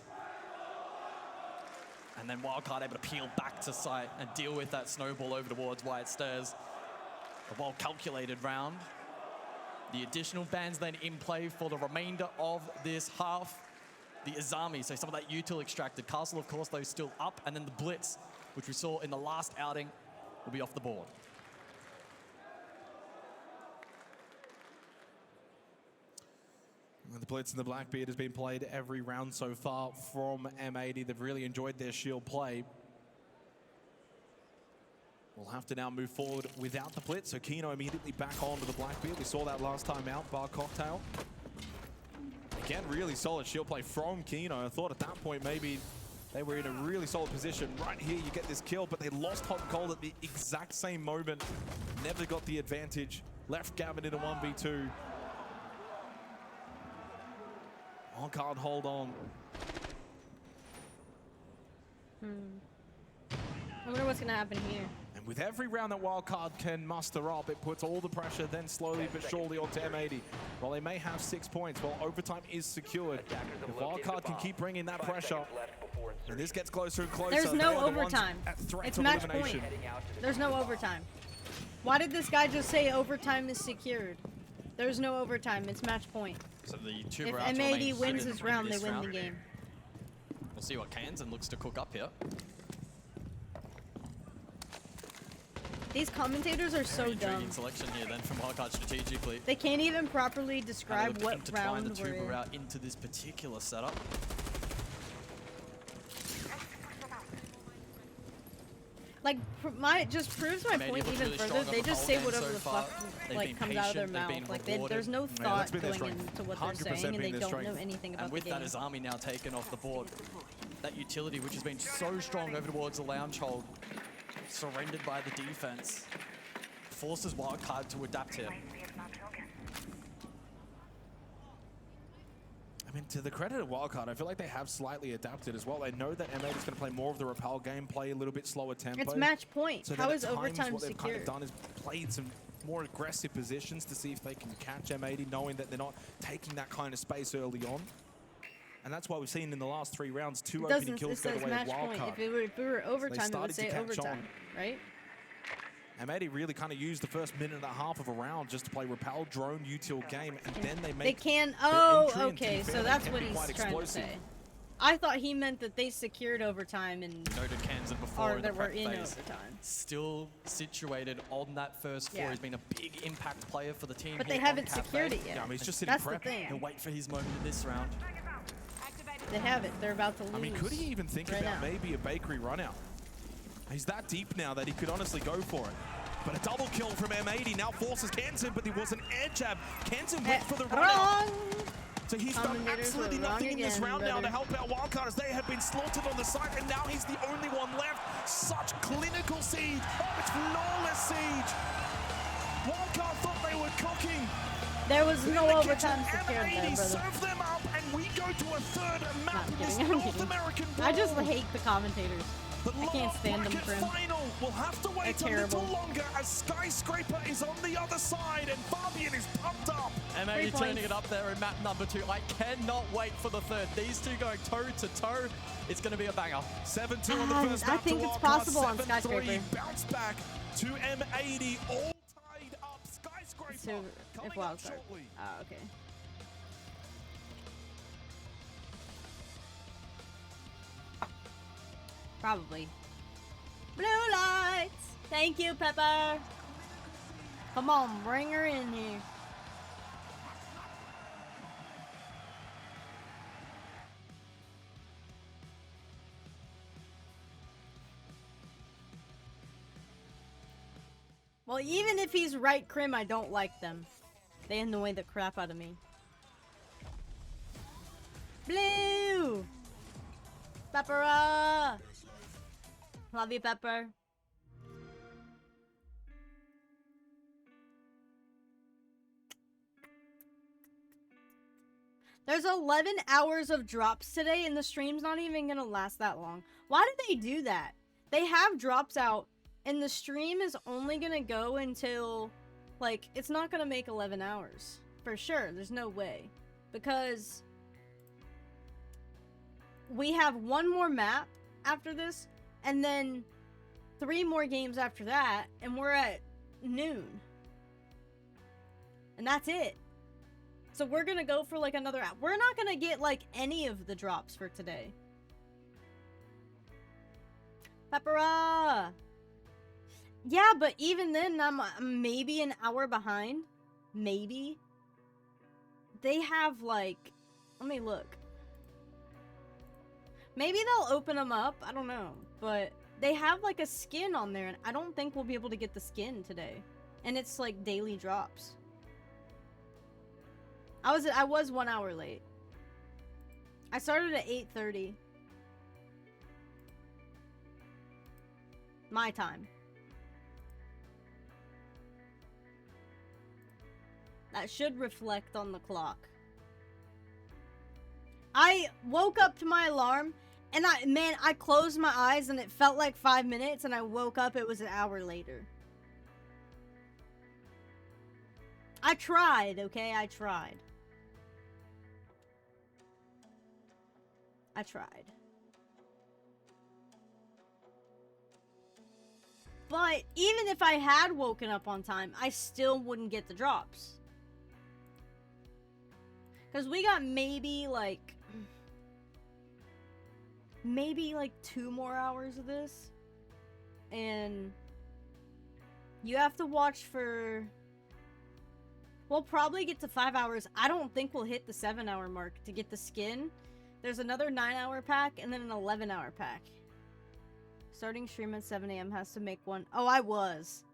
And then Wildcard able to peel back to sight and deal with that snowball over towards White Stairs. A well-calculated round. The additional bans then in play for the remainder of this half. The Izami, so some of that util extracted. Castle, of course, though, still up. And then the Blitz, which we saw in the last outing, will be off the board. The Blitz and the Blackbeard has been played every round so far from M80. They've really enjoyed their shield play. We'll have to now move forward without the Blitz. So Kino immediately back onto the Blackbeard. We saw that last time out, bar Cocktail. Again, really solid shield play from Kino. I thought at that point maybe They were in a really solid position. Right here, you get this kill, but they lost hot and cold at the exact same moment. Never got the advantage. Left Gavin in a 1v2. Wildcard hold on. I wonder what's gonna happen here. And with every round that Wildcard can muster up, it puts all the pressure then slowly but surely onto M80. While they may have 6 points, well, overtime is secured. If Wildcard can keep bringing that pressure, and this gets closer and closer. There's no overtime. It's match point. There's no overtime. Why did this guy just say overtime is secured? There's no overtime. It's match point. So the two if rounds M80 wins this round, they win the game. We'll see what Kansan looks to cook up here. These commentators are so dumb. Selection here then from Wildcard strategically. They can't even properly describe what round the we're in. route into this particular setup. Like, just proves my point even further. They just say whatever the fuck like comes out of their mouth. Like, there's no thought going into what they're saying, and they don't know anything about the game. And with that, his army now taken off the board. That utility, which has been so strong over towards the lounge hold, surrendered by the defense, forces Wildcard to adapt here. I mean, to the credit of Wildcard, I feel like they have slightly adapted as well. They know that M8 is going to play more of the repel game, play a little bit slower tempo. It's match point. So how is overtime what they've secure? kind of done is played some more aggressive positions to see if they can catch M80, knowing that they're not taking that kind of space early on. And that's why we've seen in the last 3 rounds, 2 opening kills go the way of Wildcard. If it were overtime, it would say overtime, right? M80 really kind of used the first minute and a half of a round just to play repel, drone, util game, and then they make. They can. Oh, okay. So that's what he's trying to say. I thought he meant that they secured overtime and. Noted Kansan before in the prep phase. Overtime. Still situated on that first floor. He's been a big impact player for the team. But they haven't secured it yet. Yeah, I mean, he's just that's prep. the thing. He'll wait for his moment in this round. They have it. They're about to lose. I mean, could he even think about maybe a bakery run out? He's that deep now that he could honestly go for it. But a double kill from M80 now forces Kansan, but there was an air jab. Kansan went for the run out. So he's done absolutely nothing in this round now to help out Wildcard, as they have been slaughtered on the site, and now he's the only one left. Such clinical siege. Oh, it's flawless siege. Wildcard thought they were cooking. There was no overtime secured there, brother. Serve them up, and we go to a third map in this North American Bowl. I just hate the commentators. I can't stand them for him. We'll have to wait a little longer as Skyscraper is on the other side and Fabian is pumped up. M80 turning it up there in map number 2. I cannot wait for the third. These two going toe to toe. It's going to be a banger. 7-2 on the first map. I think it's possible on Skyscraper. Bounce back to M80, all tied up. Skyscraper so if Wildcard. Oh, okay. Probably. Blue lights! Thank you, Pepper! Come on, bring her in here. Well, even if he's right, Crim, I don't like them. They annoy the crap out of me. Blue! Pepper! Love you, Pepper. There's 11 hours of drops today, and the stream's not even gonna last that long. Why do they do that? They have drops out, and the stream is only gonna go until, like, it's not gonna make 11 hours. For sure, there's no way. Because we have one more map after this, and then 3 more games after that, and we're at noon. And that's it. So we're gonna go for like another hour. We're not gonna get like any of the drops for today. Pepera! Yeah, but even then, I'm maybe an hour behind. Maybe. They have like... Let me look. Maybe they'll open them up. I don't know. But they have like a skin on there, and I don't think we'll be able to get the skin today. And it's like daily drops. I was 1 hour late. I started at 8:30. My time. That should reflect on the clock. I woke up to my alarm, and I closed my eyes, and it felt like 5 minutes, and I woke up, it was an hour later. I tried, okay? I tried. I tried. But even if I had woken up on time, I still wouldn't get the drops. Because we got maybe like 2 more hours of this. And you have to watch for... We'll probably get to 5 hours. I don't think we'll hit the 7-hour mark to get the skin. There's another 9-hour pack and then an 11-hour pack. Starting stream at 7 a.m. has to make one. Oh, I was.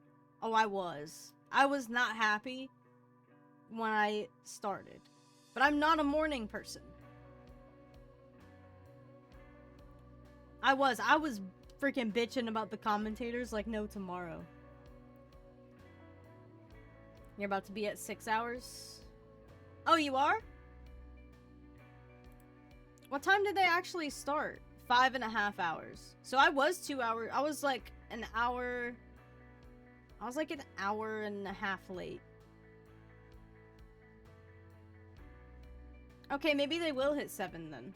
I was not happy when I started. But I'm not a morning person. I was freaking bitching about the commentators like no tomorrow. You're about to be at 6 hours? Oh, you are? What time did they actually start? 5.5 hours. So I was 2 hours. I was like an hour. I was like an hour and a half late. Okay, maybe they will hit 7 then.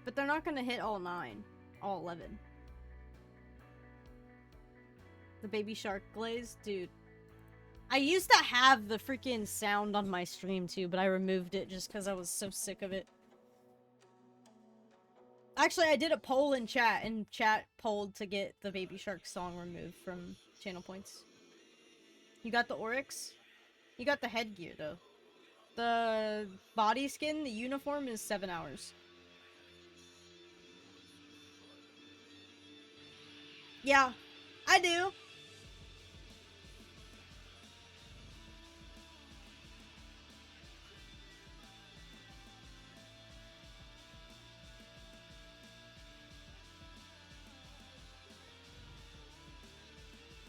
But they're not gonna hit all 9. All 11. The baby shark glaze? Dude. I used to have the freaking sound on my stream too, but I removed it just because I was so sick of it. Actually, I did a poll in chat, and chat polled to get the baby shark song removed from channel points. You got the Oryx? You got the headgear though. The body skin, the uniform is 7 hours. Yeah, I do.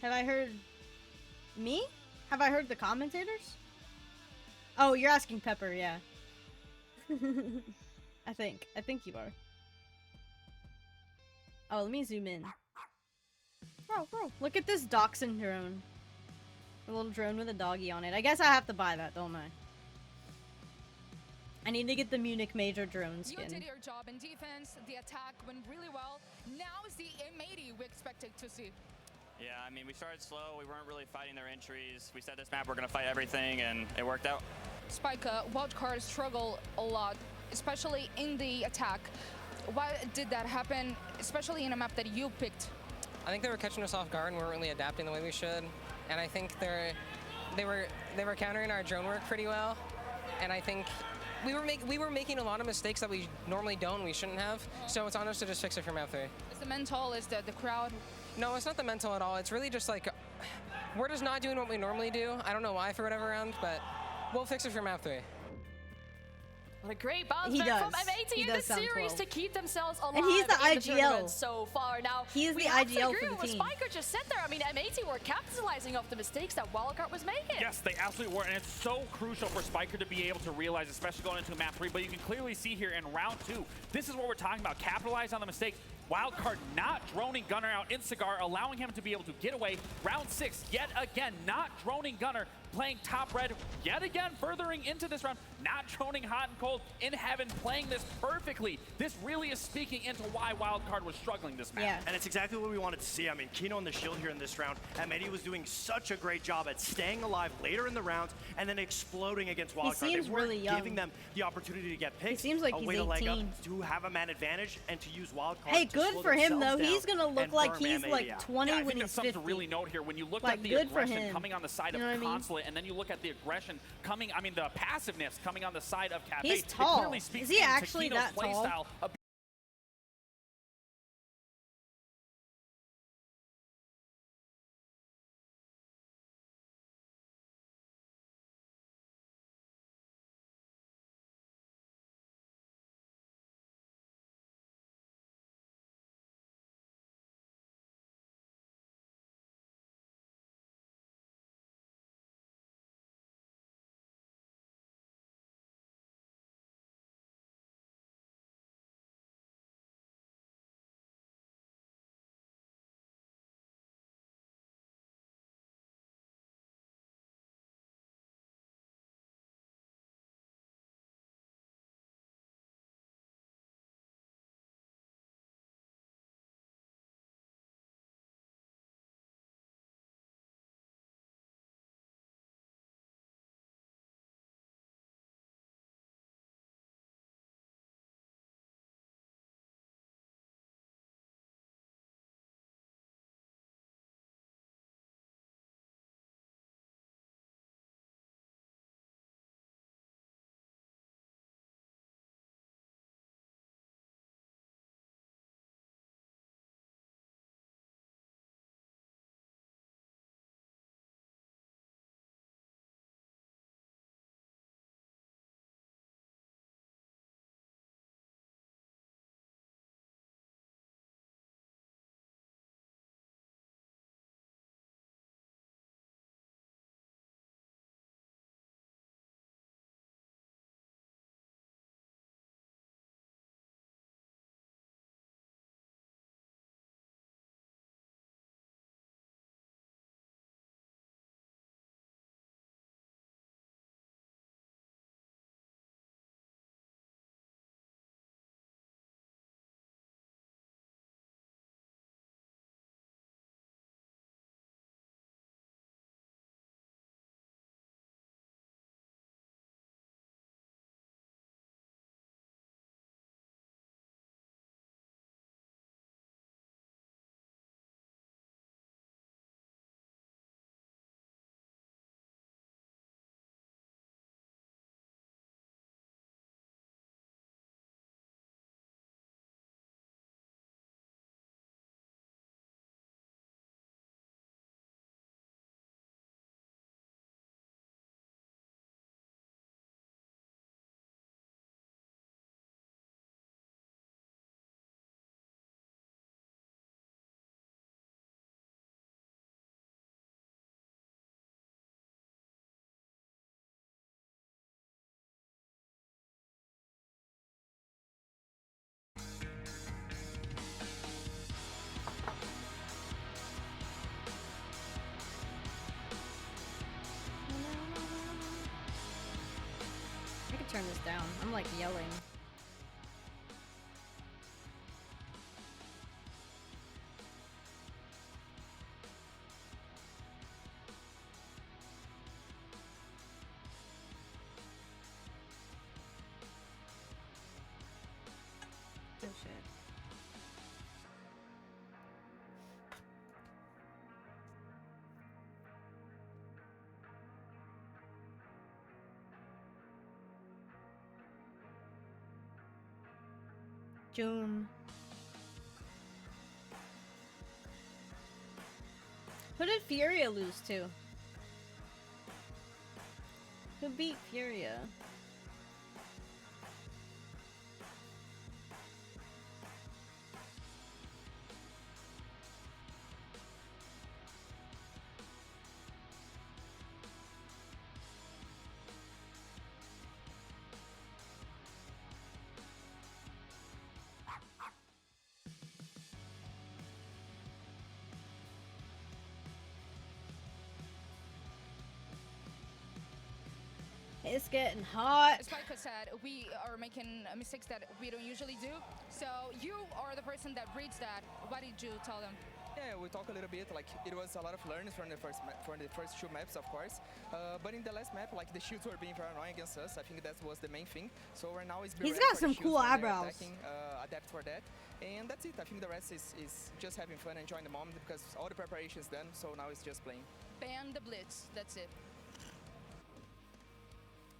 Have I heard... Me? Have I heard the commentators? Oh, you're asking Pepper, yeah. I think you are. Oh, let me zoom in. Oh, look at this dachshund drone. A little drone with a doggy on it. I guess I have to buy that, don't I? I need to get the Munich Major drone skin. You did your job in defense. The attack went really well. Now is the M80 we expected to see. Yeah, I mean, we started slow. We weren't really fighting their entries. We said this map we're going to fight everything, and it worked out. Spike, Wildcard struggle a lot, especially in the attack. Why did that happen, especially in a map that you picked? I think they were catching us off guard and weren't really adapting the way we should. And I think they were countering our drone work pretty well. And I think we were making a lot of mistakes that we normally don't, we shouldn't have. So it's on us to just fix it for map 3. Is the mental, is the crowd? No, it's not the mental at all. It's really just like, we're just not doing what we normally do. I don't know why for whatever round, but we'll fix it for map 3. What a great bounce back from M80 in the series to keep themselves alive. And he's the IGL so far. Now, he is the IGL for the team. Spiker just said there. I mean, M80 were capitalizing off the mistakes that Wildcard was making. Yes, they absolutely were, and it's so crucial for Spiker to be able to realize, especially going into map 3. But you can clearly see here in round 2, this is what we're talking about. Capitalize on the mistakes. Wildcard not droning Gunner out in Cigar, allowing him to be able to get away. Round 6, yet again, not droning Gunner, playing top red, yet again, furthering into this round, not droning hot and cold in heaven, playing this perfectly. This really is speaking into why Wildcard was struggling this match. Yeah. And it's exactly what we wanted to see. I mean, Kino on the shield here in this round, M80 was doing such a great job at staying alive later in the rounds and then exploding against Wildcard. He seems they weren't really young. giving them the opportunity to get picks. He seems like a he's way to 18. leg up, to have a man advantage, and to use Wildcard. Hey, good for him though. He's gonna look like he's like 20 yeah, I when think he's that's something 50. to really note here. When you look Like, at the good for aggression him. coming on the side You know of what I mean? Consulate, and then you look at the aggression coming, I mean, the passiveness coming on the side of Cafe. He's it tall. clearly speaks Is he into actually Kino's that play tall? style down. I'm like yelling. Oh shit. June. Who did Furia lose to? Who beat Furia? It's getting hot. As Micah said, we are making mistakes that we don't usually do. So you are the person that reads that. What did you tell them? Yeah, we talk a little bit, like it was a lot of learnings from the first two maps, of course. But in the last map, like the shields were being very annoying against us. I think that was the main thing. So right now is He's got some cool eyebrows. Adapt for that. And that's it. I think the rest is just having fun, enjoying the moment because all the preparation is done. So now it's just playing. Ban the blitz. That's it.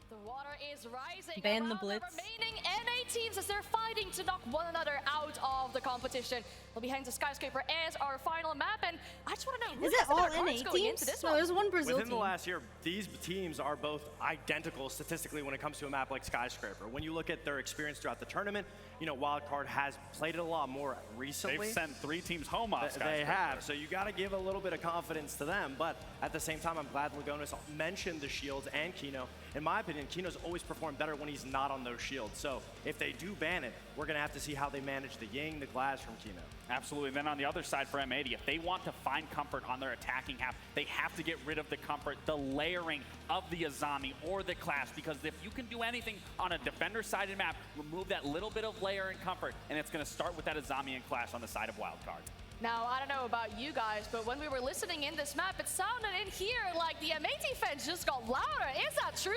The water is rising Ban the around blitz. the remaining NA teams as they're fighting to knock one another out of the competition. We'll be heading to Skyscraper as our final map, and I just want to know, who Is it has the all better cards NA going teams? into this No, one? there's one Brazil Within team. the last year, these teams are both identical statistically when it comes to a map like Skyscraper. When you look at their experience throughout the tournament, you know, Wildcard has played it a lot more recently. They've sent 3 teams home off Skyscraper. They have, so you got to give a little bit of confidence to them. But at the same time, I'm glad Lagonis mentioned the shields and Kino. In my opinion, Kino's always performed better when he's not on those shields. So if they do ban it, we're going to have to see how they manage the Ying, the Glass from Kino. Absolutely. And then on the other side for M80, if they want to find comfort on their attacking half, they have to get rid of the comfort, the layering of the Azami or the Clash, because if you can do anything on a defender-sided map, remove that little bit of layer and comfort, and it's going to start with that Azami and Clash on the side of Wildcard. Now, I don't know about you guys, but when we were listening in this map, it sounded in here like the M80 fans just got louder. Is that true?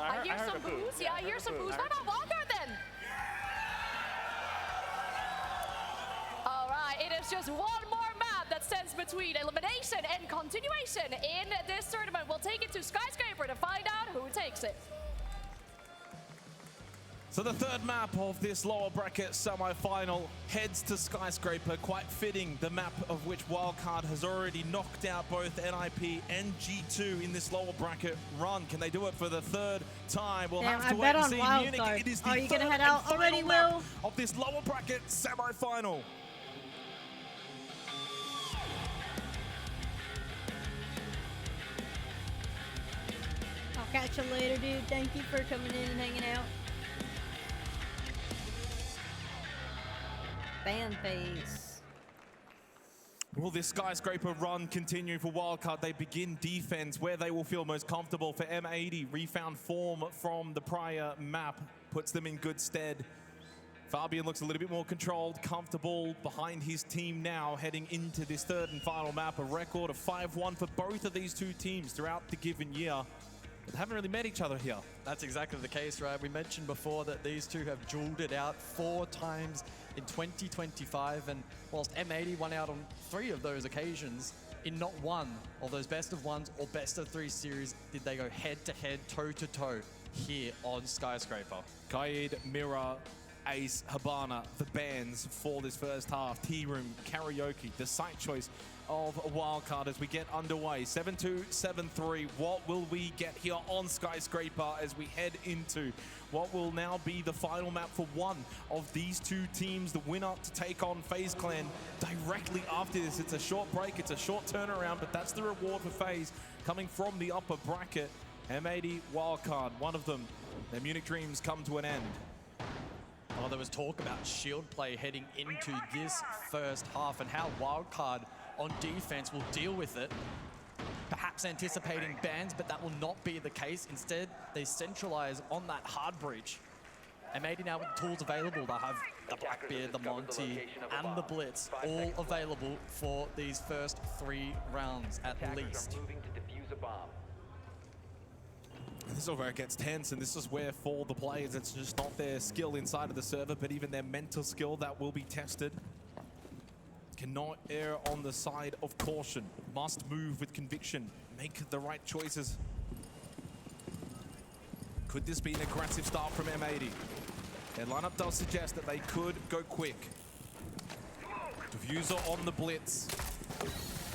I hear some boos. Yeah, I hear some boos. What about Wildcard then? All right, it is just one more map that stands between elimination and continuation in this tournament. We'll take it to Skyscraper to find out who takes it. So the third map of this lower bracket semi-final heads to Skyscraper, quite fitting, the map of which Wildcard has already knocked out both NIP and G2 in this lower bracket run. Can they do it for the third time? We'll have to wait and see. Munich, it is the Are you gonna third head out and already, final map Will? of this lower bracket semi-final. I'll catch you later, dude. Thank you for coming in and hanging out. Fan phase. Will this Skyscraper run continue for Wildcard? They begin defense where they will feel most comfortable. For M80, refound form from the prior map puts them in good stead. Fabian looks a little bit more controlled, comfortable behind his team now, heading into this third and final map. A record of 5-1 for both of these two teams throughout the given year. But they haven't really met each other here. That's exactly the case, right? We mentioned before that these two have dueled it out 4 times in 2025, and whilst M80 won out on 3 of those occasions, in not one of those best of ones or best of 3 series did they go head-to-head, toe-to-toe here on Skyscraper. Kaid, Mira, Ace, Habana, the bands for this first half. Tea Room, Karaoke, the site choice of Wildcard as we get underway. 7-2, 7-3. What will we get here on Skyscraper as we head into what will now be the final map for one of these two teams? The winner to take on FaZe Clan directly after this. It's a short break, it's a short turnaround, but that's the reward for FaZe coming from the upper bracket. M80, Wildcard, one of them. Their Munich dreams come to an end. Oh, there was talk about shield play heading into this first half and how Wildcard on defense will deal with it. Perhaps Fox anticipating bans, but that will not be the case. Instead, they centralize on that hard breach. M80 now with the tools available. They have the Blackbeard, the Monty, and the Blitz all available for these first 3 rounds at least. And this is where it gets tense, and this is where for the players, it's just not their skill inside of the server, but even their mental skill that will be tested. Cannot err on the side of caution. Must move with conviction. Make the right choices. Could this be an aggressive start from M80? Their lineup does suggest that they could go quick. Diffuser on the blitz.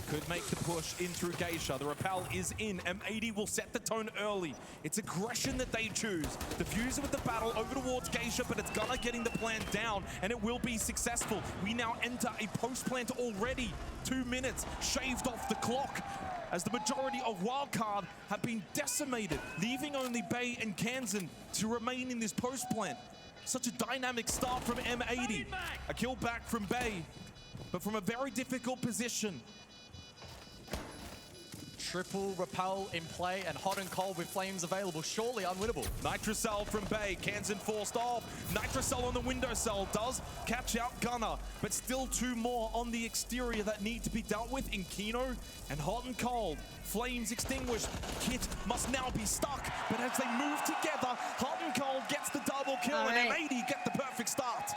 Could make the push in through Geisha. The repel is in. M80 will set the tone early. It's aggression that they choose. Diffuser with the battle over towards Geisha, but it's Gunnar getting the plant down, and it will be successful. We now enter a post-plant already. 2 minutes shaved off the clock, as the majority of Wildcard have been decimated, leaving only Bay and Kansan to remain in this post-plant. Such a dynamic start from M80. A kill back from Bay, but from a very difficult position. Triple repel in play and hot and cold with flames available. Surely unwinnable. Nitrocell from Bay. Kansan forced off. Nitrocell on the windowcell does catch out Gunnar, but still 2 more on the exterior that need to be dealt with in Kino and hot and cold. Flames extinguished. Kit must now be stuck, but as they move together, hot and cold gets the double kill, and M80 get the perfect start.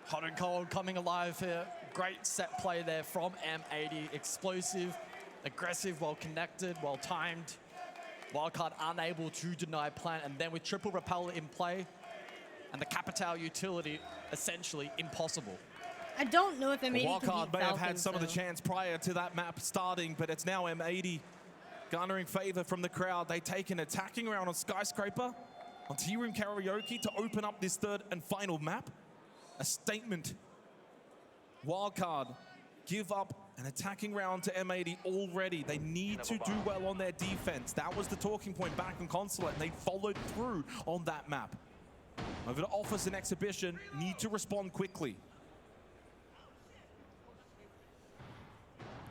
Hot and cold coming alive here. Great set play there from M80. Explosive, aggressive, well connected, well timed. Wildcard unable to deny plant, and then with triple repel in play and the Capital utility essentially impossible. I don't know if M80 Wildcard may have had some of the chance prior to that map starting, but it's now M80 garnering favor from the crowd. They take an attacking round on Skyscraper, on Tea Room Karaoke to open up this 3rd and final map. A statement. Wildcard give up an attacking round to M80 already. They need to do well on their defense. That was the talking point back in Consulate, and they followed through on that map. Over to Office and Exhibition, need to respond quickly.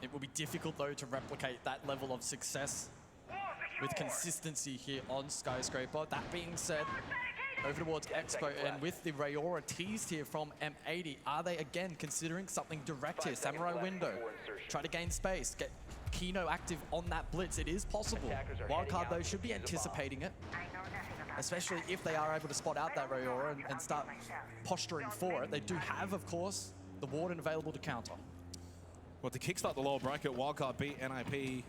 It will be difficult though to replicate that level of success with consistency here on Skyscraper. That being said, over towards Expo, and with the Rayora teased here from M80, are they again considering something direct here? Samurai window, try to gain space, get Kino active on that blitz. It is possible. Wildcard though should be anticipating it, especially if they are able to spot out that Rayora and start posturing for it. They do have, of course, the Warden available to counter. Well, to kickstart the lower bracket, Wildcard beat NIP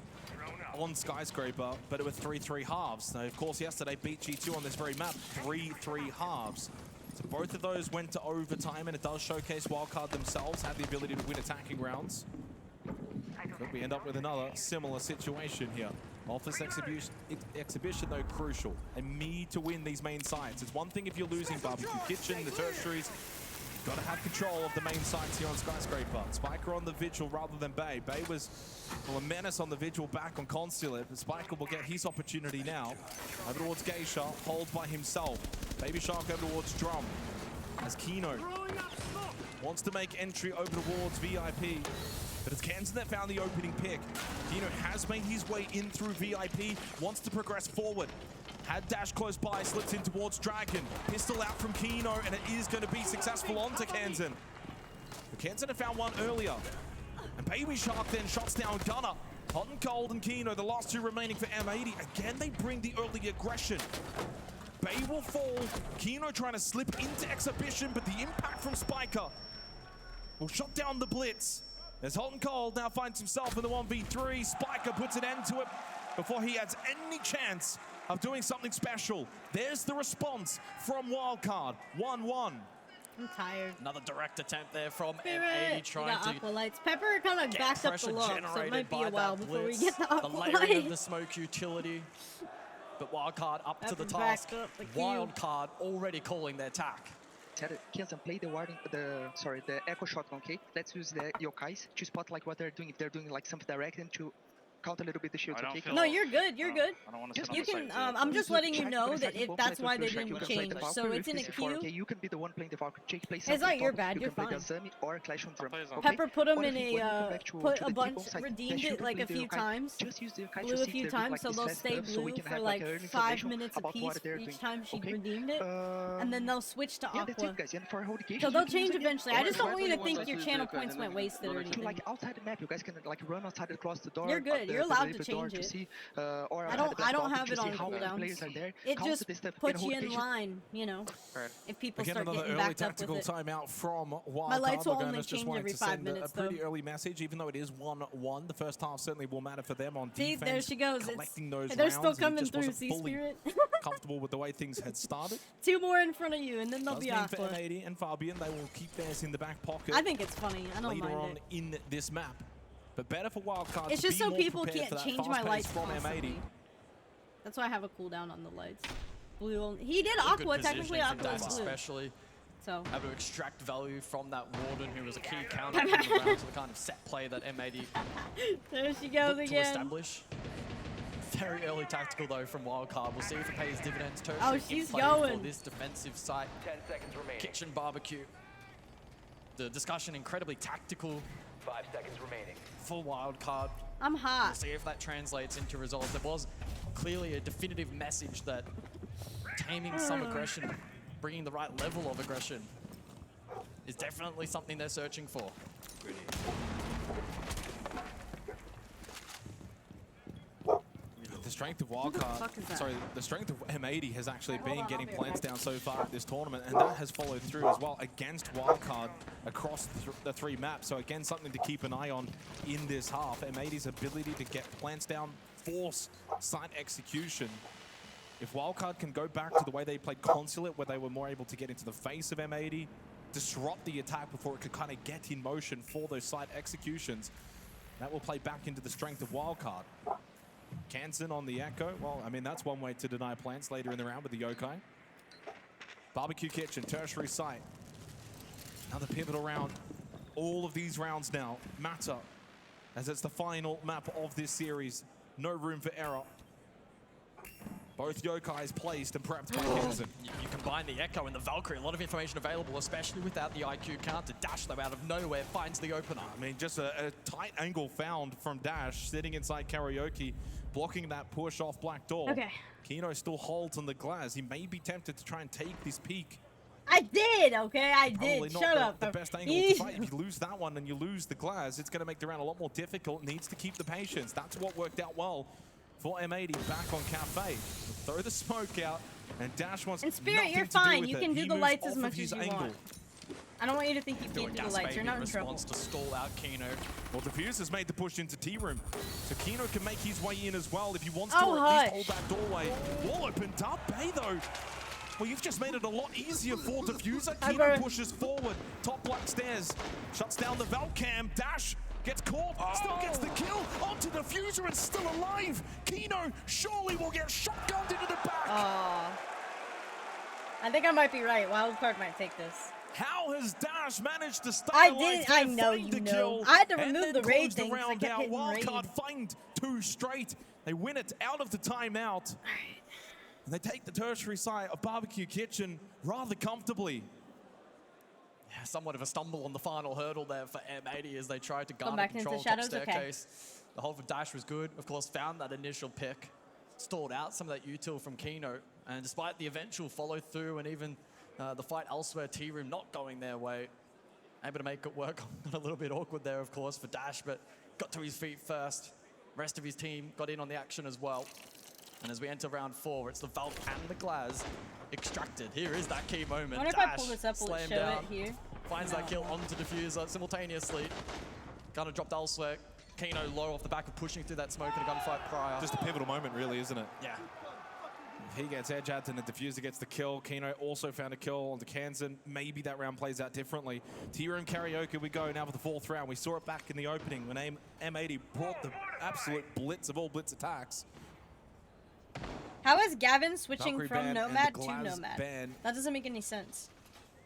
on Skyscraper, but it was 3-3 halves. They, of course, yesterday beat G2 on this very map, 3-3 halves. So both of those went to overtime, and it does showcase Wildcard themselves had the ability to win attacking rounds. Could we end up with another similar situation here? Office exhibition, though, crucial. And need to win these main sites. It's one thing if you're losing Barbecue Kitchen, the tertiaries. Got to have control of the main sites here on Skyscraper. Spiker on the Vigil rather than Bay. Bay was a menace on the Vigil back on Consulate, but Spiker will get his opportunity now. Over towards Geisha, holds by himself. Baby Shark over towards Drum. As Kino wants to make entry over towards VIP. But it's Kansan that found the opening pick. Kino has made his way in through VIP, wants to progress forward. Had dash close by, slips in towards Dragon. Pistol out from Kino, and it is going to be successful onto Kansan. But Kansan had found one earlier. And Baby Shark then shots down Gunnar. Hot and Cold and Kino, the last 2 remaining for M80. Again, they bring the early aggression. Bay will fall. Kino trying to slip into Exhibition, but the impact from Spiker will shut down the blitz. As Hot and Cold now finds himself in the 1v3. Spiker puts an end to it before he has any chance of doing something special. There's the response from Wildcard, 1-1. I'm tired. Another direct attempt there from M80 trying to Aqualights. Pepper kind of backed up the lock, so it might be a while before we get the The layering of the Aqualights. smoke utility. But Wildcard up to the task. Wildcard already calling their attack. Kansan, play the warden, the echo shotgun, okay? Let's use the yokais to spot like what they're doing. If they're doing like something direct and to count a little bit the shields. Okay? No, you're good. You're good. I don't want to You can. I'm just letting you know that if that's why they didn't change. So it's in a queue. Okay, you can be the one playing the Valkyrie. Jake plays It's not your bad. You're fine. Or Clash on Drum. Pepper put them in a put a bunch, redeemed it like a few times. Blew a few times, so they'll stay blue for like 5 minutes apiece each time she redeemed it, and then they'll switch to aqua. So they'll change eventually. I just don't want you to think your channel points went wasted or anything. Like outside the map, you guys can like run outside across the door. You're good. You're allowed to change it. I don't have it on cooldowns. It just puts you in line, you know. If people start getting backed up with it. Timeout from Wildcard. My lights will only just change wanted every to 5 send minutes, a pretty early message, even though it is 1-1. The first half certainly will matter for them on See, defense. there she goes. Collecting those They're rounds, still and coming just through, wasn't see, fully Spirit? comfortable with the way things had started. 2 more in front of you, and then they'll Does be mean off. for M80 and Fabian, they will keep theirs in the back pocket. I think it's funny. I don't later mind on it. in this map. But better for Wildcard It's to just be so more people prepared can't for that change fast my pace lights from constantly. M80. That's why I have a cooldown on the lights. Blue only. He did aqua. Technically, aqua is blue. Especially. So. Able to extract value from that Warden, who was a key counter in the round to the kind of set play that M80 there she goes looked again. to establish. Very early tactical though from Wildcard. We'll see if it pays dividends. Oh, she's going. For this defensive site. 10 seconds remaining. Kitchen barbecue. The discussion incredibly tactical. 5 seconds remaining. For Wildcard. I'm hot. We'll see if that translates into results. There was clearly a definitive message that taming some aggression, bringing the right level of aggression, is definitely something they're searching for. The strength of Wildcard, sorry, the strength of M80 has actually been getting plants down so far at this tournament, and that has followed through as well against Wildcard across the 3 maps. So again, something to keep an eye on in this half. M80's ability to get plants down, force site execution. If Wildcard can go back to the way they played Consulate, where they were more able to get into the face of M80, disrupt the attack before it could kind of get in motion for those site executions, that will play back into the strength of Wildcard. Kansen on the Echo. Well, I mean, that's one way to deny plants later in the round with the Yokai. Barbecue Kitchen, tertiary site. Another pivotal round. All of these rounds now matter, as it's the final map of this series. No room for error. Both Yokais placed and prepped by Kansen. You combine the Echo and the Valkyrie, a lot of information available, especially without the IQ counter. Dash, though, out of nowhere, finds the opener. I mean, just a tight angle found from Dash, sitting inside Karaoke, blocking that push off Black Door. Okay. Kino still holds on the glass. He may be tempted to try and take this peak. I did, okay? I did. Probably Shut not up. the best angle to fight. If you lose that one and you lose the glass, it's going to make the round a lot more difficult. Needs to keep the patience. That's what worked out well for M80 back on Cafe. Throw the smoke out, and Dash wants And Spirit, nothing you're to do fine. with You it. can do He the moves lights as off of much his as you angle. want. I don't want you to think you can't do the lights. You're not in trouble. To stall out Kino. Well, Diffuse has made the push into T-Room, so Kino can make his way in as well if he wants to, Oh, or at hush. least hold that doorway. Wall opened up, hey though. Well, you've just made it a lot easier for Diffuser. Kino pushes forward, top black stairs, shuts down the Valcam. Dash gets caught, still gets the kill, onto Diffuser and still alive. Kino surely will get shotgunned into the back. I think I might be right. Wildcard might take this. How has Dash managed to stay I alive did. I there, know find you the know. kill, I had to and remove then the raid close thing 'cause I round kept out. hitting Wildcard raid. find 2 straight. They win it out of the timeout. And they take the tertiary site of Barbecue Kitchen rather comfortably. Yeah, somewhat of a stumble on the final hurdle there for M80 as they tried to Come garner back into control top shadows, okay. staircase. The hold for Dash was good. Of course, found that initial pick. Stalled out some of that util from Kino. And despite the eventual follow through and even the fight elsewhere, T-Room not going their way, able to make it work. Got a little bit awkward there, of course, for Dash, but got to his feet first. Rest of his team got in on the action as well. And as we enter round 4, it's the Valk and the Glaz extracted. Here is that key moment. I wonder if Dash, I pull this up, will it slammed show down, it here? finds that kill onto Diffuser simultaneously. Kind of dropped elsewhere. Kino low off the back of pushing through that smoke in a gunfight prior. Just a pivotal moment, really, isn't it? Yeah. He gets edge out and the Diffuser gets the kill. Kino also found a kill on the Kansen. Maybe that round plays out differently. T-Room Karaoke we go now for the 4th round. We saw it back in the opening when M80 brought the absolute blitz of all blitz attacks. How is Gavin switching Valkyrie from ban and Nomad the to Glaz Nomad? ban That doesn't make any sense.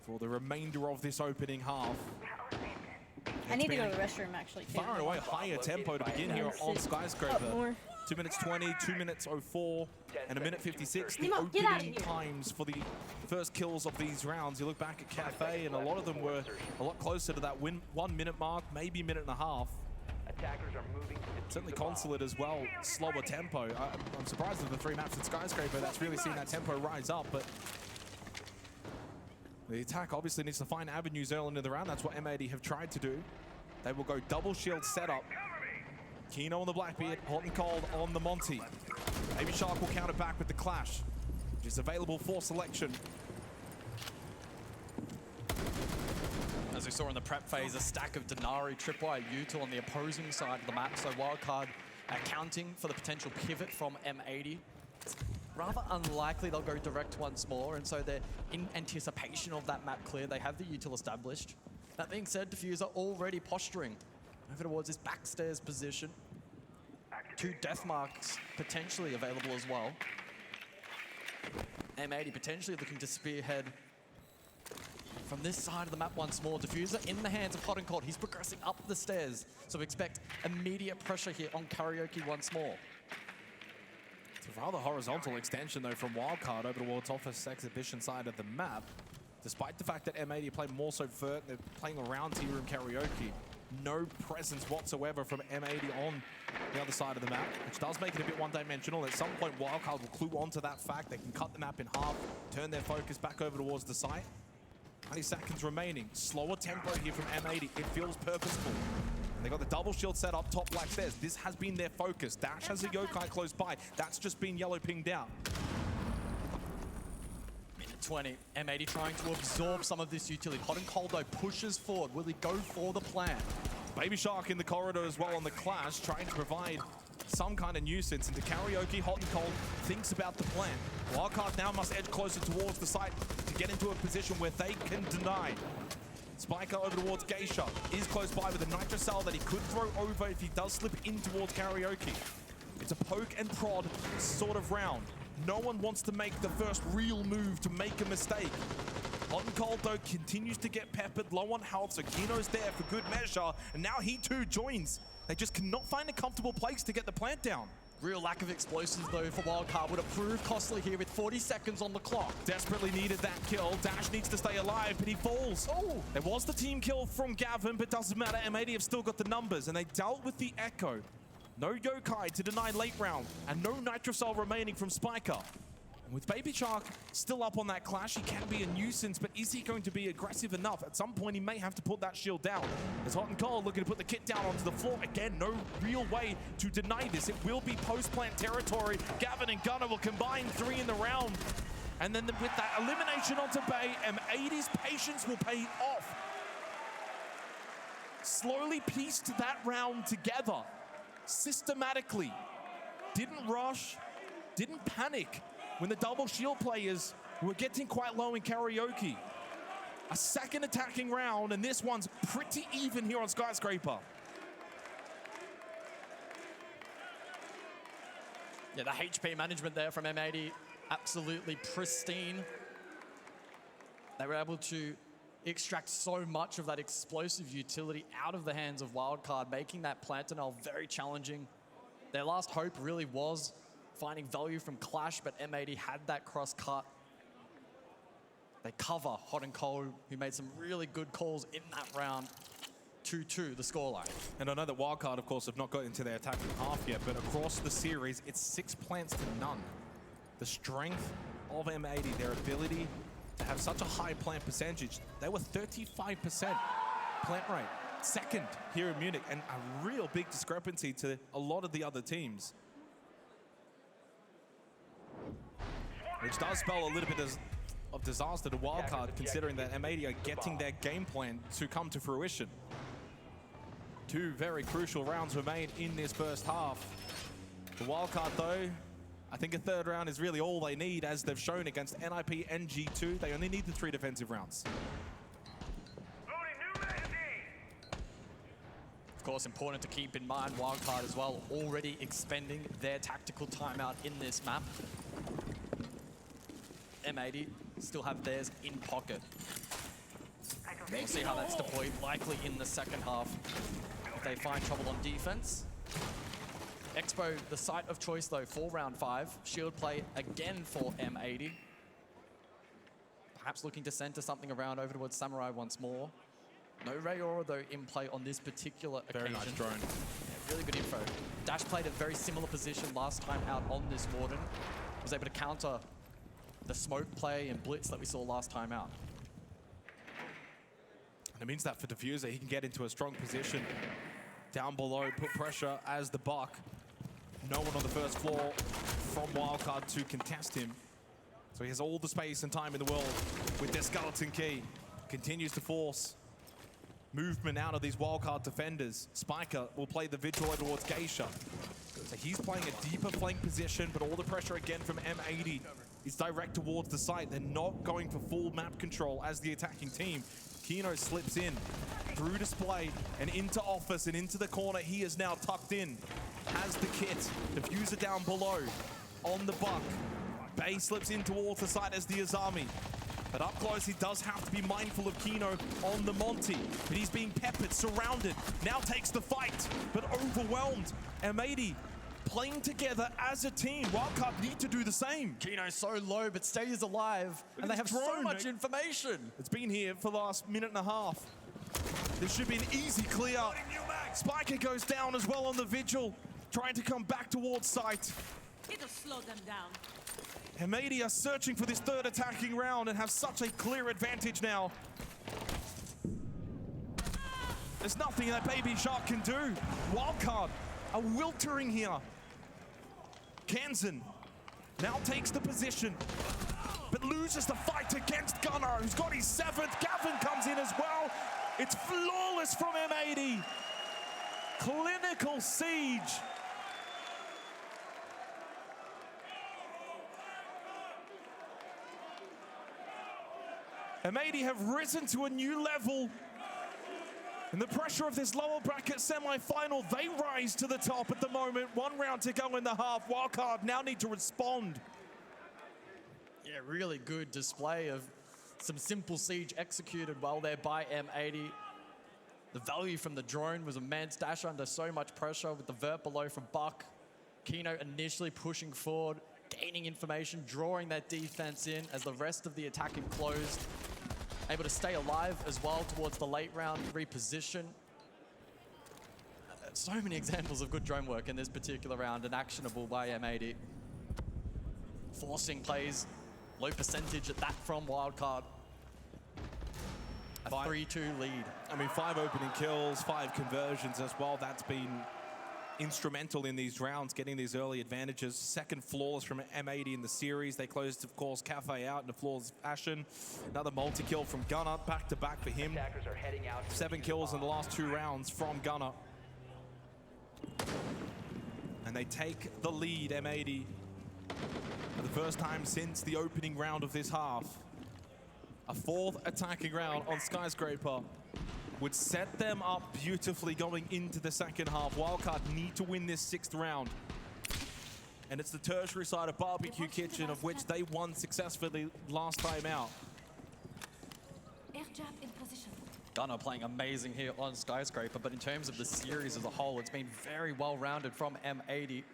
for the remainder of this opening half. I need to go to the restroom, actually, too. Far and away higher tempo to begin here on Skyscraper. 2 minutes 20, 2 minutes 04, and 1 minute 56. The opening times for the first kills of these rounds. You look back at Cafe, and a lot of them were a lot closer to that 1 minute mark, maybe 1.5 minutes. Attackers are moving to Certainly Consulate as well, slower tempo. I'm surprised with the 3 maps at Skyscraper that's really seen that tempo rise up, but the attack obviously needs to find avenues early into the round. That's what M80 have tried to do. They will go double shield setup. Kino on the Blackbeard, hot and cold on the Monty. Baby Shark will counter back with the Clash, which is available for selection. As we saw in the prep phase, a stack of Denari, Tripwire, Util on the opposing side of the map. So Wildcard accounting for the potential pivot from M80. It's rather unlikely they'll go direct once more, and so they're in anticipation of that map clear. They have the Util established. That being said, Diffuser already posturing over towards his backstairs position. 2 death marks potentially available as well. M80 potentially looking to spearhead from this side of the map once more. Diffuser in the hands of Hot and Cold. He's progressing up the stairs, so expect immediate pressure here on Karaoke once more. It's a rather horizontal extension though from Wildcard over towards Office Exhibition side of the map. Despite the fact that M80 play more so vert, they're playing around T-Room Karaoke. No presence whatsoever from M80 on the other side of the map, which does make it a bit one-dimensional. At some point, Wildcard will clue onto that fact. They can cut the map in half, turn their focus back over towards the site. 20 seconds remaining. Slower tempo here from M80. It feels purposeful. And they got the double shield set up top black stairs. This has been their focus. Dash has a Yokai close by. That's just been yellow pinged out. 20. M80 trying to absorb some of this utility. Hot and Cold though pushes forward. Will he go for the plan? Baby Shark in the corridor as well on the Clash, trying to provide some kind of nuisance. Into Karaoke, Hot and Cold thinks about the plan. Wildcard now must edge closer towards the site to get into a position where they can deny. Spiker over towards Geisha is close by with a Nitro Cell that he could throw over if he does slip in towards Karaoke. It's a poke and prod sort of round. No one wants to make the first real move to make a mistake. Hot and Cold, though, continues to get peppered, low on health, so Kino's there for good measure, and now he too joins. They just cannot find a comfortable place to get the plant down. Real lack of explosives, though, for Wildcard would have proved costly here with 40 seconds on the clock. Desperately needed that kill. Dash needs to stay alive, but he falls. Oh! There was the team kill from Gavin, but doesn't matter. M80 have still got the numbers, and they dealt with the Echo. No Yokai to deny late round, and no Nitro Cell remaining from Spiker. And with Baby Shark still up on that Clash, he can be a nuisance, but is he going to be aggressive enough? At some point, he may have to put that shield down. As Hot and Cold looking to put the kit down onto the floor. Again, no real way to deny this. It will be post-plant territory. Gavin and Gunnar will combine 3 in the round. And then with that elimination onto Bay, M80's patience will pay off. Slowly pieced that round together. Systematically, didn't rush, didn't panic when the double shield players were getting quite low in Karaoke. A second attacking round, and this one's pretty even here on Skyscraper. Yeah, the HP management there from M80, absolutely pristine. They were able to extract so much of that explosive utility out of the hands of Wildcard, making that Plantanel very challenging. Their last hope really was finding value from Clash, but M80 had that cross cut. They cover Hot and Cold, who made some really good calls in that round. 2-2, the scoreline. And I know that Wildcard, of course, have not got into their attacking half yet, but across the series, it's 6 plants to none. The strength of M80, their ability to have such a high plant percentage. They were 35% plant rate, second here in Munich, and a real big discrepancy to a lot of the other teams. Which does spell a little bit of disaster to Wildcard, considering that M80 are getting their game plan to come to fruition. 2 very crucial rounds remain in this first half. The Wildcard, though, I think a third round is really all they need, as they've shown against NIP and G2. They only need the 3 defensive rounds. Of course, important to keep in mind, Wildcard as well, already expending their tactical timeout in this map. M80 still have theirs in pocket. We'll see how that's deployed, likely in the second half. If they find trouble on defense. Expo, the site of choice though for round 5. Shield play again for M80. Perhaps looking to center something around over towards Samurai once more. No Rayora though in play on this particular occasion. Very nice drone. Yeah, really good info. Dash played a very similar position last time out on this Warden. Was able to counter the smoke play and blitz that we saw last time out. And it means that for Diffuser, he can get into a strong position down below, put pressure as the Buck. No one on the first floor from Wildcard to contest him. So he has all the space and time in the world with their Skeleton Key. Continues to force movement out of these Wildcard defenders. Spiker will play the Vigil towards Geisha. So he's playing a deeper flank position, but all the pressure again from M80 is direct towards the site. They're not going for full map control as the attacking team. Kino slips in through display and into office and into the corner. He is now tucked in, has the kit. Diffuser down below on the Buck. Bay slips in towards the side as the Azami. But up close, he does have to be mindful of Kino on the Monty. But he's being peppered, surrounded. Now takes the fight, but overwhelmed. M80 playing together as a team. Wildcard need to do the same. Kino's so low, but stays alive. And they have so much information. It's been here for the last minute and a half. This should be an easy clear. Spiker goes down as well on the Vigil, trying to come back towards site. It'll slow them down. M80 are searching for this third attacking round and have such a clear advantage now. There's nothing that Baby Shark can do. Wildcard are wiltering here. Kansan now takes the position, but loses the fight against Gunnar, who's got his 7th. Gavin comes in as well. It's flawless from M80. Clinical siege. M80 have risen to a new level. And the pressure of this lower bracket semi-final, they rise to the top at the moment. 1 round to go in the half. Wildcard now need to respond. Yeah, really good display of some simple siege executed well there by M80. The value from the drone was immense. Dash under so much pressure with the vert below from Buck. Kino initially pushing forward, gaining information, drawing that defense in as the rest of the attacking closed. Able to stay alive as well towards the late round reposition. So many examples of good drone work in this particular round and actionable by M80. Forcing plays, low percentage at that from Wildcard. A 3-2 lead. I mean, 5 opening kills, 5 conversions as well. That's been instrumental in these rounds, getting these early advantages. 2nd flawless from M80 in the series. They closed, of course, Cafe out in a flawless fashion. Another multi-kill from Gunnar, back-to-back for him. 7 kills in the last 2 rounds from Gunnar. And they take the lead, M80, for the first time since the opening round of this half. A 4th attacking round on Skyscraper would set them up beautifully going into the second half. Wildcard need to win this 6th round. And it's the tertiary side of Barbecue Kitchen, of which they won successfully last time out. Air jab in position. Gunnar playing amazing here on Skyscraper, but in terms of the series as a whole, it's been very well-rounded from M80.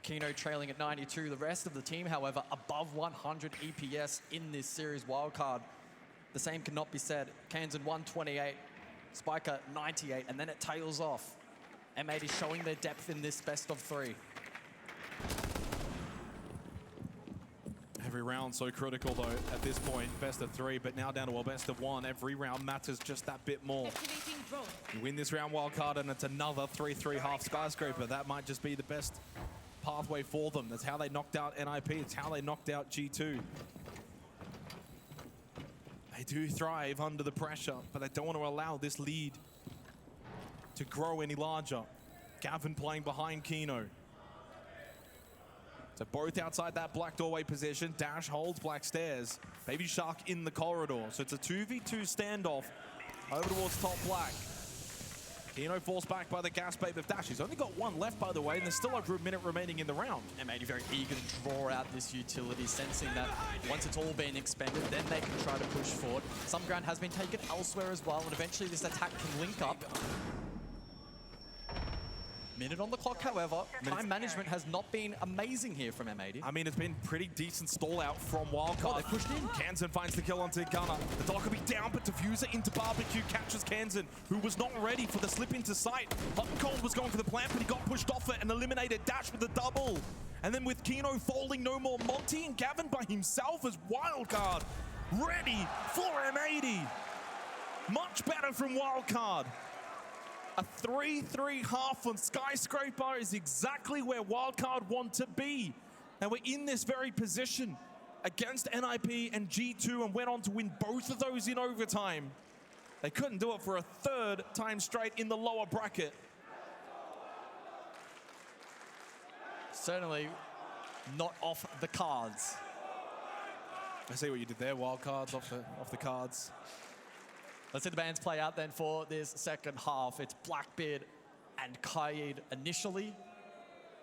Kino trailing at 92. The rest of the team, however, above 100 EPS in this series. Wildcard, the same cannot be said. Kansan 128, Spiker 98, and then it tails off. M80 showing their depth in this best of 3. Every round so critical though at this point, best of 3, but now down to a best of 1. Every round matters just that bit more. You win this round, Wildcard, and it's another 3-3 half Skyscraper. That might just be the best pathway for them. That's how they knocked out NIP. It's how they knocked out G2. They do thrive under the pressure, but they don't want to allow this lead to grow any larger. Gavin playing behind Kino. So both outside that black doorway position. Dash holds black stairs. Baby Shark in the corridor. So it's a 2v2 standoff over towards top black. Kino forced back by the gas bait of Dash. He's only got one left, by the way, and there's still over a minute remaining in the round. M80 very eager to draw out this utility, sensing that once it's all been expended, then they can try to push forward. Some ground has been taken elsewhere as well, and eventually this attack can link up. Minute on the clock, however. Time management has not been amazing here from M80. I mean, it's been pretty decent stall out from Wildcard. Oh, they pushed in. Kansan finds the kill onto Gunner. The dog will be down, but Diffuser into Barbecue captures Kansan, who was not ready for the slip into sight. Hot and Cold was going for the plant, but he got pushed off it and eliminated Dash with the double. And then with Kino falling, no more Monty and Gavin by himself as Wildcard ready for M80. Much better from Wildcard. A 3-3 half on Skyscraper is exactly where Wildcard want to be. And we're in this very position against NIP and G2 and went on to win both of those in overtime. They couldn't do it for a third time straight in the lower bracket. Certainly not off the cards. I see what you did there, Wildcards off the cards. Let's see the bands play out then for this second half. It's Blackbeard and Kaid initially.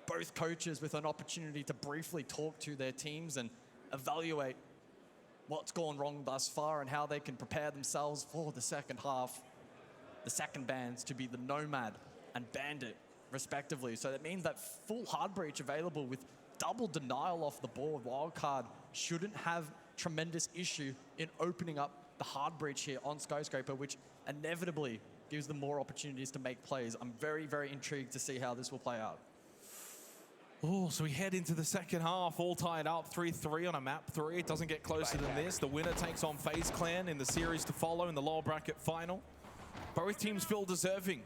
Both coaches with an opportunity to briefly talk to their teams and evaluate what's gone wrong thus far and how they can prepare themselves for the second half. The second bands to be the Nomad and Bandit, respectively. So that means that full hard breach available with double denial off the board. Wildcard shouldn't have tremendous issue in opening up the hard breach here on Skyscraper, which inevitably gives them more opportunities to make plays. I'm very, very intrigued to see how this will play out. Oh, so we head into the second half, all tied up, 3-3 on a map 3. It doesn't get closer than this. The winner takes on FaZe Clan in the series to follow in the lower bracket final. Both teams feel deserving.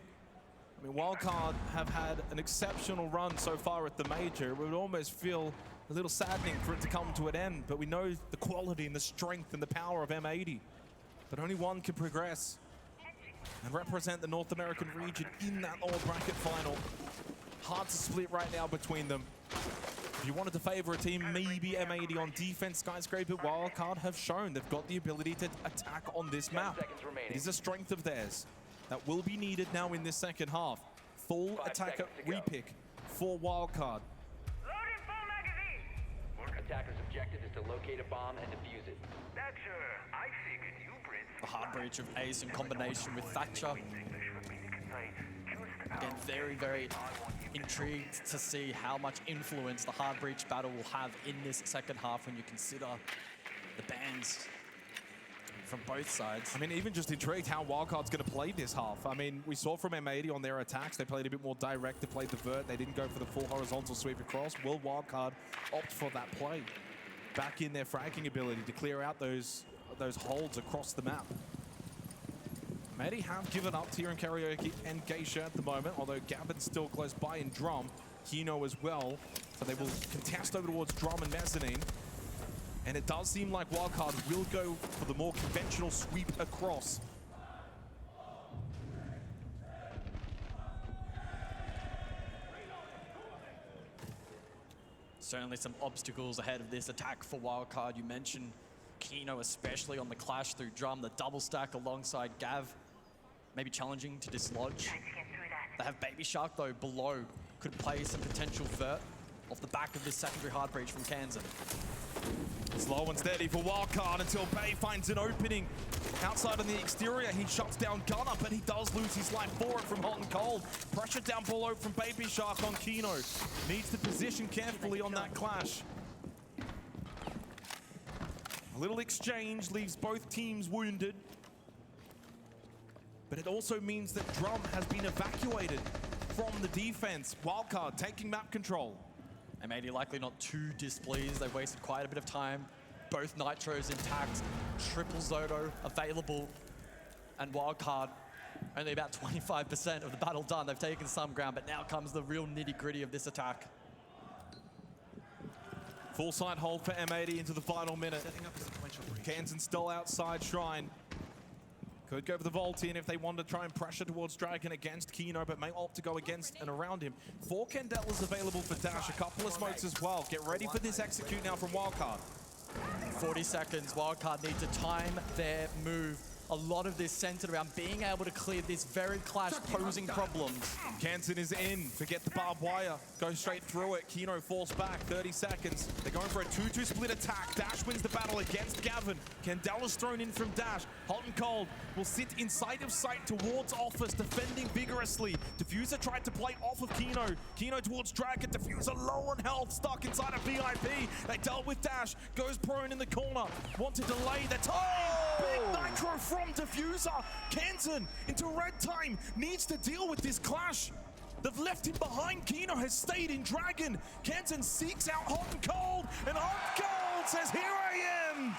I mean, Wildcard have had an exceptional run so far at the major. It would almost feel a little saddening for it to come to an end, but we know the quality and the strength and the power of M80. But only one can progress and represent the North American region in that lower bracket final. Hard to split right now between them. If you wanted to favor a team, maybe M80 on defense. Skyscraper Wildcard have shown they've got the ability to attack on this map. It is a strength of theirs that will be needed now in this second half. Full attacker repick for Wildcard. Attacker's objective is to locate a bomb and defuse it. That's I figured you Brits. The hard breach of Ace in combination with Thatcher. Again, very, very intrigued to see how much influence the hard breach battle will have in this second half when you consider the bans from both sides. I mean, even just intrigued how Wildcard's going to play this half. I mean, we saw from M80 on their attacks, they played a bit more direct to play the vert. They didn't go for the full horizontal sweep across. Will Wildcard opt for that play? Back in their fragging ability to clear out those holds across the map. M80 have given up Tyrion Karaoke and Geisha at the moment, although Gavin's still close by in Drum. Kino as well. So they will contest over towards Drum and Mezzanine. And it does seem like Wildcard will go for the more conventional sweep across. Certainly some obstacles ahead of this attack for Wildcard. You mentioned Kino, especially on the clash through Drum, the double stack alongside Gav. Maybe challenging to dislodge. They have Baby Shark, though, below. Could play some potential vert off the back of this secondary hard breach from Kansan. Slow and steady for Wildcard until Bay finds an opening. Outside on the exterior, he shuts down Gunner, but he does lose his life for it from Hot and Cold. Pressure down below from Baby Shark on Kino. Needs to position carefully on that clash. A little exchange leaves both teams wounded. But it also means that Drum has been evacuated from the defense. Wildcard taking map control. M80 likely not too displeased. They've wasted quite a bit of time. Both Nitros intact. Triple Zoto available. And Wildcard only about 25% of the battle done. They've taken some ground, but now comes the real nitty-gritty of this attack. Full side hold for M80 into the final minute. Kansan still outside Shrine. Could go for the vault in if they want to try and pressure towards Dragon against Kino, but may opt to go against and around him. 4 Candelas available for Dash, a couple of smokes as well. Get ready for this execute now from Wildcard. 40 seconds. Wildcard need to time their move a lot of this centered around being able to clear this very clash posing problems. Kansan is in. Forget the barbed wire. Go straight through it. Kino falls back. 30 seconds. They're going for a 2-2 split attack. Dash wins the battle against Gavin. Candela's thrown in from Dash. Hot and Cold will sit inside of sight towards Office, defending vigorously. Diffuser tried to play off of Kino. Kino towards Dragon. Diffuser low on health, stuck inside of VIP. They dealt with Dash. Goes prone in the corner. Want to delay the time. Big Nitro from Diffuser. Kansan into red time. Needs to deal with this clash. They've left him behind. Kino has stayed in Dragon. Kansan seeks out Hot and Cold. And Hot and Cold says, here I am.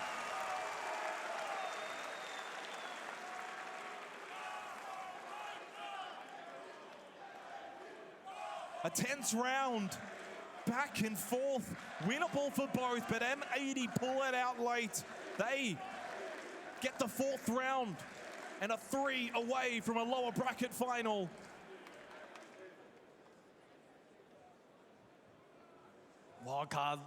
A tense round. Back and forth. Winnable for both, but M80 pull it out late. They get the 4th round and a 3 away from a lower bracket final. Wildcard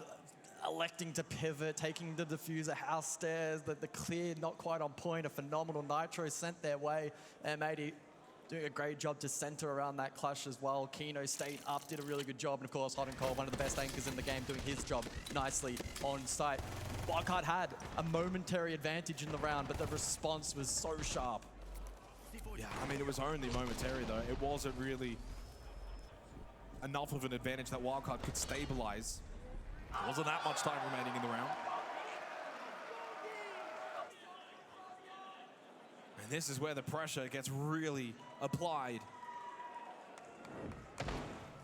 electing to pivot, taking the Diffuser house stairs, the clear not quite on point, a phenomenal Nitro sent their way. M80 doing a great job to center around that clash as well. Kino stayed up, did a really good job, and of course Hot and Cold, one of the best anchors in the game, doing his job nicely on site. Wildcard had a momentary advantage in the round, but the response was so sharp. Yeah, I mean, it was only momentary though. It wasn't really enough of an advantage that Wildcard could stabilize. There wasn't that much time remaining in the round. And this is where the pressure gets really applied.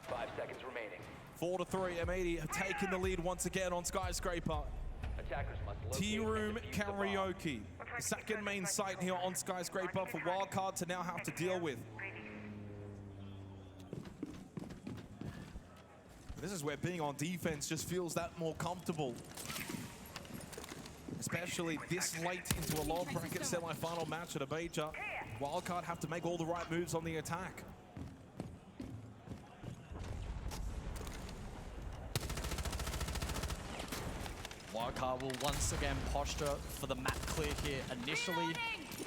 5 seconds remaining. 4-3, M80 have taken the lead once again on Skyscraper. Attackers must locate Tea Room and defuse the bomb. Karaoke, the second main site here on Skyscraper for Wildcard to now have to deal with. This is where being on defense just feels that more comfortable. Especially this late into a lower bracket semi-final match at a major. Wildcard have to make all the right moves on the attack. Wildcard will once again posture for the map clear here. Initially,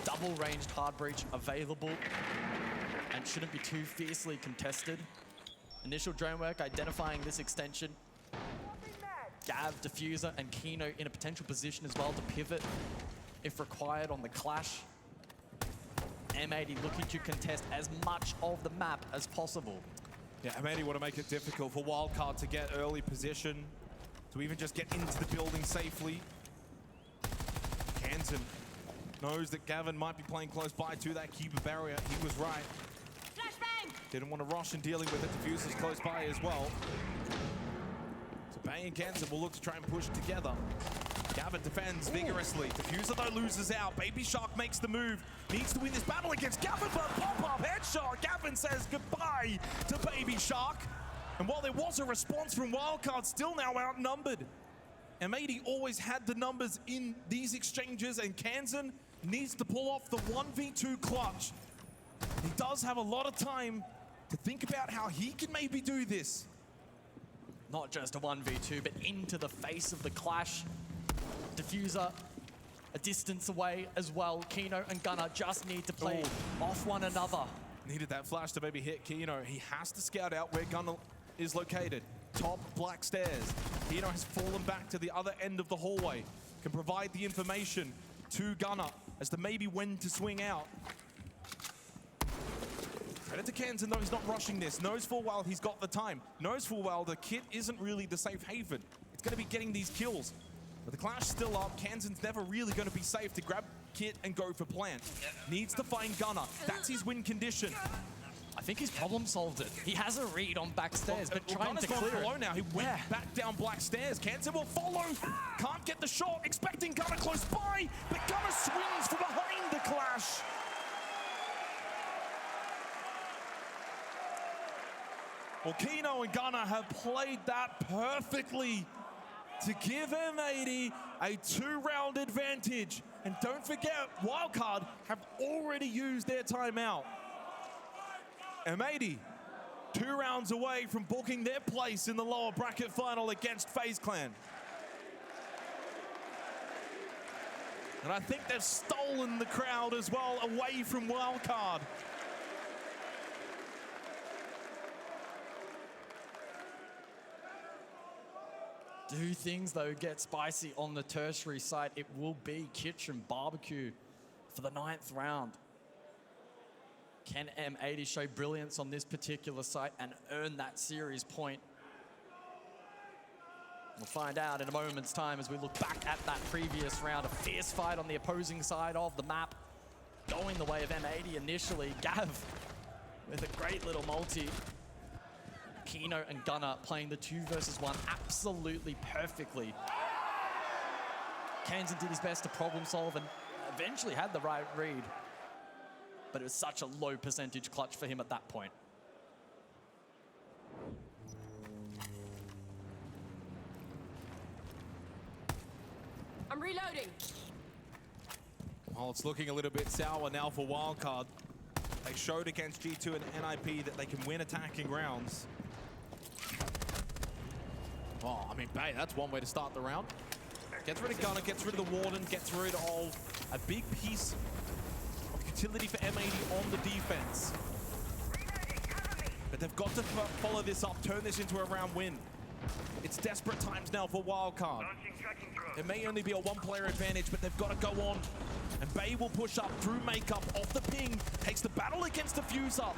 double-ranged hard breach available and shouldn't be too fiercely contested. Initial drone work identifying this extension. Gav, Diffuser, and Kino in a potential position as well to pivot if required on the clash. M80 looking to contest as much of the map as possible. Yeah, M80 want to make it difficult for Wildcard to get early position, to even just get into the building safely. Kansan knows that Gavin might be playing close by to that Cuba barrier. He was right. Didn't want to rush in dealing with it. Diffuser's close by as well. So Bang and Kansan will look to try and push together. Gavin defends vigorously. Diffuser though loses out. Baby Shark makes the move. Needs to win this battle against Gavin, but pop-up headshot. Gavin says goodbye to Baby Shark. And while there was a response from Wildcard, still now outnumbered. M80 always had the numbers in these exchanges, and Kansan needs to pull off the 1v2 clutch. He does have a lot of time to think about how he can maybe do this. Not just a 1v2, but into the face of the clash. Diffuser a distance away as well. Kino and Gunnar just need to play off one another. Needed that flash to maybe hit Kino. He has to scout out where Gunnar is located. Top black stairs. Kino has fallen back to the other end of the hallway. Can provide the information to Gunnar as to maybe when to swing out. Credit to Kansan though, he's not rushing this. Knows full well he's got the time. Knows full well the kit isn't really the safe haven. It's going to be getting these kills. But the clash still up. Kansan's never really going to be safe to grab kit and go for plant. Needs to find Gunnar. That's his win condition. I think he's problem solved it. He has a read on backstairs, but trying Gunnar's to clear gone it. below now. He went back down black stairs. Kansan will follow. Can't get the shot. Expecting Gunnar close by, but Gunnar swings from behind the clash. Well, Kino and Gunnar have played that perfectly to give M80 a 2-round advantage. And don't forget, Wildcard have already used their timeout. M80, 2 rounds away from booking their place in the lower bracket final against FaZe Clan. And I think they've stolen the crowd as well away from Wildcard. Do things, though, get spicy on the tertiary side? It will be Kitchen Barbecue for the 9th round. Can M80 show brilliance on this particular site and earn that series point? We'll find out in a moment's time as we look back at that previous round. A fierce fight on the opposing side of the map. Going the way of M80 initially. Gav with a great little multi. Kino and Gunnar playing the 2 versus 1 absolutely perfectly. Kansan did his best to problem solve and eventually had the right read. But it was such a low percentage clutch for him at that point. I'm reloading. Well, it's looking a little bit sour now for Wildcard. They showed against G2 and NIP that they can win attacking rounds. Oh, I mean, Bay, that's one way to start the round. Gets rid of Gunnar, gets rid of the Warden, gets rid of a big piece of utility for M80 on the defense. But they've got to follow this up, turn this into a round win. It's desperate times now for Wildcard. It may only be a 1-player advantage, but they've got to go on. And Bay will push up through makeup, off the ping, takes the battle against the fuse up.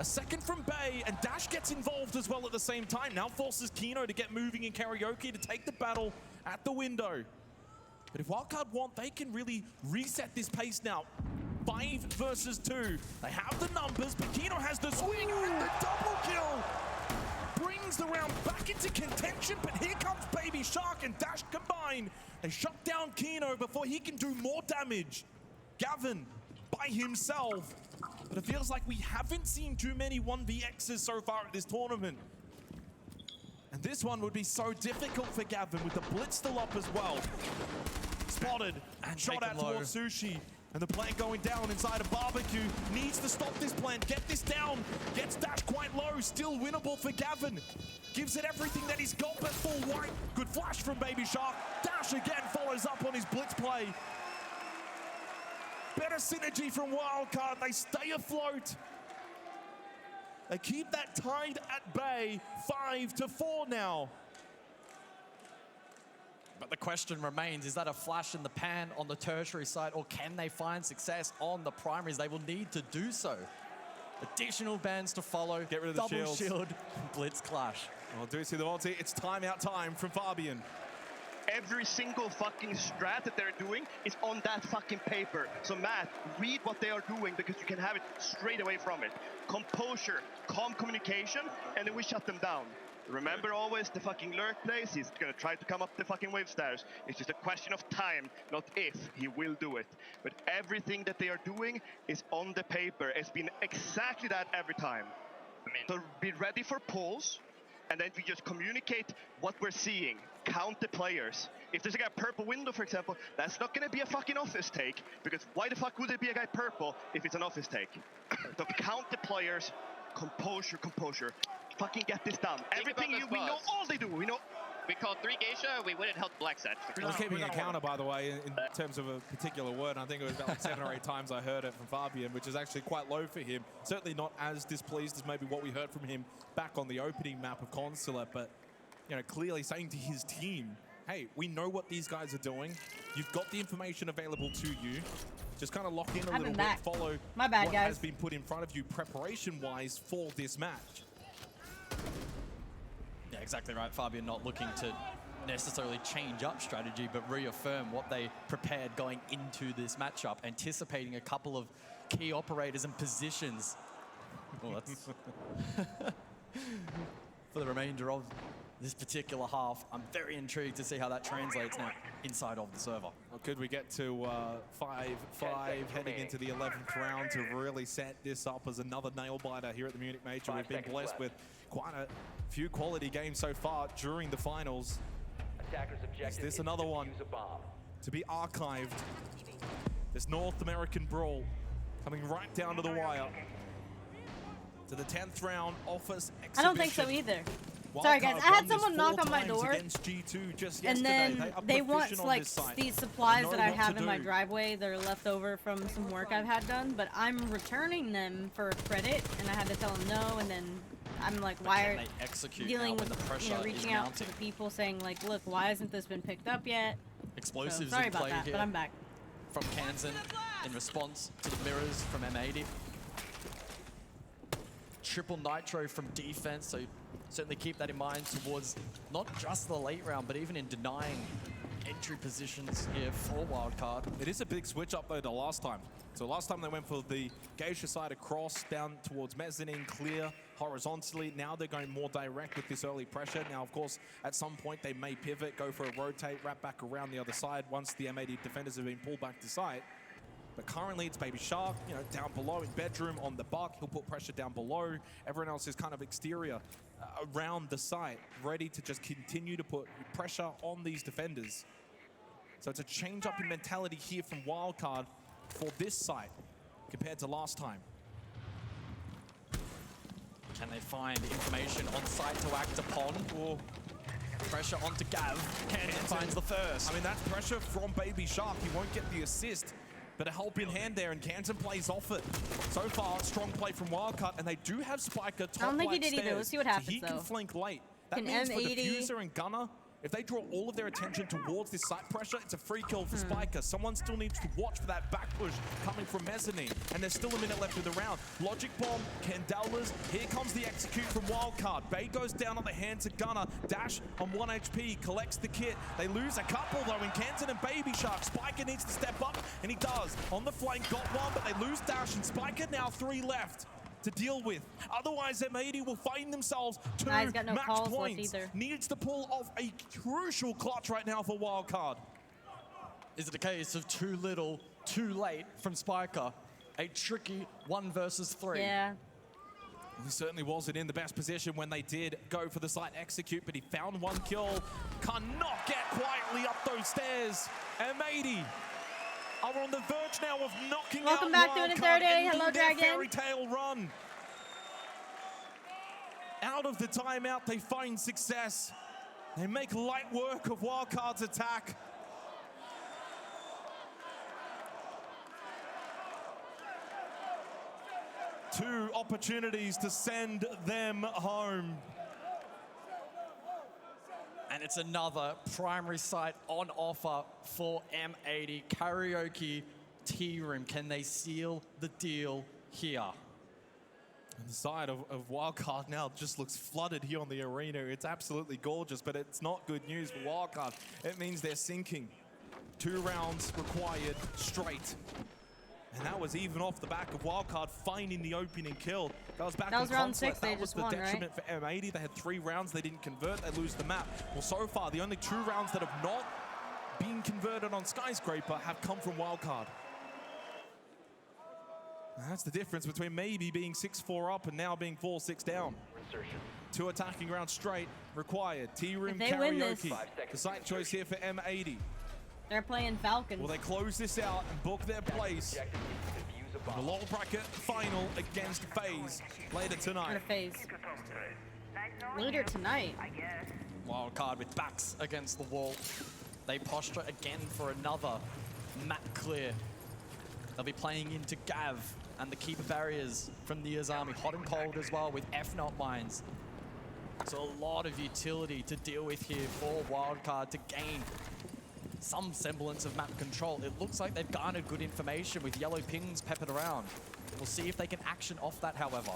A second from Bay, and Dash gets involved as well at the same time. Now forces Kino to get moving in Karaoke to take the battle at the window. But if Wildcard want, they can really reset this pace now. 5 versus 2. They have the numbers, but Kino has the swing and the double kill. Brings the round back into contention, but here comes Baby Shark and Dash combined. They shut down Kino before he can do more damage. Gavin by himself. But it feels like we haven't seen too many 1vx's so far at this tournament. And this one would be so difficult for Gavin with the blitz still up as well. Spotted and shot out towards Sushi. And the plant going down inside of Barbecue. Needs to stop this plant, get this down. Gets Dash quite low, still winnable for Gavin. Gives it everything that he's got, but full white. Good flash from Baby Shark. Dash again follows up on his blitz play. Better synergy from Wildcard, they stay afloat. They keep that tied at bay, 5-4 now. But the question remains, is that a flash in the pan on the tertiary side, or can they find success on the primaries? They will need to do so. Additional bans to follow. Get rid of the double shields. shield, blitz clash. Well, do you see the ulti? It's timeout time from Fabian. Every single fucking strat that they're doing is on that fucking paper. So Matt, read what they are doing because you can have it straight away from it. Composure, calm communication, and then we shut them down. Remember always the fucking lurk plays, he's gonna try to come up the fucking wave stairs. It's just a question of time, not if. He will do it. But everything that they are doing is on the paper. It's been exactly that every time. So be ready for pulls, and then we just communicate what we're seeing. Count the players. If there's a guy purple window, for example, that's not gonna be a fucking office take, because why the fuck would there be a guy purple if it's an office take? So count the players, composure, composure. Fucking get this done. Everything we know all they do. We know. We called 3 Geisha, we wouldn't help Black Set. I was keeping a counter, by the way, in terms of a particular word. I think it was about like 7 or 8 times I heard it from Fabian, which is actually quite low for him. Certainly not as displeased as maybe what we heard from him back on the opening map of Consulate, but you know, clearly saying to his team, hey, we know what these guys are doing. You've got the information available to you. Just kind of lock in a little bit, follow My bad, what guys. has been put in front of you preparation-wise for this match. Yeah, exactly right. Fabian not looking to necessarily change up strategy, but reaffirm what they prepared going into this matchup, anticipating a couple of key operators and positions. Well, that's for the remainder of this particular half. I'm very intrigued to see how that translates now inside of the server. Well, could we get to 5-5 heading into the 11th round to really set this up as another nail-biter here at the Munich Major? We've been blessed with quite a few quality games so far during the finals. Is this another one to be archived? This North American brawl coming right down to the wire. To the 10th round, Office Exhibition. I don't think so either. Sorry guys, I had someone knock on my times door, against G2 just and yesterday. then are they want proficient on like this site. these supplies They that I know what have to in my do. driveway that are left over from some work I've had done, but I'm returning them for credit, and I had to tell them no, and then I'm like, why are they execute dealing now when with, the pressure is reaching out to mounting? the people saying like, look, why hasn't this been picked up yet? Explosives so, sorry in about play that, here but I'm back. from Kansan in response to the mirrors from M80. Triple nitro from defense, so certainly keep that in mind towards not just the late round, but even in denying entry positions here for Wildcard. It is a big switch up though to last time. So last time they went for the Geisha side across, down towards mezzanine, clear horizontally. Now they're going more direct with this early pressure. Now, of course, at some point they may pivot, go for a rotate, wrap back around the other side once the M80 defenders have been pulled back to site. But currently it's Baby Shark, you know, down below in bedroom on the buck. He'll put pressure down below. Everyone else is kind of exterior around the site, ready to just continue to put pressure on these defenders. So it's a change up in mentality here from Wildcard for this site compared to last time. Can they find information on site to act upon? Or pressure onto Gav. Kansan finds the first. I mean, that's pressure from Baby Shark. He won't get the assist, but a help in hand there, and Kansan plays off it. So far, strong play from Wildcard, and they do have Spiker top I don't think he right did either. stairs, Let's see what so happens, he can though. flank late. That Can means for M80 Diffuser and Gunner, if they draw all of their attention towards this site pressure, it's a free kill for Spiker. Someone still needs to watch for that back push coming from mezzanine, and there's still a minute left of the round. Logic Bomb, Candelas, here comes the execute from Wildcard. Bay goes down on the hands of Gunner. Dash on 1 HP, collects the kit. They lose a couple though in Kansan and Baby Shark. Spiker needs to step up, and he does. On the flank, got one, but they lose Dash, and Spiker now 3 left to deal with. Otherwise, M80 will find themselves 2 Nah, he's got no match calls left points. either. Needs to pull off a crucial clutch right now for Wildcard. Is it a case of too little, too late from Spiker? A tricky 1 versus 3. Yeah. He certainly wasn't in the best position when they did go for the site execute, but he found 1 kill. Cannot get quietly up those stairs. M80 are on the verge now of knocking Welcome out back to Wildcard, Infinity. ending Hello, their Dragon. fairy tale run. Out of the timeout, they find success. They make light work of Wildcard's attack. Two opportunities to send them home. And it's another primary site on offer for M80. Karaoke Tea Room. Can they seal the deal here? And the side of Wildcard now just looks flooded here on the arena. It's absolutely gorgeous, but it's not good news for Wildcard. It means they're sinking. 2 rounds required straight. And that was even off the back of Wildcard finding the opening kill. That was back That was in round Consulate. 6, they That was just the won, right? detriment for M80. They had 3 rounds, they didn't convert, they lose the map. Well, so far, the only 2 rounds that have not been converted on Skyscraper have come from Wildcard. And that's the difference between maybe being 6-4 up and now being 4-6 down. 2 attacking rounds straight required. T-Room If they win this- Karaoke. The site choice here for M80. They're playing Falcons. Will they close this out and book their place in the lower bracket final against FaZe later Or tonight? FaZe. Later tonight. Wildcard with backs against the wall. They posture again for another map clear. They'll be playing into Gav and the keeper barriers from the Azami. Hot and cold as well with F-Not mines. So a lot of utility to deal with here for Wildcard to gain some semblance of map control. It looks like they've garnered good information with yellow pings peppered around. We'll see if they can action off that, however.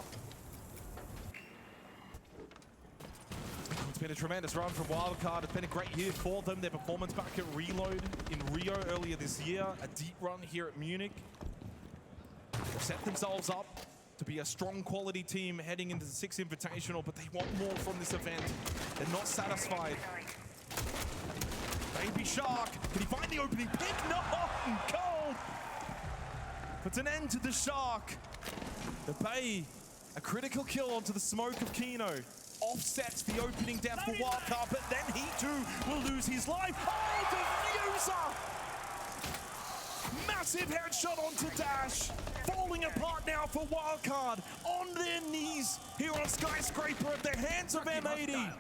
It's been a tremendous run from Wildcard. It's been a great year for them. Their performance back at Reload in Rio earlier this year. A deep run here at Munich. They've set themselves up to be a strong quality team heading into the 6th Invitational, but they want more from this event. They're not satisfied. Baby Shark, can he find the opening pick? No, hot and cold. Puts an end to the Shark. The Bay, a critical kill onto the smoke of Kino. Offsets the opening death for Wildcard, but then he too will lose his life. Oh, Diffuser! Massive headshot onto Dash. Falling apart now for Wildcard. On their knees here on Skyscraper at the hands of M80.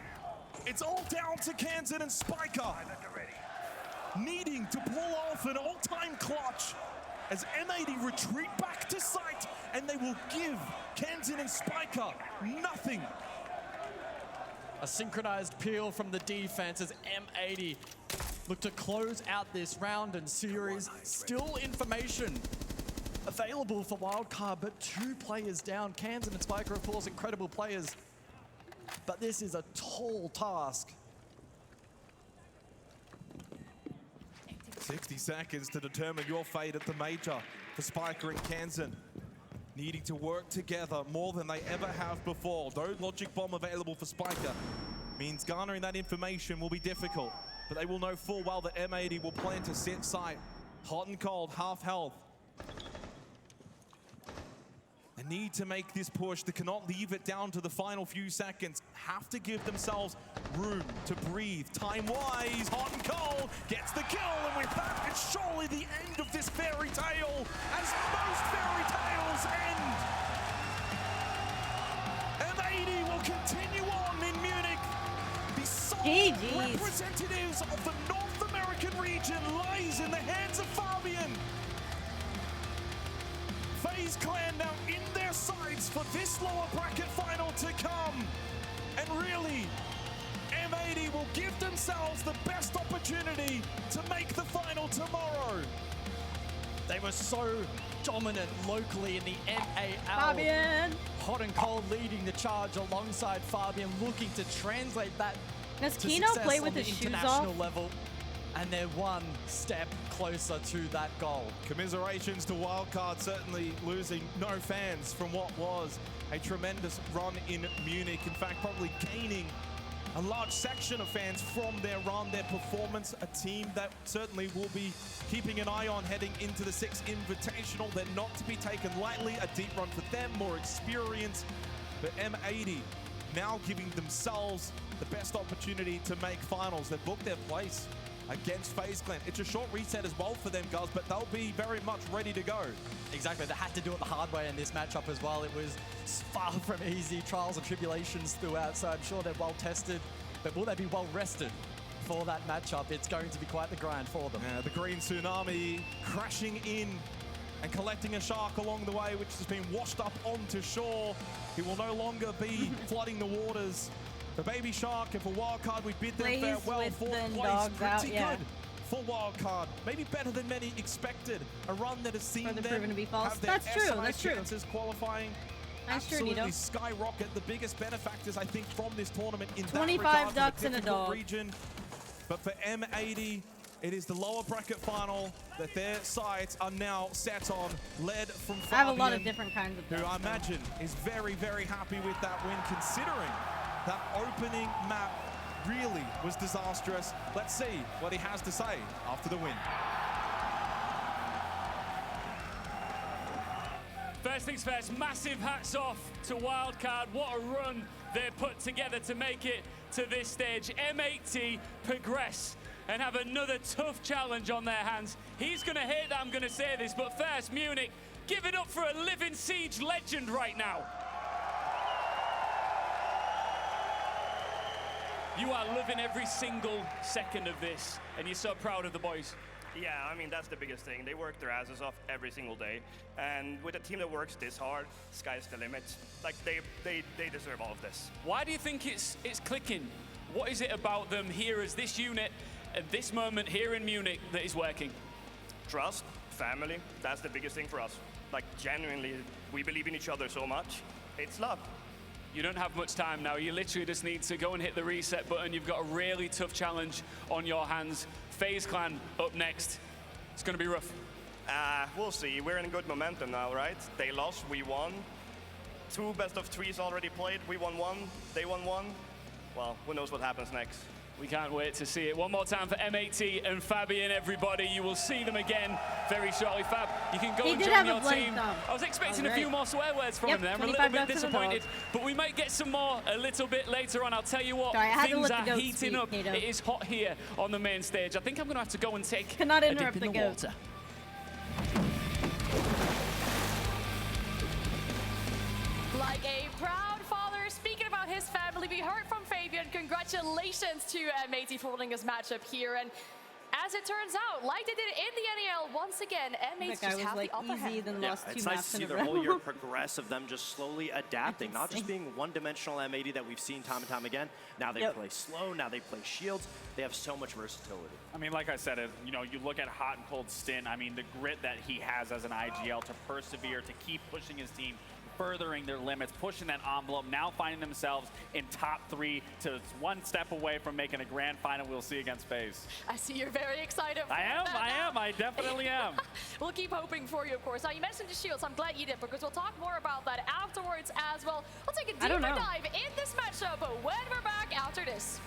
It's all down to Kansan and Spiker needing to pull off an all-time clutch as M80 retreat back to site, and they will give Kansan and Spiker nothing. A synchronized peel from the defense as M80 look to close out this round and series. Still information available for Wildcard, but 2 players down. Kansan and Spiker, of course, incredible players, but this is a tall task. 60 seconds to determine your fate at the major for Spiker and Kansan. Needing to work together more than they ever have before. No logic bomb available for Spiker means garnering that information will be difficult, but they will know full well that M80 will plan to sit site. Hot and cold, half health. They need to make this push. They cannot leave it down to the final few seconds. Have to give themselves room to breathe. Time-wise, hot and cold, gets the kill, and with that, it's surely the end of this fairy tale, as most fairy tales end. M80 will continue on in Munich. The sole representatives of the North American region lies in the hands of Fabian. FaZe Clan now in their sights for this lower bracket final to come. And really, M80 will give themselves the best opportunity to make the final tomorrow. They were so dominant locally in the NAL. Fabian! Hot and cold leading the charge alongside Fabian, looking to translate that Does to Kino success play with on the his shoes international off? level. And they're one step closer to that goal. Commiserations to Wildcard, certainly losing no fans from what was a tremendous run in Munich. In fact, probably gaining a large section of fans from their run, their performance. A team that certainly will be keeping an eye on heading into the 6th Invitational. They're not to be taken lightly. A deep run for them, more experience. But M80 now giving themselves the best opportunity to make finals. They've booked their place against FaZe Clan. It's a short reset as well for them, guys, but they'll be very much ready to go. Exactly, they had to do it the hard way in this matchup as well. It was far from easy, trials and tribulations throughout, so I'm sure they're well tested, but will they be well rested for that matchup? It's going to be quite the grind for them. The green tsunami crashing in and collecting a shark along the way, which has been washed up onto shore. He will no longer be flooding the waters. The baby shark, and for Wildcard, we bid them farewell. Fourth place, pretty good for Wildcard. Maybe better than many expected. A run that has seen them proven to be false. have their That's true, SI that's true. chances qualifying. Absolutely skyrocket. The biggest benefactors, I think, from this tournament in 25 that regard, ducks for in the a difficult dog. region. But for M80, it is the lower bracket final that their sights are now set on, led from Fabian, I have a lot of different kinds of who ducks, I imagine is very, very happy with that win, considering that opening map really was disastrous. Let's see what he has to say after the win. First things first, massive hats off to Wildcard. What a run they put together to make it to this stage. M80 progress and have another tough challenge on their hands. He's gonna hate that I'm gonna say this, but first, Munich, give it up for a living Siege legend right now. You are loving every single second of this, and you're so proud of the boys. Yeah, I mean, that's the biggest thing. They work their asses off every single day. And with a team that works this hard, sky's the limit. Like, they deserve all of this. Why do you think it's clicking? What is it about them here as this unit at this moment here in Munich that is working? Trust, family, that's the biggest thing for us. Like, genuinely, we believe in each other so much. It's love. You don't have much time now. You literally just need to go and hit the reset button. You've got a really tough challenge on your hands. FaZe Clan up next. It's going to be rough. We'll see. We're in a good momentum now, right? They lost, we won. 2 best of 3s already played. We won 1, they won 1. Well, who knows what happens next. We can't wait to see it. One more time for M80 and Fabian, everybody. You will see them again very shortly. Fab, you can go and join your team. I was expecting a few more swear words from him there. I'm a little bit disappointed, but we might get some more a little bit later on. I'll tell you what, things are heating up. It is hot here on the main stage. I think I'm going to have to go and take a dip in the water. Like a proud father speaking about about his family. We heard from Fabian. Congratulations to M80 for winning this matchup here. And as it turns out, like they did in the NEL, once again, M8 just have the upper hand. It's nice to see their whole year progress of them just slowly adapting, not just being one-dimensional M80 that we've seen time and time again. Now they play slow, now they play shields. They have so much versatility. I mean, like I said, you know, you look at Hot and Cold Stint, I mean, the grit that he has as an IGL to persevere, to keep pushing his team, furthering their limits, pushing that envelope, now finding themselves in top 3 to one step away from making a grand final we'll see against FaZe. I see you're very excited for I am, I definitely am. We'll keep hoping for you, of course. Now, you mentioned the shields. I'm glad you did, because we'll talk more about that afterwards as well. We'll take a deeper dive in this matchup when we're back after this.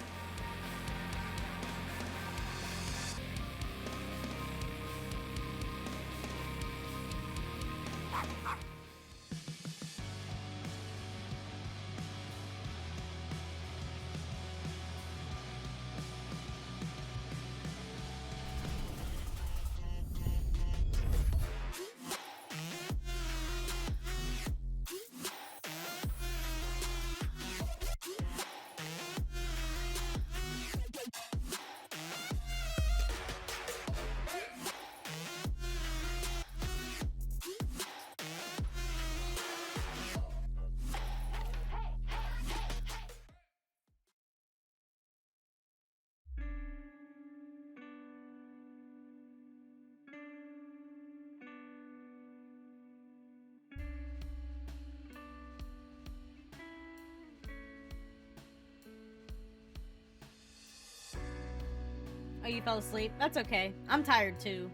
Oh, you fell asleep? That's okay. I'm tired too.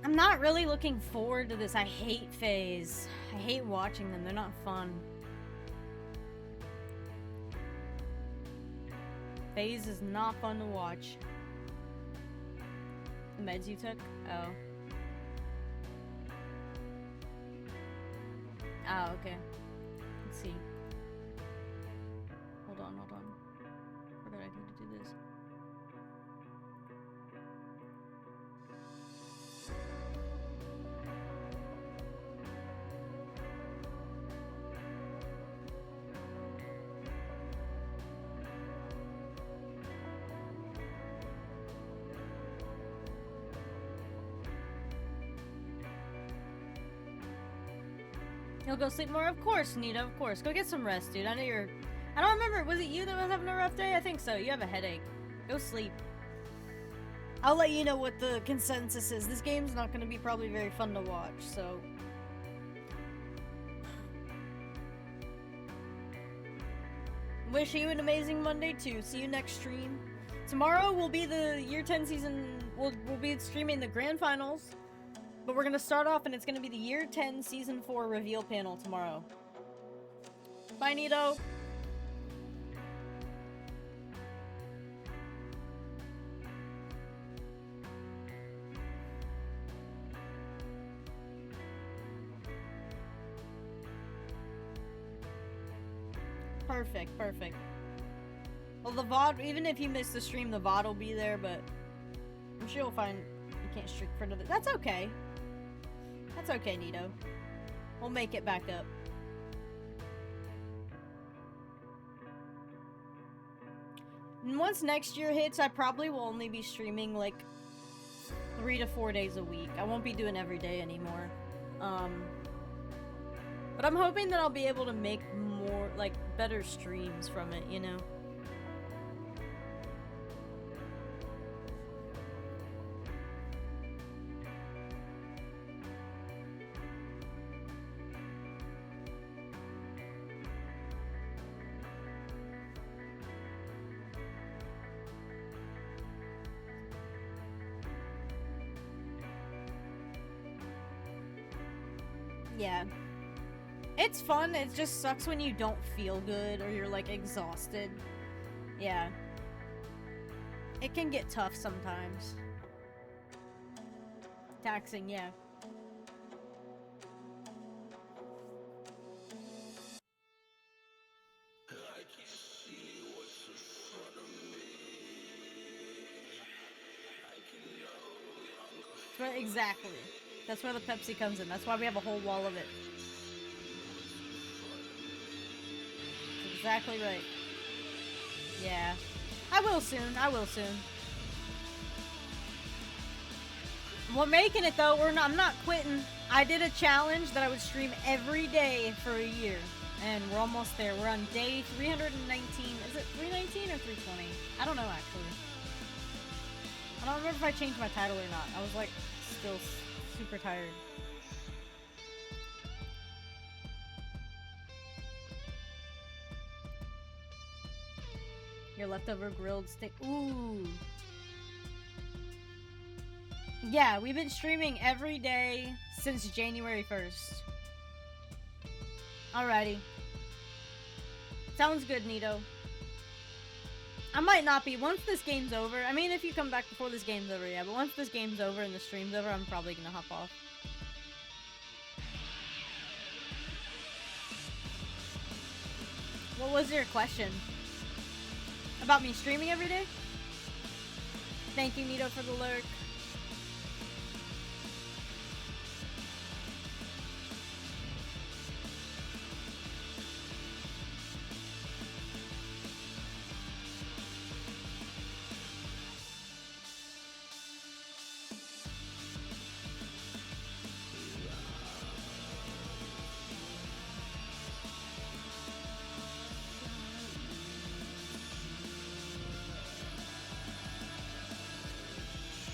I'm not really looking forward to this. I hate FaZe. I hate watching them. They're not fun. FaZe is not fun to watch. The meds you took? Oh. Oh, okay. Let's see. Hold on, hold on. What did I do to do this? You'll go sleep more? Of course, Nita, of course. Go get some rest, dude. I know you're... I don't remember. Was it you that was having a rough day? I think so. You have a headache. Go sleep. I'll let you know what the consensus is. This game's not going to be probably very fun to watch, so... Wish you an amazing Monday, too. See you next stream. Tomorrow will be the Year 10 season... We'll be streaming the Grand Finals. But we're going to start off, and it's going to be the Year 10 Season 4 reveal panel tomorrow. Bye, Nito! Perfect, perfect. Well, the VOD, even if you miss the stream, the VOD will be there, but I'm sure you'll find you can't streak for another. That's okay. That's okay, Nito. We'll make it back up. And once next year hits, I probably will only be streaming like 3 to 4 days a week. I won't be doing every day anymore. But I'm hoping that I'll be able to make more, like, better streams from it, you know? Yeah. It's fun, it just sucks when you don't feel good or you're like exhausted. Yeah. It can get tough sometimes. Taxing, yeah. Exactly. That's where the Pepsi comes in. That's why we have a whole wall of it. exactly right. Yeah. I will soon. I will soon. We're making it though. I'm not quitting. I did a challenge that I would stream every day for a year. And we're almost there. We're on day 319. Is it 319 or 320? I don't know actually. I don't remember if I changed my title or not. I was like still super tired. Your leftover grilled steak. Ooh. Yeah, we've been streaming every day since January 1st. Alrighty. Sounds good, Nito. I might not be. Once this game's over, I mean, if you come back before this game's over, yeah, but once this game's over and the stream's over, I'm probably gonna hop off. What was your question? About me streaming every day? Thank you, Nito, for the lurk.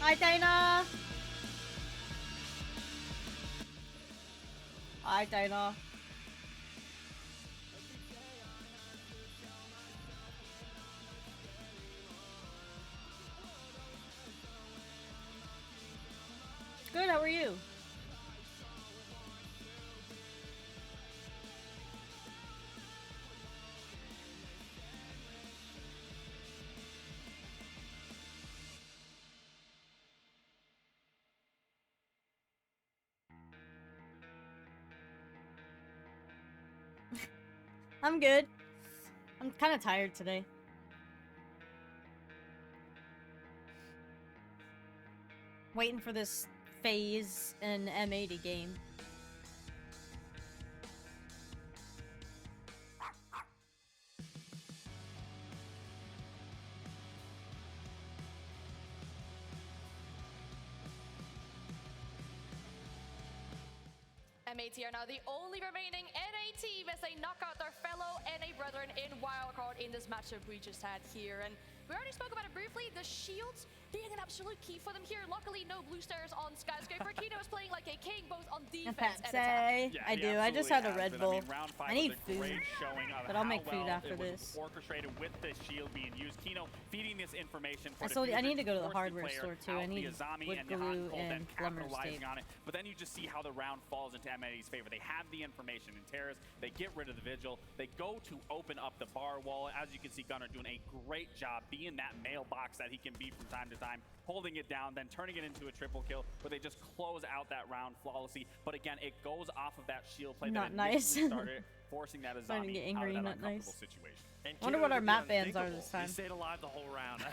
Hi, Dana. Hi, Dana. Good, how are you? I'm good. I'm kind of tired today. Waiting for this phase in M80 game. M80 are now the only remaining NA team as they knock out their fellow NA brethren in wildcard in this matchup we just had here. And we already spoke about it briefly, the shields being an absolute key for them here. Luckily, no blue stairs on Skyscraper. Kino is playing like a king, both on defense and attack. Yeah, I do. I just had a Red Bull. I need food, but I'll make food after this. Orchestrated with the shield being used. Kino feeding this information for I need to go to the hardware store too. I need wood glue and plumber's tape. On it. But then you just see how the round falls into M80's favor. They have the information in Terrace. They get rid of the Vigil. They go to open up the bar wall. As you can see, Gunnar doing a great job being that mailbox that he can be from time to time, holding it down, then turning it into a triple kill where they just close out that round flawlessly. But again, it goes off of that shield play not that nice. started, forcing that Starting to get angry, out of that not uncomfortable nice. situation. And Wonder what our map bans are this time. He stayed alive the whole round.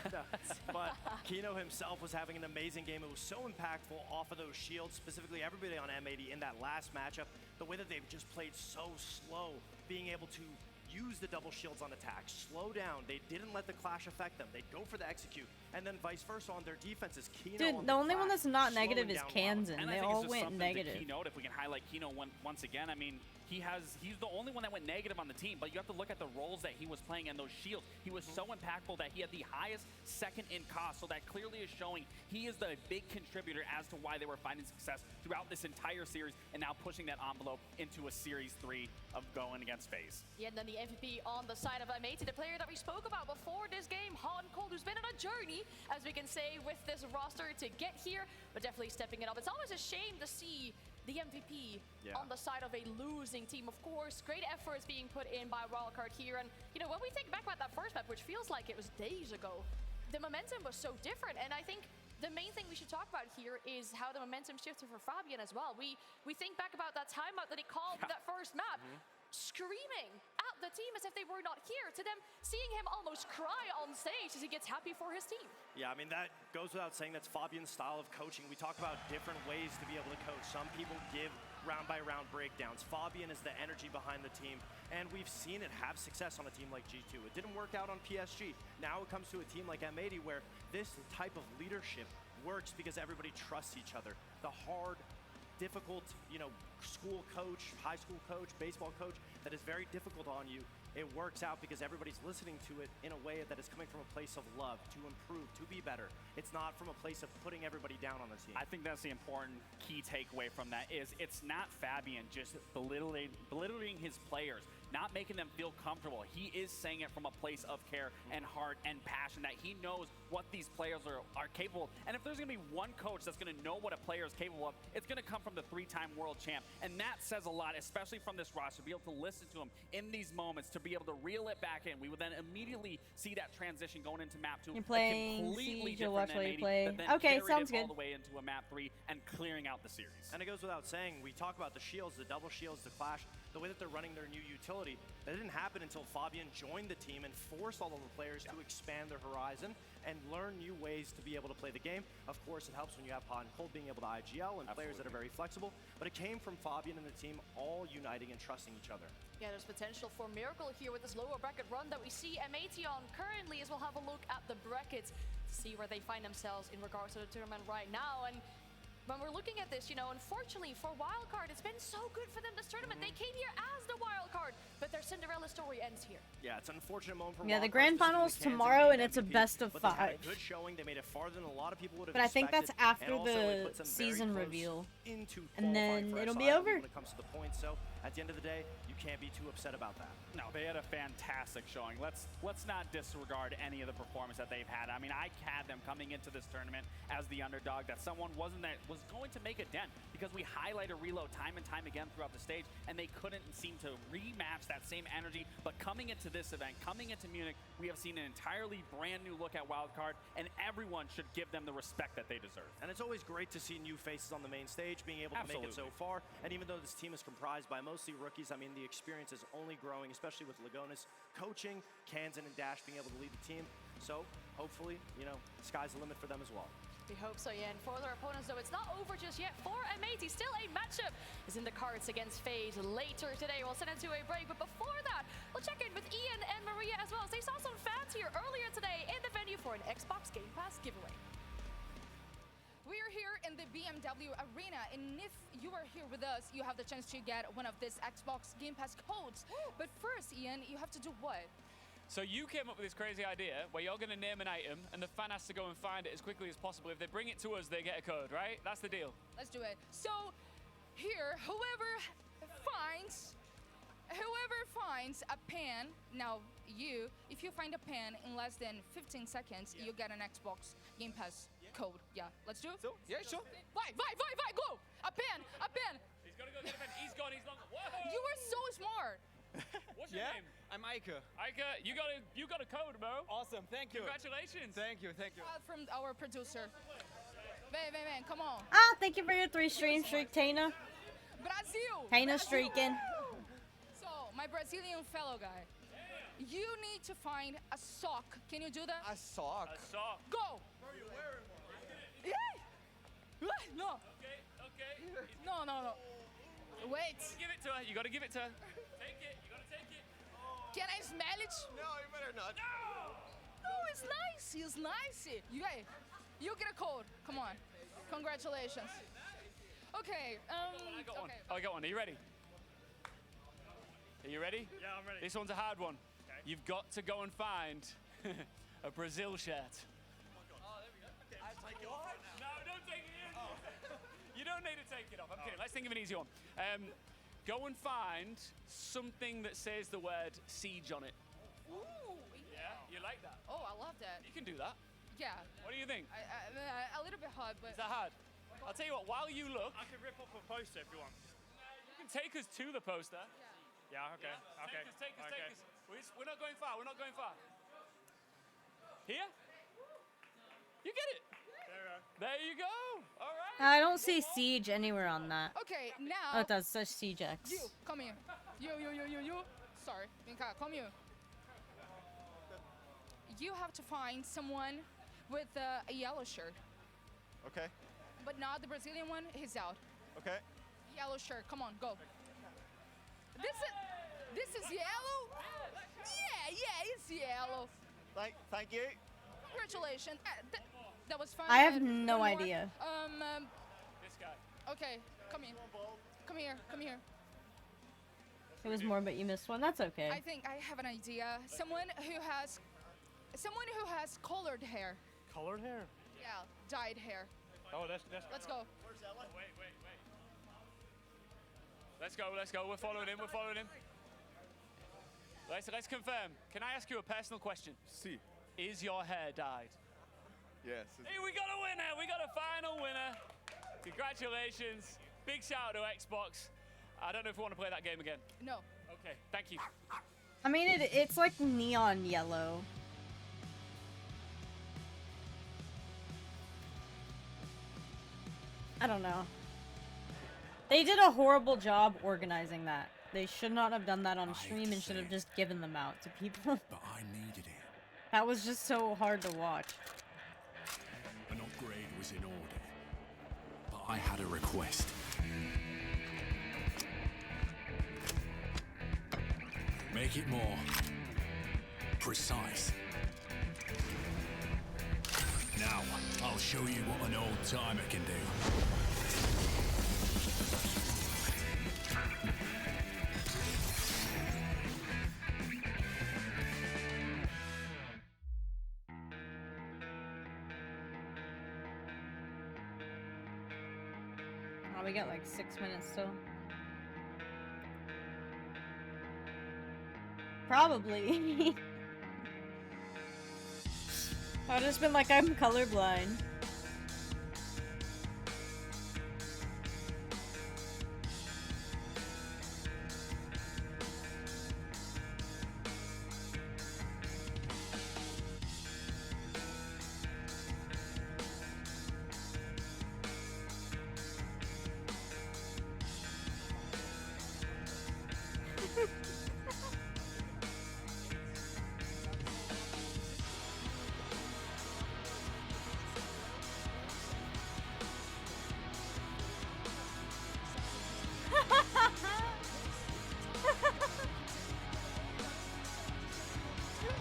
But Kino himself was having an amazing game. It was so impactful off of those shields, specifically everybody on M80 in that last matchup. The way that they've just played so slow, being able to use the double shields on attack, slow down. They didn't let the clash affect them. They'd go for the execute, and then vice versa on their defenses. Kino Dude, the only one that's not negative is Kansan. They all went negative. Keynote, if we can highlight Kino once again, I mean, he's the only one that went negative on the team, but you have to look at the roles that he was playing and those shields. He was so impactful that he had the highest second in cost, so that clearly is showing he is the big contributor as to why they were finding success throughout this entire series and now pushing that envelope into a Series 3 of going against FaZe. Yeah, and then the MVP on the side of M80, the player that we spoke about before this game, Hot and Cold, who's been on a journey, as we can say, with this roster to get here, but definitely stepping it up. It's always a shame to see the MVP on the side of a losing team. Of course, great efforts being put in by Wildcard here. And, you know, when we think back about that first map, which feels like it was days ago, the momentum was so different. And I think the main thing we should talk about here is how the momentum shifted for Fabian as well. We think back about that timeout that he called that first map, screaming at the team as if they were not here, to them seeing him almost cry on stage as he gets happy for his team. Yeah, I mean, that goes without saying. That's Fabian's style of coaching. We talk about different ways to be able to coach. Some people give round-by-round breakdowns. Fabian is the energy behind the team, and we've seen it have success on a team like G2. It didn't work out on PSG. Now it comes to a team like M80 where this type of leadership works because everybody trusts each other. The hard, difficult, school coach, high school coach, baseball coach that is very difficult on you, it works out because everybody's listening to it in a way that is coming from a place of love, to improve, to be better. It's not from a place of putting everybody down on the team. I think that's the important key takeaway from that is it's not Fabian just belittling his players, not making them feel comfortable. He is saying it from a place of care and heart and passion that he knows what these players are capable of. And if there's going to be one coach that's going to know what a player is capable of, it's going to come from the 3-time world champ. And that says a lot, especially from this roster, to be able to listen to him in these moments, to be able to reel it back in. We would then immediately see that transition going into map 2. You're playing completely Siege, you'll watch different while you M80 play. that then Okay, carried sounds it all good. the way into a map 3 and clearing out the series. And it goes without saying, we talk about the shields, the double shields, the clash, the way that they're running their new utility. That didn't happen until Fabian joined the team and forced all of the players to expand their horizon and learn new ways to be able to play the game. Of course, it helps when you have Pod and Cold being able to IGL and players that are very flexible, but it came from Fabian and the team all uniting and trusting each other. Yeah, there's potential for miracle here with this lower bracket run that we see M80 on currently, as we'll have a look at the brackets to see where they find themselves in regards to the tournament right now. And when we're looking at this, unfortunately for wildcard, it's been so good for them this tournament. They came here as the wildcard, but their Cinderella story ends here. Yeah, it's an unfortunate moment for Yeah, the Wildcard, grand finals specifically Kansas tomorrow, being and it's a MVP, best of but they had 5. a good showing. They made it farther than a lot of people would have But I think that's expected, after and also it the puts them very season close reveal. into And then qualifying for it'll SI be over. when it comes to the points. So at the end of the day, you can't be too upset about that. No, they had a fantastic showing. Let's not disregard any of the performance that they've had. I mean, I had them coming into this tournament as the underdog, that someone was going to make a dent, because we highlighted Reload time and time again throughout the stage, and they couldn't seem to rematch that same energy. But coming into this event, coming into Munich, we have seen an entirely brand new look at Wildcard, and everyone should give them the respect that they deserve. And it's always great to see new faces on the main stage, being able to make it so far. And even though this team is comprised by mostly rookies, I mean, the experience is only growing, especially with Lagonis coaching, Kansan and Dash being able to lead the team. So hopefully, sky's the limit for them as well. We hope so, yeah. And for their opponents, though, it's not over just yet. For M80, still a matchup is in the cards against FaZe later today. We'll send it to a break, but before that, we'll check in with Ian and Maria as well, as they saw some fans here earlier today in the venue for an Xbox Game Pass giveaway. We are here in the BMW Arena, and if you are here with us, you have the chance to get one of these Xbox Game Pass codes. But first, Ian, you have to do what? So you came up with this crazy idea where you're going to name an item and the fan has to go and find it as quickly as possible. If they bring it to us, they get a code, right? That's the deal. Let's do it. So here, whoever finds a pen, now if you find a pen in less than 15 seconds, you get an Xbox Game Pass code. Yeah, let's do it. So, yeah, sure. Vai, go! A pen! He's got to go get a pen. He's gone, he's long. Whoa! You were so smart. What's your name? I'm Ike. Ike, you got a code, bro. Awesome, thank you. Congratulations. Thank you. From our producer. Vem, come on. Thank you for your 3 stream streak, Tana. Brazil! Tana streaking. So, my Brazilian fellow guy, you need to find a sock. Can you do that? A sock? A sock. Go! Bro, you're wearing one. No. Okay. No. Wait. Give it to her. You got to give it to her. Take it. You got to take it. Can I smell it? No, you better not. No, it's nice. It's nice. You get a code. Come on. Congratulations. Okay. I got one. I got one. Are you ready? Are you ready? Yeah, I'm ready. This one's a hard one. Okay. You've got to go and find a Brazil shirt. Oh, there we go. Okay, I take it off right now. No, don't take it in. You don't need to take it off. I'm kidding. Let's think of an easy one. Go and find something that says the word siege on it. Ooh. Yeah, you like that? Oh, I love that. You can do that. Yeah. What do you think? A little bit hard, but... Is that hard? I'll tell you what, while you look... I can rip off a poster if you want. You can take us to the poster. Yeah, okay. Yeah? Okay. Take us. We're not going far. Here? You get it. There you go. All right. I don't see Siege anywhere on that. Okay, now... Oh, it does. It says Siege X. You, come here. You. Sorry, Minka, come here. You have to find someone with a yellow shirt. Okay. But not the Brazilian one, he's out. Okay. Yellow shirt. Come on, go. This is yellow? Yeah, it's yellow. Thank you. Congratulations. That was fun. I have no idea. This guy. Okay, come in. Come here. It was more, but you missed one. That's okay. I think I have an idea. Someone who has colored hair. Colored hair? Yeah, dyed hair. Oh, that's. Let's go. Wait. Let's go. We're following him. Let's confirm. Can I ask you a personal question? Si. Is your hair dyed? Yes. Hey, we got a winner. We got a final winner. Congratulations. Big shout out to Xbox. I don't know if we want to play that game again. No. Okay, thank you. I mean, it's like neon yellow. I don't know. They did a horrible job organizing that. They should not have done that on stream and should have just given them out to people. But I needed it. That was just so hard to watch. An upgrade was in order. But I had a request. Make it more precise. Now, I'll show you what an old-timer can do. Oh, we got like 6 minutes still. Probably. I've just been like, I'm colorblind.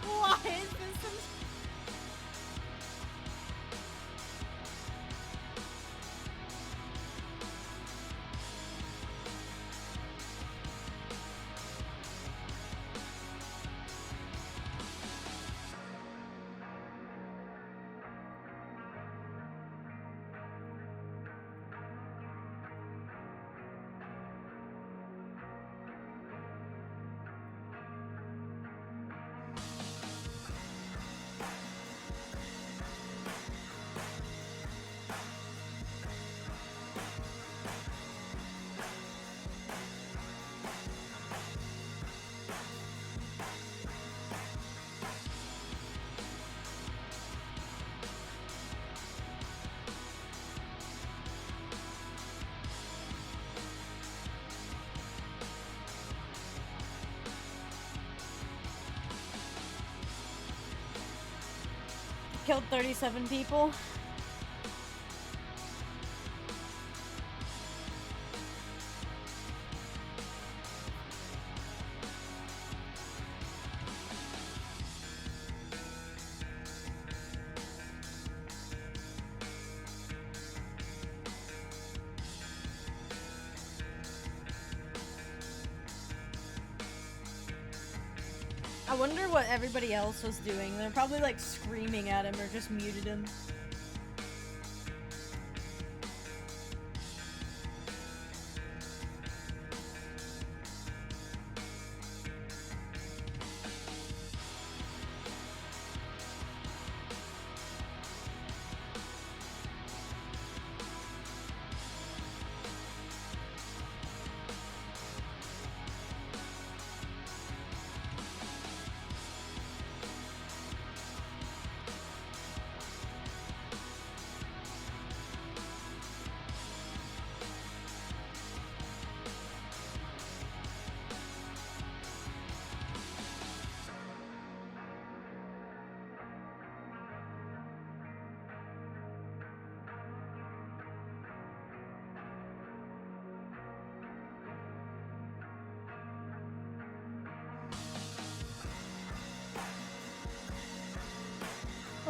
Why is this some... Killed 37 people. I wonder what everybody else was doing. They're probably like screaming at him or just muted him.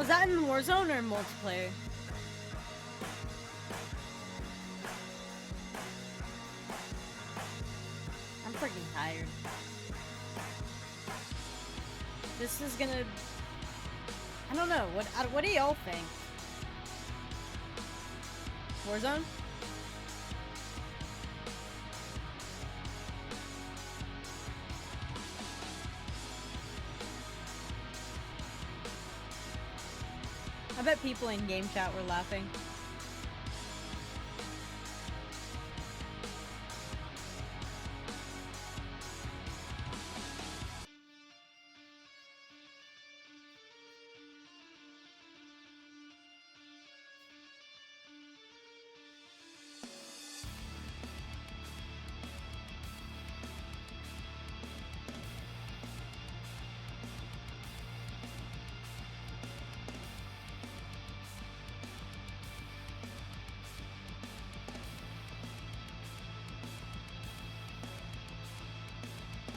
Was that in Warzone or multiplayer? I'm freaking tired. This is gonna... I don't know. What do y'all think? Warzone? I bet people in game chat were laughing.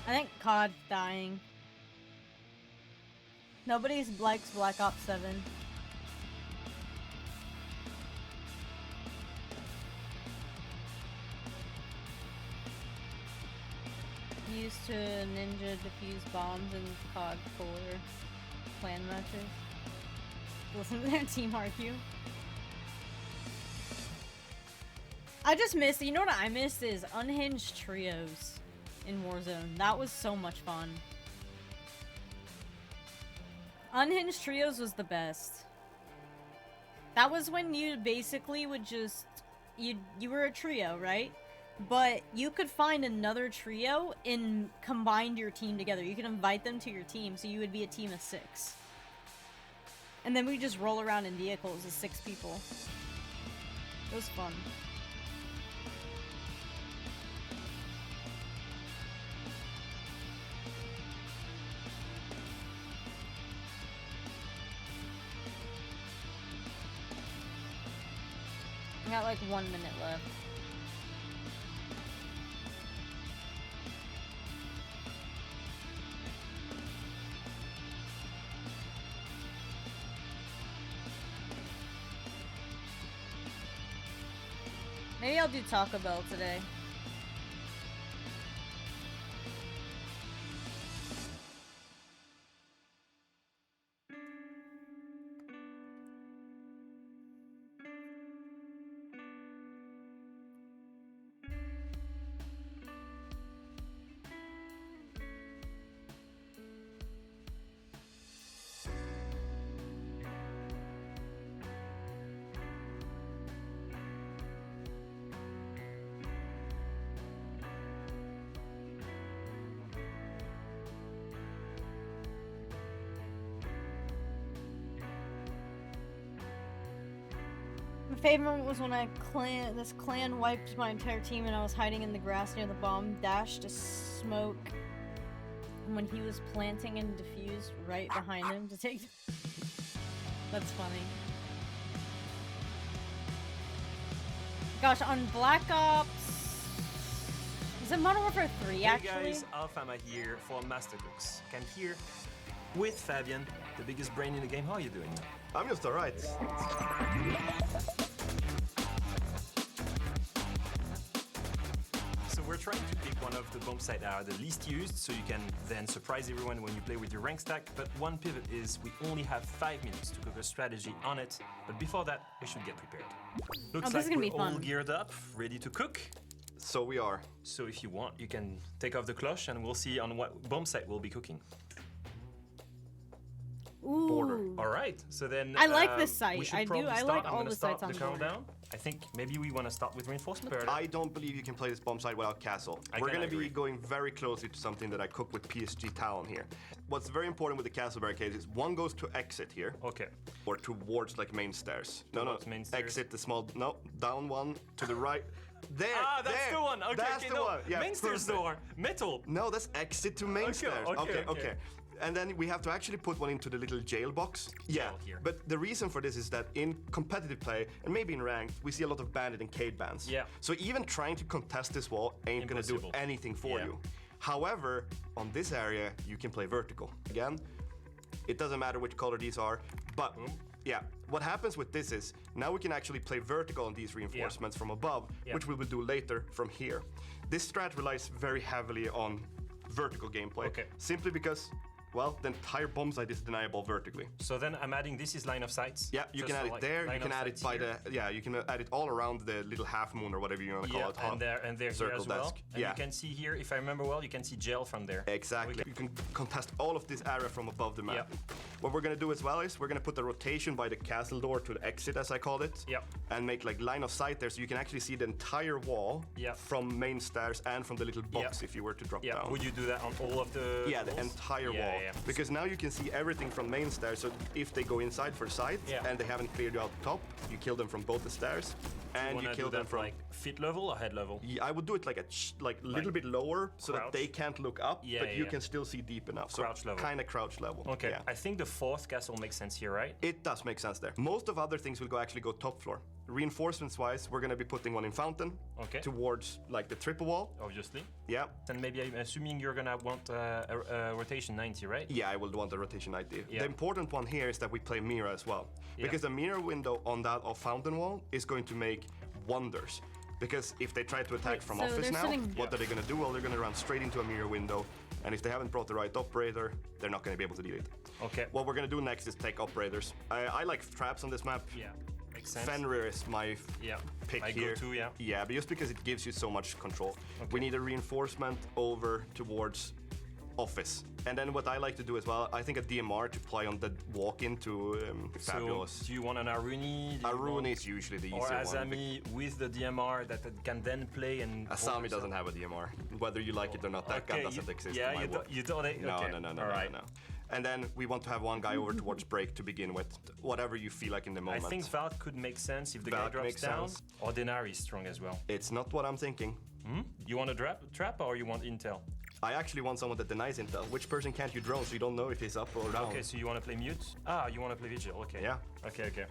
I think COD dying. Nobody likes Black Ops 7. Used to ninja defuse bombs in COD 4 clan matches. Listen to their team argue. I just missed, you know what I missed is unhinged trios in Warzone. That was so much fun. Unhinged trios was the best. That was when you basically would just... You were a trio, right? But you could find another trio and combine your team together. You could invite them to your team, so you would be a team of 6. And then we just roll around in vehicles as 6 people. It was fun. I got like 1 minute left. Maybe I'll do Taco Bell today. My favorite was when this clan wiped my entire team and I was hiding in the grass near the bomb, dashed to smoke, and when he was planting and defused right behind him to take... That's funny. Gosh, on Black Ops... Is it Modern Warfare 3 actually? Hey guys, Alfama here for Master Cooks. I'm here with Fabian, the biggest brain in the game. How are you doing? I'm just alright. So we're trying to pick one of the bomb sites that are the least used, so you can then surprise everyone when you play with your rank stack. But one pivot is we only have 5 minutes to cook a strategy on it. But before that, we should get prepared. Looks like we're all geared up, ready to cook. So we are. So if you want, you can take off the cloche and we'll see on what bomb site we'll be cooking. Ooh. Border. All right. So then I like this site. I like all the sites on the border. Countdown. I think maybe we want to start with reinforcement. I don't believe you can play this bomb site without castle. We're going to be going very closely to something that I cook with PSG Talon here. What's very important with the castle barricades is one goes to exit here. Okay. Or towards like main stairs. Towards main stairs. Exit the small. No, down one to the right. There. Ah, that's there. the one. Okay, that's the one. Yeah, main stairs door. Metal. No, that's exit to main stairs. Okay. And then we have to actually put one into the little jail box. Yeah, but the reason for this is that in competitive play, and maybe in ranked, we see a lot of bandit and Cade bans. Yeah. So even trying to contest this wall ain't gonna do anything for you. However, on this area, you can play vertical. Again, It doesn't matter which color these are, but yeah, what happens with this is now we can actually play vertical on these reinforcements from above, which we will do later from here. This strat relies very heavily on vertical gameplay, simply because, well, the entire bomb site is deniable vertically. So then I'm adding this is line of sights. Yeah, you can add it there. You can add it by the you can add it all around the little half moon or whatever you want to call it. And there circle here as well. desk. And you can see here, if I remember well, you can see gel from there. Exactly. You can contest all of this area from above the map. What we're gonna do as well is we're gonna put the rotation by the castle door to the exit, as I called it. And make like line of sight there, so you can actually see the entire wall from main stairs and from the little box if you were to drop down. Would you do that on all of the Yeah, the entire wall. Because now you can see everything from main stairs, so if they go inside for sight and they haven't cleared you out top, you kill them from both the stairs, and you kill them from like feet level or head level. Yeah, I would do it like a little bit lower, so that they can't look up, but you can still see deep enough. So crouch level. Kind of crouch level. Okay, I think the fourth castle makes sense here, right? It does make sense there. Most of other things will actually go top floor. Reinforcements-wise, we're gonna be putting one in fountain towards like the triple wall. Obviously. Yeah. And maybe I'm assuming you're gonna want a rotation 90, right? Yeah, I will want a rotation 90. The important one here is that we play mirror as well, because the mirror window on that of fountain wall is going to make wonders. Because if they try to attack from office now, what are they gonna do? Well, they're gonna run straight into a mirror window, and if they haven't brought the right operator, they're not gonna be able to deal it. Okay. What we're gonna do next is take operators. I like traps on this map. Yeah. Makes sense. Fenrir is my pick here. Go-to, Yeah, but just because it gives you so much control. We need a reinforcement over towards office. And then what I like to do as well, I think a DMR to play on the walk-in to Fabulous. So do you want an Aruni? Aruni is usually the easier one. Or Asami with the DMR that can then play and... Asami doesn't have a DMR. Whether you like it or not, that gun doesn't exist. Yeah, in my book. you don't... No. And then we want to have one guy over towards break to begin with, whatever you feel like in the moment. I think Valk could make sense if the guy drops down, or Denari is strong as well. It's not what I'm thinking. You want a trap or you want intel? I actually want someone that denies intel. Which person can't you drone so you don't know if he's up or down? Okay, so you want to play mute? You want to play vigil, okay. Yeah. Okay.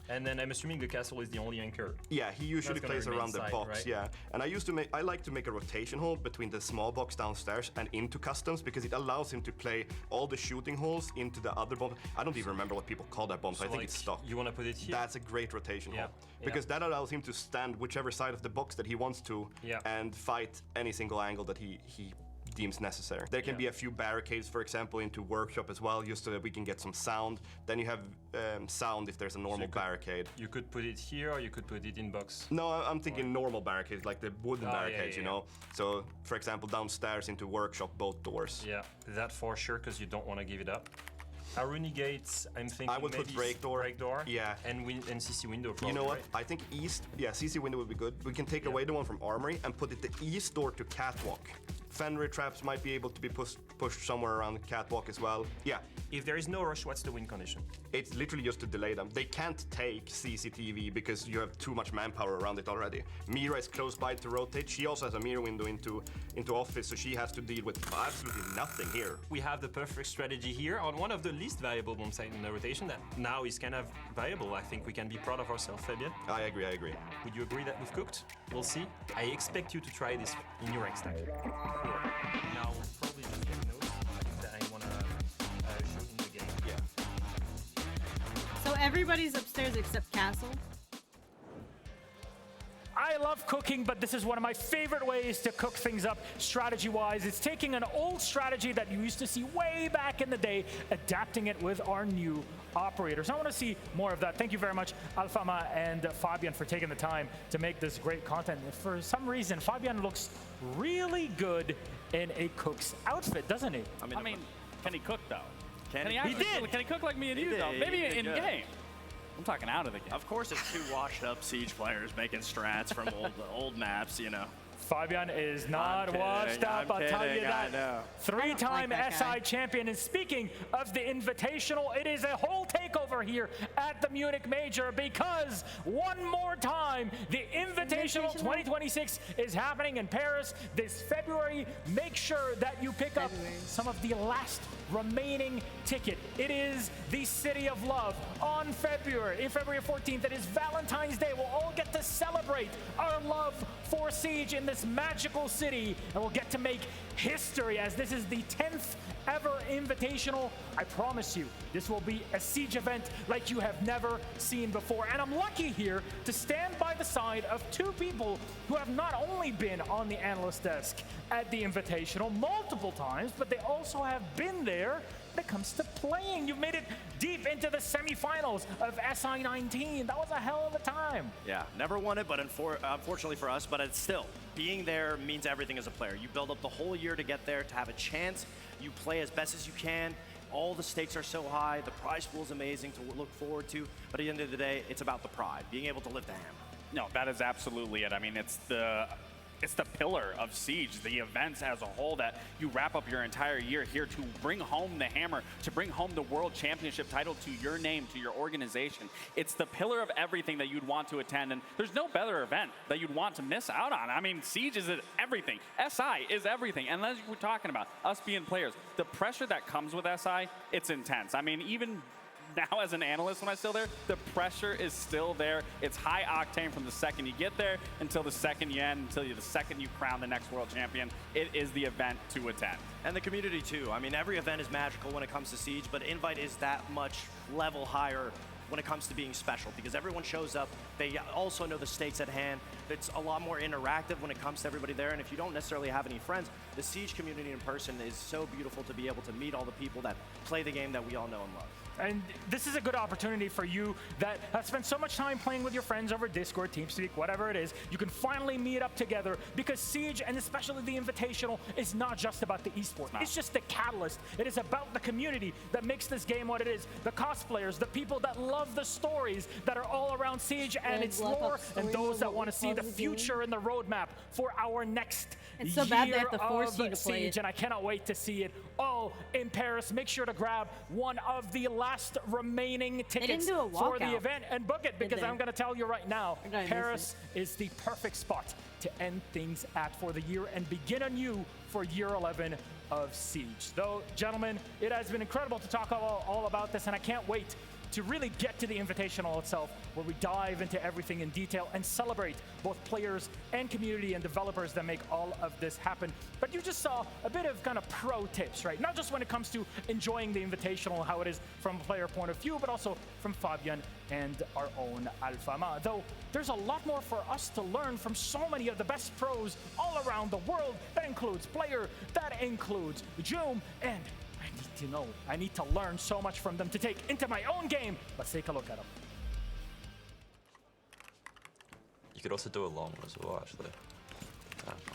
And then I'm assuming the castle is the only anchor. Yeah, he usually plays around the box, right? yeah. And I like to make a rotation hole between the small box downstairs and into customs, because it allows him to play all the shooting holes into the other bomb. I don't even remember what people call that bomb, so I think it's stock. You want to put it here? That's a great rotation hole. Because that allows him to stand whichever side of the box that he wants to and fight any single angle that he deems necessary. There can be a few barricades, for example, into workshop as well, just so that we can get some sound. Then you have sound if there's a normal barricade. You could put it here, or you could put it in box. No, I'm thinking normal barricades, like the wooden barricades, you know? So, for example, downstairs into workshop, both doors. Yeah, that for sure, because you don't want to give it up. Aruni gates, I'm thinking I would put break door. Yeah. And CC window probably, you know what? right? I think east, CC window would be good. We can take away the one from armory and put it the east door to catwalk. Fenrir traps might be able to be pushed somewhere around the catwalk as well. Yeah. If there is no rush, what's the win condition? It's literally just to delay them. They can't take CCTV because you have too much manpower around it already. Mira is close by to rotate. She also has a mirror window into office, so she has to deal with absolutely nothing here. We have the perfect strategy here on one of the least valuable bomb sites in the rotation that now is kind of viable. I think we can be proud of ourselves, Fabian. I agree. Would you agree that we've cooked? We'll see. I expect you to try this in your rank stack. Now, we'll probably just get notes that I want to show in the game. Yeah. So everybody's upstairs except Castle? I love cooking, but this is one of my favorite ways to cook things up strategy-wise. It's taking an old strategy that you used to see way back in the day, adapting it with our new operators. I want to see more of that. Thank you very much, Alfama and Fabian, for taking the time to make this great content. For some reason, Fabian looks really good in a cook's outfit, doesn't he? I mean, can he cook, though? Can he cook like me and you, though? Maybe in game. I'm talking out of the game. Of course, it's two washed-up Siege players making strats from old maps, you know. Fabian is not washed up, I'll tell you that. Three-time SI champion. And speaking of the Invitational, it is a whole takeover here at the Munich Major, because one more time, the Invitational 2026 is happening in Paris this February. Make sure that you pick up some of the last remaining ticket. It is the City of Love on February 14th. It is Valentine's Day. We'll all get to celebrate our love for Siege in this magical city, and we'll get to make history, as this is the 10th ever invitational. I promise you, this will be a Siege event like you have never seen before. And I'm lucky here to stand by the side of two people who have not only been on the analyst desk at the invitational multiple times, but they also have been there when it comes to playing. You've made it deep into the semifinals of SI19. That was a hell of a time. Yeah, never won it, but unfortunately for us, but it's still, being there means everything as a player. You build up the whole year to get there, to have a chance. You play as best as you can. All the stakes are so high. The prize pool is amazing to look forward to. But at the end of the day, it's about the pride, being able to lift the hammer. No, that is absolutely it. I mean, it's the pillar of Siege, the events as a whole, that you wrap up your entire year here to bring home the hammer, to bring home the World Championship title to your name, to your organization. It's the pillar of everything that you'd want to attend, and there's no better event that you'd want to miss out on. I mean, Siege is everything. SI is everything. And as we're talking about, us being players, the pressure that comes with SI, it's intense. I mean, even now as an analyst when I'm still there, the pressure is still there. It's high octane from the second you get there until the second you end, until the second you crown the next world champion. It is the event to attend. And the community too. I mean, every event is magical when it comes to Siege, but Invite is that much level higher when it comes to being special, because everyone shows up. They also know the stakes at hand. It's a lot more interactive when it comes to everybody there. And if you don't necessarily have any friends, the Siege community in person is so beautiful to be able to meet all the people that play the game that we all know and love. And this is a good opportunity for you that have spent so much time playing with your friends over Discord, TeamSpeak, whatever it is. You can finally meet up together, because Siege, and especially the Invitational, is not just about the esports. It's just the catalyst. It is about the community that makes this game what it is. The cosplayers, the people that love the stories that are all around Siege and its lore, and those that want to see the future and the roadmap for our next It's so bad they have to year force of you to play Siege, it. and I cannot wait to see it all in Paris. Make sure to grab one of the last remaining tickets do a for the walkout, event and book it, because they? I'm going to tell you right now, I miss Paris is the perfect spot to end things at for the year and begin anew for year 11 of Siege. Though, gentlemen, it has been incredible to talk all about this, and I can't wait to really get to the Invitational itself, where we dive into everything in detail and celebrate both players and community and developers that make all of this happen. But you just saw a bit of kind of pro tips, right? Not just when it comes to enjoying the Invitational, how it is from a player point of view, but also from Fabian and our own Alfama. Though there's a lot more for us to learn from so many of the best pros all around the world. That includes Player, that includes Joom, and I need to learn so much from them to take into my own game. Let's take a look at them. You could also do a long one as well, actually.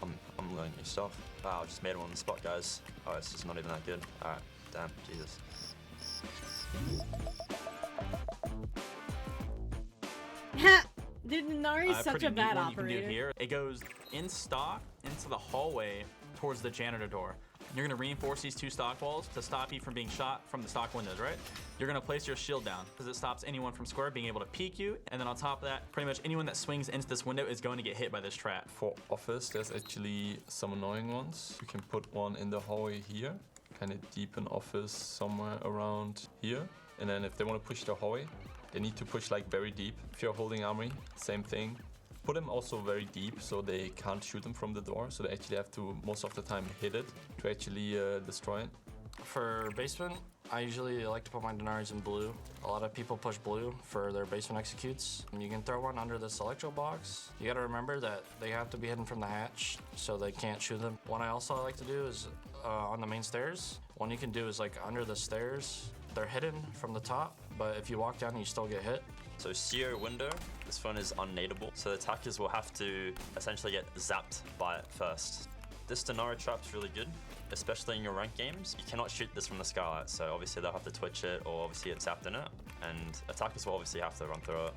I'm learning new stuff. Wow, I just made him on the spot, guys. Oh, it's just not even that good. Alright, damn, Jesus. Dude, Nari's such a bad operator. You can do here. It goes in stock into the hallway towards the janitor door. You're going to reinforce these two stock walls to stop you from being shot from the stock windows, right? You're going to place your shield down because it stops anyone from square being able to peek you. And then on top of that, pretty much anyone that swings into this window is going to get hit by this trap. For office, there's actually some annoying ones. You can put one in the hallway here, kind of deep in office somewhere around here. And then if they want to push the hallway, they need to push like very deep. If you're holding armory, same thing. Put them also very deep so they can't shoot them from the door, so they actually have to most of the time hit it to actually destroy it. For basement, I usually like to put my Denaris in blue. A lot of people push blue for their basement executes. And you can throw one under this electro box. You gotta remember that they have to be hidden from the hatch so they can't shoot them. One I also like to do is on the main stairs. One you can do is like under the stairs. They're hidden from the top, but if you walk down, you still get hit. So CO window, this one is unnadeable, so the attackers will have to essentially get zapped by it first. This Denari trap's really good, especially in your ranked games. You cannot shoot this from the skylight, so obviously they'll have to twitch it or obviously get zapped in it, and attackers will obviously have to run through it.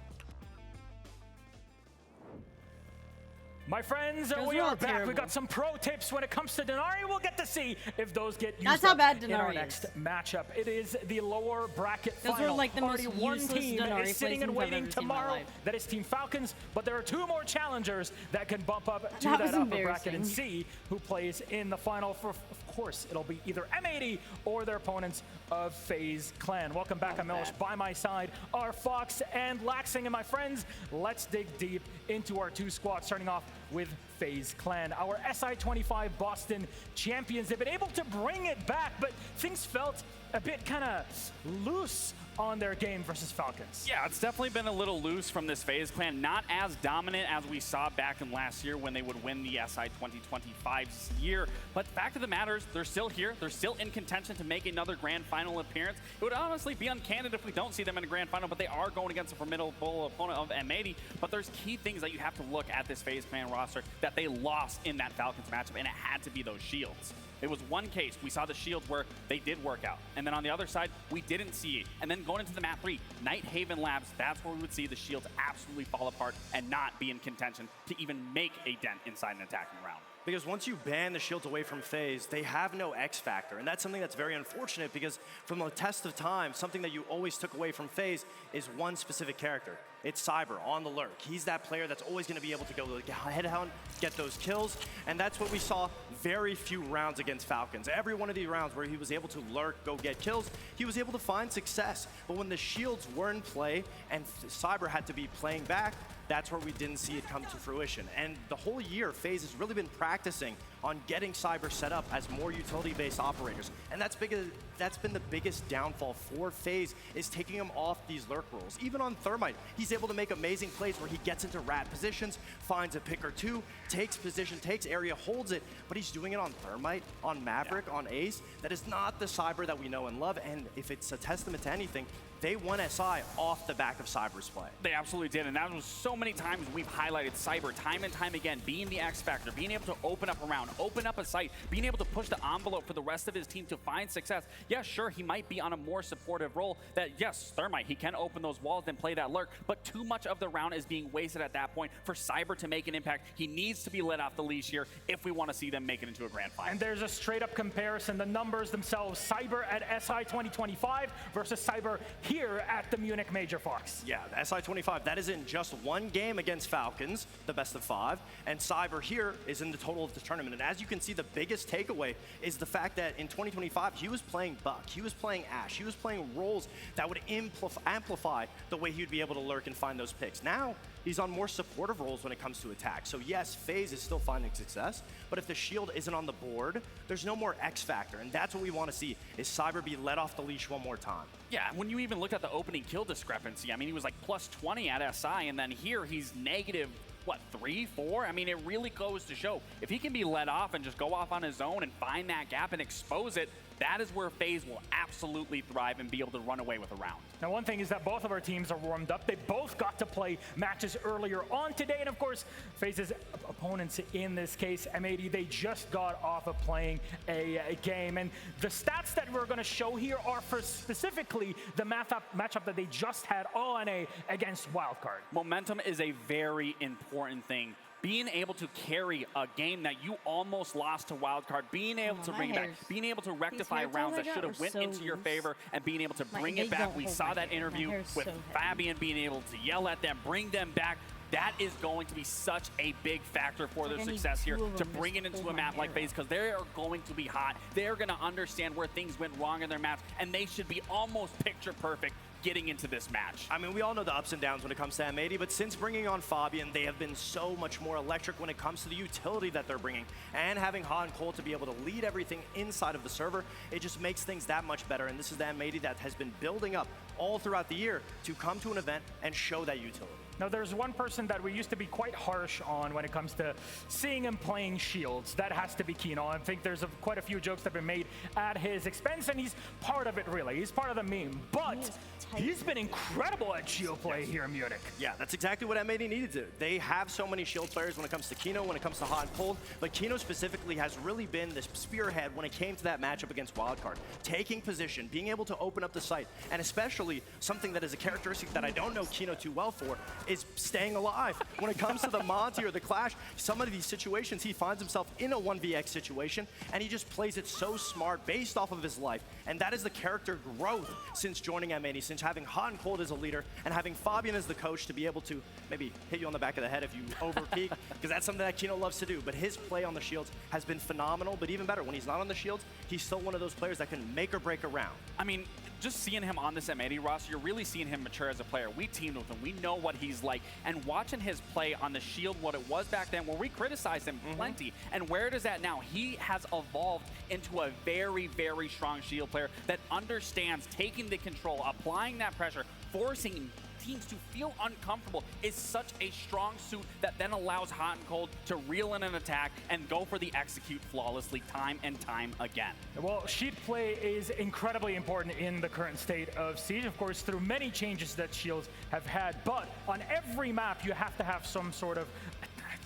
My friends, we are back. We got some pro tips when it comes to Denari. We'll get to see if those get used That's how bad in our Denari next matchup. It is the lower bracket Those final. were like the most Already one useless team Denari is sitting and placements I've waiting ever seen in my tomorrow. life. That is Team Falcons, but there are two more challengers that can bump up to That that was upper bracket and embarrassing. see who plays in the final. For, of course, it'll be either M80 or their opponents of FaZe Clan. Welcome back, I'm Milish. By my side are Fox and Laxing, and my friends, let's dig deep into our two squads, starting off with FaZe Clan. Our SI25 Boston champions, they've been able to bring it back, but things felt a bit kind of loose on their game versus Falcons. Yeah, it's definitely been a little loose from this FaZe Clan. Not as dominant as we saw back in last year when they would win the SI 2025's year. But the fact of the matter is, they're still here. They're still in contention to make another grand final appearance. It would honestly be uncandid if we don't see them in a grand final, but they are going against a formidable opponent of M80. But there's key things that you have to look at this FaZe Clan roster that they lost in that Falcons matchup, and it had to be those shields. It was one case, we saw the shields where they did work out. And then on the other side, we didn't see it. And then going into the map 3, Night Haven Labs, that's where we would see the shields absolutely fall apart and not be in contention to even make a dent inside an attacking round. Because once you ban the shields away from FaZe, they have no X factor. And that's something that's very unfortunate because from the test of time, something that you always took away from FaZe is one specific character. It's Cyber on the lurk. He's that player that's always going to be able to go head-on, get those kills. And that's what we saw very few rounds against Falcons. Every one of these rounds where he was able to lurk, go get kills, he was able to find success. But when the shields were in play and Cyber had to be playing back, that's where we didn't see it come to fruition. And the whole year, FaZe has really been practicing on getting Cyber set up as more utility-based operators. And that's been the biggest downfall for FaZe, is taking him off these lurk roles. Even on Thermite, he's able to make amazing plays where he gets into rat positions, finds a pick or two, takes position, takes area, holds it, but he's doing it on Thermite, on Maverick, on Ace. That is not the Cyber that we know and love, and if it's a testament to anything, they won SI off the back of Cyber's play. They absolutely did, and that was so many times we've highlighted Cyber time and time again, being the X factor, being able to open up a round, open up a site, being able to push the envelope for the rest of his team to find success. Yeah, sure, he might be on a more supportive role that, yes, Thermite, he can open those walls and play that lurk, but too much of the round is being wasted at that point for Cyber to make an impact. He needs to be let off the leash here if we want to see them make it into a grand final. And there's a straight up comparison, the numbers themselves, Cyber at SI 2025 versus Cyber here at the Munich Major, Fox. Yeah, the SI25, that is in just one game against Falcons, the best of 5, and Cyber here is in the total of the tournament. And as you can see, the biggest takeaway is the fact that in 2025, he was playing Buck, he was playing Ash, he was playing roles that would amplify the way he would be able to lurk and find those picks. Now, he's on more supportive roles when it comes to attack. So yes, FaZe is still finding success, but if the shield isn't on the board, there's no more X factor, and that's what we want to see, is Cyber be let off the leash one more time. Yeah, when you even looked at the opening kill discrepancy, I mean, he was like plus 20 at SI, and then here he's negative, what, 3, 4? I mean, it really goes to show, if he can be let off and just go off on his own and find that gap and expose it, that is where FaZe will absolutely thrive and be able to run away with a round. Now, one thing is that both of our teams are warmed up. They both got to play matches earlier on today. And of course, FaZe's opponents in this case, M80, they just got off of playing a game. And the stats that we're going to show here are for specifically the matchup that they just had on against Wildcard. Momentum is a very important thing. Being able to carry a game that you almost lost to Wildcard, being able to bring it back, being able to rectify rounds that should have went into your favor, and being able to bring it back. We saw that interview with Fabian being able to yell at them, bring them back. That is going to be such a big factor for their success here, to bring it into a map like FaZe, because they are going to be hot. They're going to understand where things went wrong in their maps, and they should be almost picture perfect getting into this match. I mean, we all know the ups and downs when it comes to M80, but since bringing on Fabian, they have been so much more electric when it comes to the utility that they're bringing. And having Han Cole to be able to lead everything inside of the server, it just makes things that much better. And this is the M80 that has been building up all throughout the year to come to an event and show that utility. Now, there's one person that we used to be quite harsh on when it comes to seeing him playing shields. That has to be Kino. I think there's quite a few jokes that have been made at his expense, and he's part of it, really. He's part of the meme. But he's been incredible at shield play here in Munich. Yeah, that's exactly what M80 needed to. They have so many shield players when it comes to Kino, when it comes to Hot and Cold, but Kino specifically has really been the spearhead when it came to that matchup against Wildcard. Taking position, being able to open up the site, and especially actually something that is a characteristic that I don't know Kino too well for, is staying alive. When it comes to the Monty or the Clash, some of these situations, he finds himself in a 1vx situation, and he just plays it so smart based off of his life. And that is the character growth since joining M80, since having Hot and Cold as a leader, and having Fabian as the coach to be able to maybe hit you on the back of the head if you overpeak, because that's something that Kino loves to do. But his play on the shields has been phenomenal, but even better, when he's not on the shields, he's still one of those players that can make or break a round. I mean, just seeing him on this M80 roster, you're really seeing him mature as a player. We teamed with him. We know what he's like. And watching his play on the shield, what it was back then, where we criticized him plenty, and where it is at now, he has evolved into a very, very strong shield player that understands taking the control, applying that pressure, forcing teams to feel uncomfortable is such a strong suit that then allows Hot and Cold to reel in an attack and go for the execute flawlessly time and time again. Well, Shield play is incredibly important in the current state of Siege, of course, through many changes that Shields have had, but on every map you have to have some sort of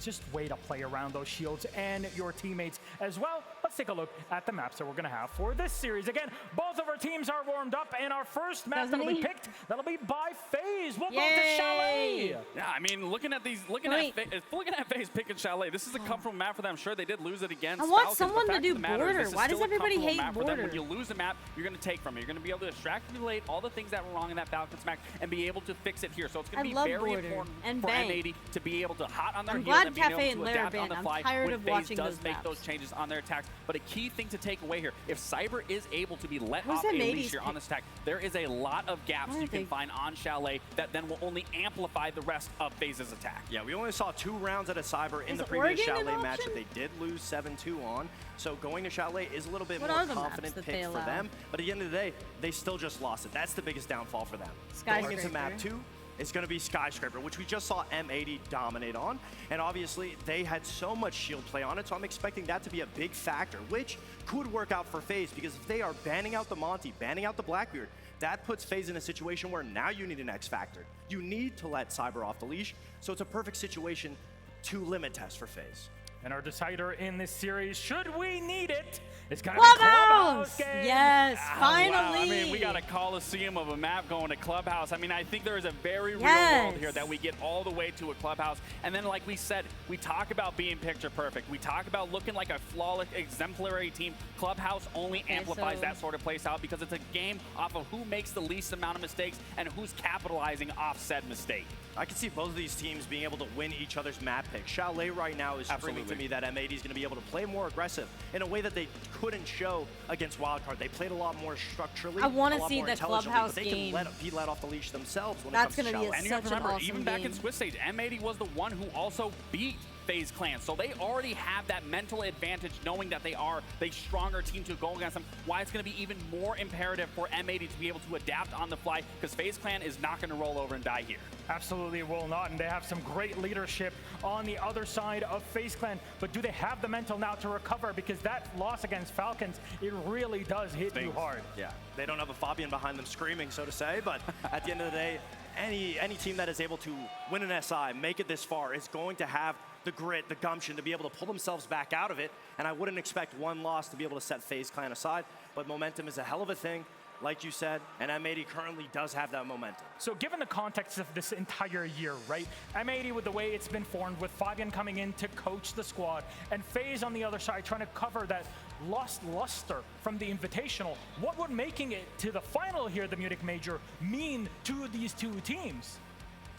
just way to play around those shields and your teammates as well. Let's take a look at the maps that we're going to have for this series. Again, both of our teams are warmed up, and our first map that'll be picked, that'll be by FaZe. We'll go to Chalet. Yeah, I mean, looking at FaZe picking Chalet, this is a comfortable map for them. Sure, they did lose it against I want Falcons. someone to do Border. Why does everybody hate Border? When you lose a map, you're going to take from it. You're going to be able to extrapolate all the things that were wrong in that Falcons match and be able to fix it here. So it's going to be very important for M80 to be able to hot on their heels and be able to adapt on the fly when FaZe does make those changes on their attacks. But a key thing to take away here, if Cyber is able to be let off a leash here on this attack, there is a lot of gaps you can find on Chalet that then will only amplify the rest of FaZe's attack. Yeah, we only saw 2 rounds at a Cyber in the previous Chalet match that they did lose 7-2 on. So going to Chalet is a little bit more confident pick for them. But at the end of the day, they still just lost it. That's the biggest downfall for them. Going into map 2, is going to be Skyscraper, which we just saw M80 dominate on. And obviously, they had so much shield play on it, so I'm expecting that to be a big factor, which could work out for FaZe, because if they are banning out the Monty, banning out the Blackbeard, that puts FaZe in a situation where now you need an X factor. You need to let Cyber off the leash, so it's a perfect situation to limit test for FaZe. And our decider in this series, should we need it, it's gonna be Clubhouse game. Yes, finally. Wow. I mean, we got a coliseum of a map going to Clubhouse. I mean, I think there is a very real world here that we get all the way to a Clubhouse. And then, like we said, we talk about being picture perfect. We talk about looking like a flawless, exemplary team. Clubhouse only amplifies that sort of play style because it's a game off of who makes the least amount of mistakes and who's capitalizing off said mistake. I can see both of these teams being able to win each other's map pick. Chalet right now is screaming to me that M80 is going to be able to play more aggressive in a way that they couldn't show against Wildcard. They played a lot more structurally. I want to see the Clubhouse but they game. can be let off the leash themselves when That's it comes to Chalet. Be And you have to remember, awesome even back in Swiss Stage, M80 was the one who also beat FaZe Clan. So they already have that mental advantage knowing that they are the stronger team to go against them. Why it's going to be even more imperative for M80 to be able to adapt on the fly, because FaZe Clan is not going to roll over and die here. Absolutely will not, and they have some great leadership on the other side of FaZe Clan, but do they have the mental now to recover? Because that loss against Falcons, it really does hit you hard. Yeah, they don't have a Fabian behind them screaming, so to say, but at the end of the day, any team that is able to win an SI, make it this far, is going to have the grit, the gumption to be able to pull themselves back out of it, and I wouldn't expect one loss to be able to set FaZe Clan aside, but momentum is a hell of a thing, like you said, and M80 currently does have that momentum. So given the context of this entire year, right, M80 with the way it's been formed, with Fabian coming in to coach the squad, and FaZe on the other side trying to cover that lost luster from the Invitational, what would making it to the final here, the Munich Major, mean to these two teams?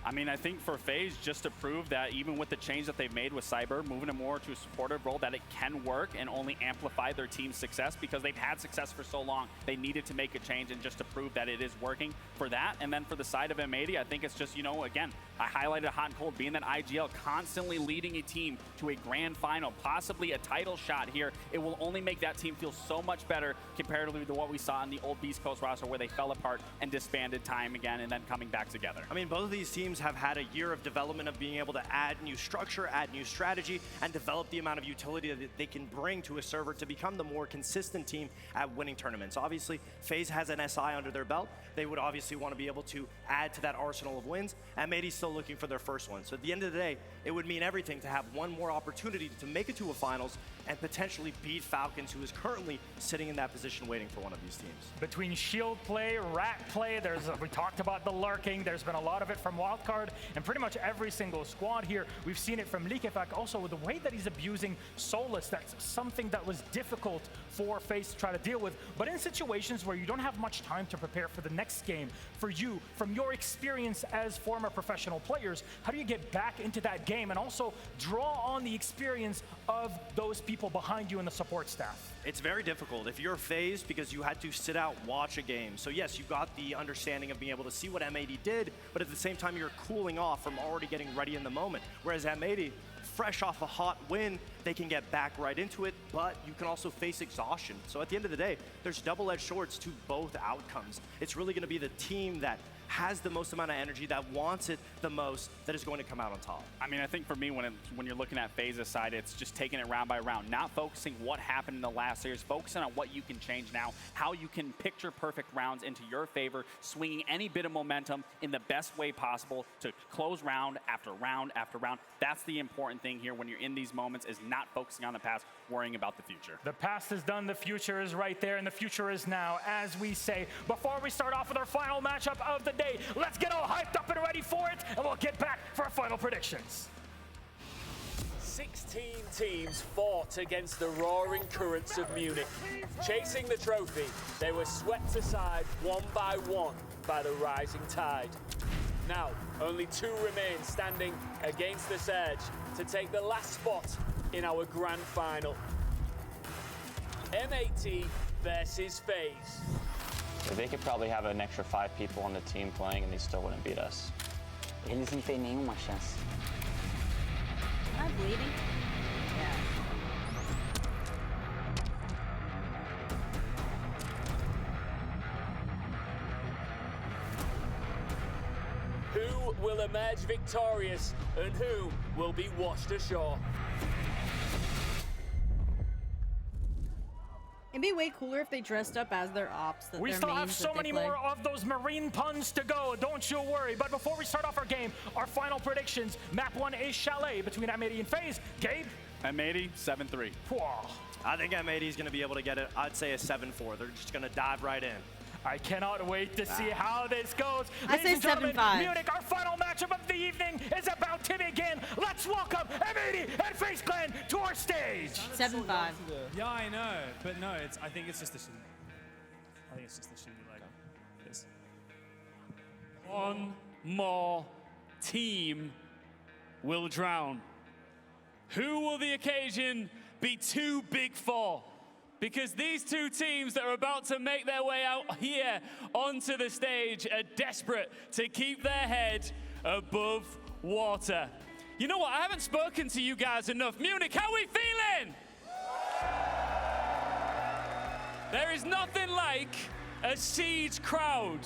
I mean, I think for FaZe, just to prove that even with the change that they've made with Cyber, moving it more to a supportive role, that it can work and only amplify their team's success, because they've had success for so long. They needed to make a change, and just to prove that it is working for that. And then for the side of M80, I think it's just, you know, again, I highlighted Hot and Cold being that IGL, constantly leading a team to a grand final, possibly a title shot here. It will only make that team feel so much better comparatively to what we saw in the old Beast Coast roster, where they fell apart and disbanded time again and then coming back together. I mean, both of these teams have had a year of development of being able to add new structure, add new strategy, and develop the amount of utility that they can bring to a server to become the more consistent team at winning tournaments. Obviously, FaZe has an SI under their belt. They would obviously want to be able to add to that arsenal of wins. M80 still still looking for their first one. So at the end of the day, it would mean everything to have one more opportunity to make it to a finals and potentially beat Falcons, who is currently sitting in that position waiting for one of these teams. Between shield play, rat play, we talked about the lurking, there's been a lot of it from Wildcard, and pretty much every single squad here. We've seen it from Likefak also with the way that he's abusing Solus. That's something that was difficult for FaZe to try to deal with. But in situations where you don't have much time to prepare for the next game, for you, from your experience as former professional players, how do you get back into that game and also draw on the experience of those people behind you in the support staff? It's very difficult if you're FaZe because you had to sit out, watch a game. So yes, you got the understanding of being able to see what M80 did, but at the same time you're cooling off from already getting ready in the moment. Whereas M80, fresh off a hot win, they can get back right into it, but you can also face exhaustion. So at the end of the day, there's double-edged swords to both outcomes. It's really going to be the team that has the most amount of energy, that wants it the most, that is going to come out on top. I mean, I think for me, when you're looking at FaZe's side, it's just taking it round by round, not focusing what happened in the last series, focusing on what you can change now, how you can picture perfect rounds into your favor, swinging any bit of momentum in the best way possible to close round after round after round. That's the important thing here when you're in these moments, is not focusing on the past, worrying about the future. The past is done, the future is right there, and the future is now, as we say. Before we start off with our final matchup of the day, let's get all hyped up and ready for it, and we'll get back for our final predictions. 16 teams fought against the roaring currents of Munich. Chasing the trophy, they were swept aside one by one by the rising tide. Now, only 2 remain standing against the surge to take the last spot in our grand final. M80 versus FaZe. They could probably have an extra 5 people on the team playing and they still wouldn't beat us. Eles não têm nenhuma chance. Am I bleeding? Yeah. Who will emerge victorious and who will be washed ashore? It'd be way cooler if they dressed up as their ops. We still have so many more of those marine puns to go, don't you worry. But before we start off our game, our final predictions. Map 1 is Chalet between M80 and FaZe. Gabe? M80, 7-3. I think M80 is going to be able to get it, I'd say a 7-4. They're just going to dive right in. I cannot wait to see how this goes. I say 7-5. Munich, our final matchup of the evening is about to begin. Let's welcome M80 and FaZe Clan to our stage. 7-5. Yeah, I know, but no, I think it's just the shimmy. I think it's just the shimmy like this. One more team will drown. Who will the occasion be too big for? Because these 2 teams that are about to make their way out here onto the stage are desperate to keep their head above water. You know what? I haven't spoken to you guys enough. Munich, how are we feeling? There is nothing like a siege crowd.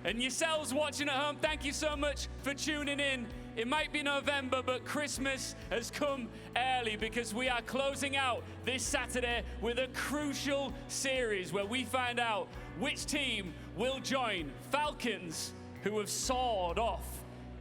And yourselves watching at home, thank you so much for tuning in. It might be November, but Christmas has come early because we are closing out this Saturday with a crucial series where we find out which team will join Falcons, who have soared off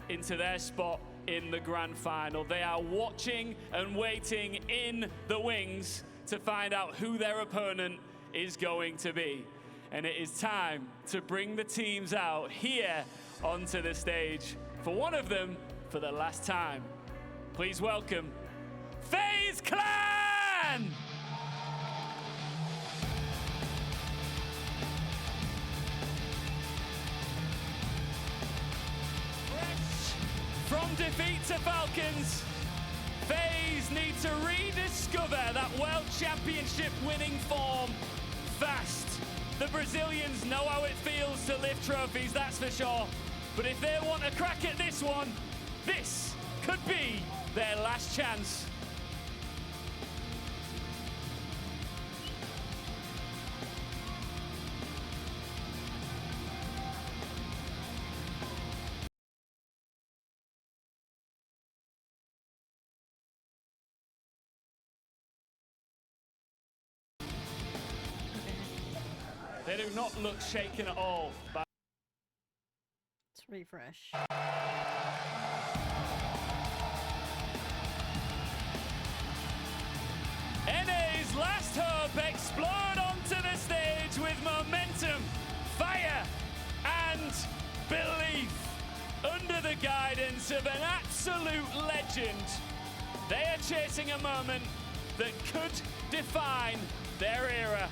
into their spot in the grand final. They are watching and waiting in the wings to find out who their opponent is going to be. And it is time to bring the teams out here onto the stage. For one of them, for the last time, please welcome FaZe Clan! From defeat to Falcons, FaZe need to rediscover that World Championship winning form fast. The Brazilians know how it feels to lift trophies, that's for sure. But if they want a crack at this one, this could be their last chance. They do not look shaken at all. Let's refresh. of an absolute legend. They are chasing a moment that could define their era.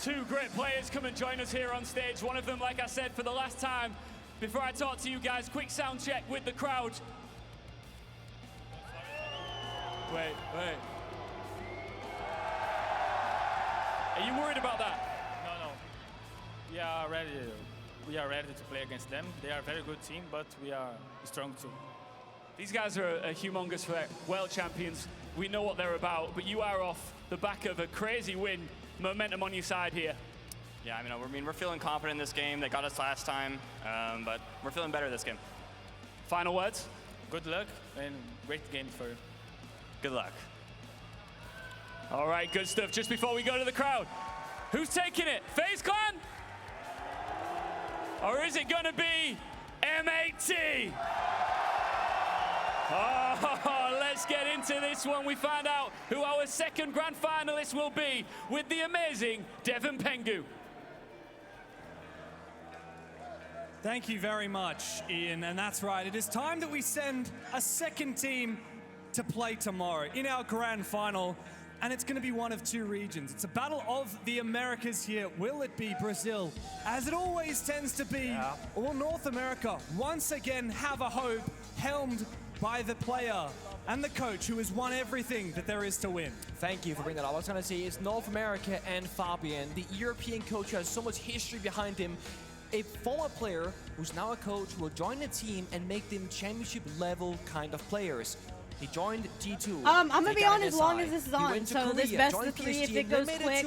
Two great players come and join us here on stage. One of them, like I said, for the last time. Before I talk to you guys, quick sound check with the crowd. Wait. Are you worried about that? No. We are ready to play against them. They are a very good team, but we are strong too. These guys are a humongous threat. World champions. We know what they're about, but you are off the back of a crazy win. Momentum on your side here. Yeah, I mean, we're feeling confident in this game. They got us last time, but we're feeling better this game. Final words? Good luck and great game for you. Good luck. All right, good stuff. Just before we go to the crowd, who's taking it? FaZe Clan? Or is it gonna be M80? Oh, let's get into this one. We find out who our second grand finalist will be with the amazing Devin Pengu. Thank you very much, Ian. And that's right, it is time that we send a second team to play tomorrow in our grand final. And it's going to be one of two regions. It's a battle of the Americas here. Will it be Brazil, as it always tends to be, or North America once again have a hope, helmed by the player and the coach who has won everything that there is to win? Thank you for bringing that up. I was going to say it's North America and Fabian, the European coach who has so much history behind him. A former player who's now a coach who will join the team and make them championship level kind of players. He joined G2. I'm gonna be on as long as this is on. So this best of three, if it goes quick,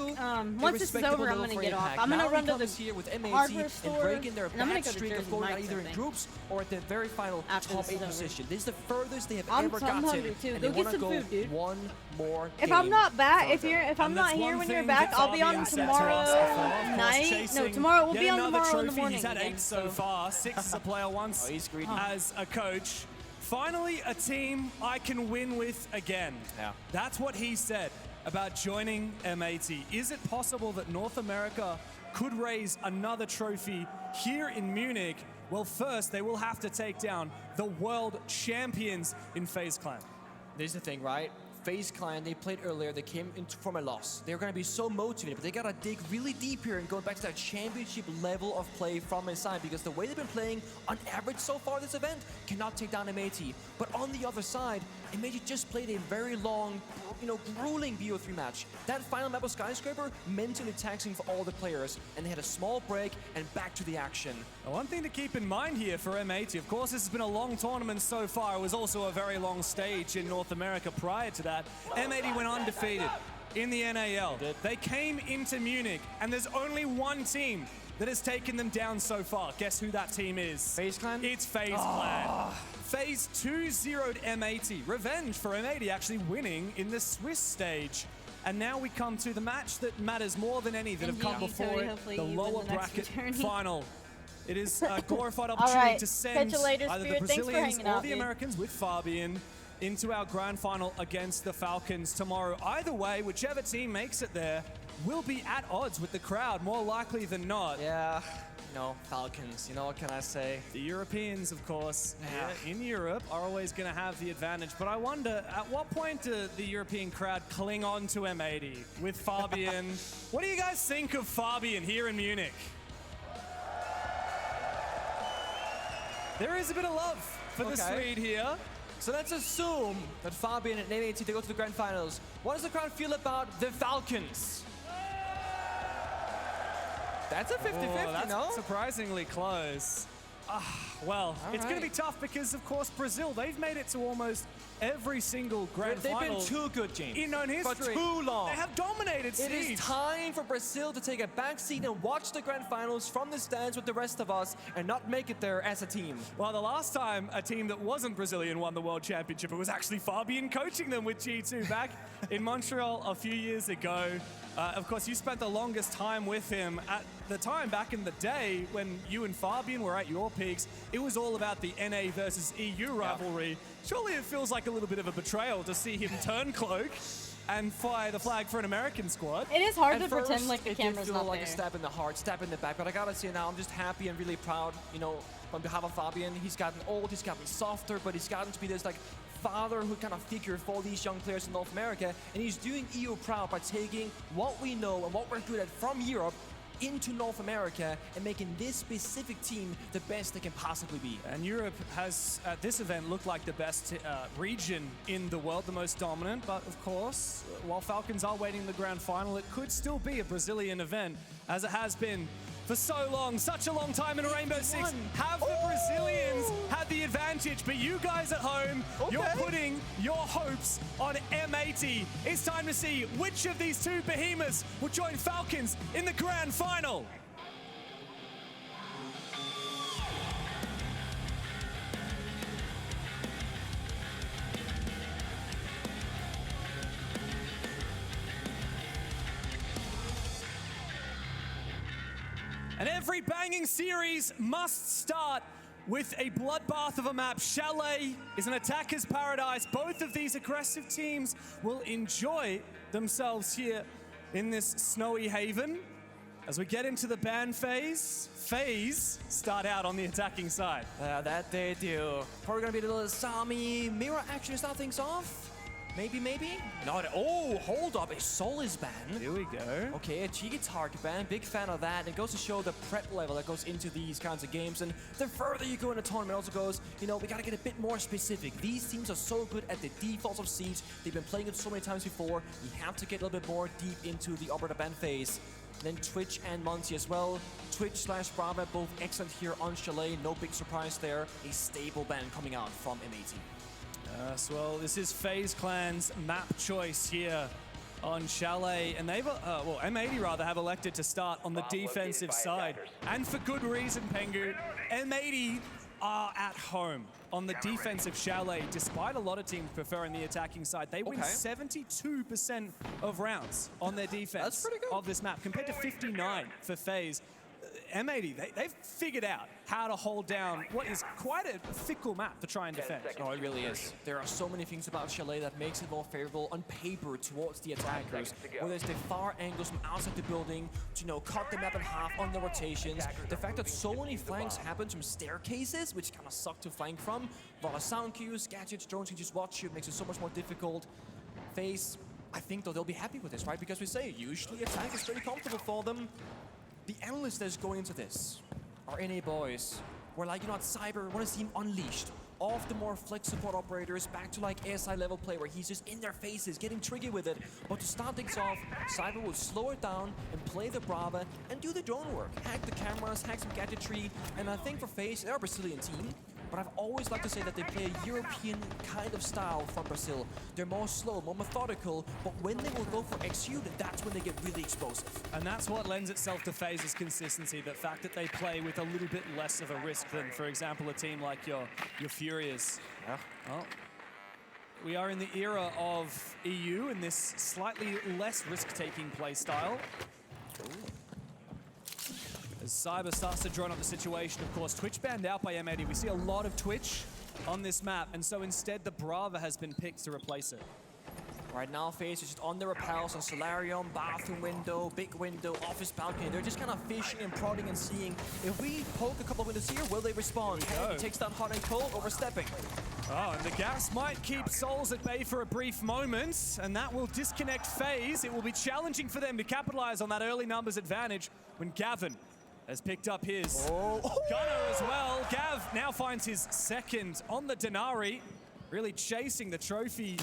once this is over, I'm gonna get off. I'm gonna run to the here with hardware store, and breaking their and I'm gonna bad go to streak of Jersey going out Mike's, either I in think. groups or at the very final After top this is 8 over. position. This is the furthest they have I'm ever so gotten. hungry too. And Go they get wanna some go food, dude. one more If I'm game not back, further. if I'm not here when you're thing back, that I'll be on Fabian said to tomorrow us before, of course, night. No, chasing tomorrow. We'll yet be on another tomorrow in the trophy. morning. He's had again, 8 so far, 6 as a player once he's greedy. as a coach. Finally, a team I can win with again. Yeah. That's what he said about joining M80. Is it possible that North America could raise another trophy here in Munich? Well, first, they will have to take down the world champions in FaZe Clan. This is the thing, right? FaZe Clan, they played earlier, they came in from a loss. They're gonna be so motivated, but they gotta dig really deep here and go back to that championship level of play from inside, because the way they've been playing on average so far this event cannot take down M80. But on the other side, M80 just played a very long, grueling BO3 match. That final map of Skyscraper, mentally taxing for all the players, and they had a small break and back to the action. Now, one thing to keep in mind here for M80, of course, this has been a long tournament so far. It was also a very long stage in North America prior to that. M80 went undefeated in the NAL. They came into Munich, and there's only one team that has taken them down so far. Guess who that team is? FaZe Clan? It's FaZe Clan. FaZe 2-0'd M80. Revenge for M80 actually winning in the Swiss stage. And now we come to the match that matters more than any that have come before it, the lower bracket final. It is a glorified opportunity to send either the Brazilians or the Americans with Fabian into our grand final against the Falcons tomorrow. Either way, whichever team makes it there will be at odds with the crowd, more likely than not. Yeah, Falcons, what can I say? The Europeans, of course, in Europe are always going to have the advantage. But I wonder, at what point do the European crowd cling on to M80 with Fabian? What do you guys think of Fabian here in Munich? There is a bit of love for the Swede here. So let's assume that Fabian and M80 they go to the grand finals. What does the crowd feel about the Falcons? That's a 50-50, that's no? surprisingly close. Well, it's going to be tough because, of course, Brazil, they've made it to almost every single grand final. They've been too good, James. In known history. For too long. They have dominated Siege. It is time for Brazil to take a back seat and watch the grand finals from the stands with the rest of us and not make it there as a team. Well, the last time a team that wasn't Brazilian won the World Championship, it was actually Fabian coaching them with G2 back in Montreal a few years ago. Of course, you spent the longest time with him at the time back in the day when you and Fabian were at your peaks, it was all about the NA versus EU rivalry. Surely it feels like a little bit of a betrayal to see him turn cloak and fly the flag for an American squad. It is hard At to first, pretend like the it camera's did feel not like there. a stab in the heart, stab in the back, but I gotta say now I'm just happy and really proud, you know, on behalf of Fabian. He's gotten old, he's gotten softer, but he's gotten to be this like fatherhood kind of figure for these young players in North America, and he's doing EU proud by taking what we know and what we're good at from Europe into North America and making this specific team the best they can possibly be. And Europe has, at this event, looked like the best region in the world, the most dominant. But of course, while Falcons are waiting in the grand final, it could still be a Brazilian event, as it has been for so long, such a long time in Rainbow Six. Have the Brazilians had the advantage, but you guys at home, you're putting your hopes on M80. It's time to see which of these two behemoths will join Falcons in the grand final. And every banging series must start with a bloodbath of a map. Chalet is an attacker's paradise. Both of these aggressive teams will enjoy themselves here in this snowy haven. As we get into the ban phase, FaZe start out on the attacking side. That they do. Probably gonna be a little Sami. Mira actually start things off. Maybe. Not. Oh, hold up. A Solis ban. Here we go. Okay, a cheeky target ban. Big fan of that. It goes to show the prep level that goes into these kinds of games. And the further you go in the tournament, also goes, you know, we gotta get a bit more specific. These teams are so good at the defaults of seeds. They've been playing it so many times before. You have to get a little bit more deep into the operator ban phase. And then Twitch and Monty as well. Twitch/Brava, both excellent here on Chalet. No big surprise there. A stable ban coming out from M80. Well, this is FaZe Clan's map choice here on Chalet, and they've, well, M80 rather, have elected to start on the defensive side. And for good reason, Pengu. M80 are at home on the defensive Chalet, despite a lot of teams preferring the attacking side. They win 72% of rounds on their defense of this map, compared to 59 for FaZe. M80, they've figured out how to hold down what is quite a fickle map to try and defend. Oh, it really is. There are so many things about Chalet that makes it more favorable on paper towards the attackers. Whether it's the far angles from outside the building to, you know, cut the map in half on the rotations. The fact that so many flanks happen from staircases, which kind of suck to flank from. A lot of sound cues, gadgets, drones can just watch you. It makes it so much more difficult. FaZe, I think, though, they'll be happy with this, right? Because we say usually attack is pretty comfortable for them. The analysts that's going into this are NA boys. We're like, you know what, Cyber, want to see him unleashed. Off the more flex support operators, back to like SI level play where he's just in their faces, getting tricky with it. But to start things off, Cyber will slow it down and play the Brava and do the drone work. Hack the cameras, hack some gadgetry, and I think for FaZe, they're a Brazilian team. But I've always liked to say that they play a European kind of style from Brazil. They're more slow, more methodical, but when they will go for XU, that's when they get really explosive. And that's what lends itself to FaZe's consistency, the fact that they play with a little bit less of a risk than, for example, a team like your Furious. Yeah. Well, we are in the era of EU in this slightly less risk-taking play style. As Cyber starts to drone up the situation, of course, Twitch banned out by M80. We see a lot of Twitch on this map, and so instead the Brava has been picked to replace it. Right now, FaZe is just on the repels on Solarium, bathroom window, big window, office balcony. They're just kind of fishing and prodding and seeing if we poke a couple of windows here, will they respond? He takes down hot and cold, overstepping. Oh, and the gas might keep Souls at bay for a brief moment, and that will disconnect FaZe. It will be challenging for them to capitalize on that early numbers advantage when Gavin has picked up his gunner as well. Gav now finds his second on the Denari, really chasing the trophy.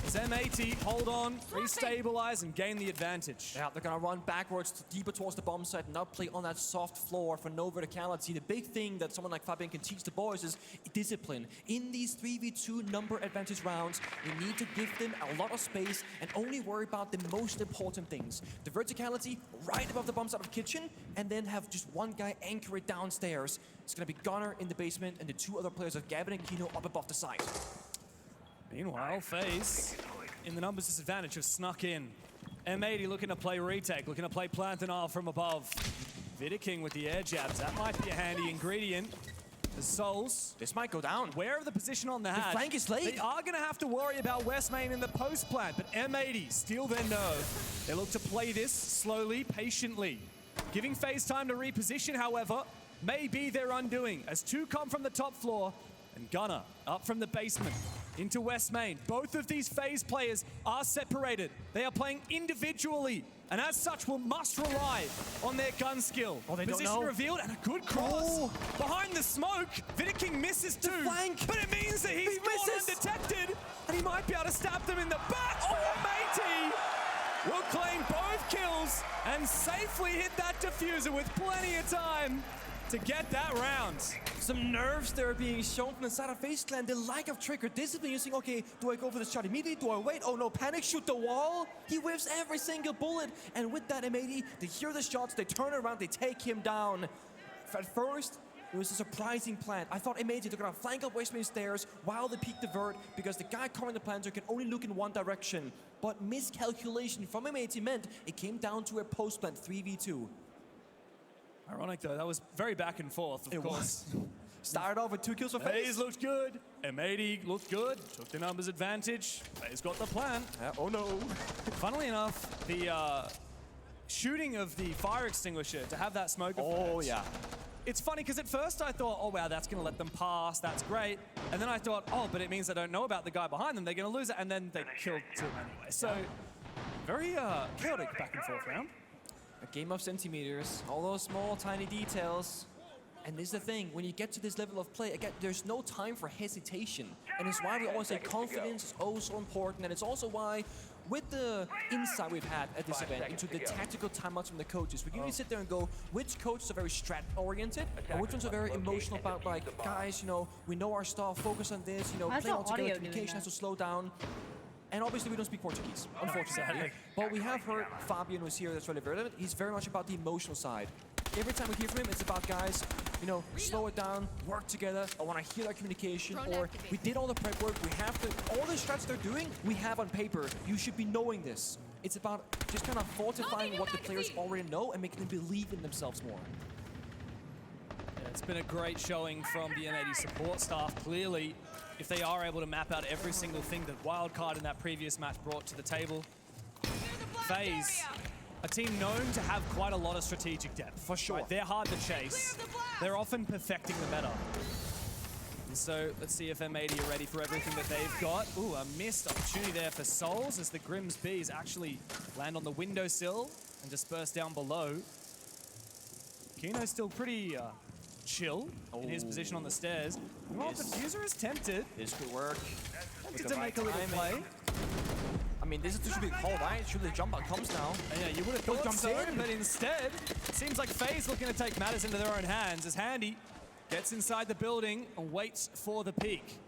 As M80 hold on, restabilize, and gain the advantage. Yeah, they're gonna run backwards, deeper towards the bomb site, and now play on that soft floor for no verticality. The big thing that someone like Fabian can teach the boys is discipline. In these 3v2 number advantage rounds, you need to give them a lot of space and only worry about the most important things. The verticality right above the bomb site of kitchen, and then have just one guy anchor it downstairs. It's gonna be Gunner in the basement, and the two other players of Gavin and Kino up above the site. Meanwhile, FaZe, in the numbers disadvantage, have snuck in M80 looking to play retake, looking to play plant denial from above. Vidiking with the air jabs. That might be a handy ingredient. The Souls. This might go down. Aware of the position on the hatch. The flank is late. They are going to have to worry about West Main in the post plant, but M80 steal their nerve. They look to play this slowly, patiently. Giving FaZe time to reposition, however, may be their undoing, as two come from the top floor, and Gunner up from the basement into West Main. Both of these FaZe players are separated. They are playing individually, and as such must rely on their gun skill. Oh, they Position don't know. revealed and a good cross. Behind the smoke, Vidiking misses too. Flank. But it means that he's gone undetected, and he might be able to stab them in the back. Oh, matey! Will claim both kills and safely hit that diffuser with plenty of time to get that round. Some nerves there being shown from the side of FaZe Clan. The lack of trigger discipline. Using, okay, do I go for the shot immediately? Do I wait? Oh no, panic shoot the wall. He whiffs every single bullet. And with that M80, they hear the shots, they turn around, they take him down. At first, it was a surprising plant. I thought M80, they're gonna flank up West Main stairs while they peek the vert, because the guy covering the planter can only look in one direction. But miscalculation from M80 meant it came down to a post plant 3v2. Ironic though, that was very back and forth, of course. Started off with 2 kills for FaZe. FaZe looked good. M80 looked good. Took the numbers advantage. FaZe got the plan. Oh no. Funnily enough, the shooting of the fire extinguisher to have that smoke effect. Oh yeah. It's funny because at first I thought, oh wow, that's going to let them pass. That's great. And then I thought, oh, but it means they don't know about the guy behind them. They're going to lose it. And then they killed two anyway. So very chaotic back and forth round. A game of centimeters, all those small, tiny details. And this is the thing, when you get to this level of play, again, there's no time for hesitation. And it's why we always say confidence is oh so important. And it's also why, with the insight we've had at this event into the tactical timeouts from the coaches, we can really sit there and go, which coaches are very strat-oriented, and which ones are very emotional about, like, guys, you know, we know our stuff, focus on this, you know, play all together, communication has to slow down. And obviously we don't speak Portuguese, unfortunately. But we have heard Fabian was here, that's really relevant. He's very much about the emotional side. Every time we hear from him, it's about guys, you know, slow it down, work together. I want to hear that communication. Or we did all the prep work. We have to, all the strats they're doing, we have on paper. You should be knowing this. It's about just kind of fortifying what the players already know and making them believe in themselves more. Yeah, it's been a great showing from the M80 support staff. Clearly, if they are able to map out every single thing that Wildcard in that previous match brought to the table, FaZe, a team known to have quite a lot of strategic depth. For sure. Right? They're hard to chase. They're often perfecting the meta. And so let's see if M80 are ready for everything that they've got. Ooh, a missed opportunity there for Souls as the Grimm's Bees actually land on the windowsill and disperse down below. Kino's still pretty chill in his position on the stairs. Well, the diffuser is tempted. This could work. Tempted to make a little play. I mean, this should be a call, right? Should the jump out comes now. Yeah, you would have thought so, but instead, it seems like FaZe looking to take matters into their own hands as Handy gets inside the building and waits for the peek.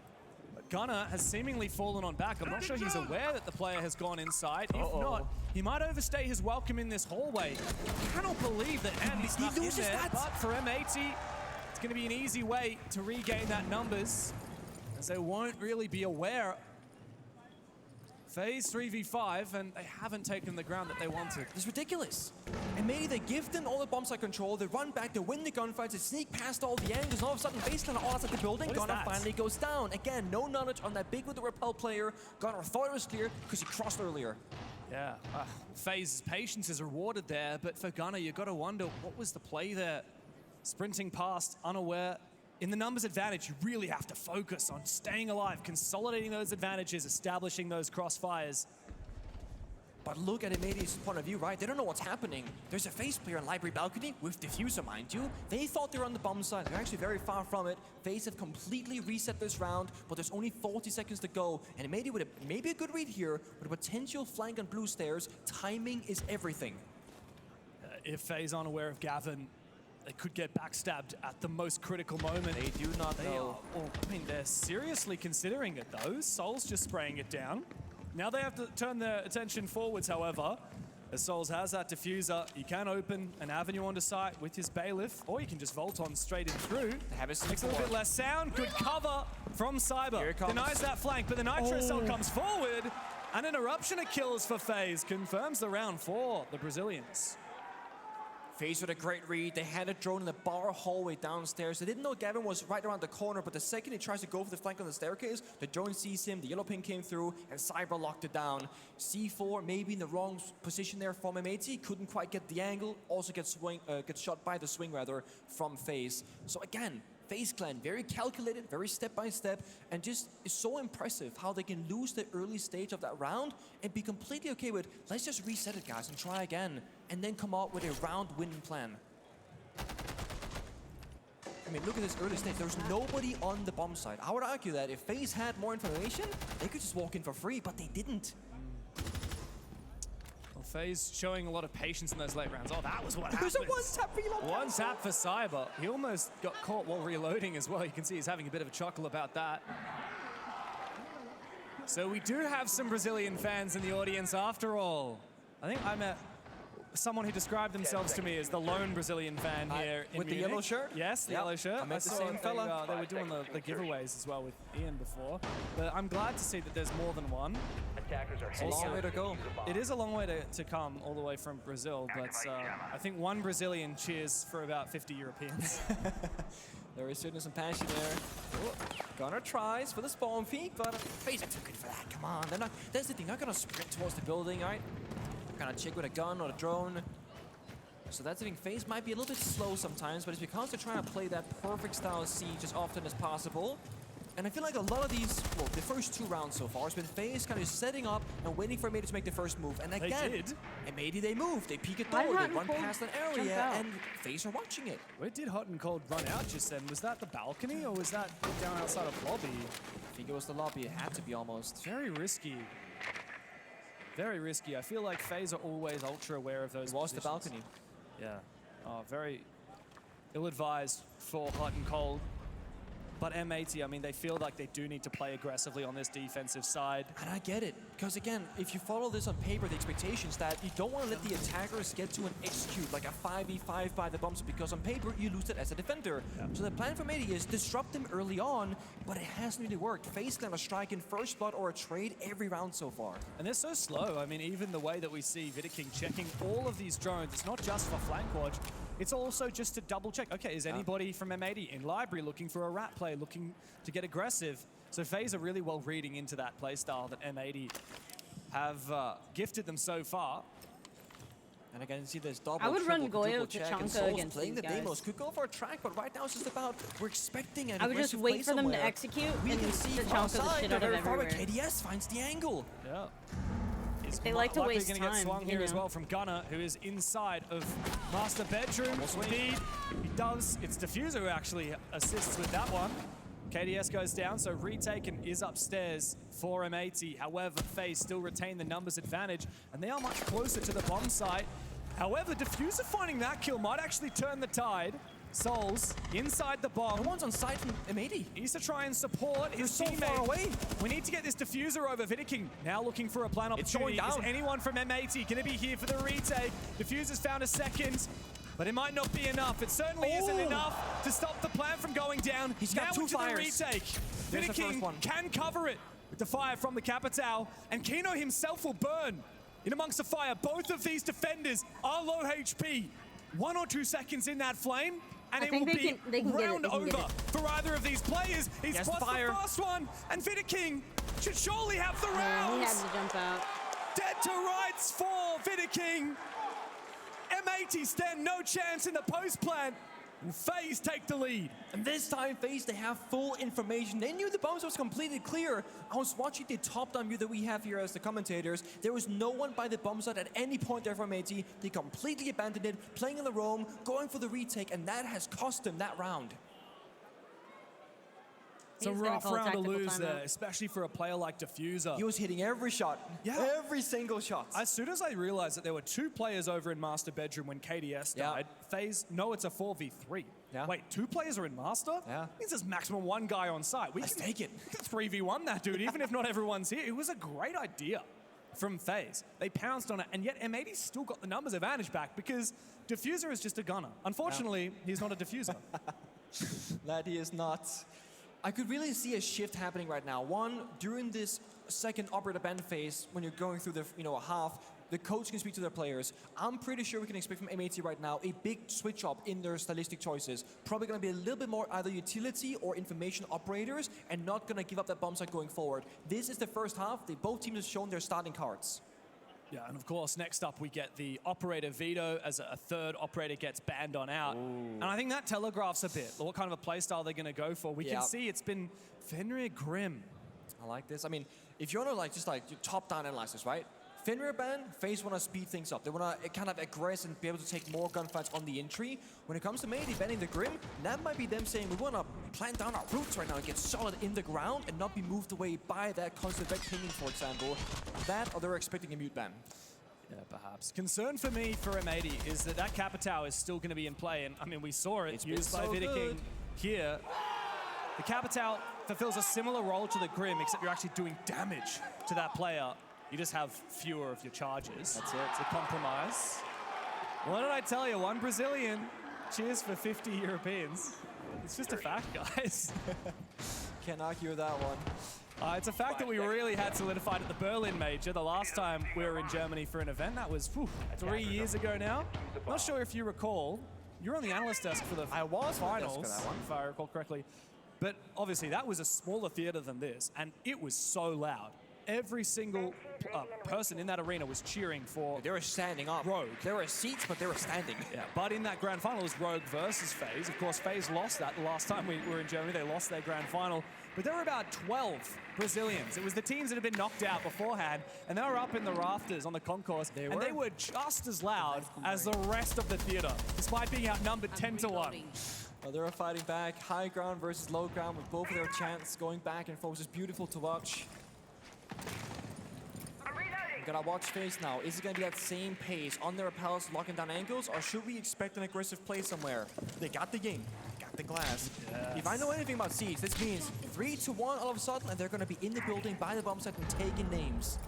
But Gunner has seemingly fallen on back. I'm not sure he's aware that the player has gone inside. If not, he might overstay his welcome in this hallway. I cannot believe that Handy's not in there, but for M80, it's going to be an easy way to regain that numbers, as they won't really be aware. FaZe 3v5, and they haven't taken the ground that they wanted. It's ridiculous. And maybe they give them all the bomb site control, they run back, they win the gunfights, they sneak past all the angles, and all of a sudden baseline all outside the building, Gunner finally goes down. Again, no knowledge on that big with the repel player. Gunner thought it was clear because he crossed earlier. Yeah, FaZe's patience is rewarded there, but for Gunner, you got to wonder, what was the play there? Sprinting past, unaware. In the numbers advantage, you really have to focus on staying alive, consolidating those advantages, establishing those crossfires. But look at M80's point of view, right? They don't know what's happening. There's a FaZe player on Library Balcony with diffuser, mind you. They thought they were on the bomb side. They're actually very far from it. FaZe have completely reset this round, but there's only 40 seconds to go. And M80 with maybe a good read here, with a potential flank on blue stairs. Timing is everything. If FaZe aren't aware of Gavin, they could get backstabbed at the most critical moment. They do not know. I mean, they're seriously considering it, though. Souls just spraying it down. Now they have to turn their attention forwards, however. As Souls has that diffuser, he can open an avenue onto site with his bailiff, or you can just vault on straight in through. Makes a little bit less sound. Good cover from Cyber. Denies that flank, but the Nitro Cell comes forward. And an eruption of kills for FaZe confirms the round for the Brazilians. FaZe with a great read. They had a drone in the bar hallway downstairs. They didn't know Gavin was right around the corner, but the second he tries to go for the flank on the staircase, the drone sees him, the yellow ping came through, and Cyber locked it down. C4 maybe in the wrong position there from M80, couldn't quite get the angle, also gets shot by the swing rather from FaZe. So again, FaZe Clan, very calculated, very step-by-step, and just is so impressive how they can lose the early stage of that round and be completely okay with, let's just reset it, guys, and try again, and then come out with a round-winning plan. I mean, look at this early stage. There's nobody on the bomb side. I would argue that if FaZe had more information, they could just walk in for free, but they didn't. FaZe showing a lot of patience in those late rounds. Oh, that was what happened. There's a one-tap reload. One tap for Cyber. He almost got caught while reloading as well. You can see he's having a bit of a chuckle about that. So we do have some Brazilian fans in the audience after all. I think I met someone who described themselves to me as the lone Brazilian fan here in with Munich. the yellow shirt? Yes, the yellow shirt. I met the same fella. They were doing the giveaways as well with Ian before. But I'm glad to see that there's more than one. It's a long way to go. It is a long way to come all the way from Brazil, but I think one Brazilian cheers for about 50 Europeans. There is certainly some passion there. Oh, Gunner tries for the spawn peek, but FaZe are too good for that. Come on, they're not. That's the thing. They're gonna sprint towards the building, right? They're gonna check with a gun or a drone. So that's the thing. FaZe might be a little bit slow sometimes, but it's because they're trying to play that perfect style siege as often as possible. And I feel like a lot of these, well, the first two rounds so far has been FaZe kind of setting up and waiting for M80 to make the first move. And again, M80 they move, they peek it door, they run past an area, and FaZe are watching it. Where did Hot and Cold run out just then? Was that the balcony or was that down outside of lobby? I think it was the lobby. It had to be almost. Very risky. Very risky. I feel like FaZe are always ultra aware of those It was the positions. balcony. Yeah. Oh, very ill-advised for Hot and Cold. But M80, I mean, they feel like they do need to play aggressively on this defensive side. And I get it, because again, if you follow this on paper, the expectations that you don't want to let the attackers get to an execute, like a 5v5 by the bombs, because on paper, you lose it as a defender. So the plan for M80 is disrupt them early on, but it hasn't really worked. FaZe Clan are striking first blood or a trade every round so far. And they're so slow. I mean, even the way that we see Vidiking checking all of these drones, it's not just for flank watch, it's also just to double check. Okay, is anybody from M80 in library looking for a rat play, looking to get aggressive? So FaZe are really well reading into that play style that M80 have gifted them so far. And again, you see this double, I would run triple, Goyo quadruple check, and Tachanka Souls against playing these the guys. demos. Could go for a track, but right now it's just about, we're expecting an I would just aggressive wait play for them to somewhere. execute We and can see from Tachanka the outside, shit they're out of very far, but everywhere. KDS finds the angle. Yeah. They like to Likely waste gonna get time, swung you here as know. well from Gunner, who is inside of Master Bedroom. Indeed, he does. It's Diffuser who actually assists with that one. KDS goes down, so retaken is upstairs for M80. However, FaZe still retain the numbers advantage, and they are much closer to the bomb site. However, Diffuser finding that kill might actually turn the tide. Souls inside the bomb. No one's on site from M80. He needs to try and support his so teammate. far away. We need to get this Diffuser over. Vidiking now looking for a plan opportunity. It's going down. Is anyone from M80 going to be here for the retake? Diffuser's found a second, but it might not be enough. It certainly isn't enough to stop the plan from going down. He's got now two into fires. the retake. There's the first one. Vidiking can cover it with the fire from the Capitao, and Kino himself will burn in amongst the fire. Both of these defenders are low HP. 1 or 2 seconds in that flame, and I it will think be they can get it, round they can over get it. for either of these players. He's Yes, plus the fire. first one, and Vidiking should surely have the He round. had to jump out. Dead to rights for Vidiking. M80 stand no chance in the post plant, and FaZe take the lead. And this time, FaZe, they have full information. They knew the bombs was completely clear. I was watching the top-down view that we have here as the commentators. There was no one by the bomb site at any point there from M80. They completely abandoned it, playing in the roam, going for the retake, and that has cost them that round. It's a rough round to lose there, especially for a player like Diffuser. He was hitting every shot. Yeah. Every single shot. As soon as I realized that there were 2 players over in Master Bedroom when KDS died, FaZe, no, it's a 4v3. Yeah. Wait, 2 players are in Master? Yeah. Means there's maximum 1 guy on site. Let's take it. 3v1 that dude, even if not everyone's here. It was a great idea from FaZe. They pounced on it, and yet M80's still got the numbers advantage back because Diffuser is just a gunner. Unfortunately, he's not a Diffuser. That he is not. I could really see a shift happening right now. One, during this second operator ban phase, when you're going through the half, the coach can speak to their players. I'm pretty sure we can expect from M80 right now a big switch up in their stylistic choices. Probably going to be a little bit more either utility or information operators, and not going to give up that bomb site going forward. This is the first half. Both teams have shown their starting cards. Yeah, and of course, next up we get the operator veto as a third operator gets banned on out. Ooh. And I think that telegraphs a bit what kind of a playstyle they're going to go for. We can see it's been Fenrir Grim. I like this. I mean, if you want to just top-down analyze this, right? Fenrir ban, FaZe want to speed things up. They want to kind of aggress and be able to take more gunfights on the entry. When it comes to Mady banning the Grim, that might be them saying we want to plant down our roots right now and get solid in the ground and not be moved away by that constant back pinging, for example. That, or they're expecting a mute ban. Yeah, perhaps. Concern for me for M80 is that Capitao is still going to be in play. And I mean, we saw it used by Vidiking here. The Capitao fulfills a similar role to the Grim, except you're actually doing damage to that player. You just have fewer of your charges. That's it. It's a compromise. What did I tell you? One Brazilian. Cheers for 50 Europeans. It's just a fact, guys. Can't argue with that one. It's a fact that we really had solidified at the Berlin Major. The last time we were in Germany for an event, that was 3 years ago now. Not sure if you recall. You were on the analyst desk for the finals, if I recall correctly. But obviously, that was a smaller theater than this, and it was so loud. Every single person in that arena was cheering for... They were standing up. Rogue. There were seats, but they were standing. Yeah, but in that grand final, it was Rogue versus FaZe. Of course, FaZe lost that the last time we were in Germany. They lost their grand final. But there were about 12 Brazilians. It was the teams that had been knocked out beforehand, and they were up in the rafters on the concourse, and they were just as loud as the rest of the theater, despite being outnumbered 10-1. Well, they were fighting back. High ground versus low ground with both of their chants going back and forth. It's beautiful to watch. We gotta watch FaZe now. Is it gonna be that same pace on their repels, locking down angles, or should we expect an aggressive play somewhere? They got the game, they got the glass. Yes. If I know anything about Siege, this means 3-1 all of a sudden, and they're gonna be in the building by the bomb site and taking names.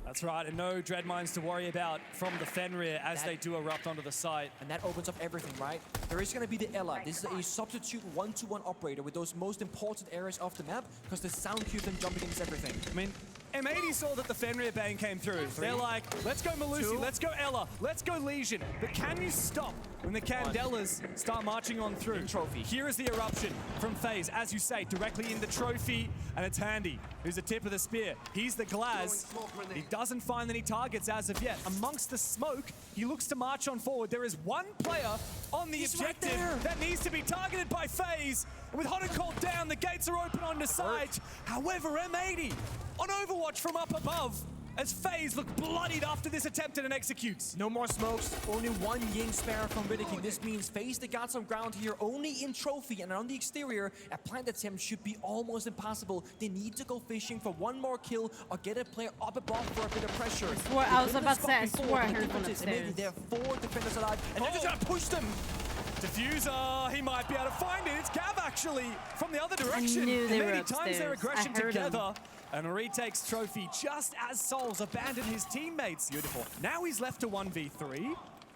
That's right, and no dread mines to worry about from the Fenrir as they do erupt onto the site. And that opens up everything, right? There is going to be the Ella. This is a substitute 1-2-1 operator with those most important areas of the map, because the sound cube and jumping in is everything. I mean, M80 saw that the Fenrir ban came through. They're like, let's go Malusi, let's go Ella, let's go Legion. But can you stop when the Candelas start marching on through? Trophy. Here is the eruption from FaZe, as you say, directly in the trophy, and it's Handy, who's the tip of the spear. He's the Glaz. He doesn't find any targets as of yet. Amongst the smoke, he looks to march on forward. There is one player on the objective that needs to be targeted by FaZe. And with Hot and Cold down, the gates are open on the side. However, M80 on Overwatch from up above, as FaZe look bloodied after this attempt and executes. No more smokes, only one Ying spare from Vidiking. This means FaZe, they got some ground here, only in trophy, and on the exterior, a plant attempt should be almost impossible. They need to go fishing for one more kill or get a player up above for a bit of pressure. I was about to say, I swore I heard one upstairs. There are 4 defenders alive, and they're just gonna push them. Diffuser, he might be able to find it. It's Gav actually from the other direction. I knew they were many times their aggression together. Him. And retakes trophy just as Souls abandoned his teammates. Beautiful. Now he's left to 1v3.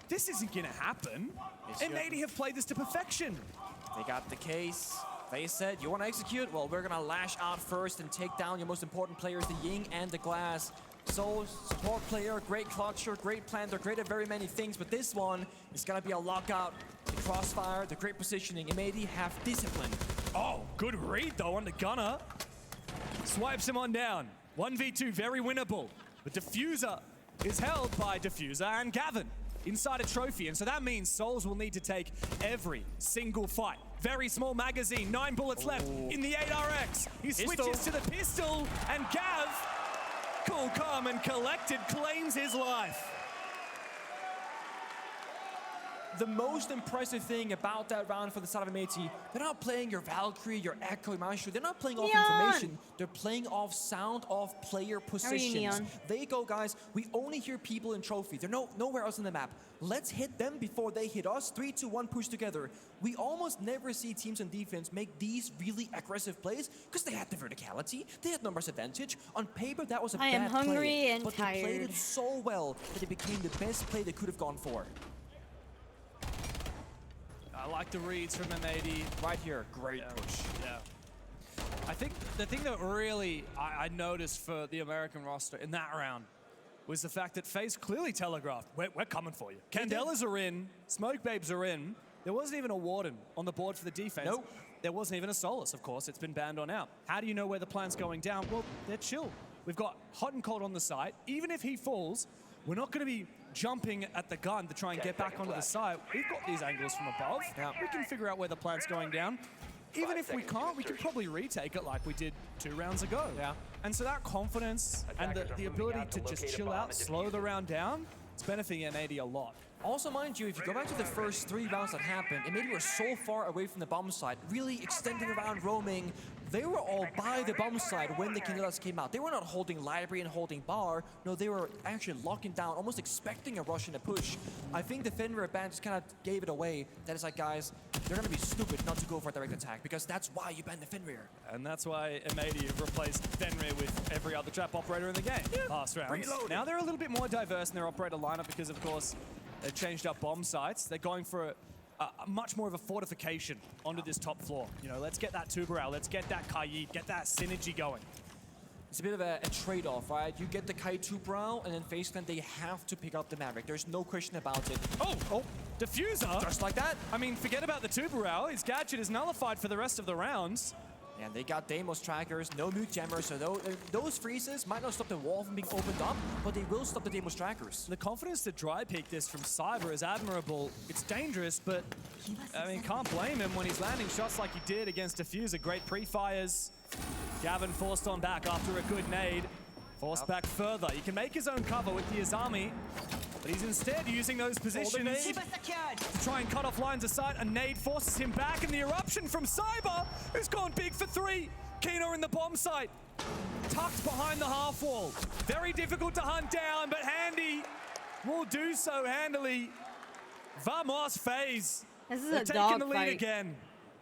This isn't gonna happen. M80 have played this to perfection. They got the case. They said, you want to execute? Well, we're gonna lash out first and take down your most important players, the Ying and the Glass. So, support player, great clutcher, great planter, great at very many things, but this one is gonna be a lockout. The crossfire, the great positioning. M80 have discipline. Oh, good read though on the gunner. Swipes him on down. 1v2, very winnable. But Diffuser is held by Diffuser and Gavin inside a trophy. And so that means Souls will need to take every single fight. Very small magazine, 9 bullets left in the 8RX. He switches to the pistol, and Gav, cool, calm, and collected, claims his life. The most impressive thing about that round for the side of M80, they're not playing your Valkyrie, your Echo, your Maestro. They're not playing off information. They're playing off sound of player positions. They go, guys, we only hear people in trophy. They're nowhere else on the map. Let's hit them before they hit us. 3-2-1 push together. We almost never see teams on defense make these really aggressive plays because they had the verticality, they had numbers advantage. On paper, that was a bad play. I am hungry and but tired. They played it so well that it became the best play they could have gone for. I like the reads from M80. Right here, great push. Yeah. I think the thing that really I noticed for the American roster in that round was the fact that FaZe clearly telegraphed, we're coming for you. Candelas are in, Smoke Babes are in. There wasn't even a Warden on the board for the defense. Nope. There wasn't even a Solus, of course. It's been banned on out. How do you know where the plan's going down? Well, they're chill. We've got Hot and Cold on the side. Even if he falls, we're not going to be jumping at the gun to try and get back onto the side. We've got these angles from above. Yeah. We can figure out where the plan's going down. Even if we can't, we can probably retake it like we did 2 rounds ago. Yeah. And so that confidence and the ability to just chill out, slow the round down, it's benefiting M80 a lot. Also, mind you, if you go back to the first 3 rounds that happened, and maybe we're so far away from the bomb site, really extending around, roaming, they were all by the bomb site when the Candelas came out. They were not holding library and holding bar. No, they were actually locking down, almost expecting a rush and a push. I think the Fenrir ban just kind of gave it away. That is like, guys, you're going to be stupid not to go for a direct attack, because that's why you banned the Fenrir. And that's why M80 have replaced Fenrir with every other trap operator in the game last round. Now they're a little bit more diverse in their operator lineup because, of course, they've changed up bomb sites. They're going for a much more of a fortification onto this top floor. You know, let's get that Tubarão, let's get that Kaid, get that synergy going. It's a bit of a trade-off, right? You get the Kai Tubarão, and then FaZe Clan, they have to pick up the Maverick. There's no question about it. Oh, Diffuser! Just like that. I mean, forget about the Tubarão. His gadget is nullified for the rest of the rounds. And they got Deimos trackers, no mute jammers, so those freezes might not stop the wall from being opened up, but they will stop the Deimos trackers. The confidence to dry peek this from Cyber is admirable. It's dangerous, but I mean, can't blame him when he's landing shots like he did against Diffuser. Great pre-fires. Gavin forced on back after a good nade. Forced back further. He can make his own cover with the Azami, but he's instead using those positions to try and cut off lines of sight. A nade forces him back, and the eruption from Cyber, who's gone big for 3. Kino in the bomb site, tucked behind the half wall. Very difficult to hunt down, but Handy will do so handily. Vamos, FaZe. This is They're a taking dog the lead fight. again.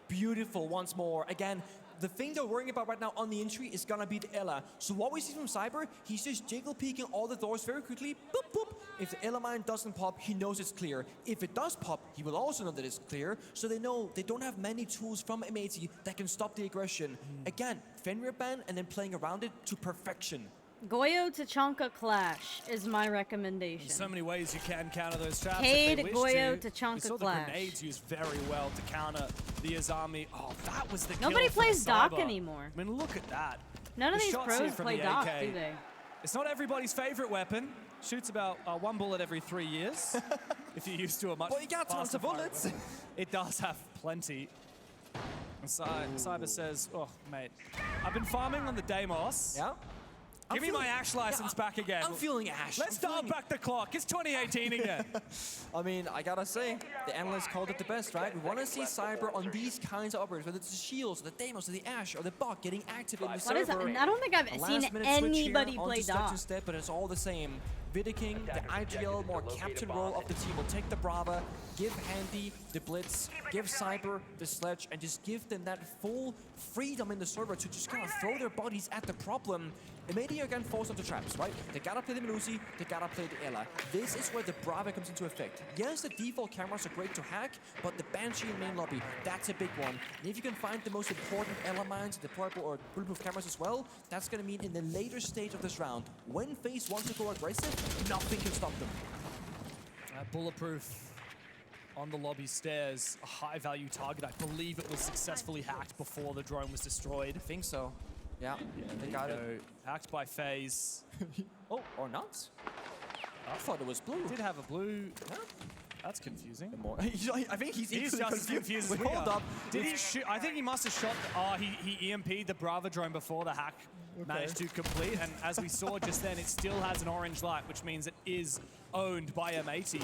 Beautiful once more. Again, the thing they're worrying about right now on the entry is gonna be the Ela. So what we see from Cyber, he's just jiggle peeking all the doors very quickly. Boop, boop. If the Ela mine doesn't pop, he knows it's clear. If it does pop, he will also know that it's clear. So they know they don't have many tools from M80 that can stop the aggression. Again, Fenrir ban and then playing around it to perfection. Goyo Tachanka Clash is my recommendation. There's so many ways you can counter those traps. Cade, if they wish Goyo, to. Tachanka We saw Clash. the grenades used very well to counter the Azami. Oh, that was the Nobody kill for plays Doc Cyber. anymore. I mean, look at that. None of The these shots here pros from play the Doc, AK. do they? It's not everybody's favorite weapon. Shoots about 1 bullet every 3 years. If you're used to a much Well, you got tons faster of fire bullets. weapon. It does have plenty. And Cyber says, oh, mate, I've been farming on the Deimos. Yeah. Give me my Ash license back again. I'm feeling Ash. Let's start back the clock. It's 2018 again. I mean, I gotta say, the analysts called it the best, right? We want to see Cyber on these kinds of operators, whether it's the Shields, the Deimos, or the Ash, or the Bot getting active in the What server. is that? I don't think I've A seen last-minute switch here anybody onto play step Doc. to step, but it's all the same. Vidiking, the IGL, more captain role of the team, will take the Brava, give Handy the Blitz, give Cyber the Sledge, and just give them that full freedom in the server to just kind of throw their bodies at the problem. M80 again falls into traps, right? They gotta play the Melusi, they gotta play the Ela. This is where the Brava comes into effect. Yes, the default cameras are great to hack, but the Banshee in main lobby, that's a big one. And if you can find the most important Ela mines, deployable or bulletproof cameras as well, that's gonna mean in the later stage of this round, when FaZe wants to go aggressive, nothing can stop them. Bulletproof on the lobby stairs, a high-value target. I believe it was successfully hacked before the drone was destroyed. I think so. Yeah, they got it. Hacked by FaZe. Oh, or not? I thought it was blue. Did have a blue. Yeah. That's confusing. I think he's just as confused as we Hold are. up. Did he shoot? I think he must have shot. Oh, he EMP'd the Brava drone before the hack managed to complete. And as we saw just then, it still has an orange light, which means it is owned by M80.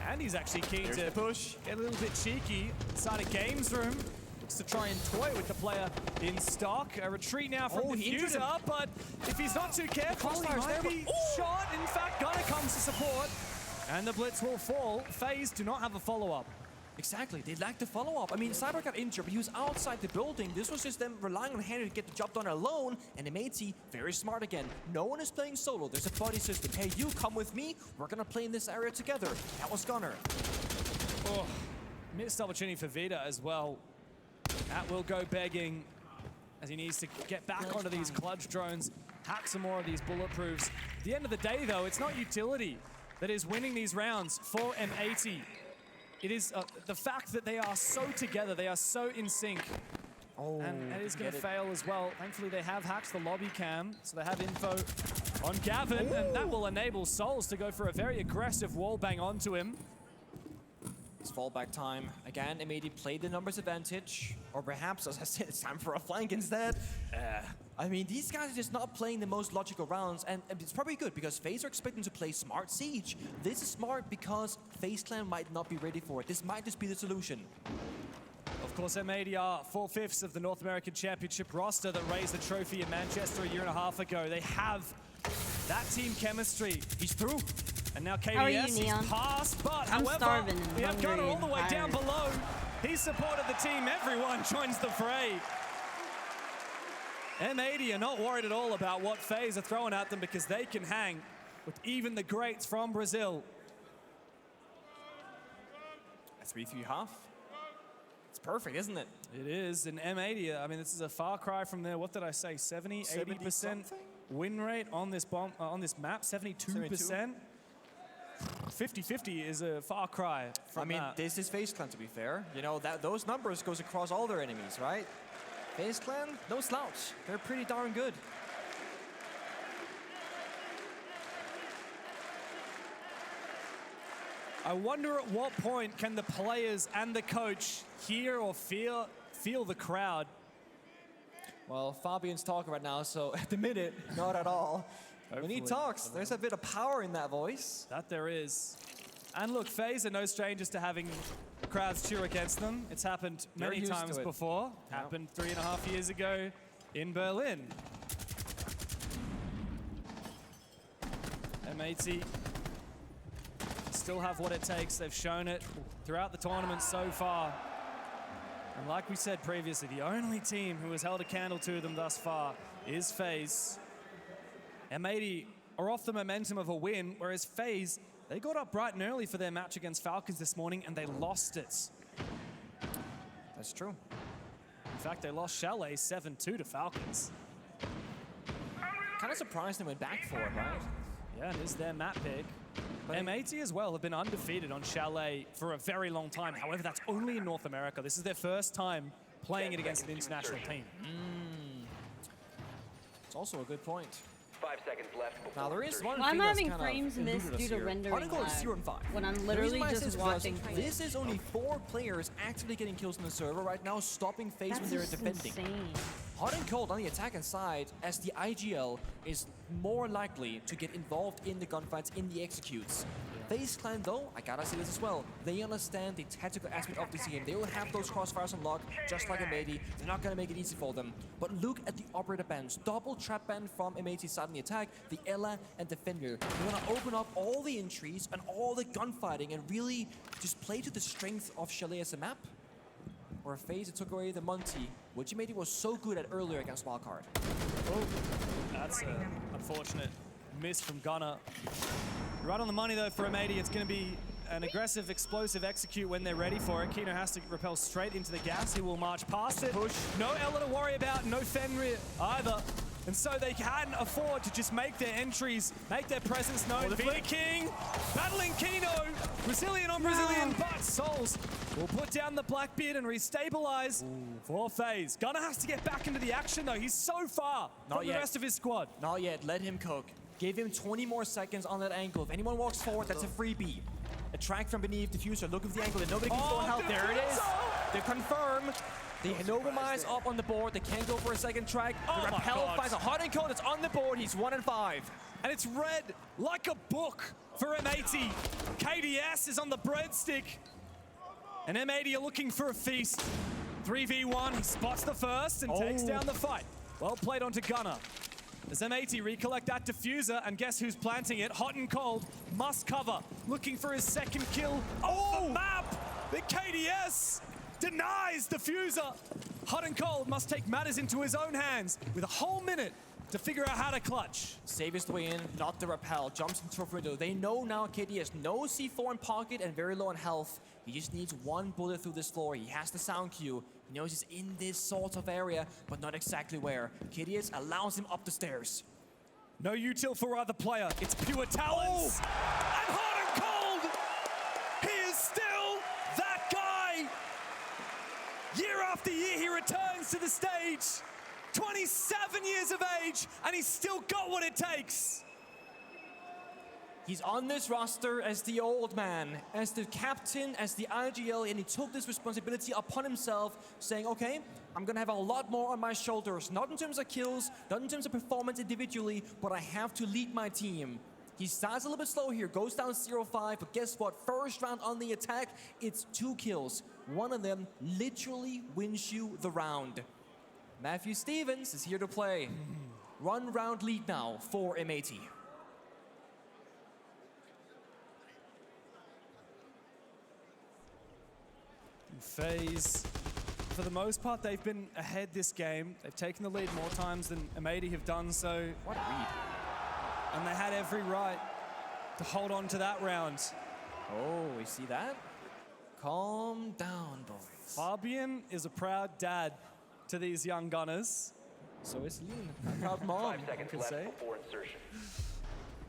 And he's actually keen to push, get a little bit cheeky inside a games room. To try and toy with the player in stock. A retreat now from the user, but if he's not too careful, he might be shot. In fact, Gunner comes to support, and the Blitz will fall. FaZe do not have a follow-up. Exactly, they lacked the follow-up. I mean, Cyber got injured, but he was outside the building. This was just them relying on Henry to get the job done alone, and M80, very smart again. No one is playing solo, there's a buddy system. Hey, you come with me, we're gonna play in this area together. That was Gunner. Oh, missed opportunity for Vita as well. That will go begging. as he needs to get back onto these clutch drones, hack some more of these bulletproofs. At the end of the day, though, it's not utility that is winning these rounds for M80. It is the fact that they are so together, they are so in sync. And it is going to fail as well. Thankfully, they have hacked the lobby cam, so they have info on Gavin, and that will enable Souls to go for a very aggressive wall bang onto him. It's fallback time. Again, M80 played the numbers advantage, or perhaps, as I said, it's time for a flank instead. I mean, these guys are just not playing the most logical rounds, and it's probably good because FaZe are expecting to play smart Siege. This is smart because FaZe Clan might not be ready for it. This might just be the solution. Of course, M80 are 4/5 of the North American Championship roster that raised the trophy in Manchester a year and a half ago. They have that team chemistry. He's through. And now KDS, he's passed, but however, we have Gunnar all the way down below. He's supported the team. Everyone joins the fray. M80 are not worried at all about what FaZe are throwing at them because they can hang with even the greats from Brazil. A 3-3 half. It's perfect, isn't it? It is. And M80, I mean, this is a far cry from their, what did I say, 70, 80% win rate on this bomb, on this map, 72%. 50-50 is a far cry from that. This is FaZe Clan, to be fair. You know, those numbers goes across all their enemies, right? FaZe Clan, no slouch. They're pretty darn good. I wonder at what point can the players and the coach hear or feel the crowd? Well, Fabian's talking right now, so at the minute, not at all. When he talks, there's a bit of power in that voice. That there is. And look, FaZe are no strangers to having crowds cheer against them. It's happened many times before. Happened 3.5 years ago in Berlin. M80 still have what it takes. They've shown it throughout the tournament so far. And like we said previously, the only team who has held a candle to them thus far is FaZe. M80 are off the momentum of a win, whereas FaZe, they got up bright and early for their match against Falcons this morning, and they lost it. That's true. In fact, they lost Chalet 7-2 to Falcons. Kind of surprised they went back for it, right? Yeah, it is their map pick. But M80 as well have been undefeated on Chalet for a very long time. However, that's only in North America. This is their first time playing it against an international team. It's also a good point. 5 seconds left. Now there is one I'm thing that's having kind frames in this due to rendering lag. When I'm literally just watching. This is only 4 players actively getting kills on the server right now, stopping FaZe when they're defending. Insane. Hot and cold on the attacking side, as the IGL is more likely to get involved in the gunfights, in the executes. FaZe Clan, though, I gotta say this as well, they understand the tactical aspect of this game. They will have those crossfires on lock, just like M80. They're not gonna make it easy for them. But look at the operator bans. Double trap ban from M80's side on the attack, the Ella and the Fenrir. They're gonna open up all the entries and all the gunfighting and really just play to the strength of Chalet as a map. Or FaZe that took away the Monty, which M80 was so good at earlier against Wildcard. Oh, that's an unfortunate miss from Gunnar. Right on the money though for M80. It's going to be an aggressive, explosive execute when they're ready for it. Kino has to repel straight into the gas. He will march past it. Push. No Ella to worry about, no Fenrir either. And so they can afford to just make their entries, make their presence known. Vita King battling Kino. Brazilian on Brazilian, but Souls will put down the Blackbeard and restabilize for FaZe. Gunnar has to get back into the action though. He's so far from the rest of his squad. Not yet. Let him cook. Give him 20 more seconds on that angle. If anyone walks forward, that's a freebie. A track from beneath diffuser. Look at the angle. Nobody can throw help. There it is. They confirm. The Nova is up on the board. They can't go for a second track. The Repel finds a hot and cold. It's on the board. He's 1 and 5. And it's red like a book for M80. KDS is on the breadstick. And M80 are looking for a feast. 3v1. He spots the first and takes down the fight. Well played onto Gunnar. As M80 recollect that diffuser, and guess who's planting it? Hot and cold, must cover. Looking for his second kill off the map. The KDS denies diffuser. Hot and cold must take matters into his own hands with a whole minute to figure out how to clutch. Save his way in, not the Repel. Jumps into a window. They know now KDS. No C4 in pocket and very low on health. He just needs one bullet through this floor. He has the sound cue. He knows he's in this sort of area, but not exactly where. Kidius allows him up the stairs. No util for either player. It's pure talents. And hot and cold. He is still that guy. Year after year, he returns to the stage. 27 years of age, and he's still got what it takes. He's on this roster as the old man, as the captain, as the IGL, and he took this responsibility upon himself, saying, okay, I'm gonna have a lot more on my shoulders, not in terms of kills, not in terms of performance individually, but I have to lead my team. He starts a little bit slow here, goes down 0-5, but guess what? First round on the attack, it's 2 kills. One of them literally wins you the round. Matthew Stevens is here to play. 1 round lead now for M80. FaZe, for the most part, they've been ahead this game. They've taken the lead more times than M80 have done so. What a read. And they had every right to hold on to that round. Oh, we see that? Calm down, boys. Fabian is a proud dad to these young gunners. So is Lean, a proud mom, I could say.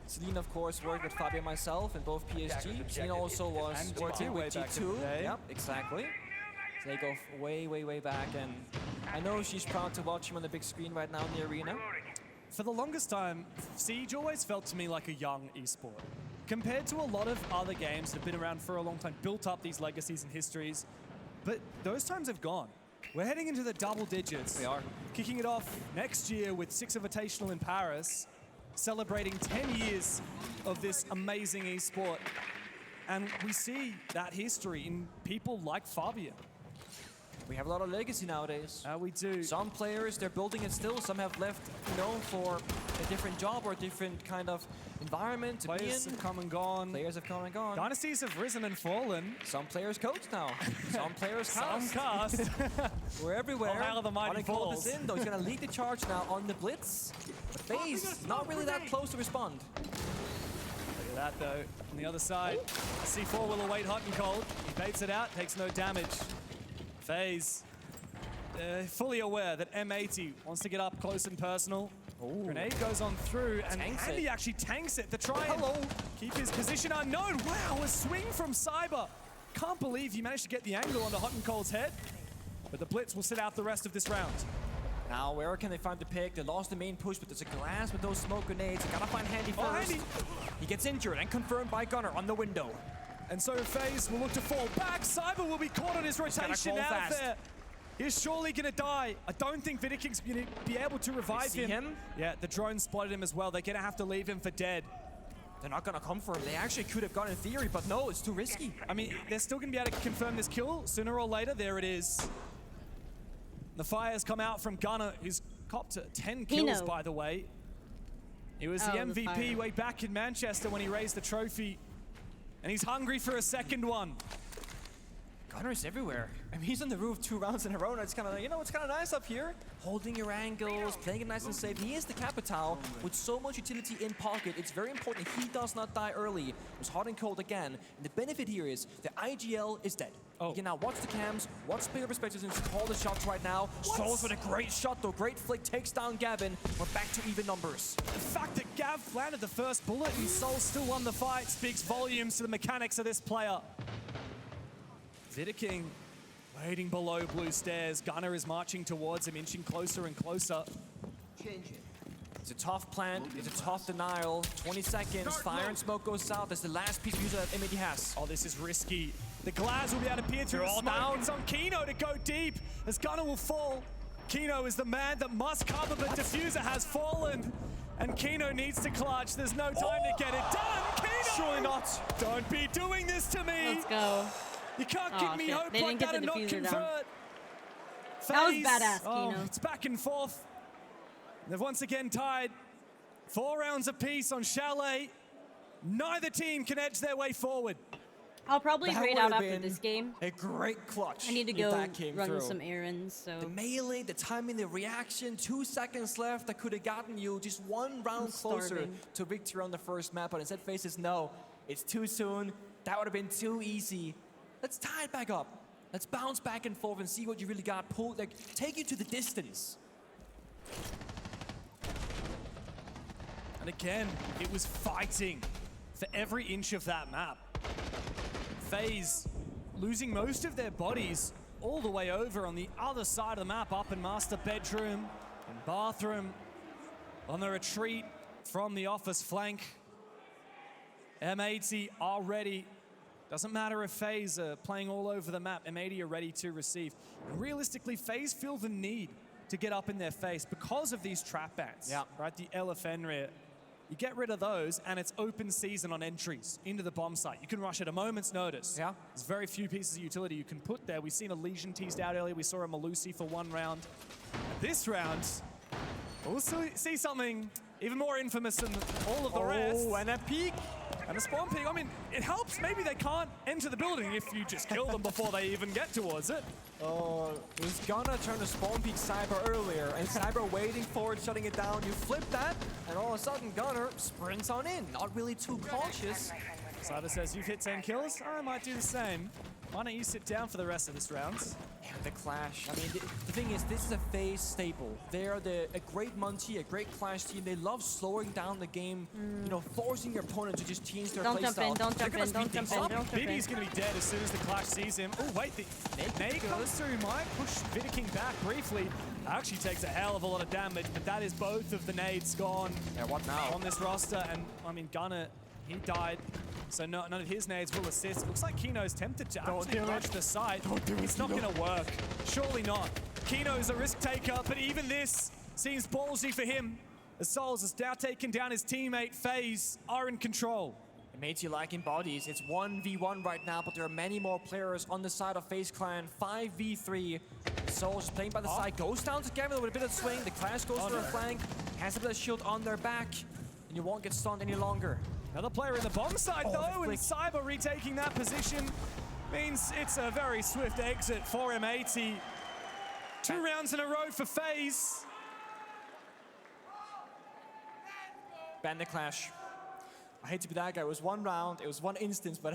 Celine, of course, worked with Fabian myself in both PSG. Celine also was working with G2. Yep, exactly. So they go way, way, way back, and I know she's proud to watch him on the big screen right now in the arena. For the longest time, Siege always felt to me like a young esport. Compared to a lot of other games that have been around for a long time, built up these legacies and histories, but those times have gone. We're heading into the double digits. We are. Kicking it off next year with 6 Invitational in Paris, celebrating 10 years of this amazing esport. And we see that history in people like Fabian. We have a lot of legacy nowadays. We do. Some players, they're building it still. Some have left, you know, for a different job or a different kind of environment to be in. Players have come and gone. Players have come and gone. Dynasties have risen and fallen. Some players coach now. Some players cast. Some cast. We're everywhere. Oh, how the mighty falls. This in, though. He's going to lead the charge now on the blitz. The FaZe not really that close to respond. Look at that, though. On the other side, C4 will await hot and cold. He baits it out, takes no damage. FaZe, fully aware that M80 wants to get up close and personal. Ooh. Grenade goes on through, and Andy actually tanks it to try and keep his position unknown. Wow, a swing from Cyber. Can't believe he managed to get the angle onto Hot and Cold's head. But the Blitz will sit out the rest of this round. Now, where can they find the pick? They lost the main push, but there's a glass with those smoke grenades. They gotta find Handy first. Handy. He gets injured and confirmed by Gunner on the window. And so FaZe will look to fall back. Cyber will be caught on his rotation out of there. He's surely going to die. I don't think Vidiking's going to be able to revive him. Yeah, the drone spotted him as well. They're going to have to leave him for dead. They're not going to come for him. They actually could have gone in theory, but no, it's too risky. I mean, they're still going to be able to confirm this kill sooner or later. There it is. The fires come out from Gunner, who's copped 10 kills, by the way. He was the MVP way back in Manchester when he raised the trophy. And he's hungry for a second one. Gunner's everywhere. I mean, he's on the roof 2 rounds in a row, and it's kind of, you know, it's kind of nice up here. Holding your angles, playing it nice and safe. He is the Capital with so much utility in pocket. It's very important he does not die early. It was hot and cold again. And the benefit here is the IGL is dead. You can now watch the cams, watch player perspectives, and call the shots right now. Souls with a great shot, though. Great flick takes down Gavin. We're back to even numbers. The fact that Gav landed the first bullet and Soul still won the fight speaks volumes to the mechanics of this player. Vidiking waiting below blue stairs. Gunner is marching towards him, inching closer and closer. It's a tough plant, it's a tough denial. 20 seconds, fire and smoke goes south. That's the last piece of user that M80 has. Oh, this is risky. The glass will be able to peer through the smoke. Down. It's on Kino to go deep as Gunner will fall. Kino is the man that must cover, but Diffuser has fallen. And Kino needs to clutch. There's no time to get it done. Kino! Surely not. Don't be doing this to me. Let's go. You can't give me hope like that and not convert. That was badass, Kino. It's back and forth. They've once again tied 4 rounds apiece on Chalet. Neither team can edge their way forward. I'll probably grade out after this game. A great clutch. I need to go run some errands, so. The melee, the timing, the reaction, 2 seconds left that could have gotten you just 1 round closer to victory on the first map, but instead faces no. It's too soon. That would have been too easy. Let's tie it back up. Let's bounce back and forth and see what you really got. Pull, like, take you to the distance. And again, it was fighting for every inch of that map. FaZe losing most of their bodies all the way over on the other side of the map, up in master bedroom and bathroom, on the retreat from the office flank. M80 are ready. Doesn't matter if FaZe are playing all over the map, M80 are ready to receive. And realistically, FaZe feel the need to get up in their face because of these trap bans. Yeah. Right, the Elefenria. You get rid of those, and it's open season on entries into the bomb site. You can rush at a moment's notice. Yeah. There's very few pieces of utility you can put there. We've seen a Legion teased out earlier. We saw a Malusi for 1 round. And this round, we'll see something even more infamous than all of the rest. Oh, and a peek. And a spawn peek. I mean, it helps. Maybe they can't enter the building if you just kill them before they even get towards it. Oh, it was gonna turn to spawn peek Cyber earlier, and Cyber waiting for it, shutting it down. You flip that, and all of a sudden Gunner sprints on in. Not really too cautious. Cyber says, you've hit 10 kills? I might do the same. Why don't you sit down for the rest of this round? Yeah, the Clash. I mean, the thing is, this is a FaZe staple. They're a great Munchie, a great Clash team. They love slowing down the game, you know, forcing your opponent to just change their playstyle. Don't jump in, don't jump in. BB's gonna be dead as soon as the Clash sees him. Oh, wait, the nade comes through, might push Vidiking back briefly. Actually takes a hell of a lot of damage, but that is both of the nades gone. Yeah, what now? On this roster, and I mean, Gunner, he died. So none of his nades will assist. Looks like Kino's tempted to actually rush the site. It's not going to work. Surely not. Kino's a risk taker, but even this seems ballsy for him. As Souls has now taken down his teammate. FaZe are in control. It makes you liking bodies. It's 1v1 right now, but there are many more players on the side of FaZe Clan. 5v3. Souls playing by the side. Goes down to Gavin with a bit of swing. The Clash goes for a flank. Has a bit of shield on their back. And you won't get stunned any longer. Another player in the bomb side, though, and Cyber retaking that position means it's a very swift exit for M80. 2 rounds in a row for FaZe. Ban the Clash. I hate to be that guy. It was 1 round, it was 1 instance, but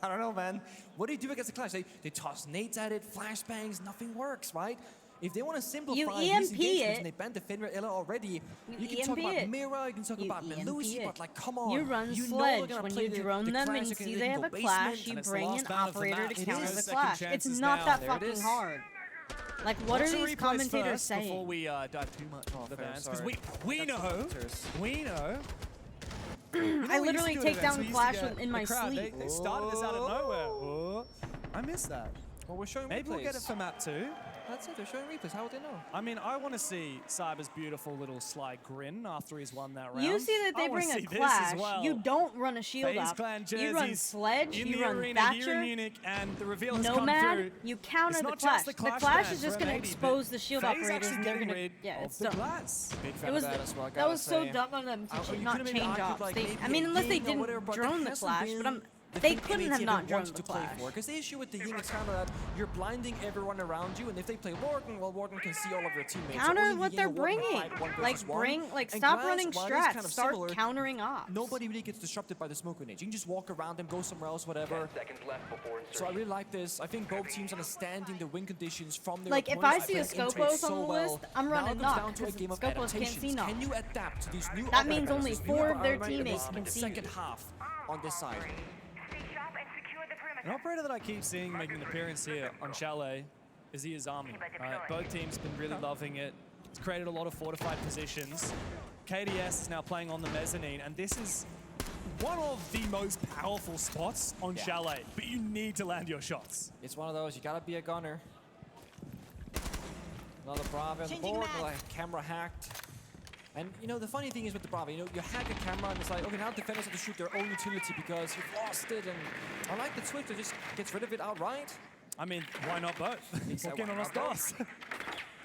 I don't know, man. What do you do against the Clash? They toss nades at it, flashbangs, nothing works, right? If they want to simplify these engagements and they banned the Fenrir Ella already, you can talk about Mira, you can talk about Melusi, but like, come on. You run Sledge when you drone them and you see they have a Clash, you bring an operator to counter the Clash. It's not that fucking hard. Like, what are these commentators saying? Before we dive too much into the bans, because we know. I literally take down Clash in my sleep. They started this out of nowhere. Oh, I missed that. Well, we're showing Maybe we'll get it for map 2. That's it, they're showing replays. How would they know? I mean, I want to see Cyber's beautiful little sly grin after he's won that round. You see that they bring a Clash. Well. You don't run a shield up. You run Sledge, you run Thatcher, here in Munich, and the reveal has Nomad, come through. you counter the Clash. The Clash is just going to expose the shield operators and they're going to... Yeah, it's done. That was so dumb of them to not change ops. I mean, unless they didn't drone the Clash, but they couldn't have not droned the Clash. Because the issue with the Ying is kind of that you're blinding everyone around you, and if they play Warden, well, Warden can see all of your teammates. Counter what they're bringing. Stop running strats. Start countering ops. Nobody really gets disrupted by the smoke grenades. You can just walk around them, go somewhere else, whatever. 10 seconds left before insertion. So I really like this. I think both teams understanding the win conditions from their opponents. Like, if I see a Scopos on the list, I'm running knock, because Scopos can't see knock. Can you adapt to these new That means only 4 of their teammates can see. Second half on this side. An operator that I keep seeing making an appearance here on Chalet is the Izami. Both teams have been really loving it. It's created a lot of fortified positions. KDS is now playing on the mezzanine, and this is one of the most powerful spots on Chalet, but you need to land your shots. It's one of those, you gotta be a gunner. Another Bravo on the board, camera hacked. And, you know, the funny thing is with the Bravo, you know, you hack a camera and it's like, okay, now defenders have to shoot their own utility because you've lost it. And I like the Twitch that just gets rid of it outright. I mean, why not both? What can on us does?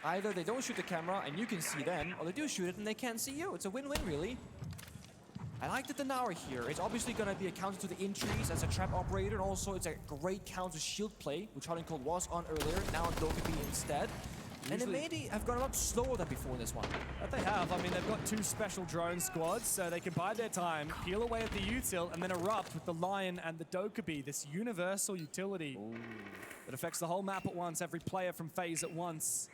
Either they don't shoot the camera and you can see them, or they do shoot it and they can't see you. It's a win-win, really. I like the Denauri here. It's obviously going to be a counter to the entries as a trap operator, and also it's a great counter shield play, which Harding Cold was on earlier. Now on Dokkaebi instead. And Amedi have gone a lot slower than before in this one. But they have. I mean, they've got 2 special drone squads, so they can bide their time, peel away at the util, and then erupt with the Lion and the Dokkaebi, this universal utility that affects the whole map at once, every player from FaZe at once.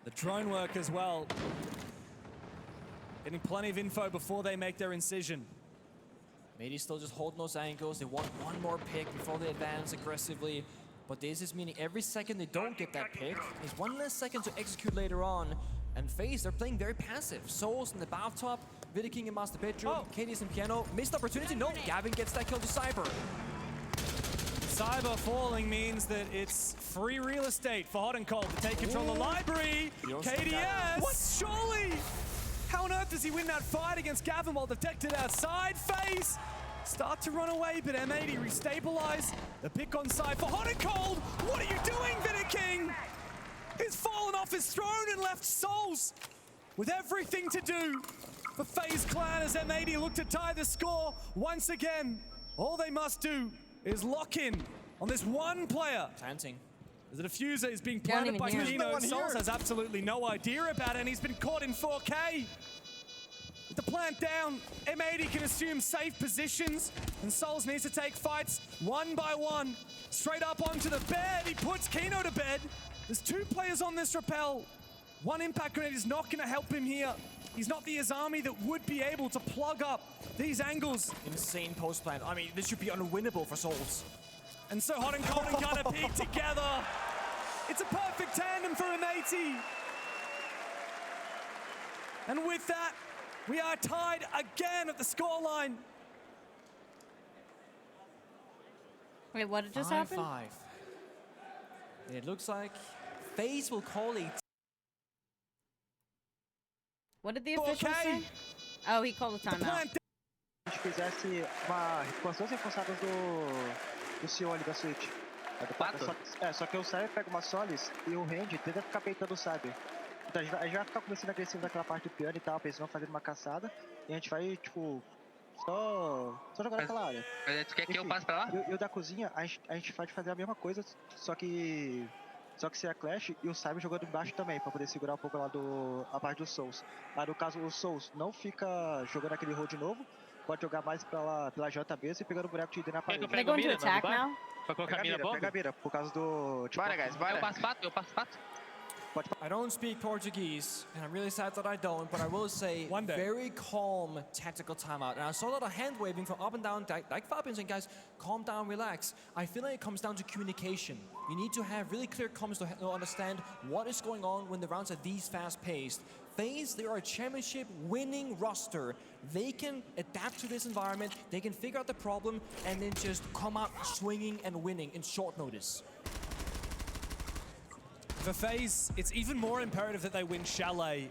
The drone work as well. Getting plenty of info before they make their incision. Amedi still just holding those angles. They want one more pick before they advance aggressively. But this is meaning every second they don't get that pick is one less second to execute later on. And FaZe, they're playing very passive. Souls in the bathtub, Vidiking in master bedroom, Katie's in piano. Missed opportunity, no, Gavin gets that kill to Cyber. Cyber falling means that it's free real estate for Hot and Cold to take control of the library. KDS! What? Surely! How on earth does he win that fight against Gavin while detected outside? FaZe start to run away, but M80 restabilize. The pick on side for Hot and Cold. What are you doing, Vidiking? He's fallen off his throne and left Souls with everything to do for FaZe Clan as M80 look to tie the score once again. All they must do is lock in on this one player. Planting. The diffuser is being planted by Kino. Souls has absolutely no idea about it, and he's been caught in 4K. With the plant down, M80 can assume safe positions, and Souls needs to take fights one by one. Straight up onto the bed, he puts Kino to bed. There's 2 players on this rappel. One impact grenade is not going to help him here. He's not the Azami that would be able to plug up these angles. Insane post plant. I mean, this should be unwinnable for Souls. And so Hot and Cold and Gunner peek together. It's a perfect tandem for M80. And with that, we are tied again at the scoreline. Wait, what just happened? 5-5. It looks like FaZe will call it. What did the official say? Oh, he called the timeout. A gente fizesse com as 2 reforçadas do CEO ali da Switch. Só que o Cyber pega uma Solis e o Randy tenta ficar peitando o Cyber. Então a gente vai ficar começando agressivo naquela parte do piano e tal, pensando em fazer uma caçada. E a gente vai, tipo, só jogar naquela área. Mas tu quer que eu passe pra lá? E o da cozinha, a gente pode fazer a mesma coisa, só que ser a Clash e o Cyber jogando embaixo também, pra poder segurar um pouco lá a parte do Souls. Mas no caso, o Souls não fica jogando aquele roll de novo, pode jogar mais pela J mesmo e pegando o boneco de ID na parede. They're going to attack now? Pra colocar pega a mira, por causa do... Tipo, bora, guys, bora. Eu passo pato. I don't speak Portuguese, and I'm really sad that I don't, but I will say very calm tactical timeout. And I saw a lot of hand waving from up and down, like Fabian saying, guys, calm down, relax. I feel like it comes down to communication. You need to have really clear comms to understand what is going on when the rounds are these fast-paced. FaZe, they are a championship winning roster. They can adapt to this environment, they can figure out the problem, and then just come out swinging and winning in short notice. For FaZe, it's even more imperative that they win Chalet,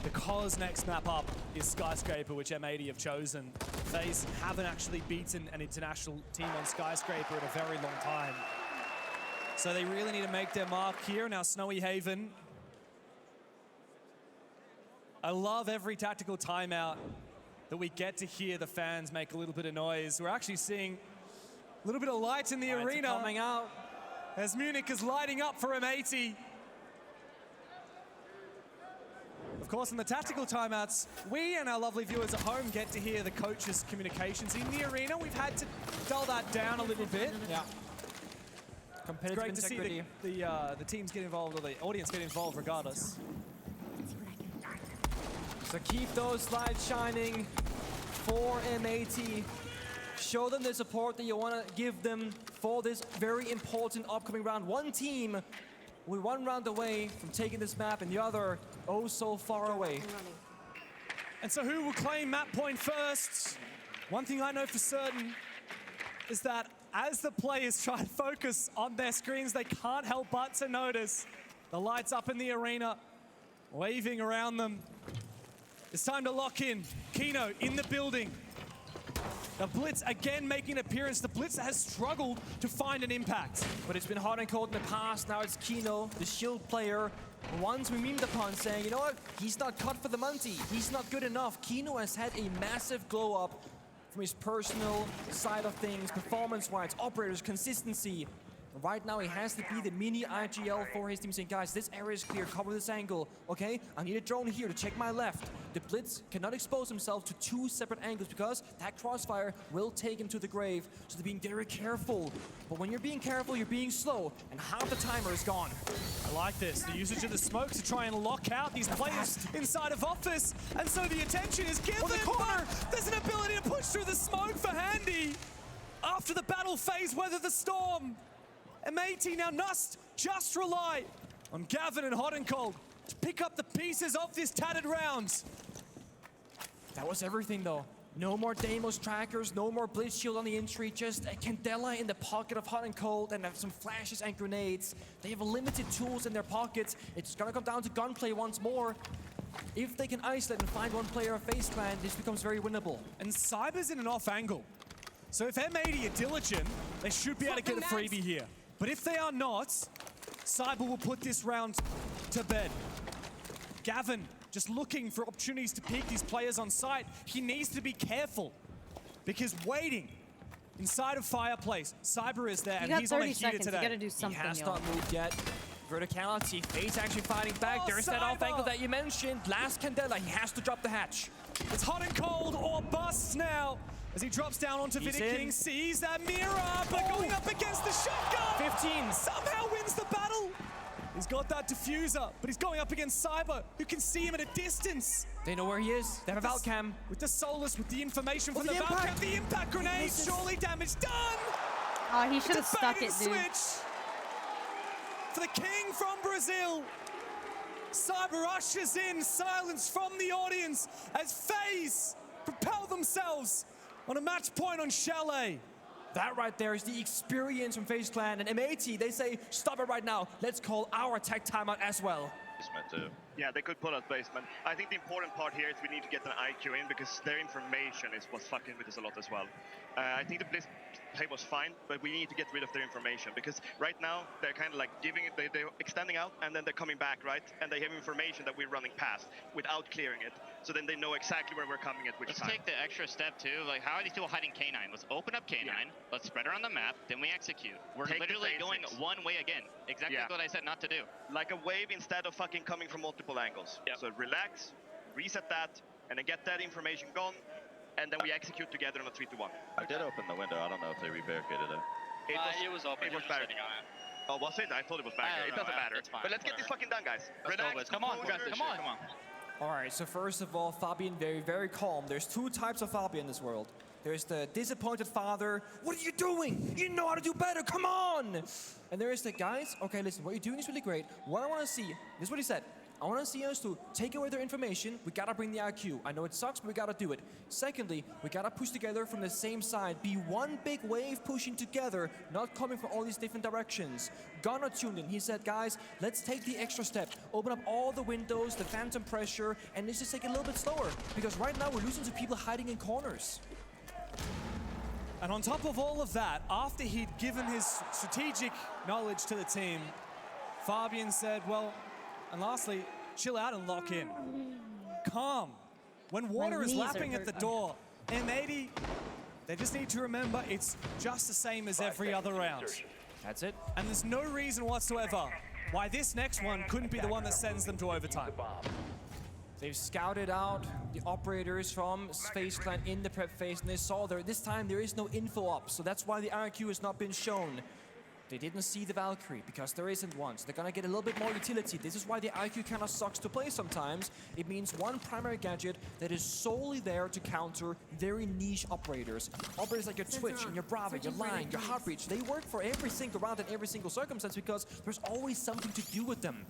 because next map up is Skyscraper, which M80 have chosen. FaZe haven't actually beaten an international team on Skyscraper in a very long time. So they really need to make their mark here. Now Snowy Haven. I love every tactical timeout that we get to hear the fans make a little bit of noise. We're actually seeing a little bit of light in the arena. Coming out. As Munich is lighting up for M80. Of course, in the tactical timeouts, we and our lovely viewers at home get to hear the coaches' communications in the arena. We've had to dull that down a little bit. Yeah. It's great to see the teams get involved, or the audience get involved regardless. So keep those lights shining for M80. Show them the support that you want to give them for this very important upcoming round. One team with 1 round away from taking this map, and the other oh so far away. And so who will claim map point first? One thing I know for certain is that as the players try to focus on their screens, they can't help but to notice the lights up in the arena, waving around them. It's time to lock in. Kino in the building. The Blitz again making an appearance. The Blitz has struggled to find an impact. But it's been Hot and Cold in the past. Now it's Kino, the shield player. Once we memed upon saying, you know what? He's not cut for the Monty. He's not good enough. Kino has had a massive glow up from his personal side of things, performance-wise, operators, consistency. Right now, he has to be the mini IGL for his team, saying, guys, this area is clear, cover this angle, okay? I need a drone here to check my left. The Blitz cannot expose himself to two separate angles because that crossfire will take him to the grave. So they're being very careful. But when you're being careful, you're being slow, and half the timer is gone. I like this, the usage of the smoke to try and lock out these players inside of Office. And so the attention is given, but there's an ability to push through the smoke for Handy. After the battle phase, weather the storm. M80 now must just rely on Gavin and Hot and Cold to pick up the pieces of this tattered round. That was everything, though. No more Deimos trackers, no more Blitz Shield on the entry, just a Candela in the pocket of Hot and Cold and have some flashes and grenades. They have limited tools in their pockets. It's gonna come down to gunplay once more. If they can isolate and find one player of FaZe Clan, this becomes very winnable. And Cyber's in an off angle. So if M80 are diligent, they should be able to get a freebie here. But if they are not, Cyber will put this round to bed. Gavin just looking for opportunities to peek these players on site. He needs to be careful because waiting inside of Fireplace, Cyber is there and he's on a heater today. You gotta do something, he has not moved yet. Verticality, FaZe actually fighting back. There's that off angle that you mentioned. Last Candela, he has to drop the hatch. It's Hot and Cold or bust now. As he drops down onto Vidic King, sees that mirror, but going up against the shotgun. 15. Somehow wins the battle. He's got that diffuser, but he's going up against Cyber, who can see him at a distance. They know where he is. They have a Valcam. With the Solus, with the information from the Valcam, the impact grenade, surely damage done. Oh, he should have stuck it, dude. Switch for the King from Brazil. Cyber ushers in silence from the audience as FaZe propel themselves on a match point on Chalet. That right there is the experience from FaZe Clan, and M80, they say, stop it right now. Let's call our attack timeout as well. Yeah, they could pull out basement. I think the important part here is we need to get an IQ in because their information is what's fucking with us a lot as well. I think the Blitz play was fine, but we need to get rid of their information because right now they're kind of like giving it, they're extending out and then they're coming back, right? And they have information that we're running past without clearing it. So then they know exactly where we're coming at which time. Let's take the extra step too. Like, how are these people hiding K9? Let's open up K9. Yeah. Let's spread around the map. Then we execute. We're literally going one way again. Exactly what I said not to do. Like a wave instead of fucking coming from multiple angles. Yep. So relax, reset that, and then get that information gone, and then we execute together on a 3-2-1. I did open the window. I don't know if they rebarricaded it. It was open. It was barricaded. Oh, was it? I thought it was barricaded. It doesn't matter. But let's get this fucking done, guys. Relax. Come on, come on. All right, so first of all, Fabian very, very calm. There's two types of Fabian in this world. There's the disappointed father. What are you doing? You know how to do better. Come on. And there is the guys. Okay, listen, what you're doing is really great. What I want to see, this is what he said. I want to see us to take away their information. We got to bring the IQ. I know it sucks, but we got to do it. Secondly, we got to push together from the same side. Be one big wave pushing together, not coming from all these different directions. Gunnar tuned in. He said, guys, let's take the extra step. Open up all the windows, the phantom pressure, and let's just take it a little bit slower. Because right now, we're losing to people hiding in corners. And on top of all of that, after he'd given his strategic knowledge to the team, Fabian said, well, and lastly, chill out and lock in. Calm. When water is lapping at the door, M80, they just need to remember it's just the same as every other round. That's it. And there's no reason whatsoever why this next one couldn't be the one that sends them to overtime. They've scouted out the operators from FaZe Clan in the prep phase, and they saw this time there is no info up, so that's why the RQ has not been shown. They didn't see the Valkyrie because there isn't one, so they're gonna get a little bit more utility. This is why the IQ kind of sucks to play sometimes. It means one primary gadget that is solely there to counter very niche operators. Operators like your Twitch and your Bravo, your Line, your Heartbreach, they work for every single round and every single circumstance because there's always something to do with them.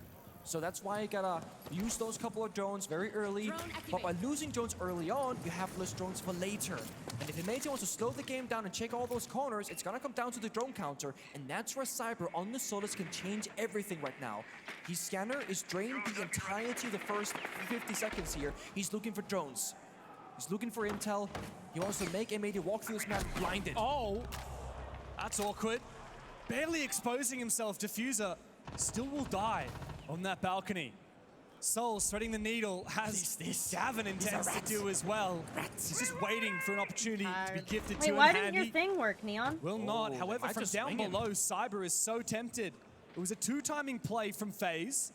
So that's why you gotta use those couple of drones very early. But by losing drones early on, you have less drones for later. And if M80 wants to slow the game down and check all those corners, it's gonna come down to the drone counter. And that's where Cyber on the Solus can change everything right now. His scanner is drained the entirety of the first 50 seconds here. He's looking for drones. He's looking for intel. He wants to make M80 walk through this map blinded. Oh, that's awkward. Barely exposing himself, Diffuser still will die on that balcony. Soul's threading the needle, as Gavin intends to do as well. He's just waiting for an opportunity to be gifted to him. Wait, why didn't your thing work, Neon? Will not. However, from down below, Cyber is so tempted. It was a 2-timing play from FaZe,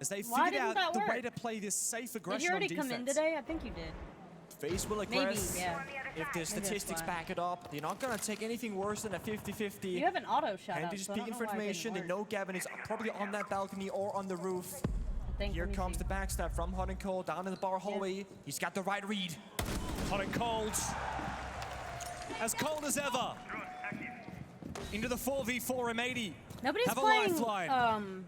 as they figured out the way to play this safe aggression on defense. Did you already come in today? I think you did. FaZe will aggress. Maybe, yeah. If the statistics back it up, they're not going to take anything worse than a 50-50. You have an auto shot And up, they're just so I don't peeking know for why it didn't information. They work. know Gavin is probably on that balcony or on the roof. Here Let me comes see. the backstab from Hot and Cold down in the bar hallway. He's got the right read. Hot and Cold. As cold as ever. Into the 4v4 M80. Nobody's have playing, a lifeline.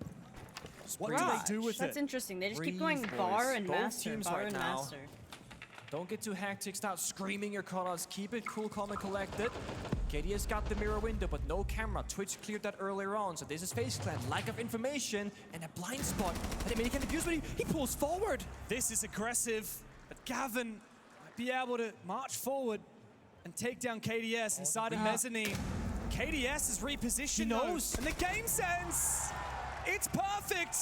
What do Garage. they do with That's it? interesting. They just keep going bar and Both master, teams bar right and now. master. Don't get too hectic. Start screaming your callouts. Keep it cool, calm, and collected. KDS got the mirror window, but no camera. Twitch cleared that earlier on, so this is FaZe Clan. Lack of information and a blind spot. But he can abuse, but he pulls forward. This is aggressive, but Gavin might be able to march forward and take down KDS inside of mezzanine. KDS is repositioned. He knows. And the game sense. It's perfect.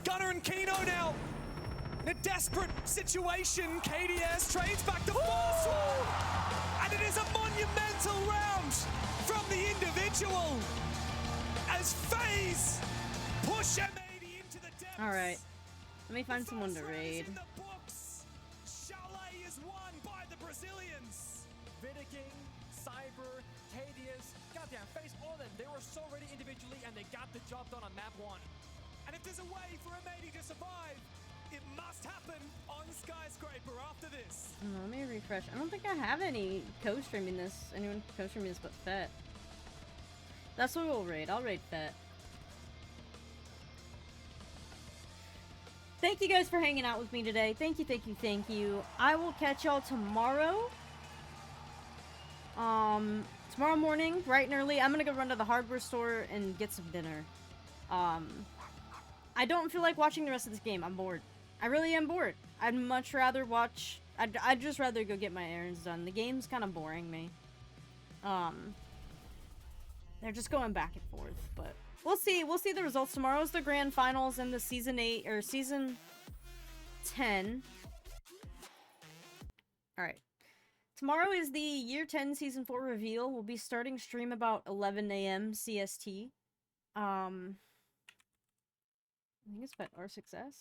Gunner and Kino now. In a desperate situation, KDS trades back to Force. And it is a monumental round from the individual as FaZe push M80 into the depths. All right. Let me find someone to raid. Chalet is won by the Brazilians. Vidiking, Cyber, KDS, goddamn FaZe, all of them. They were so ready individually and they got the job done on map 1. And if there's a way for M80 to survive, it must happen on Skyscraper after this. Let me refresh. I don't think I have any co-streaming this. Anyone co-streaming this but Fett. That's what we'll raid. I'll raid Fett. Thank you guys for hanging out with me today. Thank you, thank you, thank you. I will catch y'all tomorrow. Tomorrow morning, bright and early. I'm gonna go run to the hardware store and get some dinner. I don't feel like watching the rest of this game. I'm bored. I really am bored. I'd much rather watch... I'd just rather go get my errands done. The game's kind of boring me. They're just going back and forth, but... We'll see. We'll see the results. Tomorrow's the grand finals in the Season 8... or Season 10. Alright. Tomorrow is the Year 10 Season 4 reveal. We'll be starting stream about 11 a.m. CST. I think it's about our success.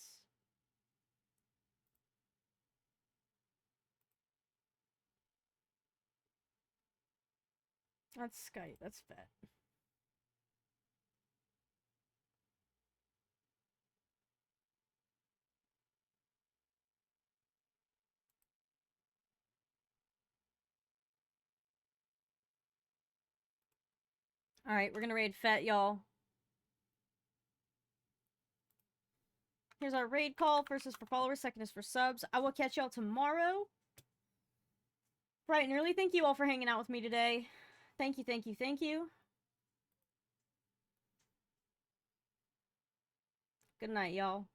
That's Skype. That's fat. Alright, we're gonna raid Fat, y'all. Here's our raid call. First is for followers, second is for subs. I will catch y'all tomorrow. Bright and early. Thank you all for hanging out with me today. Thank you, thank you, thank you. Good night, y'all.